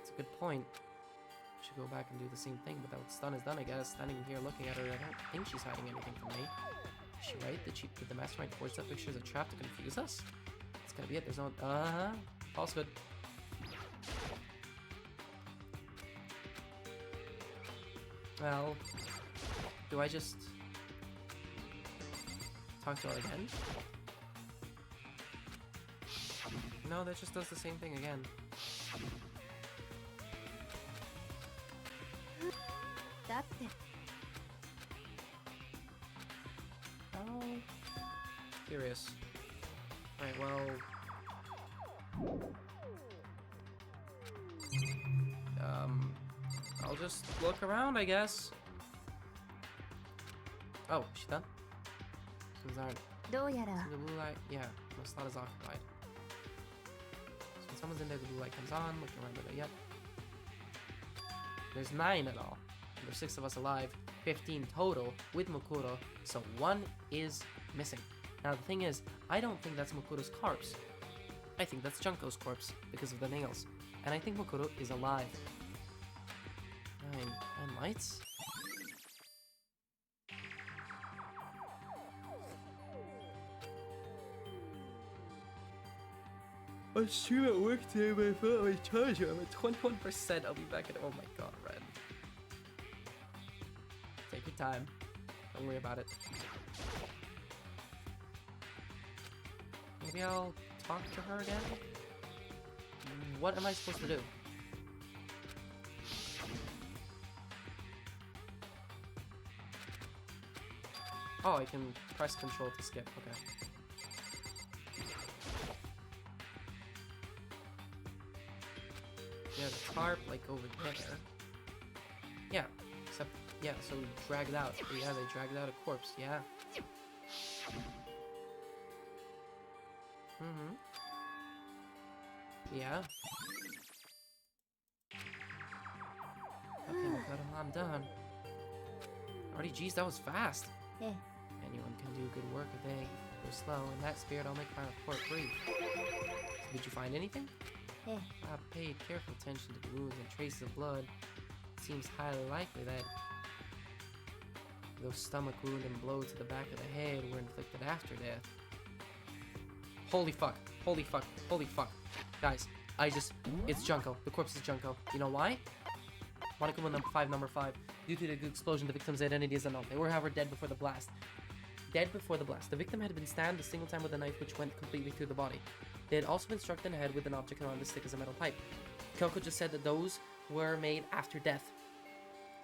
It's a good point. I should go back and do the same thing, but that what's done is done, I guess. Standing here looking at her, I don't think she's hiding anything from me. Is she right? Did the mastermind forge that picture as a trap to confuse us? That's gotta be it. There's no... falsehood. Well... Do I just... talk to her again? No, that just does the same thing again. だって Oh... Curious. Alright, well... I'll just look around, I guess. Oh, she done? Things aren't. どうやら So the blue light, yeah, my slot is occupied. So when someone's in there, the blue light comes on, looking around with it, yep. There's 9 in all. There's 6 of us alive, 15 total with Mukuro, so 1 is missing. Now the thing is, I don't think that's Mukuro's corpse. I think that's Junko's corpse, because of the nails. And I think Mukuro is alive. 9 lights? I stream at work today, but I thought I was charging. I'm at 21%. I'll be back at. Oh my god, Red. Take your time. Don't worry about it. Maybe I'll talk to her again? What am I supposed to do? Oh, I can press control to skip. Okay. Yeah, the tarp, like, over there. Yeah, except, yeah, so we dragged out. Yeah, they dragged out a corpse, yeah. Mm-hmm. Yeah. Okay, Makoto, I'm done. Already, geez, that was fast. ええ Anyone can do good work if they go slow. In that spirit, I'll make my report brief. So did you find anything? ええ I paid careful attention to the wounds and traces of blood. It seems highly likely that those stomach wound and blow to the back of the head were inflicted after death. Holy fuck. Holy fuck. Holy fuck. Guys, it's Junko. The corpse is Junko. You know why? Monokuma number 5. Due to the explosion, the victim's identity is unknown. They were, however, dead before the blast. Dead before the blast. The victim had been stabbed a single time with a knife which went completely through the body. They had also been struck in the head with an object around as thick as a metal pipe. Kyoko just said that those were made after death.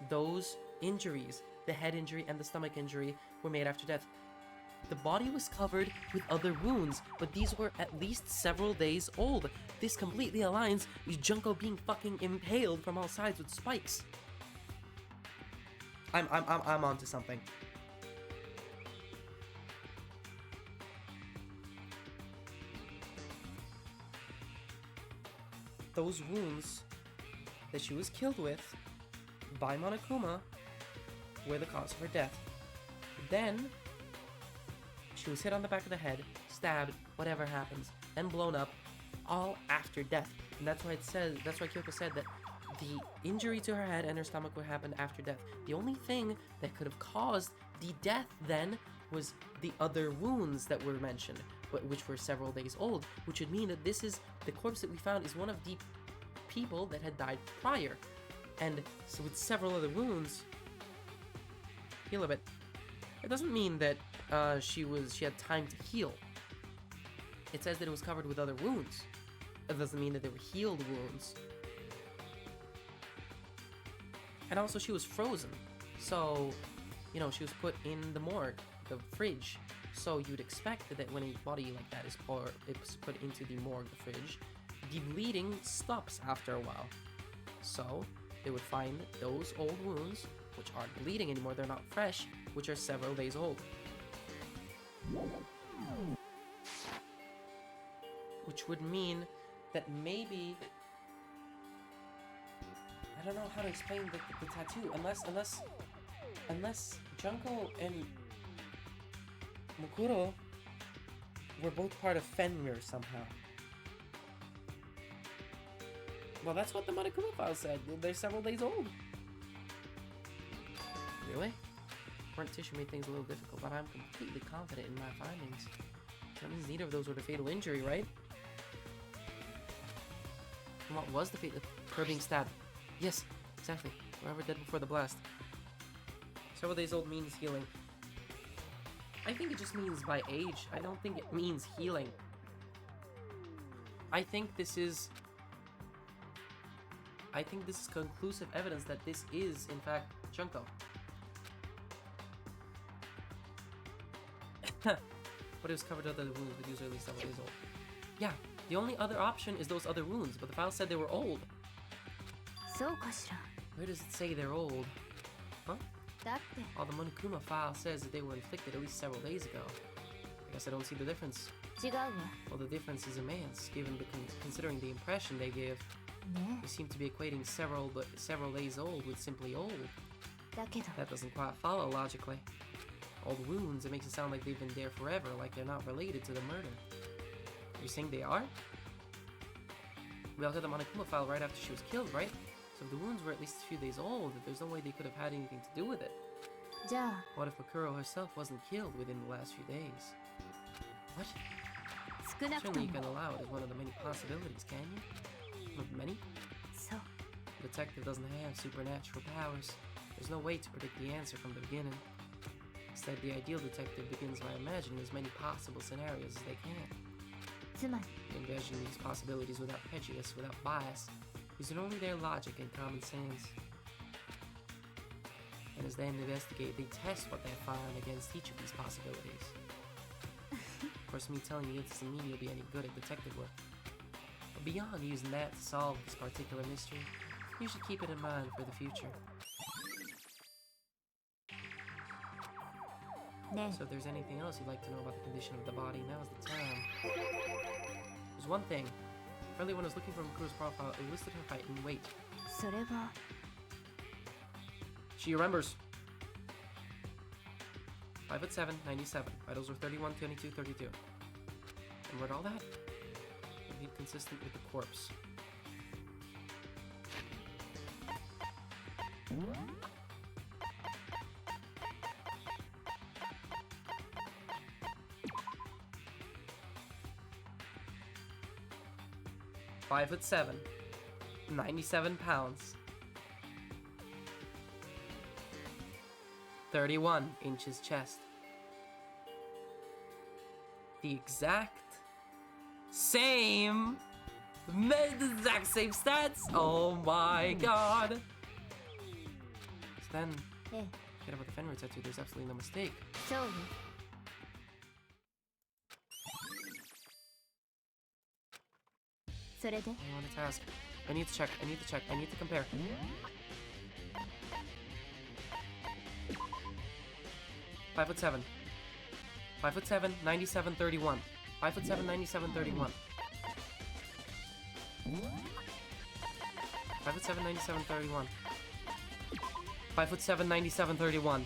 Those injuries, the head injury and the stomach injury, were made after death. The body was covered with other wounds, but these were at least several days old. This completely aligns with Junko being fucking impaled from all sides with spikes. I'm onto something. Those wounds that she was killed with by Monokuma were the cause of her death. Then she was hit on the back of the head, stabbed, whatever happens, then blown up, all after death. And that's why Kyoko said that the injury to her head and her stomach would happen after death. The only thing that could have caused the death then was the other wounds that were mentioned, which were several days old, which would mean that the corpse that we found is one of the people that had died prior. And so with several other wounds, heal a bit. It doesn't mean that she had time to heal. It says that it was covered with other wounds. It doesn't mean that they were healed wounds. And also she was frozen. So, you know, she was put in the morgue, the fridge. So you'd expect that when a body like that is put into the morgue, the fridge, the bleeding stops after a while. So they would find those old wounds, which aren't bleeding anymore, they're not fresh, which are several days old. Which would mean that maybe, I don't know how to explain the tattoo, unless Junko and Mukuro were both part of Fenrir somehow. Well, that's what the Monokuma file said. They're several days old. Really? Burnt tissue made things a little difficult, but I'm completely confident in my findings. That means neither of those were the fatal injury, right? And what was the fatal? Her being stabbed. Yes, exactly. Whoever dead before the blast. Several days old means healing. I think it just means by age. I don't think it means healing. I think this is conclusive evidence that this is, in fact, Junko. But it was covered with other wounds, but these are at least several days old. Yeah, the only other option is those other wounds, but the file said they were old. そうかしら Where does it say they're old? Huh? だって Well, the Monokuma file says that they were inflicted at least several days ago. I guess I don't see the difference. 違うわ Well, the difference is immense, given considering the impression they give. ね They seem to be equating several days old with simply old. だけど That doesn't quite follow logically. Old wounds, it makes it sound like they've been there forever, like they're not related to the murder. You're saying they are? We all got the Monokuma file right after she was killed, right? So if the wounds were at least a few days old, there's no way they could have had anything to do with it. じゃあ What if Makuro herself wasn't killed within the last few days? What? 少なくと Certainly you も can allow it as one of the many possibilities, can you? One of many? そう The detective doesn't have supernatural powers. There's no way to predict the answer from the beginning. Instead, the ideal detective begins by imagining as many possible scenarios as they can. つまり They envision these possibilities without prejudice, without bias, using only their logic and common sense. And as they investigate, they test what they find against each of these possibilities. Of course, me telling you this doesn't mean you'll be any good at detective work. But beyond using that to solve this particular mystery, you should keep it in mind for the future. ね So if there's anything else you'd like to know about the condition of the body, now's the time. There's one thing. Earlier when I was looking for Makuro's profile, it listed her height and weight. えそれは She remembers. 5'7", 97. Vitals were 31, 22, 32. And read all that? Would be consistent with the corpse. Five foot 7, 97 pounds, 31 inches chest. The exact same stats. Oh my god. So then, ええ forget about the Fenrir tattoo. There's absolutely no mistake. そうね それで I want to task. I need to check. I need to check. I need to compare. Five foot 7. 5'7", 97, 31. 5'7", 97, 31. 5'7", 97, 31. 5'7", 97, 31.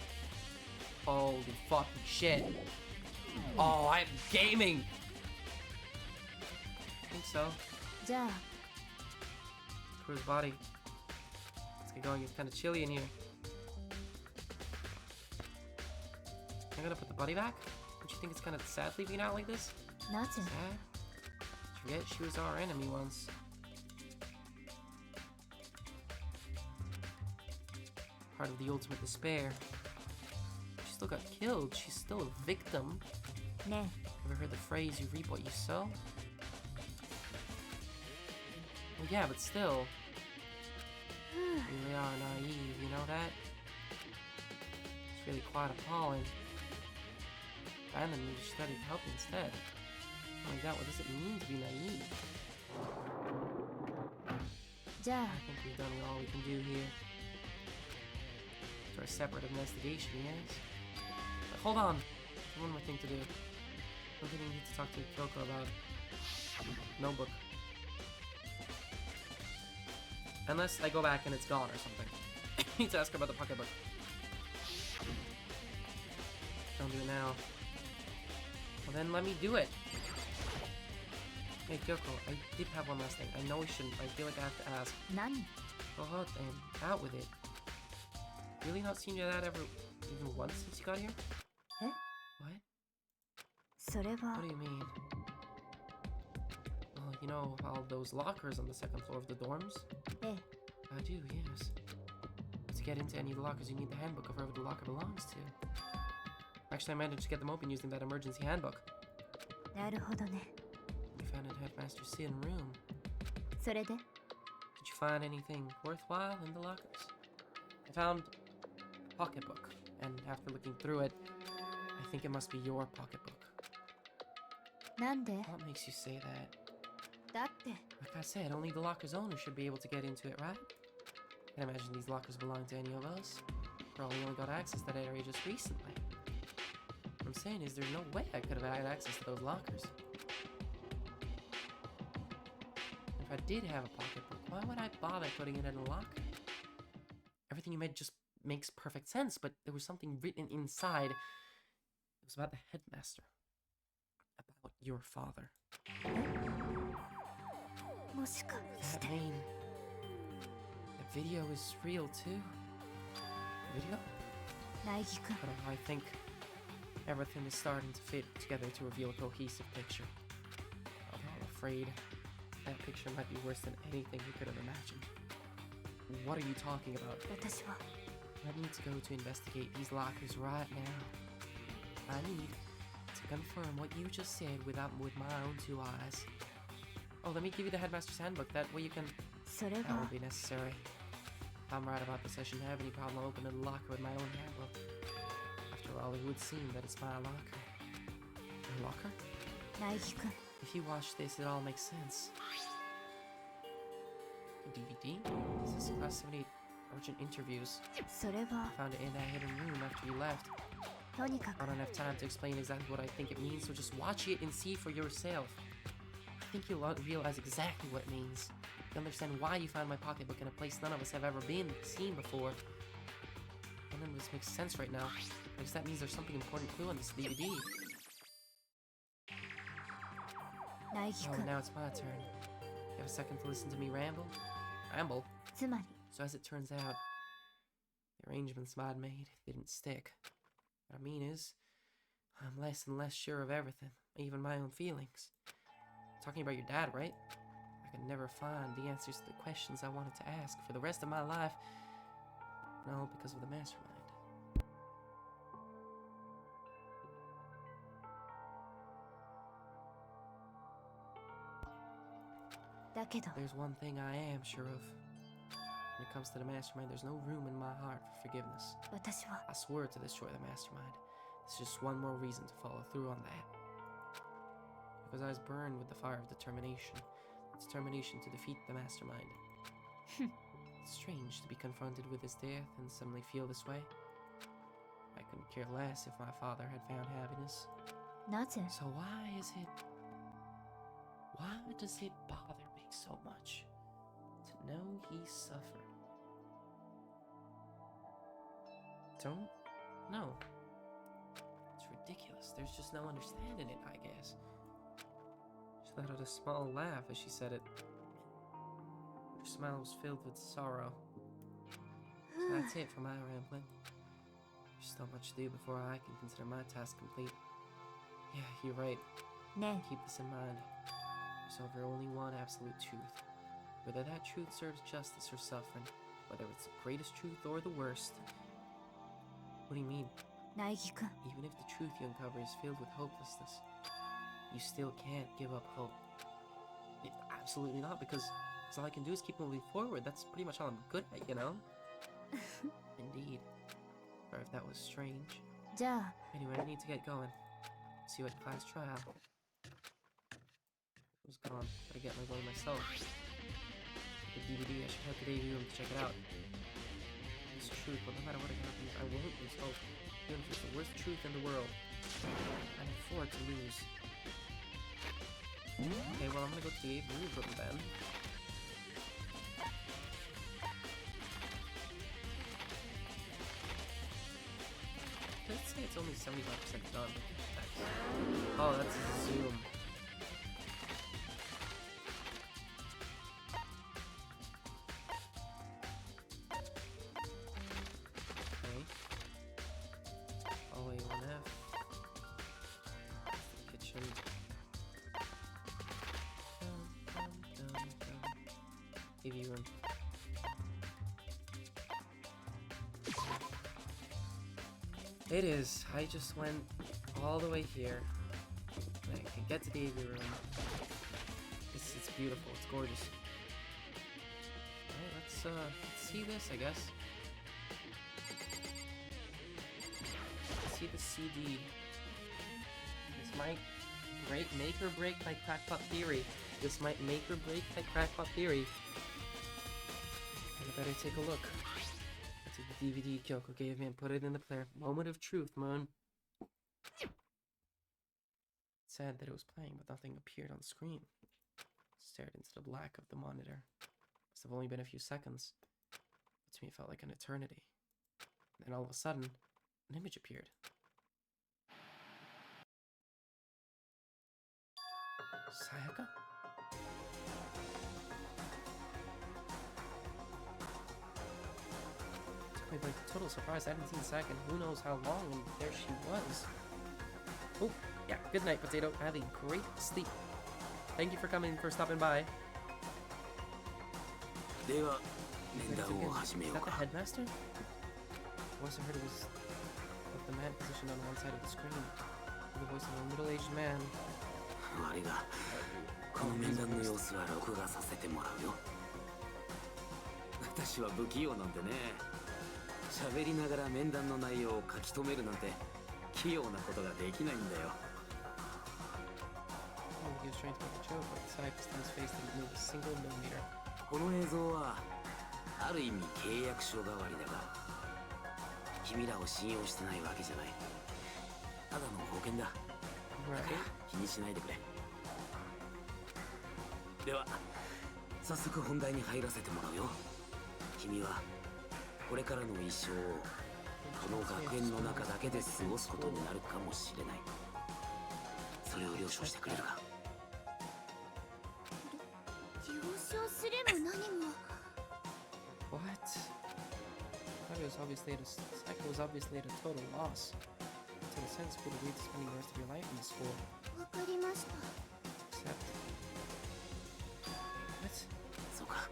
Holy fucking shit. Oh, I'm gaming! I think so. じゃあ Crew's body. Let's get going. It's kind of chilly in here. I'm gonna put the body back. Don't you think it's kind of sad leaving it out like this? なぜ Sad? Forget she was our enemy once. Part of the ultimate despair. She still got killed. She's still a victim. ね Ever heard the phrase, you reap what you sow? Well, yeah, but still. We really are naive, you know that? It's really quite appalling. Abandon me, she tried to help instead. Oh my god, what does it mean to be naive? じゃ I あ think we've done all we can do here. For a separate investigation, yes? But hold on! There's one more thing to do. One thing we need to talk to Kyoko about. Notebook. Unless I go back and it's gone or something. I need to ask her about the pocketbook. Don't do it now. Well then let me do it. Hey Kyoko, I did have one last thing. I know I shouldn't, but I feel like I have to ask. 何 Go out and out with it. Really not seen your dad ever even once since you got here? Eh? What? それは What do you mean? Well, you know all those lockers on the second floor of the dorms? ええ I do, yes. To get into any of the lockers, you need the handbook of wherever the locker belongs to. Actually, I managed to get them open using that emergency handbook. なるほどね We found it in Headmaster Sin room. それで Did you find anything worthwhile in the lockers? I found a pocketbook, and after looking through it, I think it must be your pocketbook. なんで What makes you say that? だって Like I said, only the locker's owner should be able to get into it, right? Can't imagine these lockers belong to any of us. Probably only got access to that area just recently. What I'm saying is there's no way I could have had access to those lockers. If I did have a pocketbook, why would I bother putting it in a locker? Everything you made just makes perfect sense, but there was something written inside. It was about the headmaster. About your father. もしかし That て mean the video is real too? Video? 苗木くん But I think everything is starting to fit together to reveal a cohesive picture. Although I'm afraid that picture might be worse than anything we could have imagined. What are you talking about? 私は I need to go to investigate these lockers right now. I need to confirm what you just said with my own two eyes. Oh, let me give you the headmaster's handbook. That way you can... それ That は won't be necessary. If I'm right about this, I shouldn't have any problem opening the locker with my own handbook. After all, it would seem that it's my locker. Your locker? 苗木くん If you watch this, it all makes sense. A DVD? This is Class 78 Urgent Interviews. それは Found it in that hidden room after you left. とにか I く don't have time to explain exactly what I think it means, so just watch it and see for yourself. I think you'll realize exactly what it means. You'll understand why you found my pocketbook in a place none of us have ever seen before. None of this makes sense right now, because that means there's something important clue on this DVD. 苗木 Oh, 君 now it's my turn. You have a second to listen to me ramble? Ramble? つまり So as it turns out, the arrangements I'd made didn't stick. What I mean is, I'm less and less sure of everything, even my own feelings. Talking about your dad, right? I could never find the answers to the questions I wanted to ask for the rest of my life. And all because of the mastermind. だけど There's one thing I am sure of. When it comes to the mastermind, there's no room in my heart for forgiveness. 私は I swore to destroy the mastermind. It's just one more reason to follow through on that. Because I was burned with the fire of determination. Determination to defeat the mastermind. It's strange to be confronted with his death and suddenly feel this way. I couldn't care less if my father had found happiness. なぜ So why does it bother me so much to know he suffered? Don't know. It's ridiculous. There's just no understanding it, I guess. She let out a small laugh as she said it. Her smile was filled with sorrow. So that's it for my rambling. There's still much to do before I can consider my task complete. Yeah, you're right. ね Keep this in mind. There's ever only one absolute truth. Whether that truth serves justice or suffering, whether it's the greatest truth or the worst. What do you mean? え苗木君 Even if the truth you uncover is filled with hopelessness, you still can't give up hope. Absolutely not, because all I can do is keep moving forward. That's pretty much all I'm good at, you know? Indeed. Or if that was strange. じゃあ Anyway, I need to get going. See what class trial. It was gone. Gotta get my one myself. The DVD, I should head to the AV room to check it out. It's truth, but no matter what happens, I won't lose hope. Even if it's the worst truth in the world. I can afford to lose. Okay, well, I'm gonna go to the AV room then. Let's say it's only 75% done. Oh, that's a zoom. Okay. Hallway 1F. Kitchen. AV room. It is. I just went all the way here. I can get to the AV room. It's beautiful. It's gorgeous. Alright, let's see this, I guess. Let's see the CD. This might make or break my crackpot theory. This might make or break my crackpot theory. I better take a look. I took the DVD Kyoko gave me and put it in the player. Moment of truth, man. It said that it was playing, but nothing appeared on the screen. Stared into the black of the monitor. Must have only been a few seconds, but to me it felt like an eternity. And then all of a sudden, an image appeared. Sayaka? Took me by total surprise. I hadn't seen Sayaka in who knows how long, and there she was. Oh, yeah, good night, Potato. Have a great sleep. Thank you for stopping by. Is that the headmaster? The voice I heard was of the man positioned on one side of the screen. The voice of a middle-aged man. 悪いが、この面談の様子は録画させてもらうよ。私は不器用なんでね。喋りながら面談の内容を書き留めるなんて器用なことができないんだよ。He was trying to make a joke, but Sayaka's face didn't move a single millimeter. この映像はある意味契約書代わりだが、君らを信用してないわけじゃない。ただの保険だ。だから気にしないでくれ。では早速本題に入らせてもらうよ。君はこれからの一生をこの学園の中だけで過ごすことになるかもしれない。それを了承してくれるか。了承すれも何も。 What? Psycho was obviously at a total loss. So the sense would lead to spending the rest of your life in the school. わかりました。 Except... What? そうか。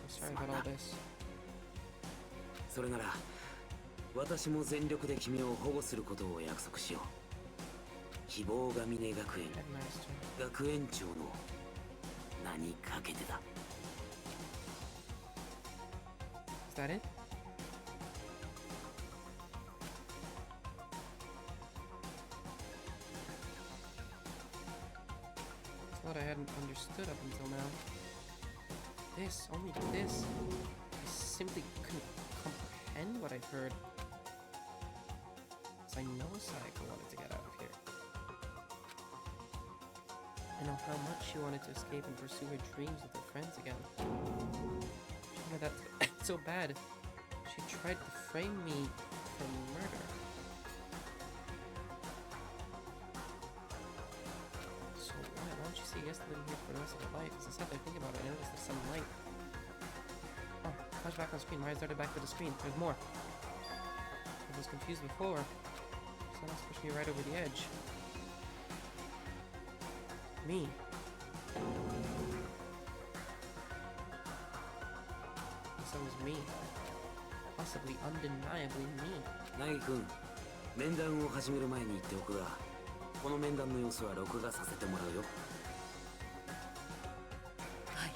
I'm sorry about all this. それなら私も全力で君を保護することを約束しよう。希望が峰学園 Headmaster. 学園長の名にかけてだ。 Is that it? I thought I hadn't understood up until now. This, only this. I simply couldn't comprehend what I'd heard. Because I know Sayaka wanted to get out of here. I know how much she wanted to escape and pursue her dreams with her friends again. She wanted that so bad. She tried to frame me for murder. So why don't you say yes to living here for the rest of her life? As I sat there thinking about it, I noticed there's some light. Oh, flashback on screen. My eyes darted back to the screen. There's more. I was confused before. Someone's pushed me right over the edge. Me. Yes, that was me. Possibly, undeniably me. 凪君、面談を始める前に言っておくが、この面談の様子は録画させてもらうよ。はい。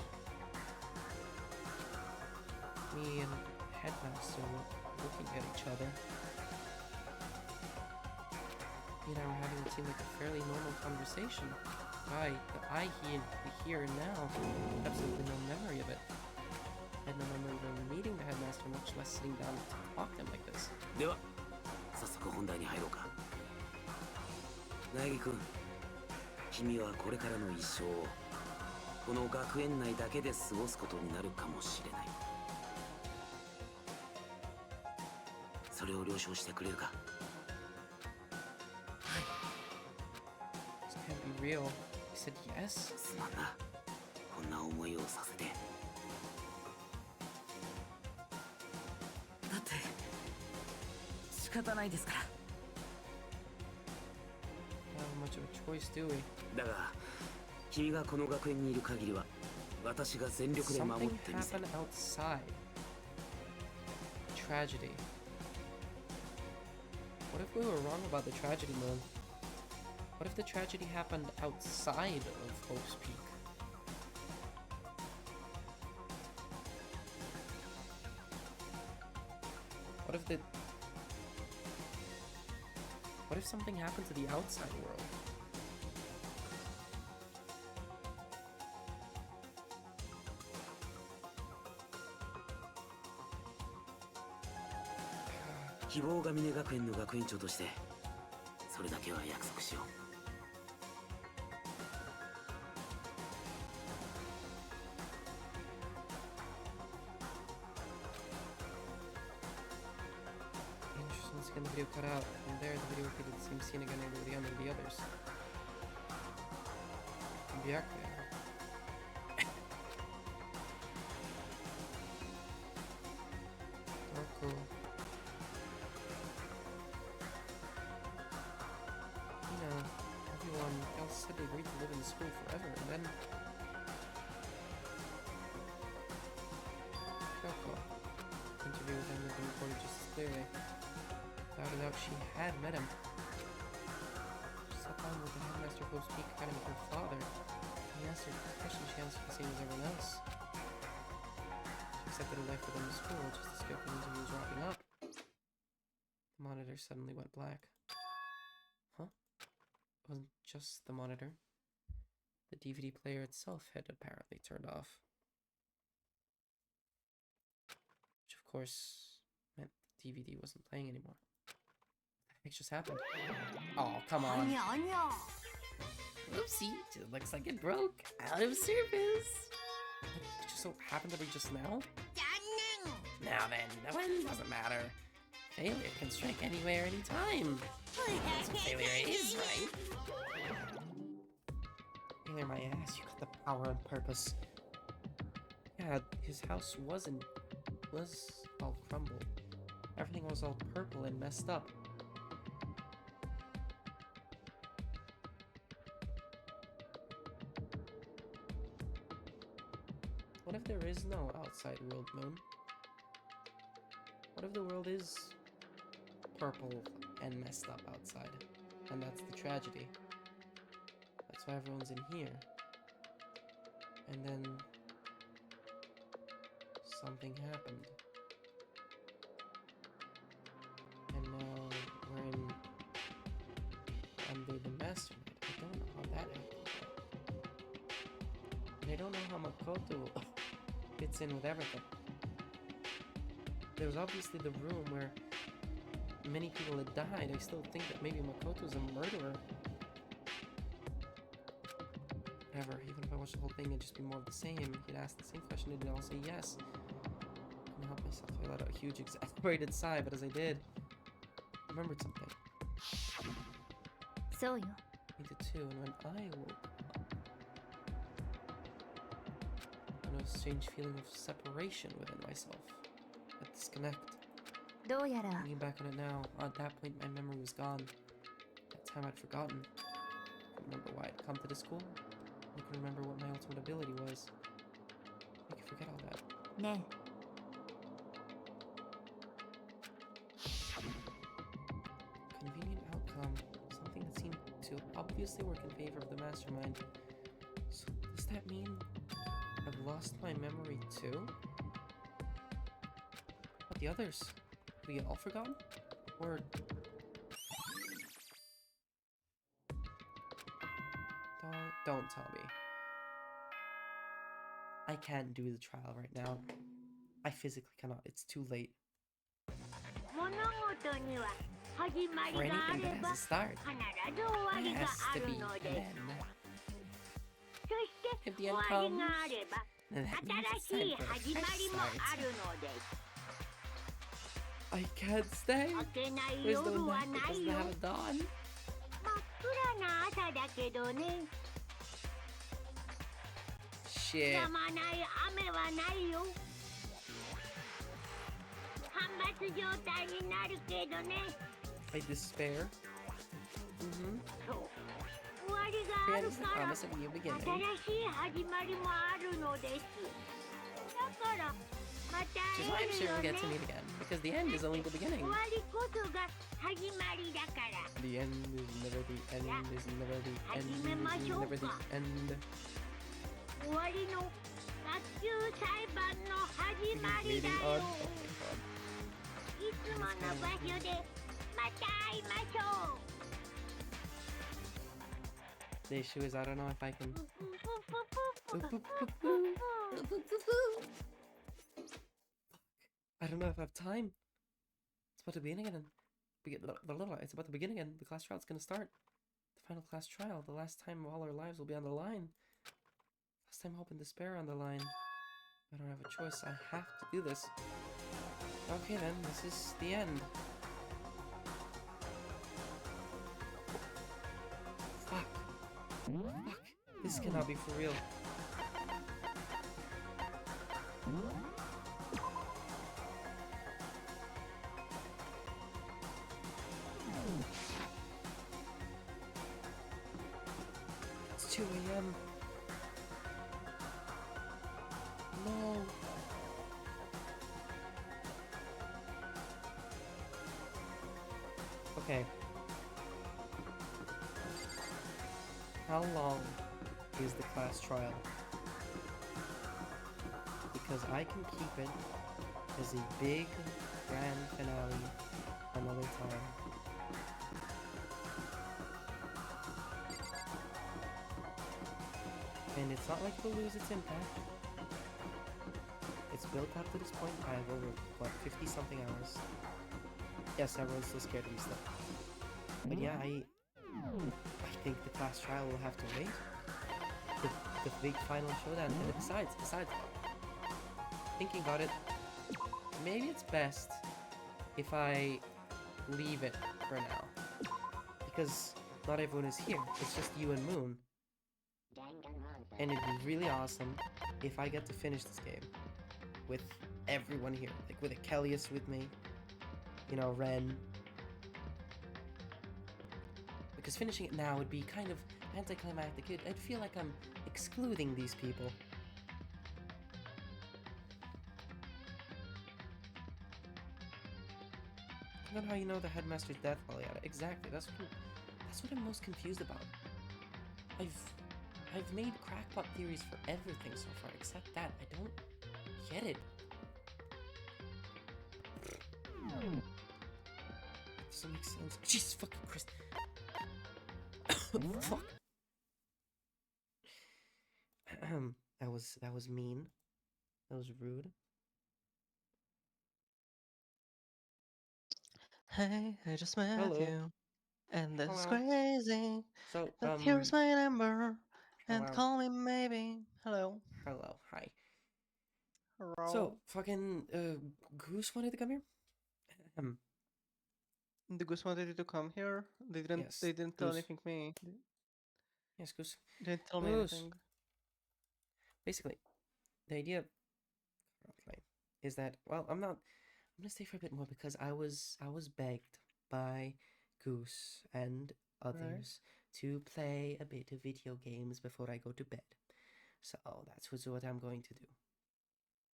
Me and Headmaster were looking at each other. He and I were having what seemed like a fairly normal conversation. I hear now, absolutely no memory of it. I had no memory of ever meeting the Headmaster, much less sitting down to talk to him like this. では早速本題に入ろうか。凪君、君はこれからの一生をこの学園内だけで過ごすことになるかもしれない。それを了承してくれるか。 This can't be real. He said yes? すまんな、こんな思いをさせて。だって仕方ないですから。Not much of a choice, do we? だが君がこの学園にいる限りは私が全力で守っ Something てみせる。 happened outside. Tragedy. What if we were wrong about the tragedy, man? What if the tragedy happened outside of Hope's Peak? What if something happened to the outside world?「希望が峰学園の学園長としてそれだけは約束しよう。」Again, the video cut out. From there, the video repeated the same scene again over the end of the others. Byakuya. Oh, cool. You know, everyone else said they agreed to live in the school forever, and then... Kyoko. Interview with him had been recorded just as clearly. Without a doubt, she had met him. She sat down with the Headmaster of Hope's Peak Academy with her father. And he asked her a question she answered the same as everyone else. She accepted her life within the school just as Kyoko's interview was wrapping up. The monitor suddenly went black. Huh? It wasn't just the monitor. The DVD player itself had apparently turned off. course, meant the DVD wasn't playing anymore. What just happened? Oh, come on. Oopsie, just looks like it broke. Out of service. It just so happened to be just now? Now then, the wind doesn't matter. Failure can strike anywhere, anytime. That's what failure is, right? Failure my ass, you got the power on purpose. Yeah, his house was all crumbled. Everything was all purple and messed up. What if there is no outside world, Moon? What if the world is purple and messed up outside? And that's the tragedy. That's why everyone's in here. And then something happened. And now we're under the mastermind. I don't know how that happened. And I don't know how Makoto fits in with everything. There was obviously the room where many people had died. I still think that maybe Makoto's a murderer. Whatever, even if I watched the whole thing, it'd just be more of the same. He'd ask the same question, and I'll say yes. I couldn't help myself. I let out a huge exasperated sigh, but as I did, I remembered something. So yo. Me too, and when I woke up, I had a strange feeling of separation within myself. A disconnect. どうやら Thinking back on it now, at that point my memory was gone. That time I'd forgotten. I couldn't remember why I'd come to the school. I couldn't remember what my ultimate ability was. I could forget all that. ね Convenient outcome. Something that seemed to obviously work in favor of the mastermind. So does that mean I've lost my memory too? But the others? Did we get all forgotten? Or... Don't tell me. I can't do the trial right now. I physically cannot. It's too late. For anything that has a start, there has to be an end. If the end comes, then that means it's time for a fresh start. I can't stay. There's no night that doesn't have a dawn. Shit. I despair. Create is the promise of a new beginning. Which is why I'm sure we'll get to meet again, because the end is only the beginning. The end is never the end, is never the end, is never the end. Meeting on. The issue is I don't know if I can. I don't know if I have time. It's about to begin again. It's about to begin again. The class trial is going to start. The final class trial. The last time all our lives will be on the line. Last time hope and despair on the line. I don't have a choice. I have to do this. Okay then, this is the end. Fuck. Fuck. This cannot be for real. It's 2 a.m. No. Okay. How long is the class trial? Because I can keep it as a big grand finale another time. And it's not like it'll lose its impact. It's built up to this point. I have over, what, 50 something hours. Yes, everyone's still scared of me still. But yeah, I think the class trial will have to wait. The big final showdown. And besides, thinking about it, maybe it's best if I leave it for now. Because not everyone is here. It's just you and Moon. And it'd be really awesome if I get to finish this game with everyone here. Like with Achilles with me, you know, Ren. Because finishing it now would be kind of anticlimactic. I'd feel like I'm excluding these people. I don't know how you know the headmaster's death while at it. Exactly, that's what I'm most confused about. I've made crackpot theories for everything so far, except that. I don't get it. It doesn't make sense. Jesus fucking Christ. Fuck. That was mean. That was rude. Hey, I just met Hello. you, and this is Hello. crazy. So, But here's my number, and hello. call me maybe. Hello. Hello, hi. Hello. So, fucking, Goose wanted to come here? The Goose wanted you to come here. They didn't. Yes, They didn't tell Goose. anything to me. Yes, Goose. They didn't tell me Goose. anything. Basically, the idea is that, well, I'm gonna stay for a bit more because I was begged by Goose and others to play a bit of video games before I go to bed. So that's what I'm going to do.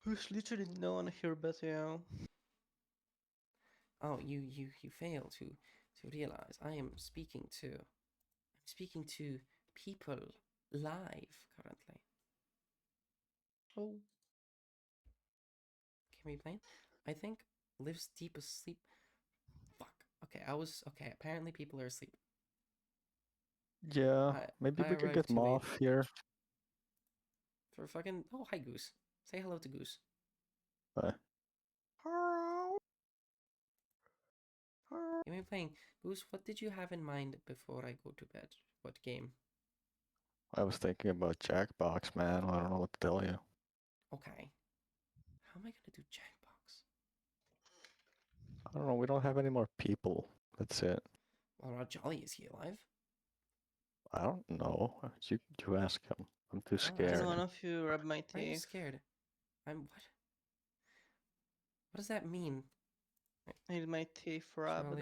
There's literally no one here but you. Oh, you fail to realize I am speaking to people live currently. Oh. Can we play? I think lives deep asleep. Fuck. Okay. Apparently people are asleep. Yeah, maybe I we could arrived get too late. Moth here. For fucking. Oh, hi Goose. Say hello to Goose. Bye. You may be playing Goose. What did you have in mind before I go to bed? What game? I was thinking about Jackbox, man. I don't know what to tell you. Okay. How am I gonna do Jackbox? I don't know. We don't have any more people. That's it. Well, not Jolly. Is he alive? I don't know. You ask him. I'm too Oh, scared. Does one of you rub my I'm teeth? scared. I'm what? What does that mean? I need my teeth rubbed.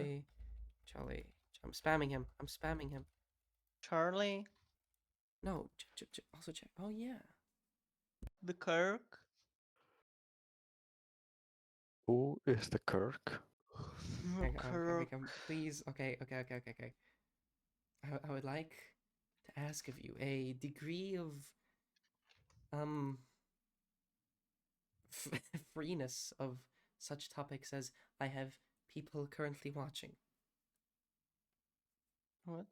Charlie. I'm spamming him. Charlie? No, also check. Oh yeah. The Kirk? Who is the Kirk? Kirk. Please. Okay. I would like to ask of you a degree of freeness of such topics as I have people currently watching. What?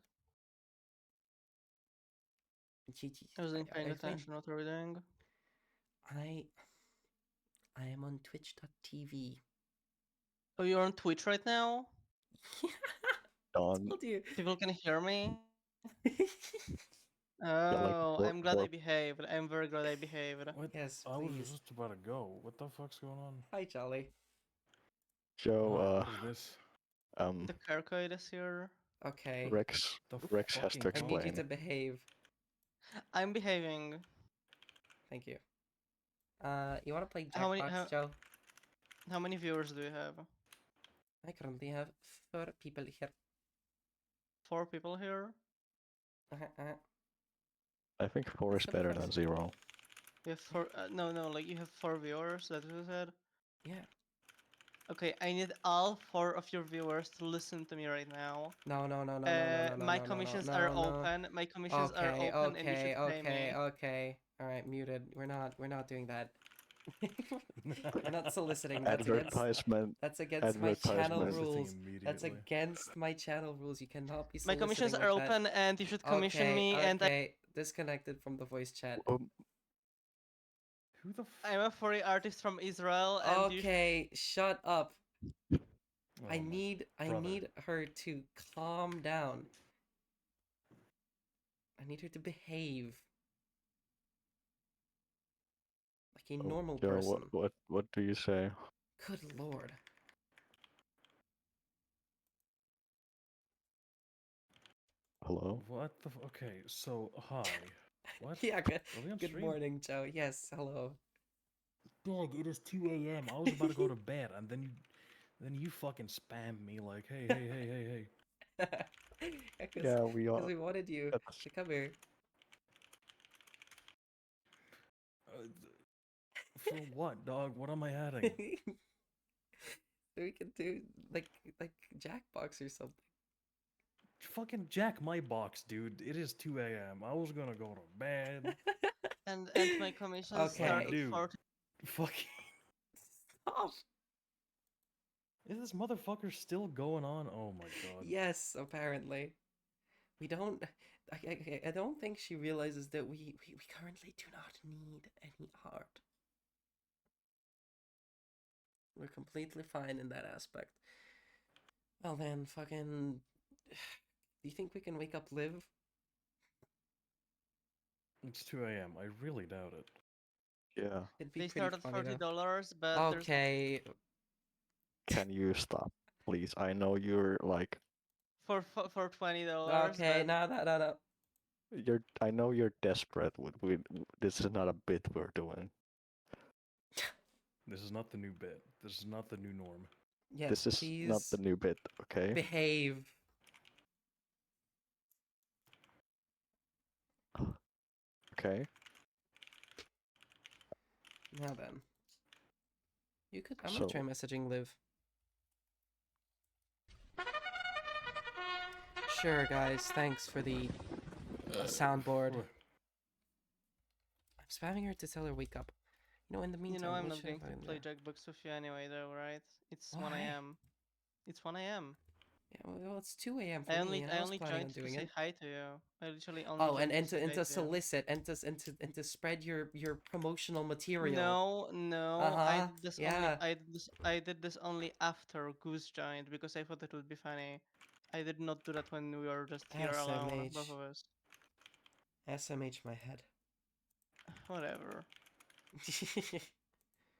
I wasn't paying attention. What are we doing? I am on twitch.tv. Oh, you're on Twitch right now? Don. Told you. People can hear me? Oh, I'm glad I behaved. I'm very glad I behaved. What? Yes, I was please. just about to go. What the fuck's going on? Hi, Charlie. Joe, what is this? The Kirkoid is here. Okay. Rex has to I explain. need you to behave. I'm behaving. Thank you. You want to play How many- Jackbox, Joe? How many viewers do you have? I currently have 4 people here. 4 people here? I think 4 is better than 0. You have 4. No, like you have 4 viewers. That's what you said. Yeah. Okay, I need all 4 of your viewers to listen to me right now. No. My commissions are open. My commissions are open, and you should pay me. Okay. All right, muted. We're not doing that. We're not soliciting. Advertisement. That's against my channel Advertisement. rules. That's against my channel rules. You cannot be. My commissions are open, and you should commission me. And okay. Disconnected from the voice chat. Who the I'm a furry artist from Israel, and Okay, shut up. I Oh, my need brother. her to calm down. I need her to behave like a normal Joe, person. what do you say? Good lord. Hello? What the okay, so hi. What? Yeah, Are we on good stream? morning, Joe. Yes, hello. Dog, it is 2 a.m. I was about to go to bed, and then you fucking spammed me like, hey, hey, hey, hey, hey. Because Yeah, we are. we wanted you to come here. For what, dog? What am I adding? So we can do like Jackbox or something. Fucking jack my box, dude. It is 2 a.m. I was gonna go to bed. and my commission start Okay. at Dude. 40. Fucking. Stop. Is this motherfucker still going on? Oh my god. Yes, apparently. We don't. I don't think she realizes that we currently do not need any art. We're completely fine in that aspect. Well then, fucking. Do you think we can wake up Liv? It's 2 a.m. I really doubt it. Yeah. It'd be They pretty start at funny though. $40, but there's Okay. Can you stop, please? I know you're like for $20, Okay, but no. I know you're desperate. This is not a bit we're doing. This is not the new bit. This is not the new norm. Yes, This is not the please new bit, okay? behave. Okay. Now then. You could. I'm gonna So try messaging Liv. Sure, guys. Thanks for the soundboard. I'm spamming her to tell her wake up. You know, in the meantime, you know I'm what not should I going to find play there? Jackbox with you anyway, though, right? It's 1 Why? a.m. It's 1 a.m. Yeah, well, it's 2 a.m. for me, and I I was only planning on joined to doing say it. hi to you. I literally only Oh, joined to and say hi to to you. solicit and to spread your promotional material. No, Uh-huh. Yeah. I did this only after Goose joined because I thought it would be funny. I did not do that when we were just here alone, both SMH. of us. SMH my head. Whatever.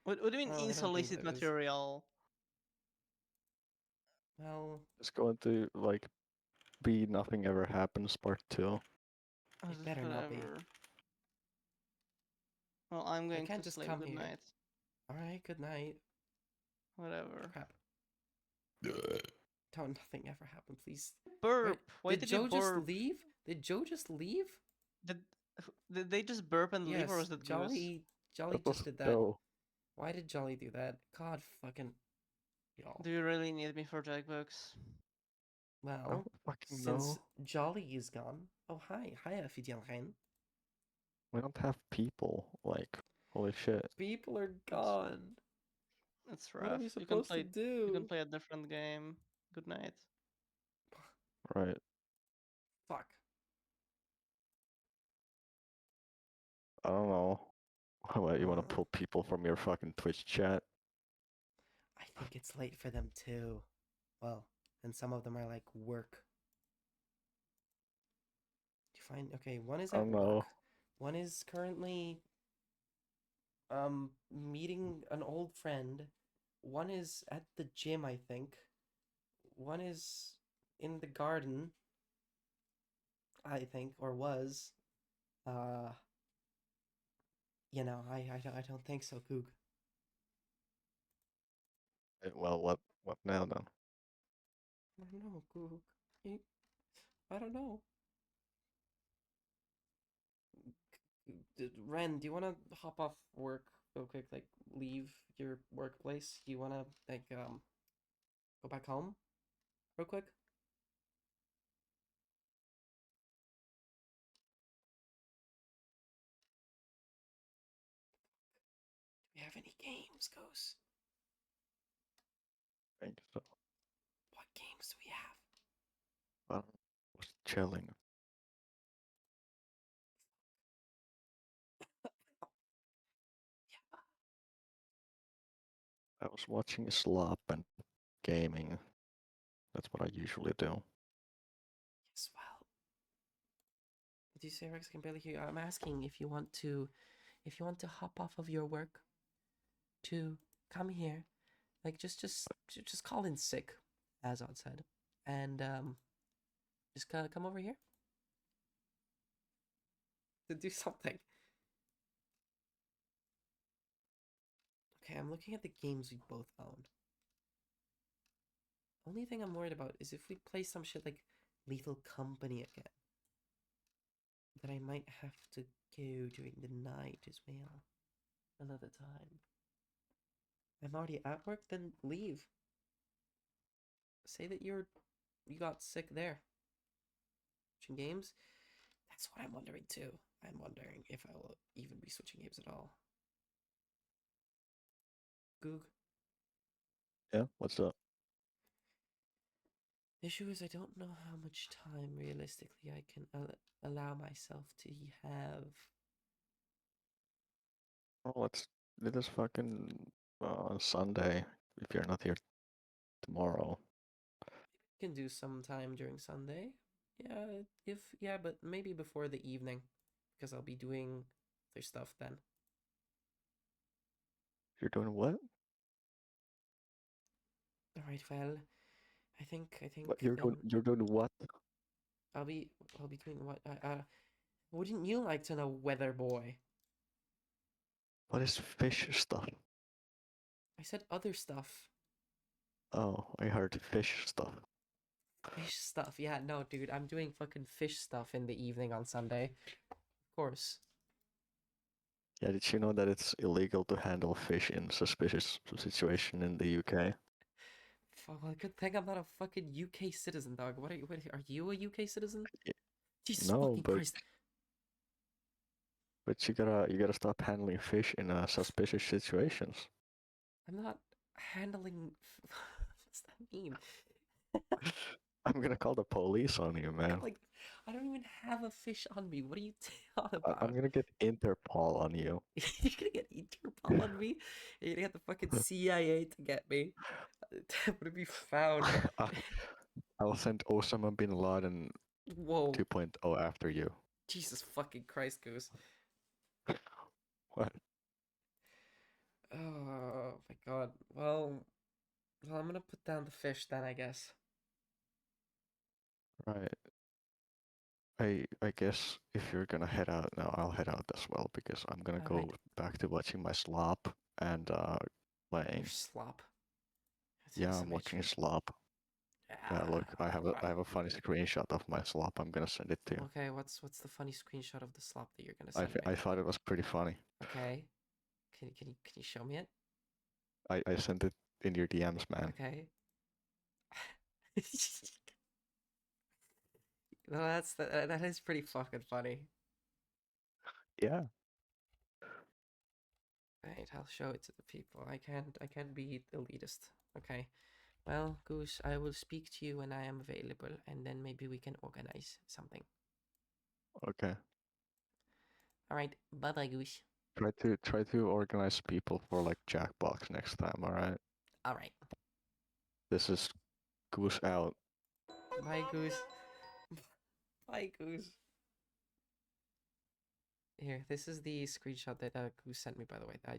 What do you mean Well, I don't think unsolicited there is. material? Well, it's going to like be Nothing Ever Happens Part 2. it better not be. Whatever. Well, I'm I going can't to just sleep. come Good here. night. Alright, good night. Whatever. Crap. Don't nothing ever happen, please. Burp. Why Did did you Joe just burp? leave? Did Joe just leave? Did did they just burp and leave, or Yes, was that Goose? Jolly That just was did that. Joe. Why did Jolly do that? God fucking y'all. Do you really need me for Jackbox? I Well, don't fucking since know. Jolly is gone. Oh hi, hiya Fidian. We don't have people. Like, holy shit. People are gone. It's What are rough. we You can supposed to play. You can do? play a different game. Good night. Right. Fuck. I don't know. What, you want to pull people from your fucking Twitch chat? I think it's late for them too. Well, and some of them are like work. You find okay, one is I at don't work. know. One is currently meeting an old friend. One is at the gym, I think. One is in the garden, I think, or was. Uh you know, I don't think so, Goog. Well, what now then? I don't know, Goog. I don't know. Ren, do you want to hop off work real quick? Like, leave your workplace? You want to, like, go back home real quick? Do we have any games, Ghost? I think so. What games do we have? Well, I was chilling. I was watching Slop and gaming. That's what I usually do. Yes, well. What do you say, Rex? I can barely hear you. I'm asking if you want to hop off of your work to come here. Like just call in sick, as Odd said. And just come over here to do something. Okay, I'm looking at the games we both own. Only thing I'm worried about is if we play some shit like Lethal Company again. That I might have to go during the night as well. Another time. I'm already at work, then leave. Say that you got sick there. Switching games? That's what I'm wondering too. I'm wondering if I will even be switching games at all. Goog. Yeah, what's up? Issue is I don't know how much time realistically I can allow myself to have. Oh, let us fucking on Sunday if you're not here tomorrow. Can do some time during Sunday. Yeah, but maybe before the evening, because I'll be doing other stuff then. You're doing what? All right, well, I think What you're then doing? You're doing what? I'll be doing what? Wouldn't you like to know, Weather Boy? What is fish stuff? I said other stuff. Oh, I heard fish stuff. Fish stuff. Yeah, no, dude, I'm doing fucking fish stuff in the evening on Sunday. Of course. Yeah, did you know that it's illegal to handle fish in suspicious situation in the UK? Well, good thing I'm not a fucking UK citizen, dog. What are you a UK citizen? Jesus No, fucking but Christ. you gotta stop handling fish in suspicious situations. I'm not handling. What's that mean? I'm gonna call the police on you, man. Like, I don't even have a fish on me. What are you talking I'm about? gonna get Interpol on you. You're gonna get Interpol on me? You're gonna get the fucking CIA to get me. Would it be found? I'll send Osama bin Laden Whoa. 2.0 after you. Jesus fucking Christ, Goose. What? Oh my god. Well, I'm gonna put down the fish then, I guess. Right. I guess if you're gonna head out now, I'll head out as well because I'm gonna go Alright. back to watching my slop and playing. Your slop. Yeah, I'm watching slop. Yeah, look, I have a funny screenshot of my slop. I'm gonna send it to you. Okay, what's the funny screenshot of the slop that you're gonna send me? I thought it was pretty funny. Okay. Can you show me it? I sent it in your DMs, man. Okay. No, that is pretty fucking funny. Yeah. Right, I'll show it to the people. I can't be elitist. Okay. Well, Goose, I will speak to you when I am available, and then maybe we can organize something. Okay. All right. Bye, bye, Goose. Try to organize people for like Jackbox next time. All right. All right. This is Goose out. Bye, Goose. Bye, Goose. Here, this is the screenshot that Goose sent me, by the way. I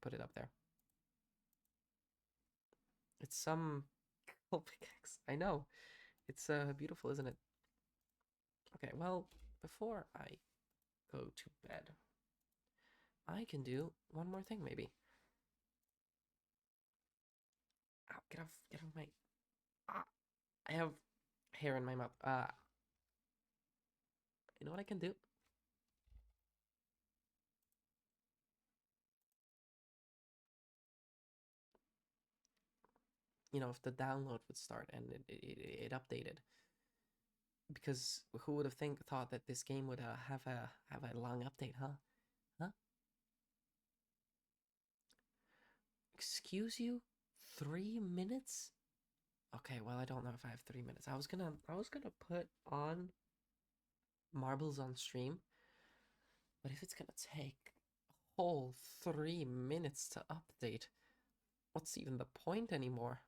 put it up there. It's some pickaxe. I know. It's beautiful, isn't it? Okay, well, before I go to bed, I can do one more thing, maybe. Ow, get off my... Ah, I have hair in my mouth. You know what I can do? You know, if the download would start and it updated. Because who would have thought that this game would have a long update, huh? Huh? Excuse you? 3 minutes? Okay, well, I don't know if I have 3 minutes. I was gonna put on Marbles on stream, but if it's gonna take a whole 3 minutes to update, What's even the point anymore?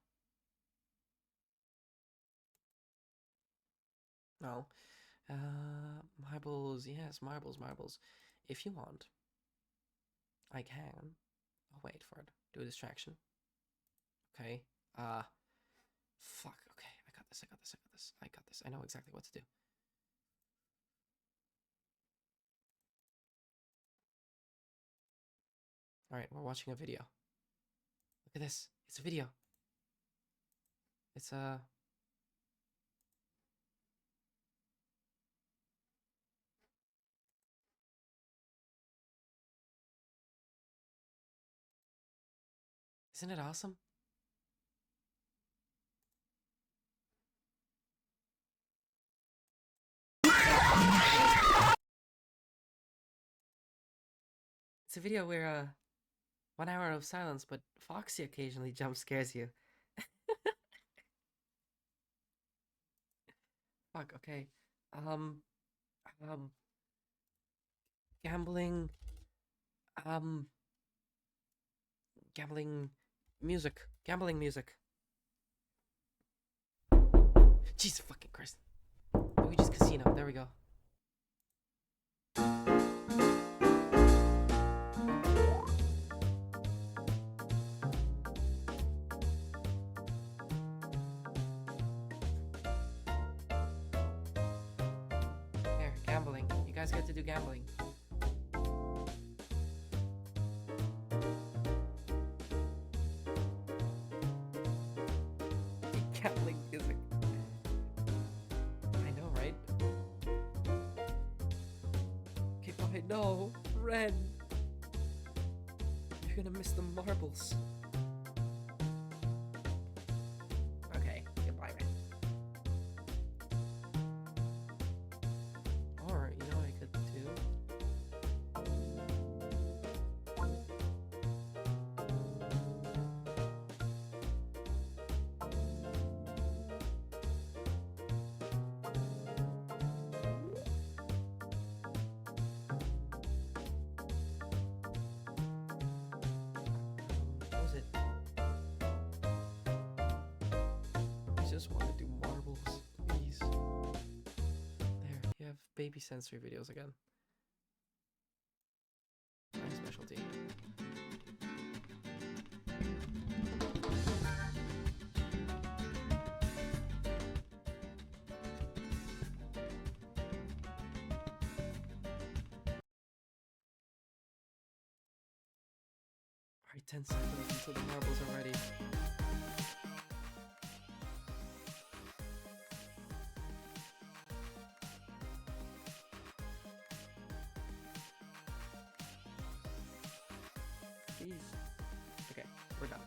No. Marbles, yes, marbles. If you want, I can. Oh, wait for it. Do a distraction. Okay. Fuck. Okay, I got this. I know exactly what to do. Alright, we're watching a video. Look at this. It's a video. It's a... Isn't it awesome? It's a video where, 1 hour of silence, but Foxy occasionally jump scares you. Fuck, okay. Um, gambling, gambling music. Jesus fucking Christ. Luigi's Casino, there we go. Here, gambling. You guys get to do gambling. Gambling music. I know, right? Okay, fine. No, Ren. You're gonna miss the marbles. Okay, goodbye, Ren. Or, you know what I could do? What was it? I just want to do marbles, please. There, you have baby sensory videos again. My specialty. Alright, 10 seconds until the marbles are ready. Please. Okay, we're done.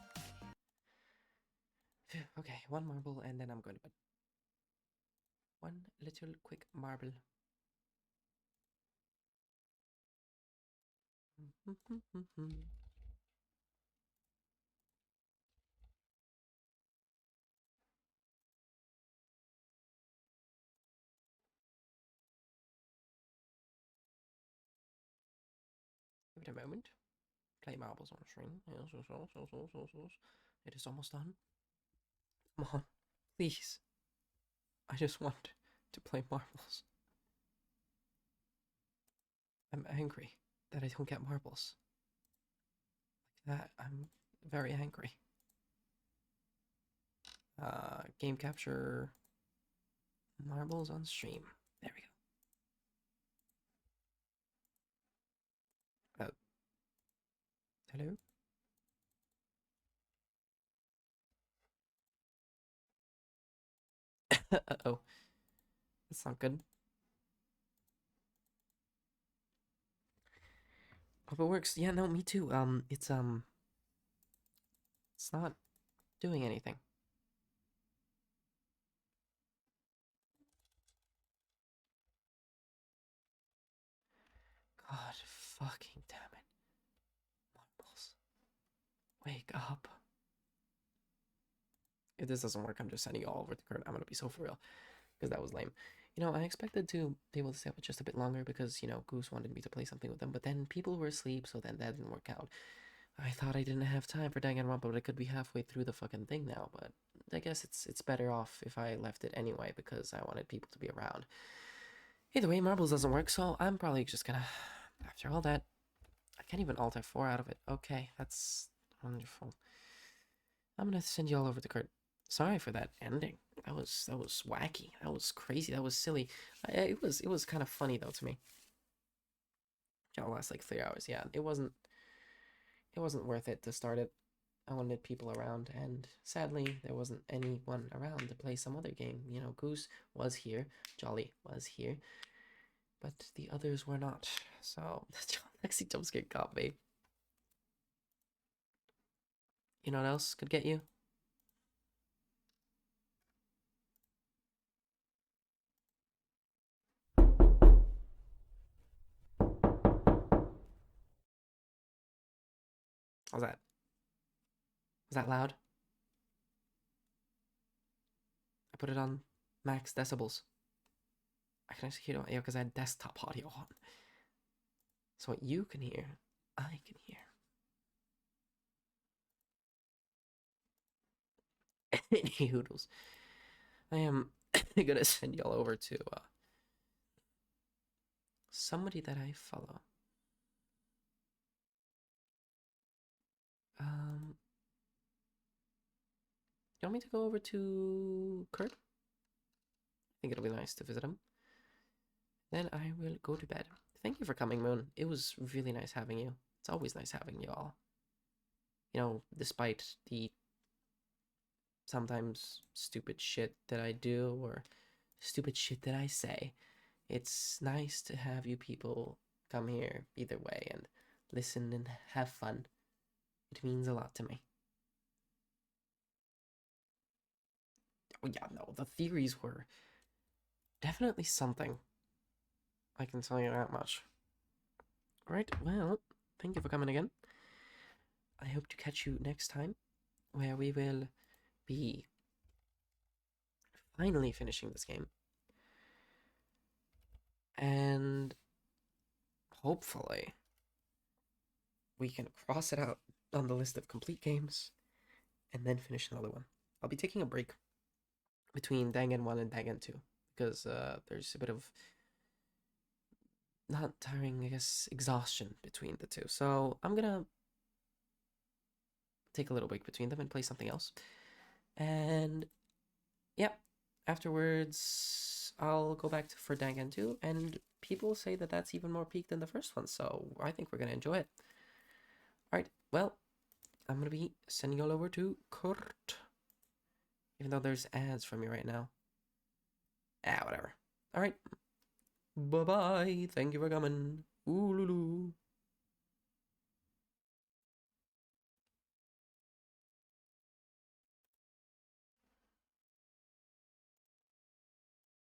Phew, okay, one marble and then I'm going to bed. One little quick marble. Give it a moment. Play marbles on string. It is almost done. Come on, please. I just want to play marbles. I'm angry that I don't get marbles. Like that, I'm very angry. Game capture marbles on stream. There we go. Hello? Uh-oh. That's not good. Hope it works. Yeah, no, me too. It's not doing anything. God fucking damn it. Marbles. Wake up. If this doesn't work, I'm just sending you all over to Kurt. I'm gonna be so for real. Because that was lame. You know, I expected to be able to stay up just a bit longer because, you know, Goose wanted me to play something with them, but then people were asleep, so then that didn't work out. I thought I didn't have time for Danganronpa, but I could be halfway through the fucking thing now, but I guess it's better off if I left it anyway, because I wanted people to be around. Either way, marbles doesn't work, so I'm probably just gonna... After all that, I can't even alt F4 out of it. Okay, that's wonderful. I'm gonna send you all over to Kurt. Sorry for that ending. That was wacky. That was crazy. That was silly. It was kind of funny though to me. It'll last like 3 hours. Yeah, it wasn't worth it to start it. I wanted people around, and sadly, there wasn't anyone around to play some other game. You know, Goose was here, Jolly was here, but the others were not. So, Lexi jumpscare got me. You know what else could get you? How's that? Was that loud? I put it on max decibels. I can actually hear it, yeah, because I had desktop audio on. So what you can hear, I can hear. Any hoodles. I am gonna send y'all over to somebody that I follow. You want me to go over to Kurt? I think it'll be nice to visit him. Then I will go to bed. Thank you for coming, Moon. It was really nice having you. It's always nice having you all. You know, despite the sometimes stupid shit that I do or stupid shit that I say, it's nice to have you people come here either way and listen and have fun. It means a lot to me. Oh yeah, no, the theories were definitely something. I can tell you that much. Alright, well, thank you for coming again. I hope to catch you next time, where we will be finally finishing this game. And hopefully we can cross it out on the list of complete games and then finish another one. I'll be taking a break between Dangan 1 and Dangan 2 because there's a bit of not tiring, I guess, exhaustion between the two. So I'm gonna take a little break between them and play something else. And yeah, afterwards I'll go back for Dangan 2, and people say that that's even more peak than the first one, so I think we're gonna enjoy it. Alright, well, I'm gonna be sending you all over to Kurt. Even though there's ads from me right now. Whatever. Alright. Bye-bye. Thank you for coming. Ooh-loo-loo.